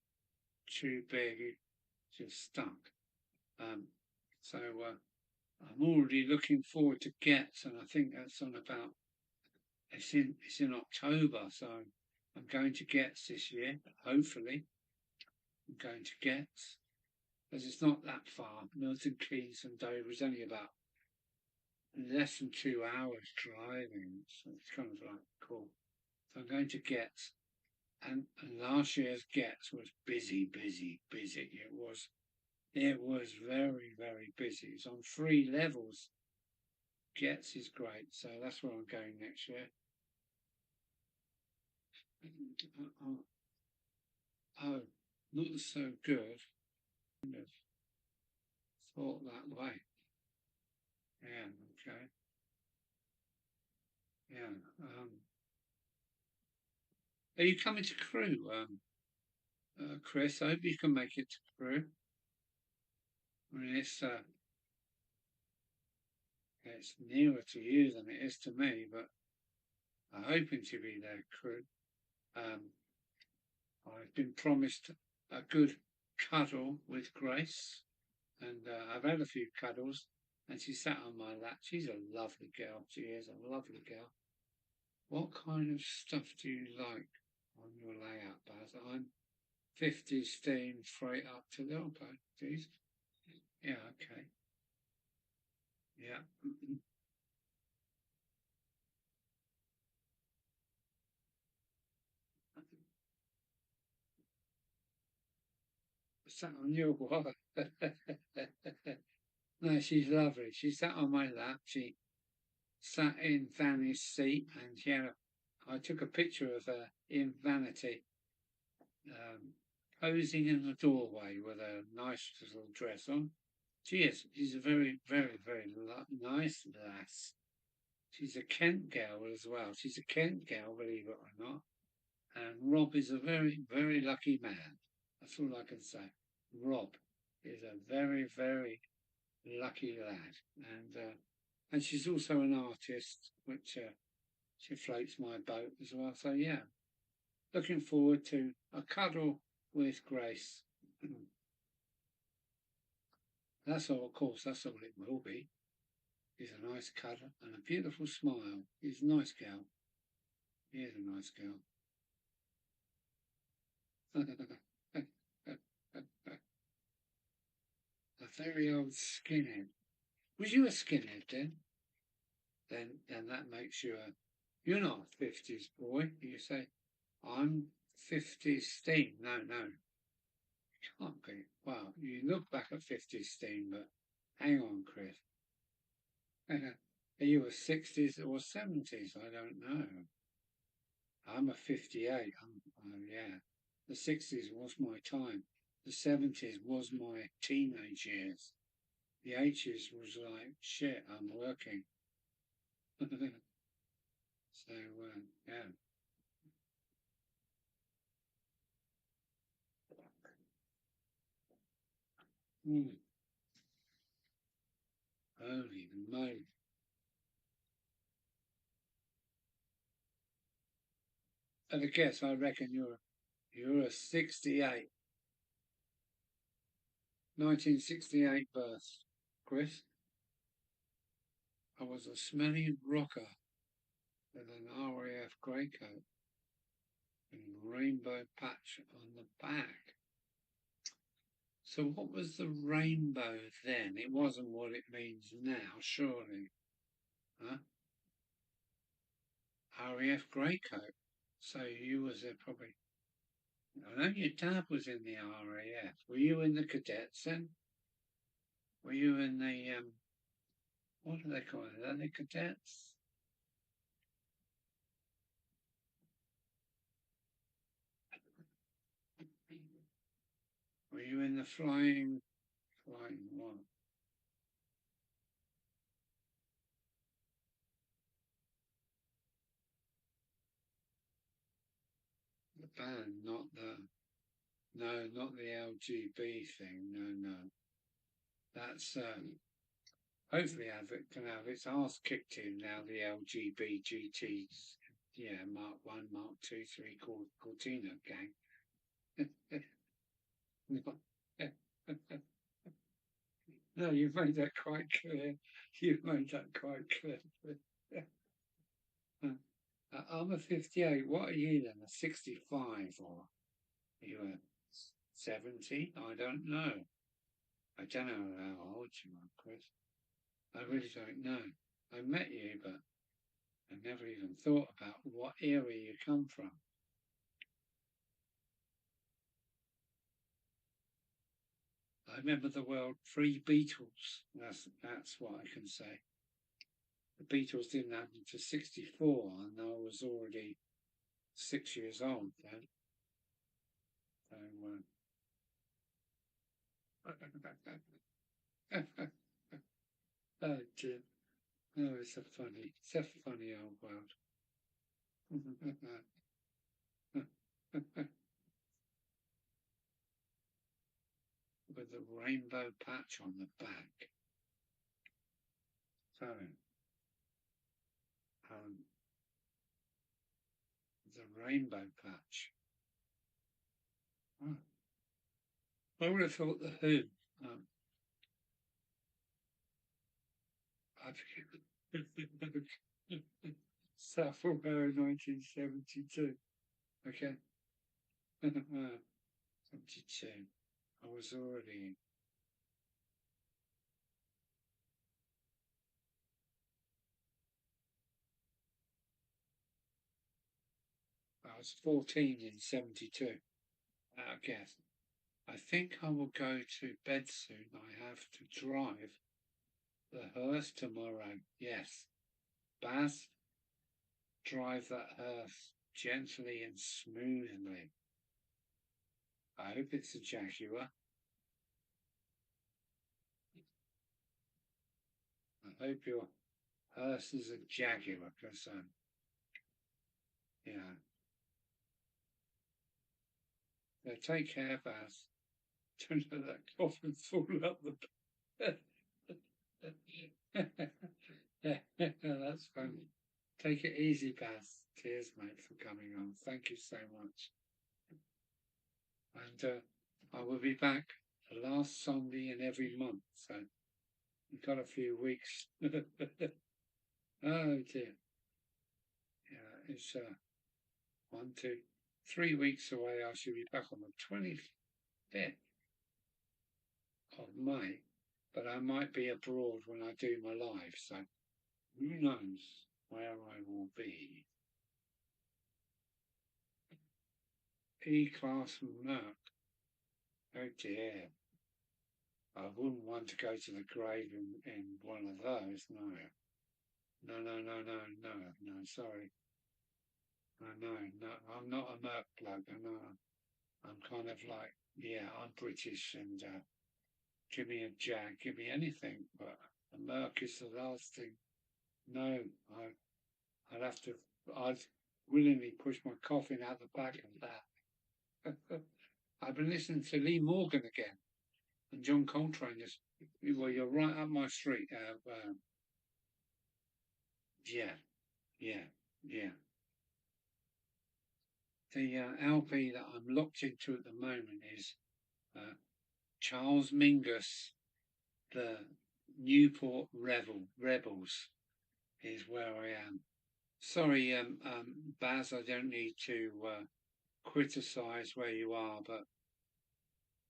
too big, you're stuck. Um, so I'm already looking forward to Getz, and I think that's on about. It's in October, so I'm going to Getz this year. Hopefully, I'm going to Getz because it's not that far. Milton Keynes and Dover is only about less than 2 hours driving, so it's kind of like cool. So I'm going to Getz, and last year's Getz was busy, busy, busy. It was very, very busy. It's on 3 levels. Getz is great, so that's where I'm going next year. Oh, oh, not so good. Kind of thought that way. Yeah, okay. Yeah. Are you coming to Crewe, Chris? I hope you can make it to Crewe. I mean, it's nearer to you than it is to me, but I'm hoping to be there, Crewe. Um, I've been promised a good cuddle with Grace, and I've had a few cuddles, and she sat on my lap. She's a lovely girl. She is a lovely girl. What kind of stuff do you like on your layout, Baz? I'm 50s themed straight up to the elbow, please. Yeah, okay. Yeah. Sat on your what? No, she's lovely. She sat on my lap. She sat in Vanny's seat, and I took a picture of her in Vanity, um, posing in the doorway with a nice little dress on. She is. She's a very, very, very nice lass. She's a Kent girl as well. She's a Kent girl, believe it or not. And Rob is a very, very lucky man. That's all I can say. Rob is a very, very lucky lad, and she's also an artist, which she floats my boat as well. So yeah, looking forward to a cuddle with Grace. That's all, of course. That's all it will be. Is a nice cuddle and a beautiful smile. She's a nice girl. She is a nice girl. A very old skinhead. Was you a skinhead then? Then that makes you a. You're not a 50s boy. You say, I'm 50s Steen. No, no. Can't be. Well, you look back at 50s Steen, but hang on, Chris. Are you a 60s or 70s? I don't know. I'm a 58. Yeah. The 60s was my time. The 70s was my teenage years. The 80s was like, shit, I'm working. So, yeah. Mm, holy moly. At a guess, I reckon you're a 68, 1968 birth, Chris. I was a smelly rocker with an RAF greycoat and rainbow patch on the back. So what was the rainbow then? It wasn't what it means now, surely. Huh? RAF greycoat. So you was there probably. I know your dad was in the RAF. Were you in the cadets then? Were you in the what do they call it? Are they cadets? Were you in the flying what? The band, not the no, not the LGB thing. No, no. That's hopefully can have its arse kicked in now. The LGBTs, yeah, Mark One, Mark Two, Three, Cortina gang. No, you've made that quite clear. You've made that quite clear. I'm a 58. What are you then? A 65 or are you a 70? I don't know. I don't know how old you are, Chris. I really don't know. I met you, but I never even thought about what era you come from. I remember the world pre-Beatles. That's what I can say. The Beatles didn't happen to 64, and I was already 6 years old then. So, oh dear. Oh, it's a funny old world. With the rainbow patch on the back. So, the rainbow patch. Oh, I would have thought the Who. Um, I forget. South Africa 1972. Okay. 72. I was already. I was 14 in 72. I guess. I think I will go to bed soon. I have to drive the hearse tomorrow. Yes. Baz, drive that hearse gently and smoothly. I hope it's a Jaguar. I hope your hearse is a Jaguar, because, yeah. So take care, Baz. Don't let that coffin fall up the bed. That's funny. Take it easy, Baz. Cheers, mate, for coming on. Thank you so much. And I will be back the last Sunday in every month, so we've got a few weeks. Oh dear. Yeah, it's 3 weeks away. I should be back on the 25th of May, but I might be abroad when I do my live, so who knows where I will be. E-Class Merc. Oh dear. I wouldn't want to go to the grave in one of those, no. No, no, no, no, no, no, sorry. No, no, no, I'm not a Merc bloke, no. I'm kind of like, yeah, I'm British and give me a Jag, give me anything, but a Merc is the last thing. No, I'd have to, I'd willingly push my coffin out the back of that. I've been listening to Lee Morgan again and John Coltrane. Just, well, you're right up my street. Yeah, yeah, yeah. the LP that I'm locked into at the moment is Charles Mingus, the Newport Rebels is where I am. Sorry, Baz, I don't need to criticise where you are, but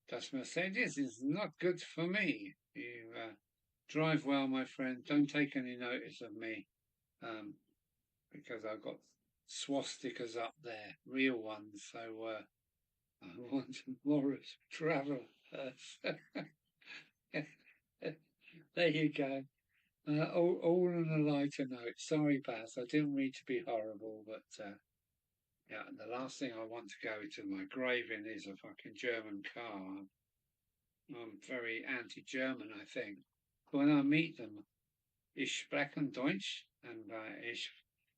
that's Mercedes is not good for me. You drive well, my friend. Don't take any notice of me, because I've got swastikas up there, real ones. So I want Morris Traveller. There you go. All on a lighter note. Sorry, Baz. I didn't mean to be horrible, but yeah, the last thing I want to go to my grave in is a fucking German car. I'm very anti-German, I think. When I meet them, ich spreche Deutsch and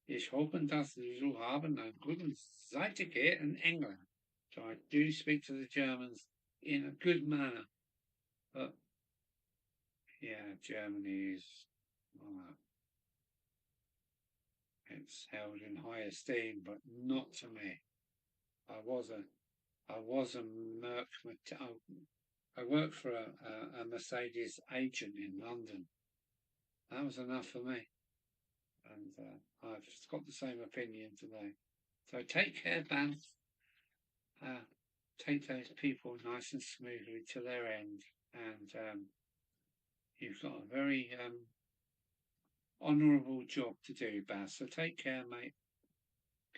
ich hoffe, dass Sie so haben eine gute Zeitige in England. So I do speak to the Germans in a good manner. But yeah, Germany is, well, it's held in high esteem, but not to me. I was a Merc. I worked for a Mercedes agent in London. That was enough for me, and I've got the same opinion today. So take care, Baz. Take those people nice and smoothly to their end, and you've got a very honourable job to do, Baz. So take care, mate.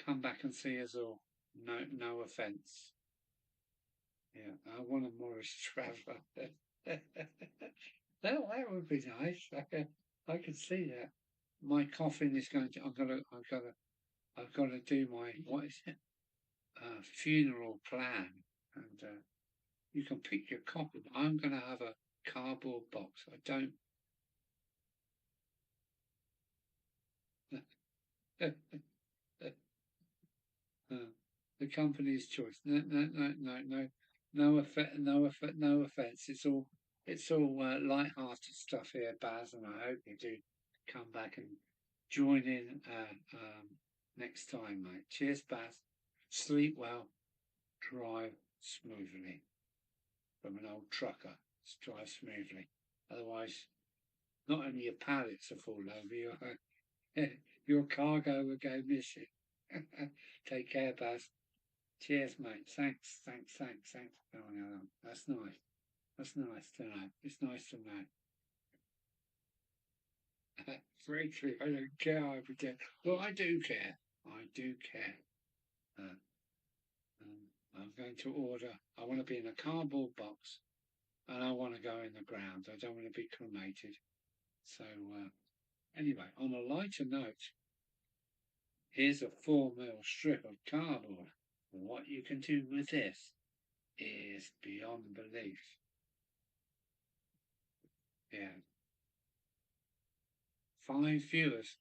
Come back and see us all. No offence. Yeah, I want a Morris Traveller. That would be nice. I can see that. My coffin is going to. I've got to do my what is it? Funeral plan, and you can pick your coffin. I'm going to have a cardboard box. I don't. The company's choice. No offence. It's all light-hearted stuff here, Baz, and I hope you do come back and join in next time, mate. Cheers, Baz. Sleep well, drive smoothly. From an old trucker, drive smoothly. Otherwise, not only your pallets will fall over, your cargo will go missing. Take care, Baz. Cheers, mate. Thanks. Oh, no. That's nice. That's nice to know. It's nice to know. Frankly, I don't care. I pretend. Well, I do care. I do care. Uh, I'm going to order. I want to be in a cardboard box, and I want to go in the ground. I don't want to be cremated. So, anyway, on a lighter note, here's a 4mm strip of cardboard. What you can do with this is beyond belief. Yeah. 5 viewers.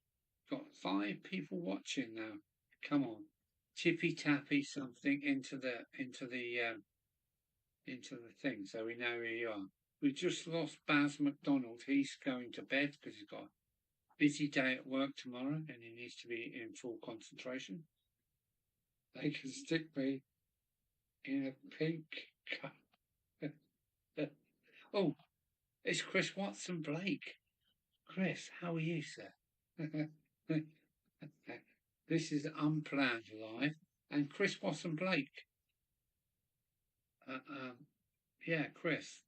Got 5 people watching now. Come on. Tippy tappy something into the thing so we know who you are. We just lost Baz McDonald. He's going to bed because he's got a busy day at work tomorrow and he needs to be in full concentration. They can stick me in a pink cup. Oh, it's Chris Watson Blake. Chris, how are you, sir? This is Unplanned Live and Chris Watson Blake. Yeah, Chris,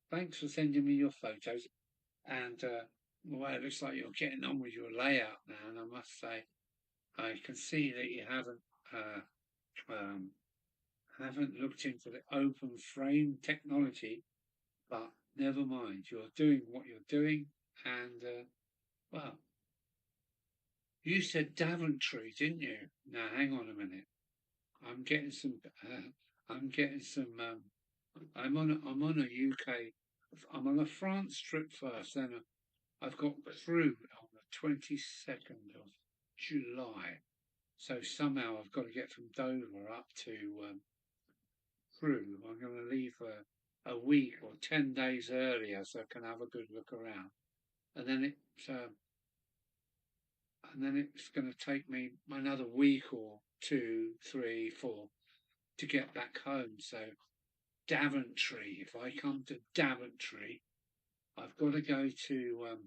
thanks for sending me your photos. And well, it looks like you're getting on with your layout now. And I must say, I can see that you haven't looked into the open frame technology, but never mind. You're doing what you're doing, and well, you said Daventry, didn't you? Now, hang on a minute. I'm getting some. I'm on a UK. I'm on a France trip first. Then I've got through on the 22nd of July. So somehow I've got to get from Dover up to Crewe. I'm going to leave a week or 10 days earlier so I can have a good look around. And then it's going to take me another week or 2, 3, 4 to get back home. So Daventry, if I come to Daventry, I've got to go to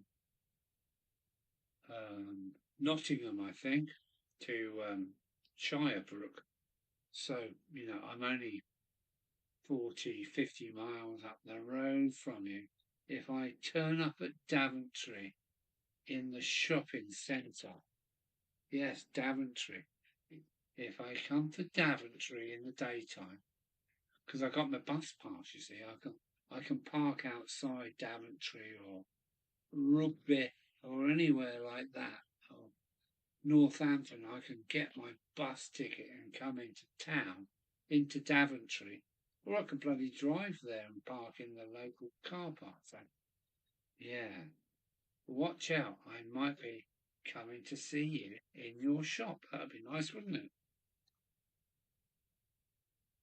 Nottingham, I think, to Shirebrook. So, I'm only 40, 50 miles up the road from you. If I turn up at Daventry in the shopping centre, yes, Daventry. If I come to Daventry in the daytime, because I got my bus pass, you see, I can park outside Daventry or Rugby or anywhere like that, or Northampton. I can get my bus ticket and come into town, into Daventry, or I can bloody drive there and park in the local car park. So, yeah, watch out. I might be coming to see you in your shop. That'd be nice, wouldn't it?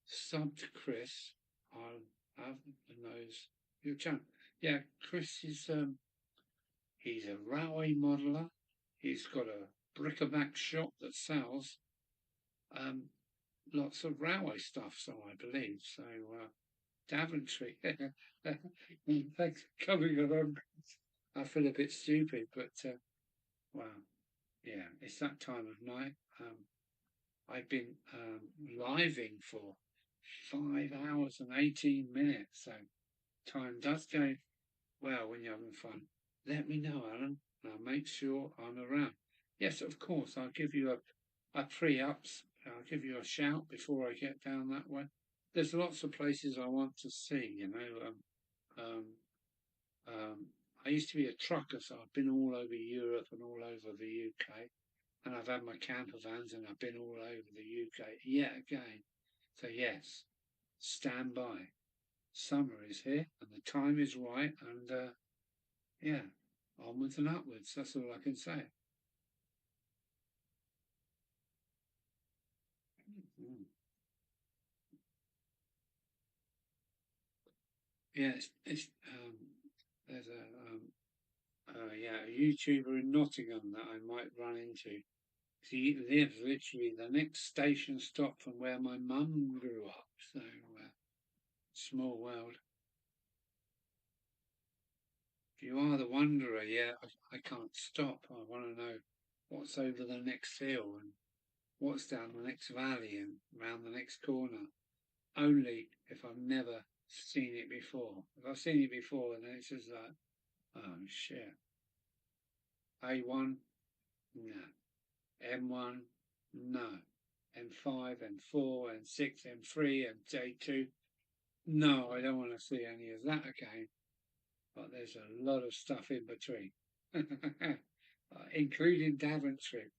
Sub to Chris. I'll have the nose. Your channel. Yeah, Chris is he's a railway modeller. He's got a bric-a-brac shop that sells um, lots of railway stuff, so I believe. So Daventry. Thanks for coming along. I feel a bit stupid, but well, yeah, it's that time of night. I've been living for 5 hours and 18 minutes, so time does go well when you're having fun. Let me know, Alan, and I'll make sure I'm around. Yes, of course, I'll give you a pre-ups. I'll give you a shout before I get down that way. There's lots of places I want to see, Um, um, I used to be a trucker, so I've been all over Europe and all over the UK. And I've had my camper vans and I've been all over the UK yet again. So, yes, stand by. Summer is here and the time is right. And yeah, onwards and upwards. That's all I can say. Mm. Yeah, there's a YouTuber in Nottingham that I might run into. He lives literally the next station stop from where my mum grew up. So, small world. If you are the wanderer, yeah, I can't stop. I want to know what's over the next hill and what's down the next valley and round the next corner. Only if I've never seen it before. If I've seen it before, then it's just like, oh shit. A1, no. M1, no. M5, M4, M6, M3, and J2. No, I don't want to see any of that again. But there's a lot of stuff in between, including Daventry.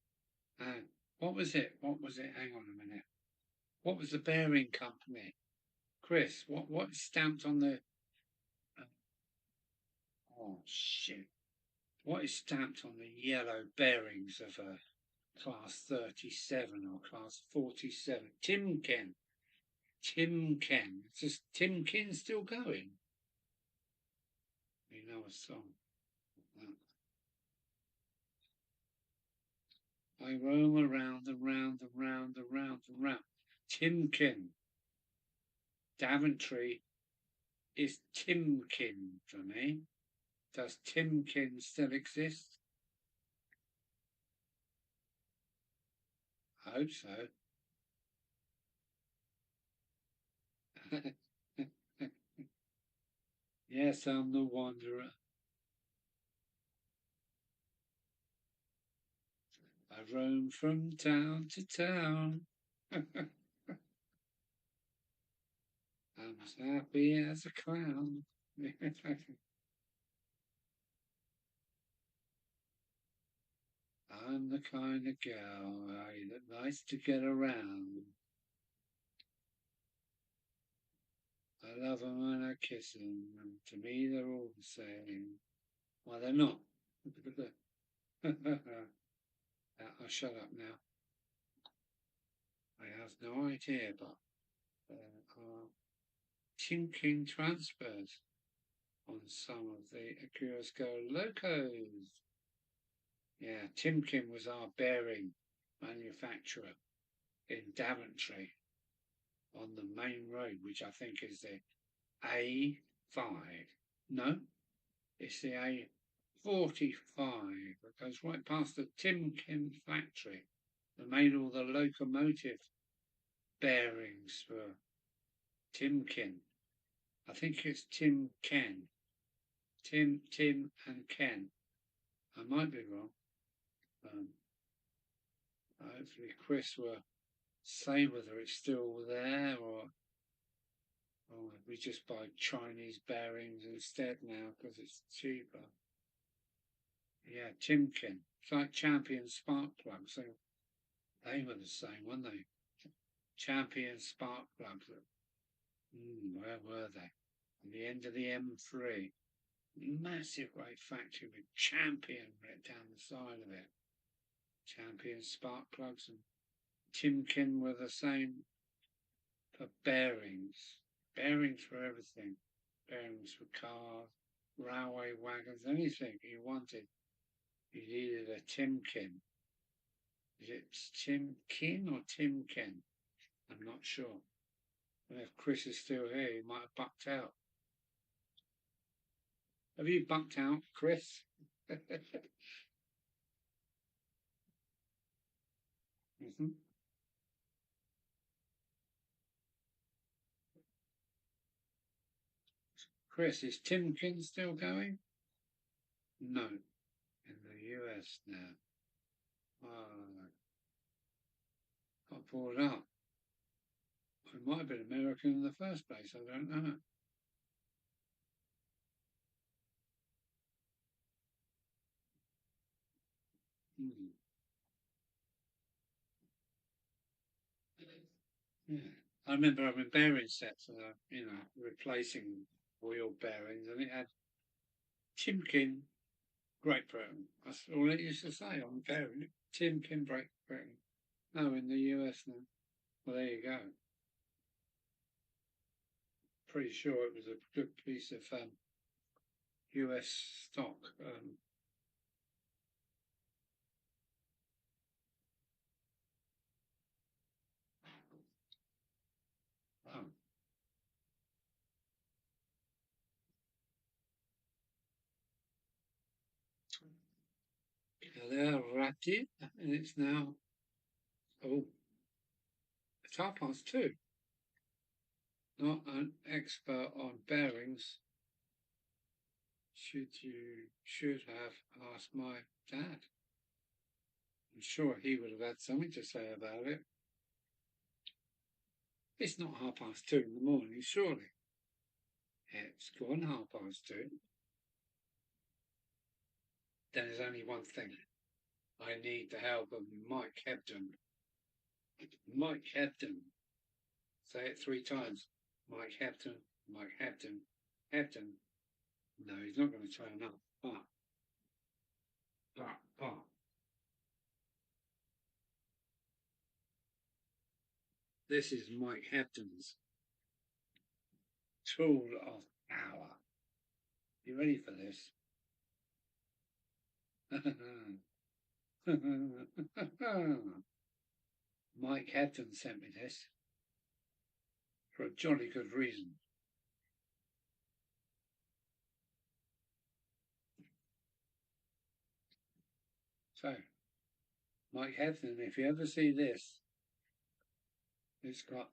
And what was it? What was it? Hang on a minute. What was the bearing company? Chris, what is stamped on the... Uh, oh, shit. What is stamped on the yellow bearings of a class 37 or class 47? Timken. Timken. Is this Timken still going? You know a song. I roam around and round and round and round and round. Timken. Daventry is Timkin for me. Does Timkin still exist? I hope so. Yes, I'm the wanderer. I roam from town to town. I'm as happy as a clown. I'm the kind of girl that likes to get around. I love 'em when I kiss 'em, and to me they're all the same. Well, they're not. I'll shut up now. I have no idea, but there are tinking transfers on some of the Kurosco locos. Yeah, Timken was our bearing manufacturer in Daventry on the main road, which I think is the A5. No, it's the A45. It goes right past the Timken factory. They made all the locomotive bearings for Timken. I think it's Timken. Tim and Ken. I might be wrong. Hopefully Chris will say whether it's still there or we just buy Chinese bearings instead now because it's cheaper. Yeah, Timken. It's like Champion spark plugs. So they were the same, weren't they? Champion spark plugs. Where were they? On the end of the M3. Massive great factory with Champion right down the side of it. Champion spark plugs and Timken were the same for bearings. Bearings for everything. Bearings for cars, railway wagons, anything you wanted. You needed a Timken. Is it Timkin or Timken? I'm not sure. And if Chris is still here, he might have bucked out. Have you bucked out, Chris? Chris, is Timken still going? No, in the US now. Got pulled up. It might have been American in the first place, I don't know. Yeah. I remember having bearing sets for replacing wheel bearings, and it had Timken Great Britain. That's all it used to say on the bearing. Timken Great Britain. No, in the US now. Well, there you go. Pretty sure it was a good piece of US stock. Oh. They're wrapped in, and it's now, it's 2:30. Not an expert on bearings. Should have asked my dad. I'm sure he would have had something to say about it. It's not 2:30 in the morning, surely. It's gone 2:30. Then there's only one thing. I need the help of Mike Hebden. Mike Hebden. Say it 3 times. Mike Hebden, Mike Hebden, Hebden. No, he's not going to turn up. But. This is Mike Hebden's tool of power. You ready for this? Mike Hebden sent me this for a jolly good reason. So, Mike Hebden, if you ever see this, it's got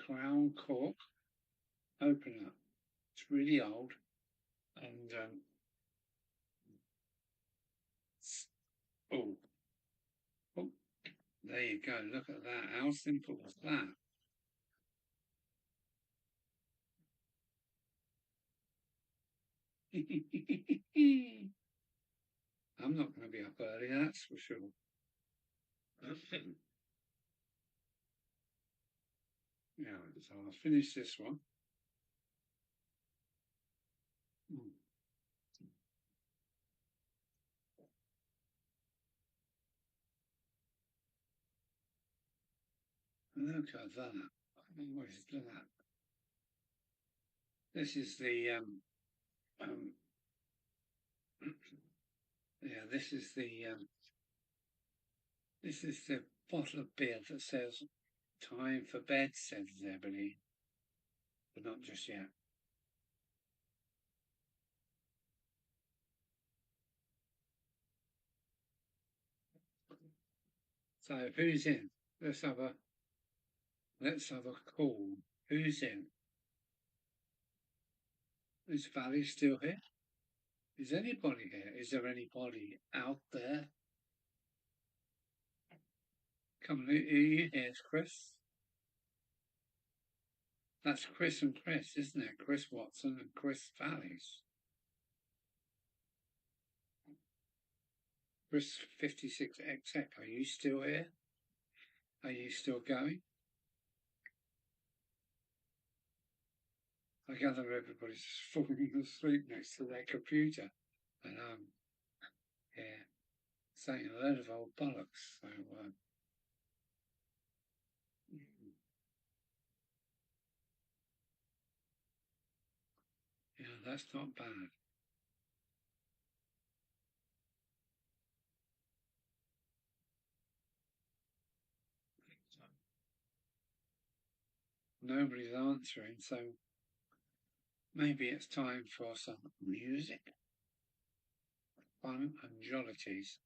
crown cork opener. It's really old, and oh, there you go. Look at that. How simple was that? I'm not going to be up early, that's for sure. Yeah, so I'll finish this one. Look at that. What is that? This is the yeah, this is the bottle of beer that says "Time for bed," says Ebony, but not just yet. So who's in? Let's have a call. Who's in? Is Valley still here? Is anybody here? Is there anybody out there? Come on, who are you here, Chris? That's Chris and Chris, isn't it? Chris Watson and Chris Valleys. Chris 56XX, are you still here? Are you still going? I gather everybody's falling asleep next to their computer. And yeah, saying a load of old bollocks. So, yeah, that's not bad. Nobody's answering, so maybe it's time for some music, fun and jollities.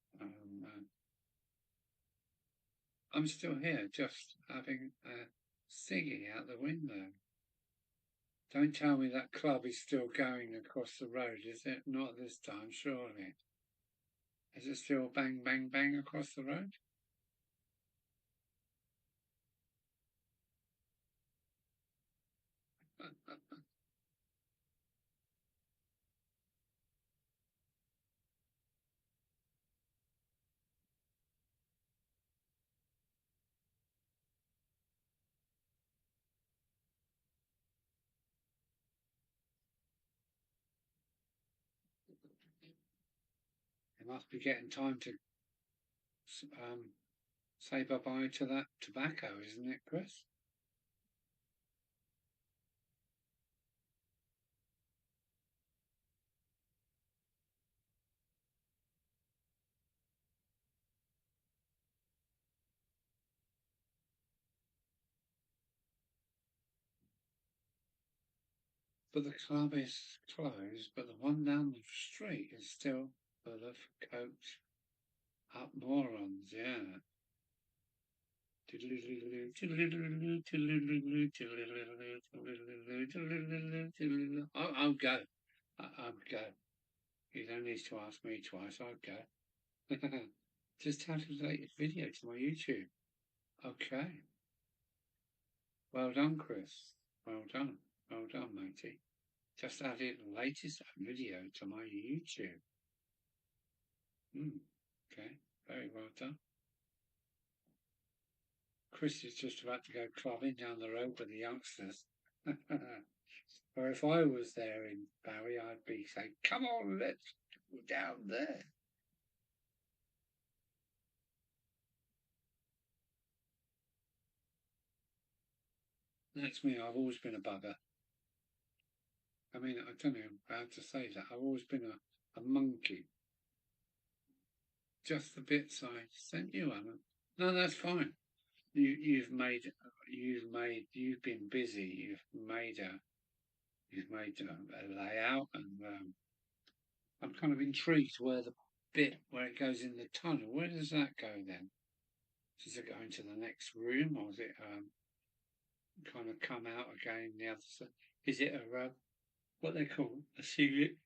I'm still here, just having a ciggy out the window. Don't tell me that club is still going across the road, is it? Not this time, surely. Is it still bang, bang, bang across the road? It must be getting time to um, say bye-bye to that tobacco, isn't it, Chris? But the club is closed, but the one down the street is still full of coked up morons, yeah. I'll go. I'll go. You don't need to ask me twice. I'll go. Just added the latest video to my YouTube. Okay. Well done, Chris. Well done. Well done, matey. Just added the latest video to my YouTube. Okay. Very well done. Chris is just about to go clubbing down the road with the youngsters. Or if I was there in Barry, I'd be saying, come on, let's go down there. That's me. I've always been a bugger. I mean, I don't know how to say that. I've always been a monkey. Just the bits I sent you, Alan. No, that's fine. You've you've been busy. You've made a layout, and I'm kind of intrigued where the bit where it goes in the tunnel. Where does that go then? Does it go into the next room, or does it kind of come out again the other side? Is it what they call a scenic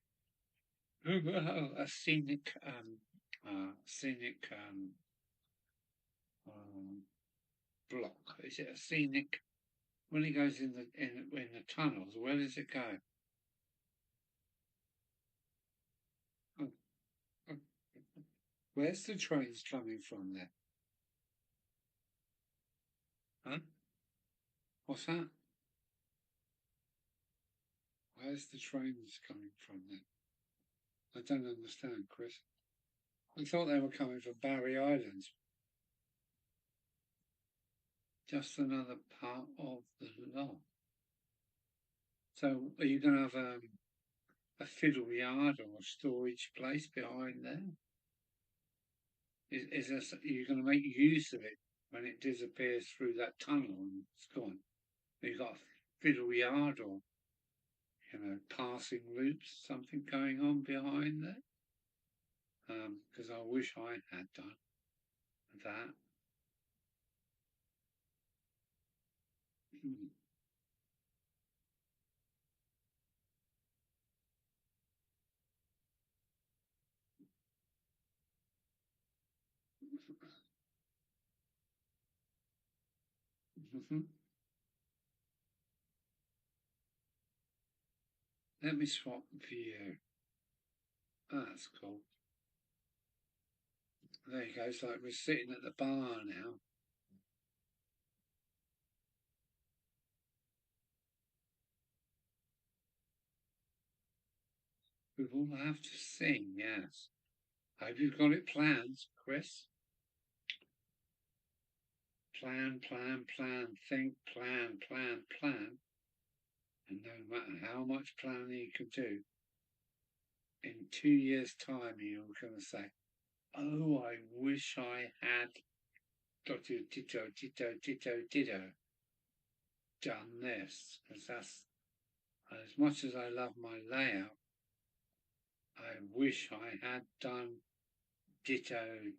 a scenic um, block? Is it a scenic when it goes in the tunnels? Where does it go? Oh, oh, where's the trains coming from there? Huh? What's that? Where's the trains coming from then? I don't understand, Chris. I thought they were coming from Barry Islands. Just another part of the lot. So, are you going to have a fiddle yard or a storage place behind there? Are you going to make use of it? when it disappears through that tunnel and it's gone. You've got a fiddle yard or, passing loops, something going on behind there. Because I wish I had done that. Let me swap view. Oh, that's cool. There you go. It's like we're sitting at the bar now. We all have to sing, yes. Hope you've got it planned, Chris. Plan, plan, plan, think, plan, plan, plan. And no matter how much planning you can do, in 2 years' time you're going to say, oh, I wish I had ditto done this. Because that's, as much as I love my layout, I wish I had done ditto.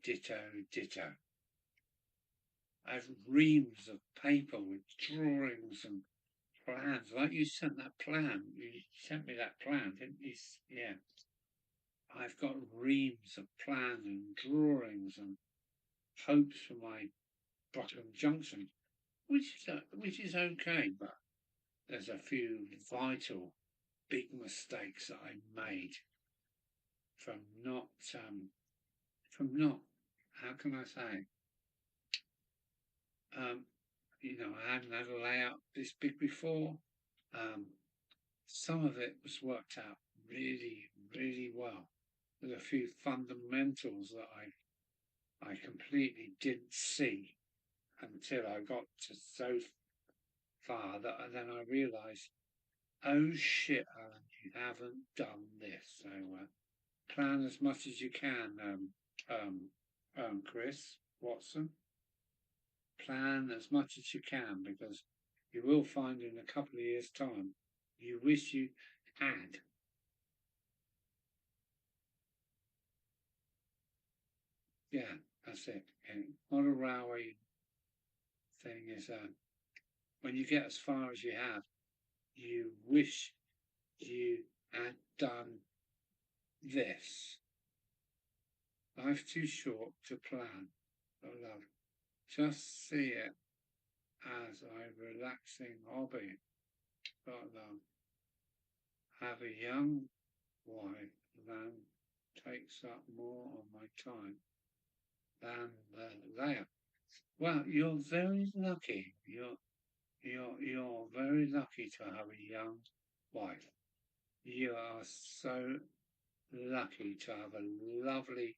I have reams of paper with drawings and plans. Like you sent that plan. You sent me that plan, didn't you? Yeah. I've got reams of plans and drawings and hopes for my Buckland Junction, which is okay, but there's a few vital big mistakes that I made from not how can I say I hadn't had a layout this big before. Some of it was worked out really, really well. There's a few fundamentals that I completely didn't see until I got to so far that then I realised, oh shit, Alan, you haven't done this. So plan as much as you can, Chris Watson. Plan as much as you can, because you will find in a couple of years' time you wish you had. Yeah, that's it. And not a railway thing is when you get as far as you have, you wish you had done this. Life's too short to plan, but love. Just see it as a relaxing hobby, but love. Have a young wife than takes up more of my time than the layout. Well, you're very lucky. You're very lucky to have a young wife. You are so lucky to have a lovely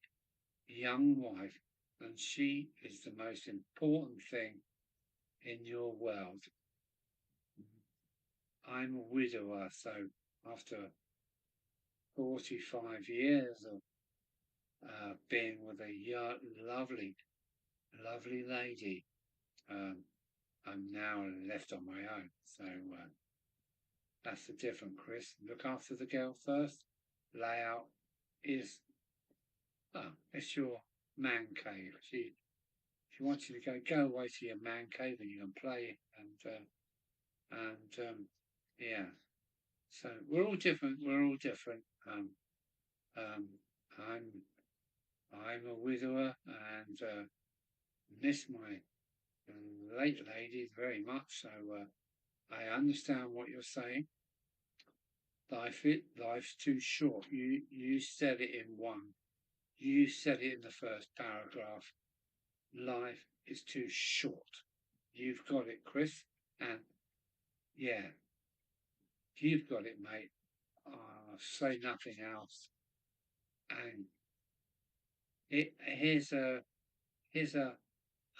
young wife, and she is the most important thing in your world. I'm a widower, so after 45 years of being with a lovely lady, I'm now left on my own. So that's the difference, Chris. Look after the girl first. Layout is, it's your man cave. She wants you to go away to your man cave and you can play yeah. So we're all different. We're all different. I'm a widower and miss my late lady very much. So I understand what you're saying. Life's too short. You said it in one. You said it in the first paragraph. Life is too short. You've got it, Chris. And yeah, you've got it, mate. Say nothing else. And here's a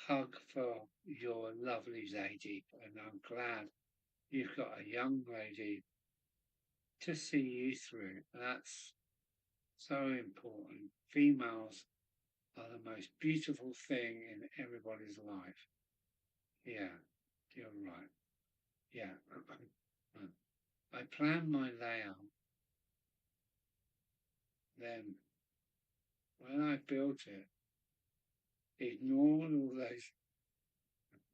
hug for your lovely lady. And I'm glad you've got a young lady to see you through. That's so important. Females are the most beautiful thing in everybody's life. Yeah, you're right. Yeah. I planned my layout, then when I built it, ignored all those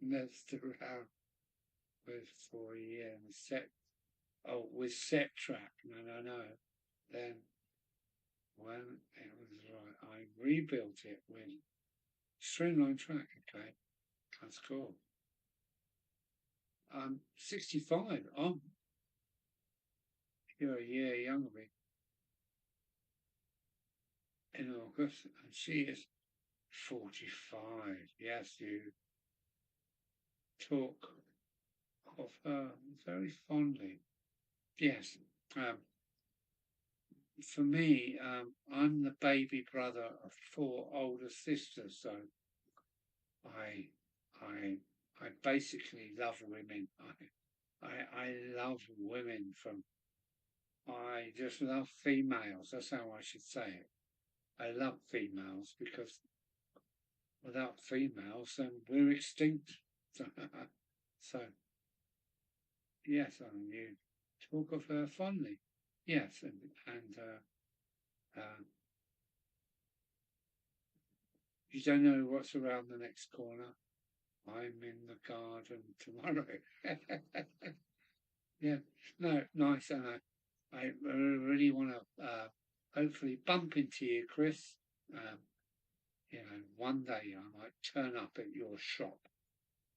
messed around with for a year and with set track. No. Then when it was right, I rebuilt it with streamline track. Okay, that's cool. I'm 65. Oh, you're a year younger than me in August, and she is 45. Yes, you talk of her very fondly. Yes. Um, for me, I'm the baby brother of four older sisters, so I, I, I basically love women. I love women from. I just love females. That's how I should say it. I love females because without females, then we're extinct. So yes, I mean, you talk of her fondly. Yes, and you don't know what's around the next corner. I'm in the garden tomorrow. Yeah, no, nice. And I really want to hopefully bump into you, Chris. Um, one day I might turn up at your shop.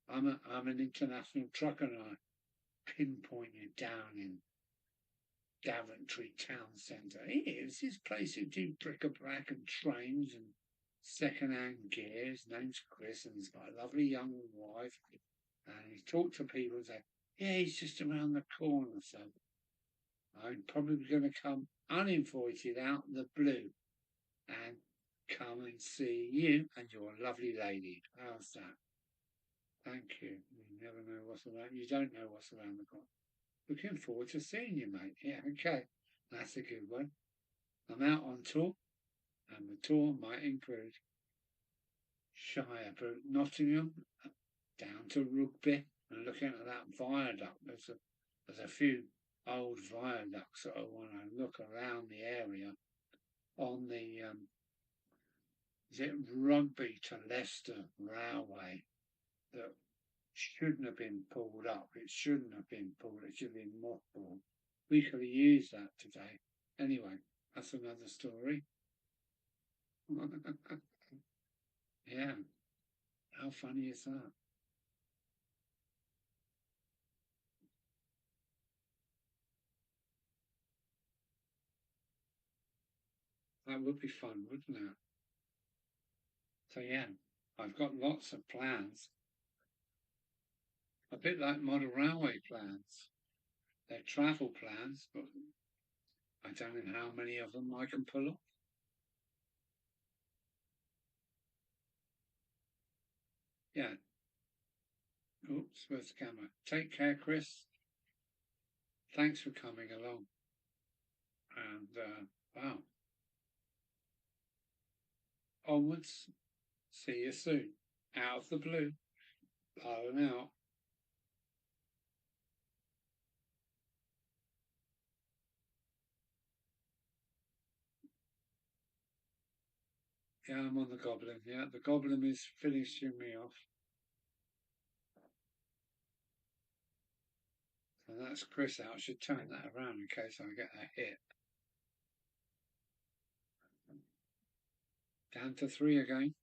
I'm an international trucker, and I pinpoint you down in Daventry town centre. It's this place who do bric-a-brac and trains and second-hand gear. His name's Chris, and he's got a lovely young wife. And he talked to people and say, yeah, he's just around the corner. So I'm probably going to come uninvited out of the blue and come and see you and your lovely lady. How's that? Thank you. You never know what's around. You don't know what's around the corner. Looking forward to seeing you, mate. Yeah, okay. That's a good one. I'm out on tour, and the tour might include Shire, Nottingham, down to Rugby, and looking at that viaduct. There's a few old viaducts that I want to look around the area on the is it Rugby to Leicester Railway that shouldn't have been pulled up. It shouldn't have been pulled. It should have been mothballed. We could have used that today. Anyway, that's another story. Yeah, how funny is that? That would be fun, wouldn't it? So yeah, I've got lots of plans. A bit like model railway plans. They're travel plans, but I don't know how many of them I can pull off. Yeah. Oops, where's the camera? Take care, Chris. Thanks for coming along. And wow, onwards. See you soon. Out of the blue. Bye now. Yeah, I'm on the goblin. Yeah, the goblin is finishing me off. So that's Chris out. I should turn that around in case I get a hit. Down to 3 again.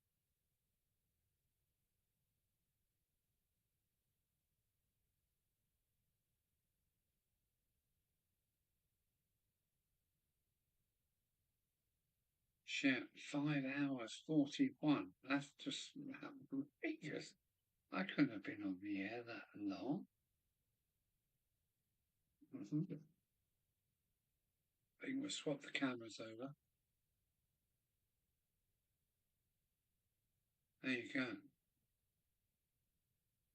Shit, 5 hours 41. That's just outrageous. I couldn't have been on the air that long. I think we'll swap the cameras over. There you go.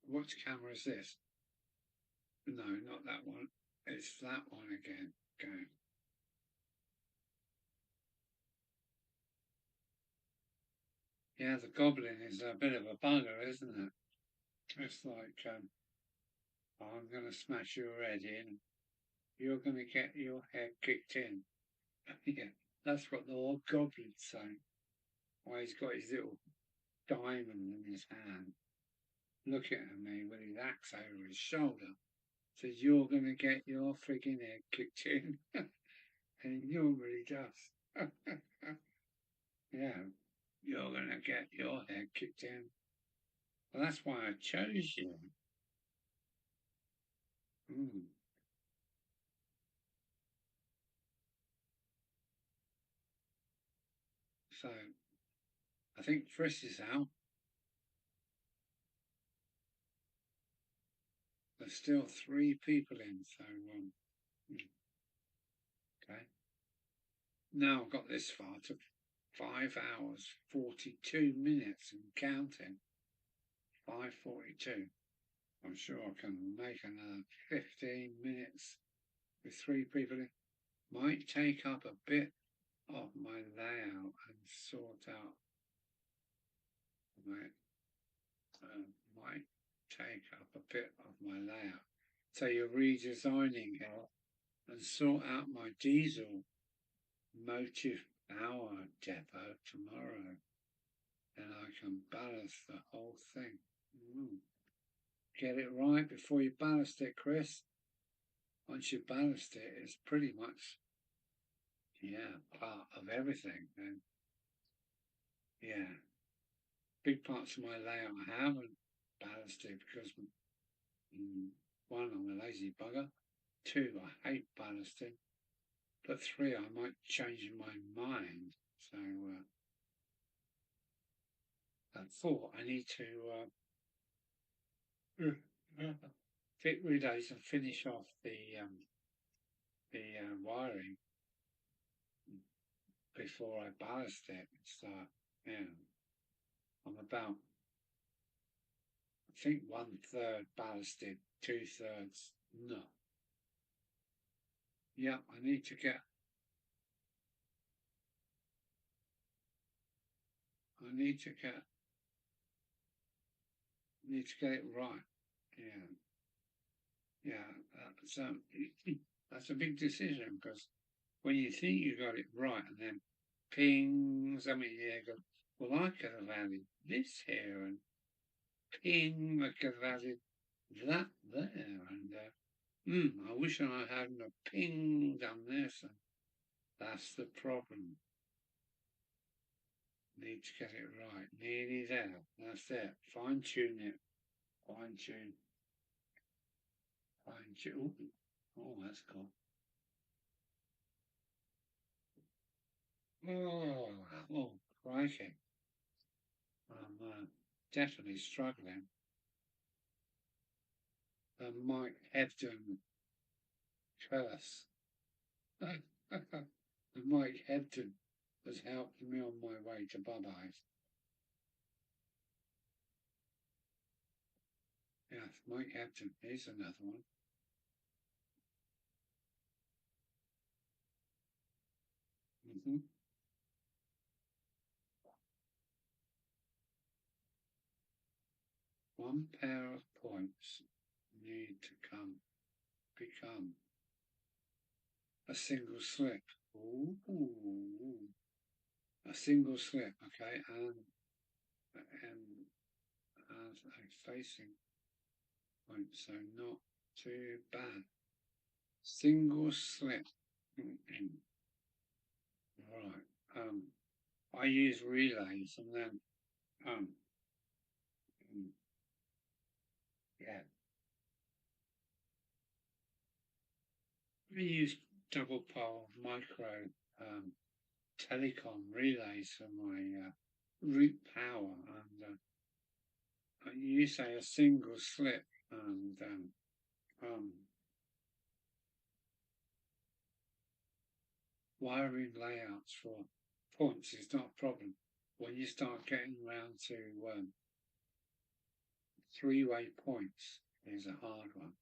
Which camera is this? No, not that one. It's that one again. Go. Yeah, the goblin is a bit of a bugger, isn't it? It's like, I'm going to smash your head in. You're going to get your head kicked in. Yeah, that's what the old goblin's saying. Why he's got his little diamond in his hand, looking at me with his axe over his shoulder. Says, you're going to get your frigging head kicked in. And he normally does. Yeah, you're going to get your head kicked in. Well, that's why I chose you. Mm. So I think Frisk is out. There's still 3 people in, so okay. Now I've got this far to 5 hours 42 minutes and counting. 5:42. I'm sure I can make another 15 minutes with 3 people in. Might take up a bit of my layout and sort out my might take up a bit of my layout. So you're redesigning it and sort out my diesel motive power depot tomorrow. Then I can ballast the whole thing. Get it right before you ballast it, Chris. Once you ballast it, it's pretty much, yeah, part of everything. And yeah, big parts of my layout I haven't ballasted because one, I'm a lazy bugger. 2, I hate ballasting. But 3, I might change my mind. So, and 4, I need to fit relays and finish off the wiring before I ballast it. So, yeah, I'm about, I think 1/3 ballasted, 2/3 no. Yeah, I need to get it right. Yeah, yeah. So that's a big decision because when you think you got it right and then ping something here goes, well, I could have added this here and ping, I could have added that there and I wish I hadn't a ping done this and that's the problem. Need to get it right. Nearly there. That's it. Fine tune it. Fine tune. Fine tune. Oh, that's cool. Oh, crikey. I'm definitely struggling. The Mike Hebden curse. The Mike Hebden has helped me on my way to Bubbies. Yes, Mike Hebden. Here's another one. Mm-hmm. One pair of points need to become a single slip. Ooh, a single slip, okay, and as a facing point, so not too bad. Single slip. Right. I use relays and then um yeah. We use double pole micro telecom relays for my root power and you say a single slip and um, wiring layouts for points is not a problem. When you start getting around to 3-way points is a hard one,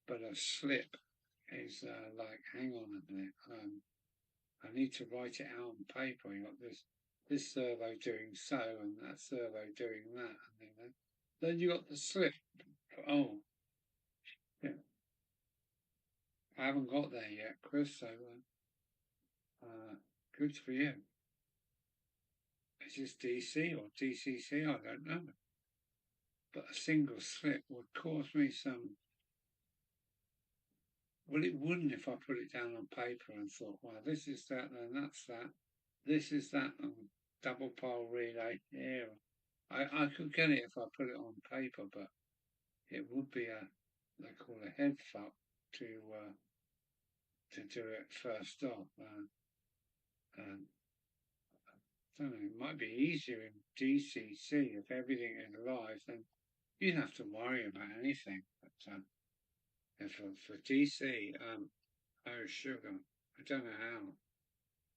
but a slip is like, hang on a minute, I need to write it out on paper. You got this this servo doing so and that servo doing that, and then you got the slip. Oh, yeah, I haven't got there yet, Chris. So good for you. Is this DC or DCC? I don't know. But a single slip would cause me some. Well, it wouldn't if I put it down on paper and thought, well, this is that, and that's that. This is that, and double pole relay here. I could get it if I put it on paper, but it would be they call a head fuck to do it first off. I don't know, it might be easier in DCC if everything is live, then you don't have to worry about anything. But for DC, oh sugar, I don't know how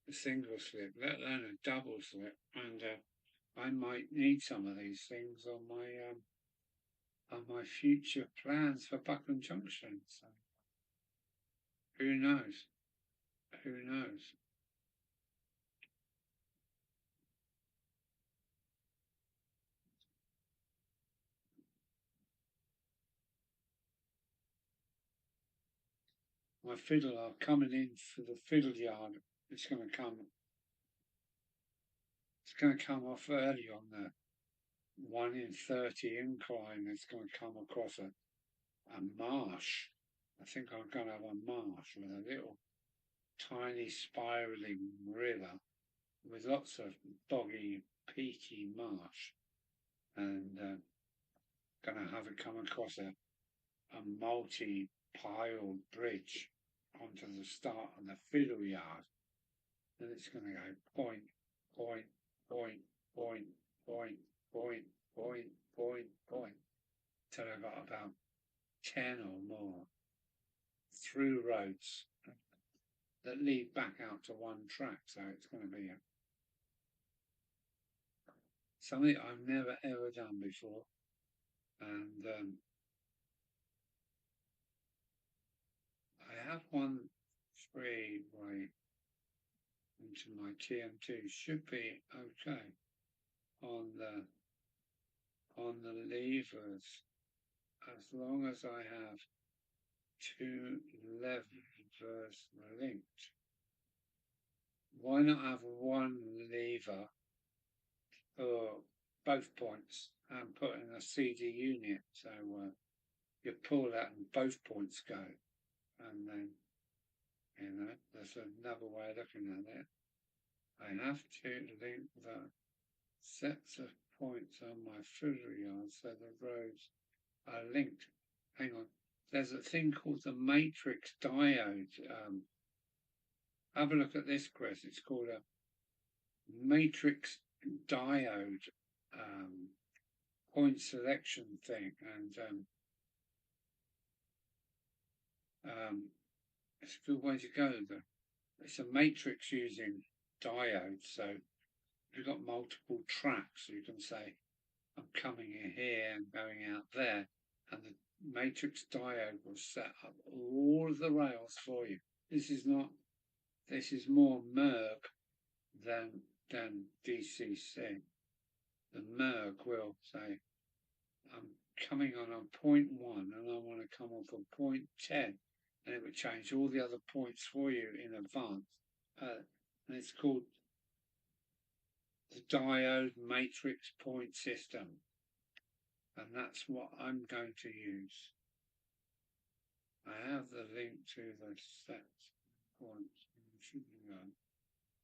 a single slip, let alone a double slip, and I might need some of these things on my future plans for Buckland Junction. So who knows? Who knows? My fiddle are coming in for the fiddle yard. It's going to come. It's going to come off early on the 1 in 30 incline. It's going to come across a marsh. I think I'm going to have a marsh with a little tiny spiraling river with lots of boggy, peaky marsh, and going to have it come across a multi-piled bridge onto the start of the fiddle yard. Then it's going to go point, point, point, point, point, point, point, point, point, till I've got about 10 or more through roads that lead back out to one track. So it's going to be something I've never ever done before, and I have one freeway into my TM2. Should be okay on the levers as long as I have two levers linked. Why not have one lever for both points and put in a CD unit, so you pull that and both points go, and then there's another way of looking at it. I have to link the sets of points on my fiddle yard so the roads are linked. Hang on, there's a thing called the matrix diode. Have a look at this, Chris. It's called a matrix diode point selection thing, and it's a good way to go. It's a matrix using diodes, so you've got multiple tracks, so you can say I'm coming in here and going out there, and the matrix diode will set up all of the rails for you. This is more MERG than DCC. The MERG will say I'm coming on point 1 and I want to come off on point 10, and it would change all the other points for you in advance. And it's called the diode matrix point system, and that's what I'm going to use. I have the link to the set points,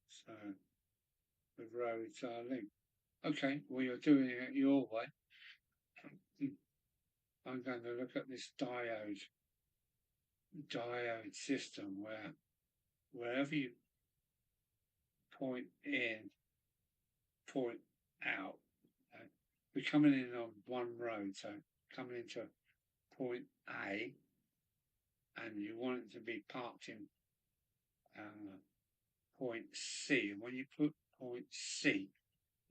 so the roads are linked. Okay, well, you're doing it your way. I'm going to look at this diode system where wherever you point in, point out. We're coming in on one road, so coming into point A, and you want it to be parked in point C. And when you put point C,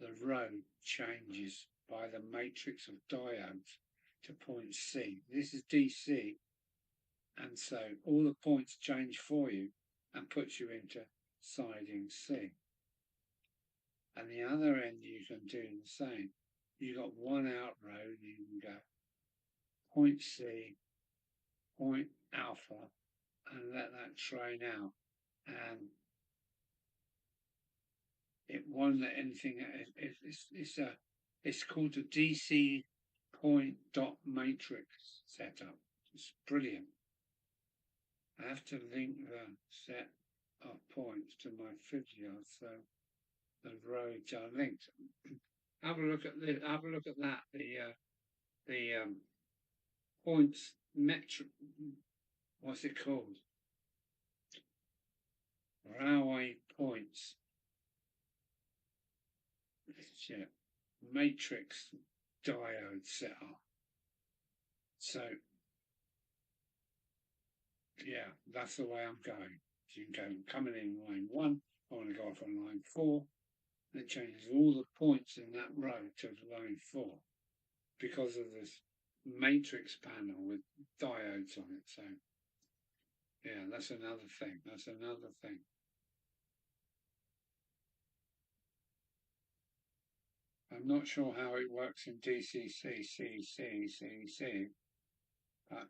the road changes by the matrix of diodes to point C. This is DC, and so all the points change for you and puts you into siding C. And the other end you can do the same. You got one out road, you can go point C, point alpha, and let that train out. And it won't let anything. It's called the DC point dot matrix setup. It's brilliant. I have to link the set of points to my video, so the roads are linked. Have a look at this. Have a look at that. The points metric. What's it called? Railway points. Yeah, matrix diode setup. So yeah, that's the way I'm going. So you can go coming in line 1. I want to go off on line 4. And it changes all the points in that row to line 4 because of this matrix panel with diodes on it. So yeah, that's another thing. That's another thing. I'm not sure how it works in DCC, CC, but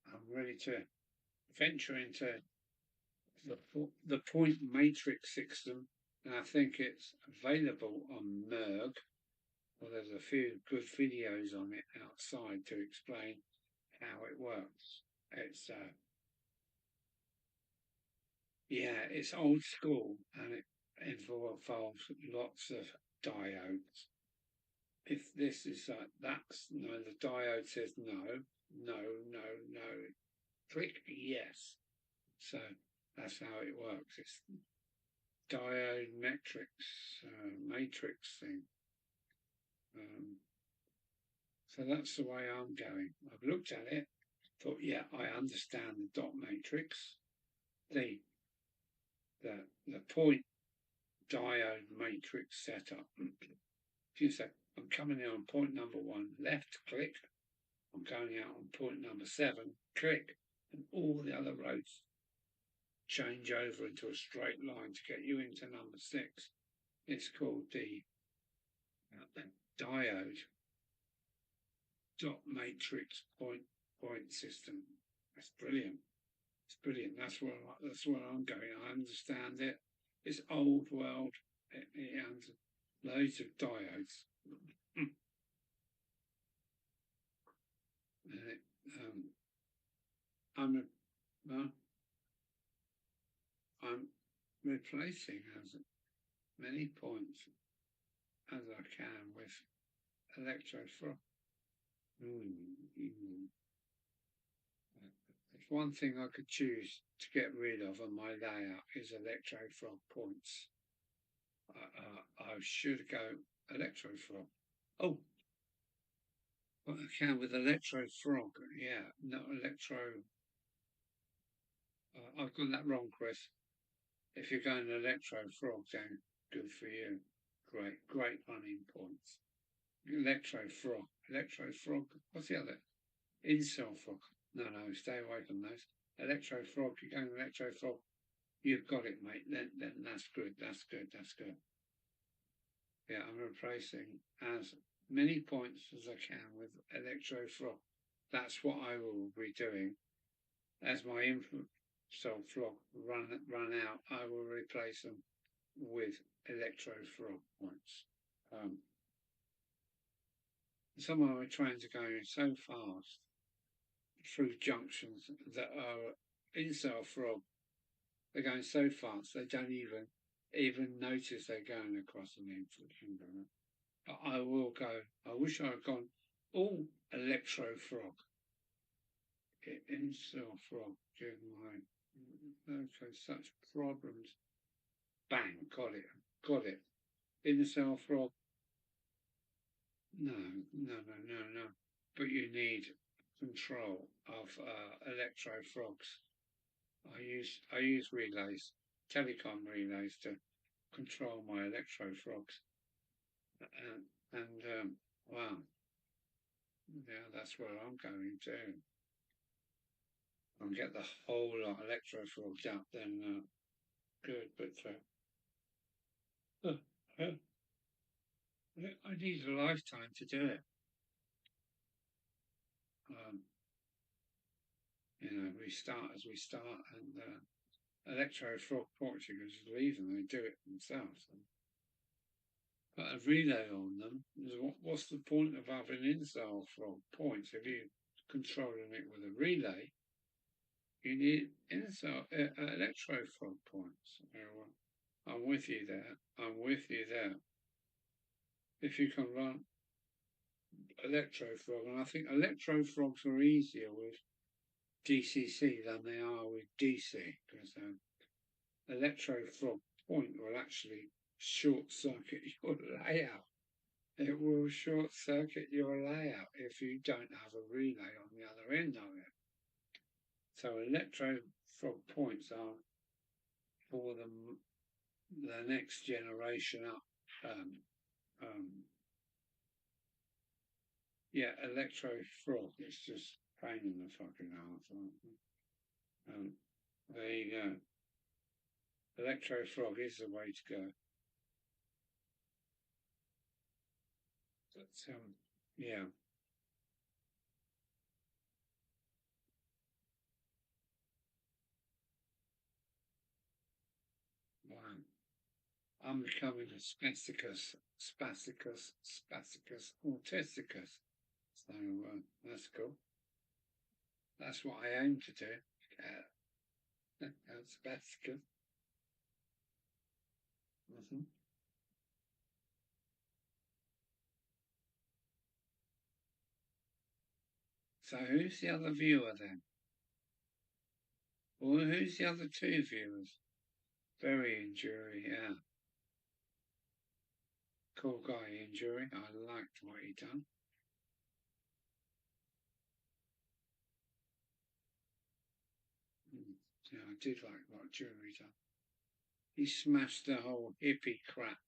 I'm ready to venture into the point matrix system, and I think it's available on Merg. Well, there's a few good videos on it outside to explain how it works. It's yeah, it's old school, and it involves lots of diodes. If this is that's no, the diode says no, click yes. So that's how it works. It's diode matrix thing. So that's the way I'm going. I've looked at it, thought, yeah, I understand the dot matrix, the point diode matrix setup. If you say, I'm coming in on point number 1, left click, I'm going out on point number 7, click, and all the other roads change over into a straight line to get you into number 6. It's called the diode dot matrix point system. That's brilliant. It's brilliant. That's where I'm going. I understand it. It's old world. It has loads of diodes. I'm replacing as many points as I can with electrofrog. If one thing I could choose to get rid of on my layout is electrofrog points. I should go electrofrog. Oh, what I can with electrofrog. Yeah, not electro. I've got that wrong, Chris. If you're going electrofrog, then good for you. Great running points. Electrofrog. What's the other? Incel frog. No, stay away from those. Electrofrog. You're going electrofrog. You've got it, mate. Then that's good. That's good. Yeah, I'm replacing as many points as I can with electrofrog. That's what I will be doing. As my input frog run out, I will replace them with electrofrog points. Some of my trains are going so fast through junctions that are incel frog. They're going so fast they don't even notice they're going across an infinite. But I will go. I wish I had gone all electrofrog. Incel frog during my okay, such problems. Bang, got it. Incel frog. No. But you need control of electrofrogs. I use relays, telecom relays to control my electrofrogs. Wow, yeah, that's where I'm going to. I'll get the whole lot electrofrogs up then. Good, but Uh, uh, I need a lifetime to do it. Um, we start as we start, and Electro Frog Portugal just leave them, they do it themselves. And put a relay on them. What's the point of having install frog points if you're controlling it with a relay? You need install Electro Frog points. I'm with you there. I'm with you there. If you can run Electro Frog, and I think Electro Frogs are easier with DCC than they are with DC because Electro Frog Point will actually short circuit your layout. It will short circuit your layout if you don't have a relay on the other end of it. So Electro Frog Points are for the next generation up. Yeah, Electro Frog is just pain in the fucking arse. There you go. Electro Frog is the way to go. But yeah. Wow. I'm becoming a spasticus, autisticus. So that's cool. That's what I aim to do. Spasticus. Mm-hmm. So who's the other viewer then? Or who's the other two viewers? Very Injury, yeah. Cool guy Injury. I liked what he done. Mm. Yeah, I did like what Jury done. He smashed the whole hippie crap,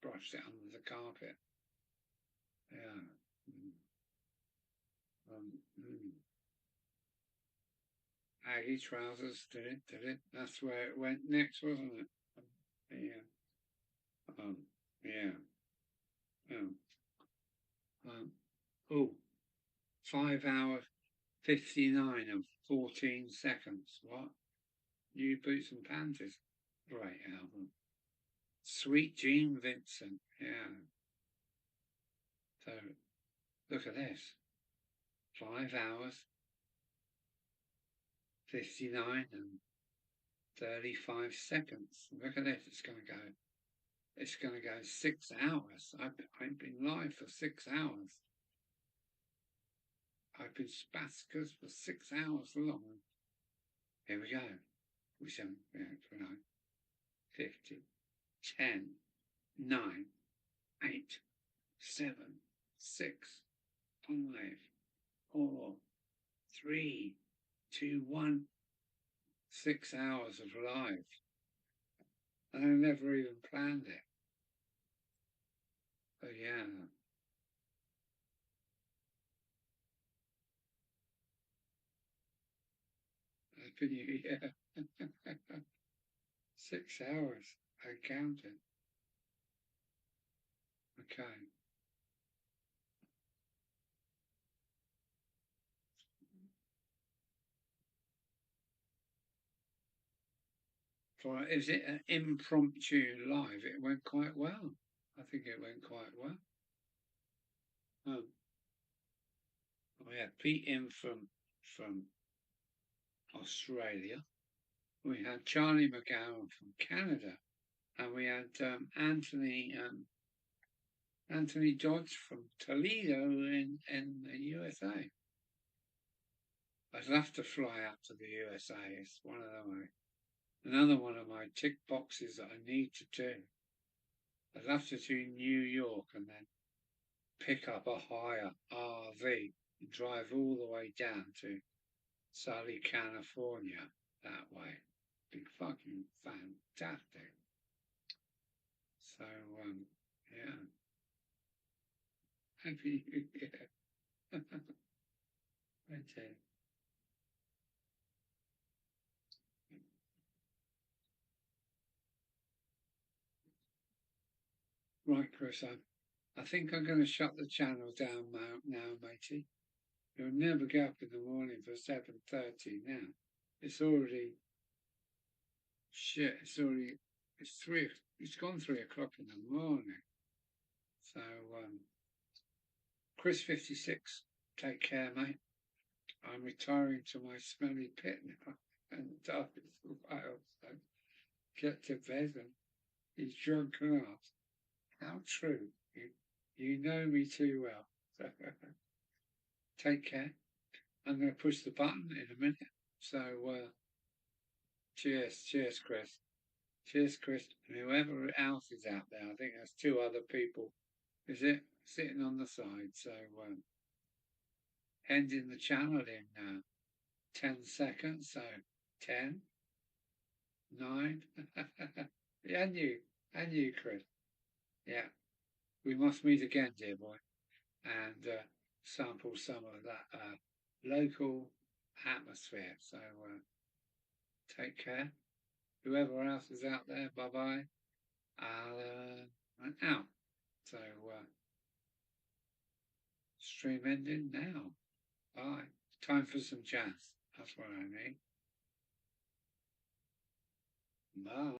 brushed it under the carpet. Yeah. Mm. Mm. Aggie trousers, did it? That's where it went next, wasn't it? Yeah. Yeah. Um, oh, 5 hours 59 and 14 seconds. What? New Boots and Panties. Great album. Sweet Gene Vincent. Yeah. So look at this. 5 hours 59 and 35 seconds. Look at this. It's going to go. It's going to go 6 hours. I've been live for 6 hours. I've been spasticus for 6 hours long. Here we go. We 7, 8, 9, 50, 10, 9, 8, 7, 6, 5, 4, 3, 2, 1. 6 hours of live. And I never even planned it. But yeah. Happy New Year. 6 hours. I counted. Okay. Is it an impromptu live? It went quite well. I think it went quite well. We had Pete in from Australia. We had Charlie McGowan from Canada, and we had Anthony Dodge from Toledo in the USA. I'd love to fly out to the USA. It's one of them. Another one of my tick boxes that I need to do. I'd love to do New York and then pick up a hire RV and drive all the way down to Southern California that way. Be fucking fantastic. So, yeah. Happy New Year. Okay. Right, Chris, I think I'm going to shut the channel down now, matey. You'll never get up in the morning for 7:30 now. It's already shit. It's three. It's gone 3 o'clock in the morning. So, Chris 56, take care, mate. I'm retiring to my smelly pit now and dark as well. So get to bed and he's drunk and asked. How true. You know me too well. So, take care. I'm going to push the button in a minute. So, cheers, Chris. Cheers, Chris. And whoever else is out there, I think there's 2 other people, is it? Sitting on the side. So, ending the channel in 10 seconds. So, 10, 9, and you, Chris. Yeah, we must meet again, dear boy, and sample some of that local atmosphere. So, take care. Whoever else is out there, bye bye. I'm out. So, stream ending now. Bye. Time for some jazz. That's what I mean. Bye.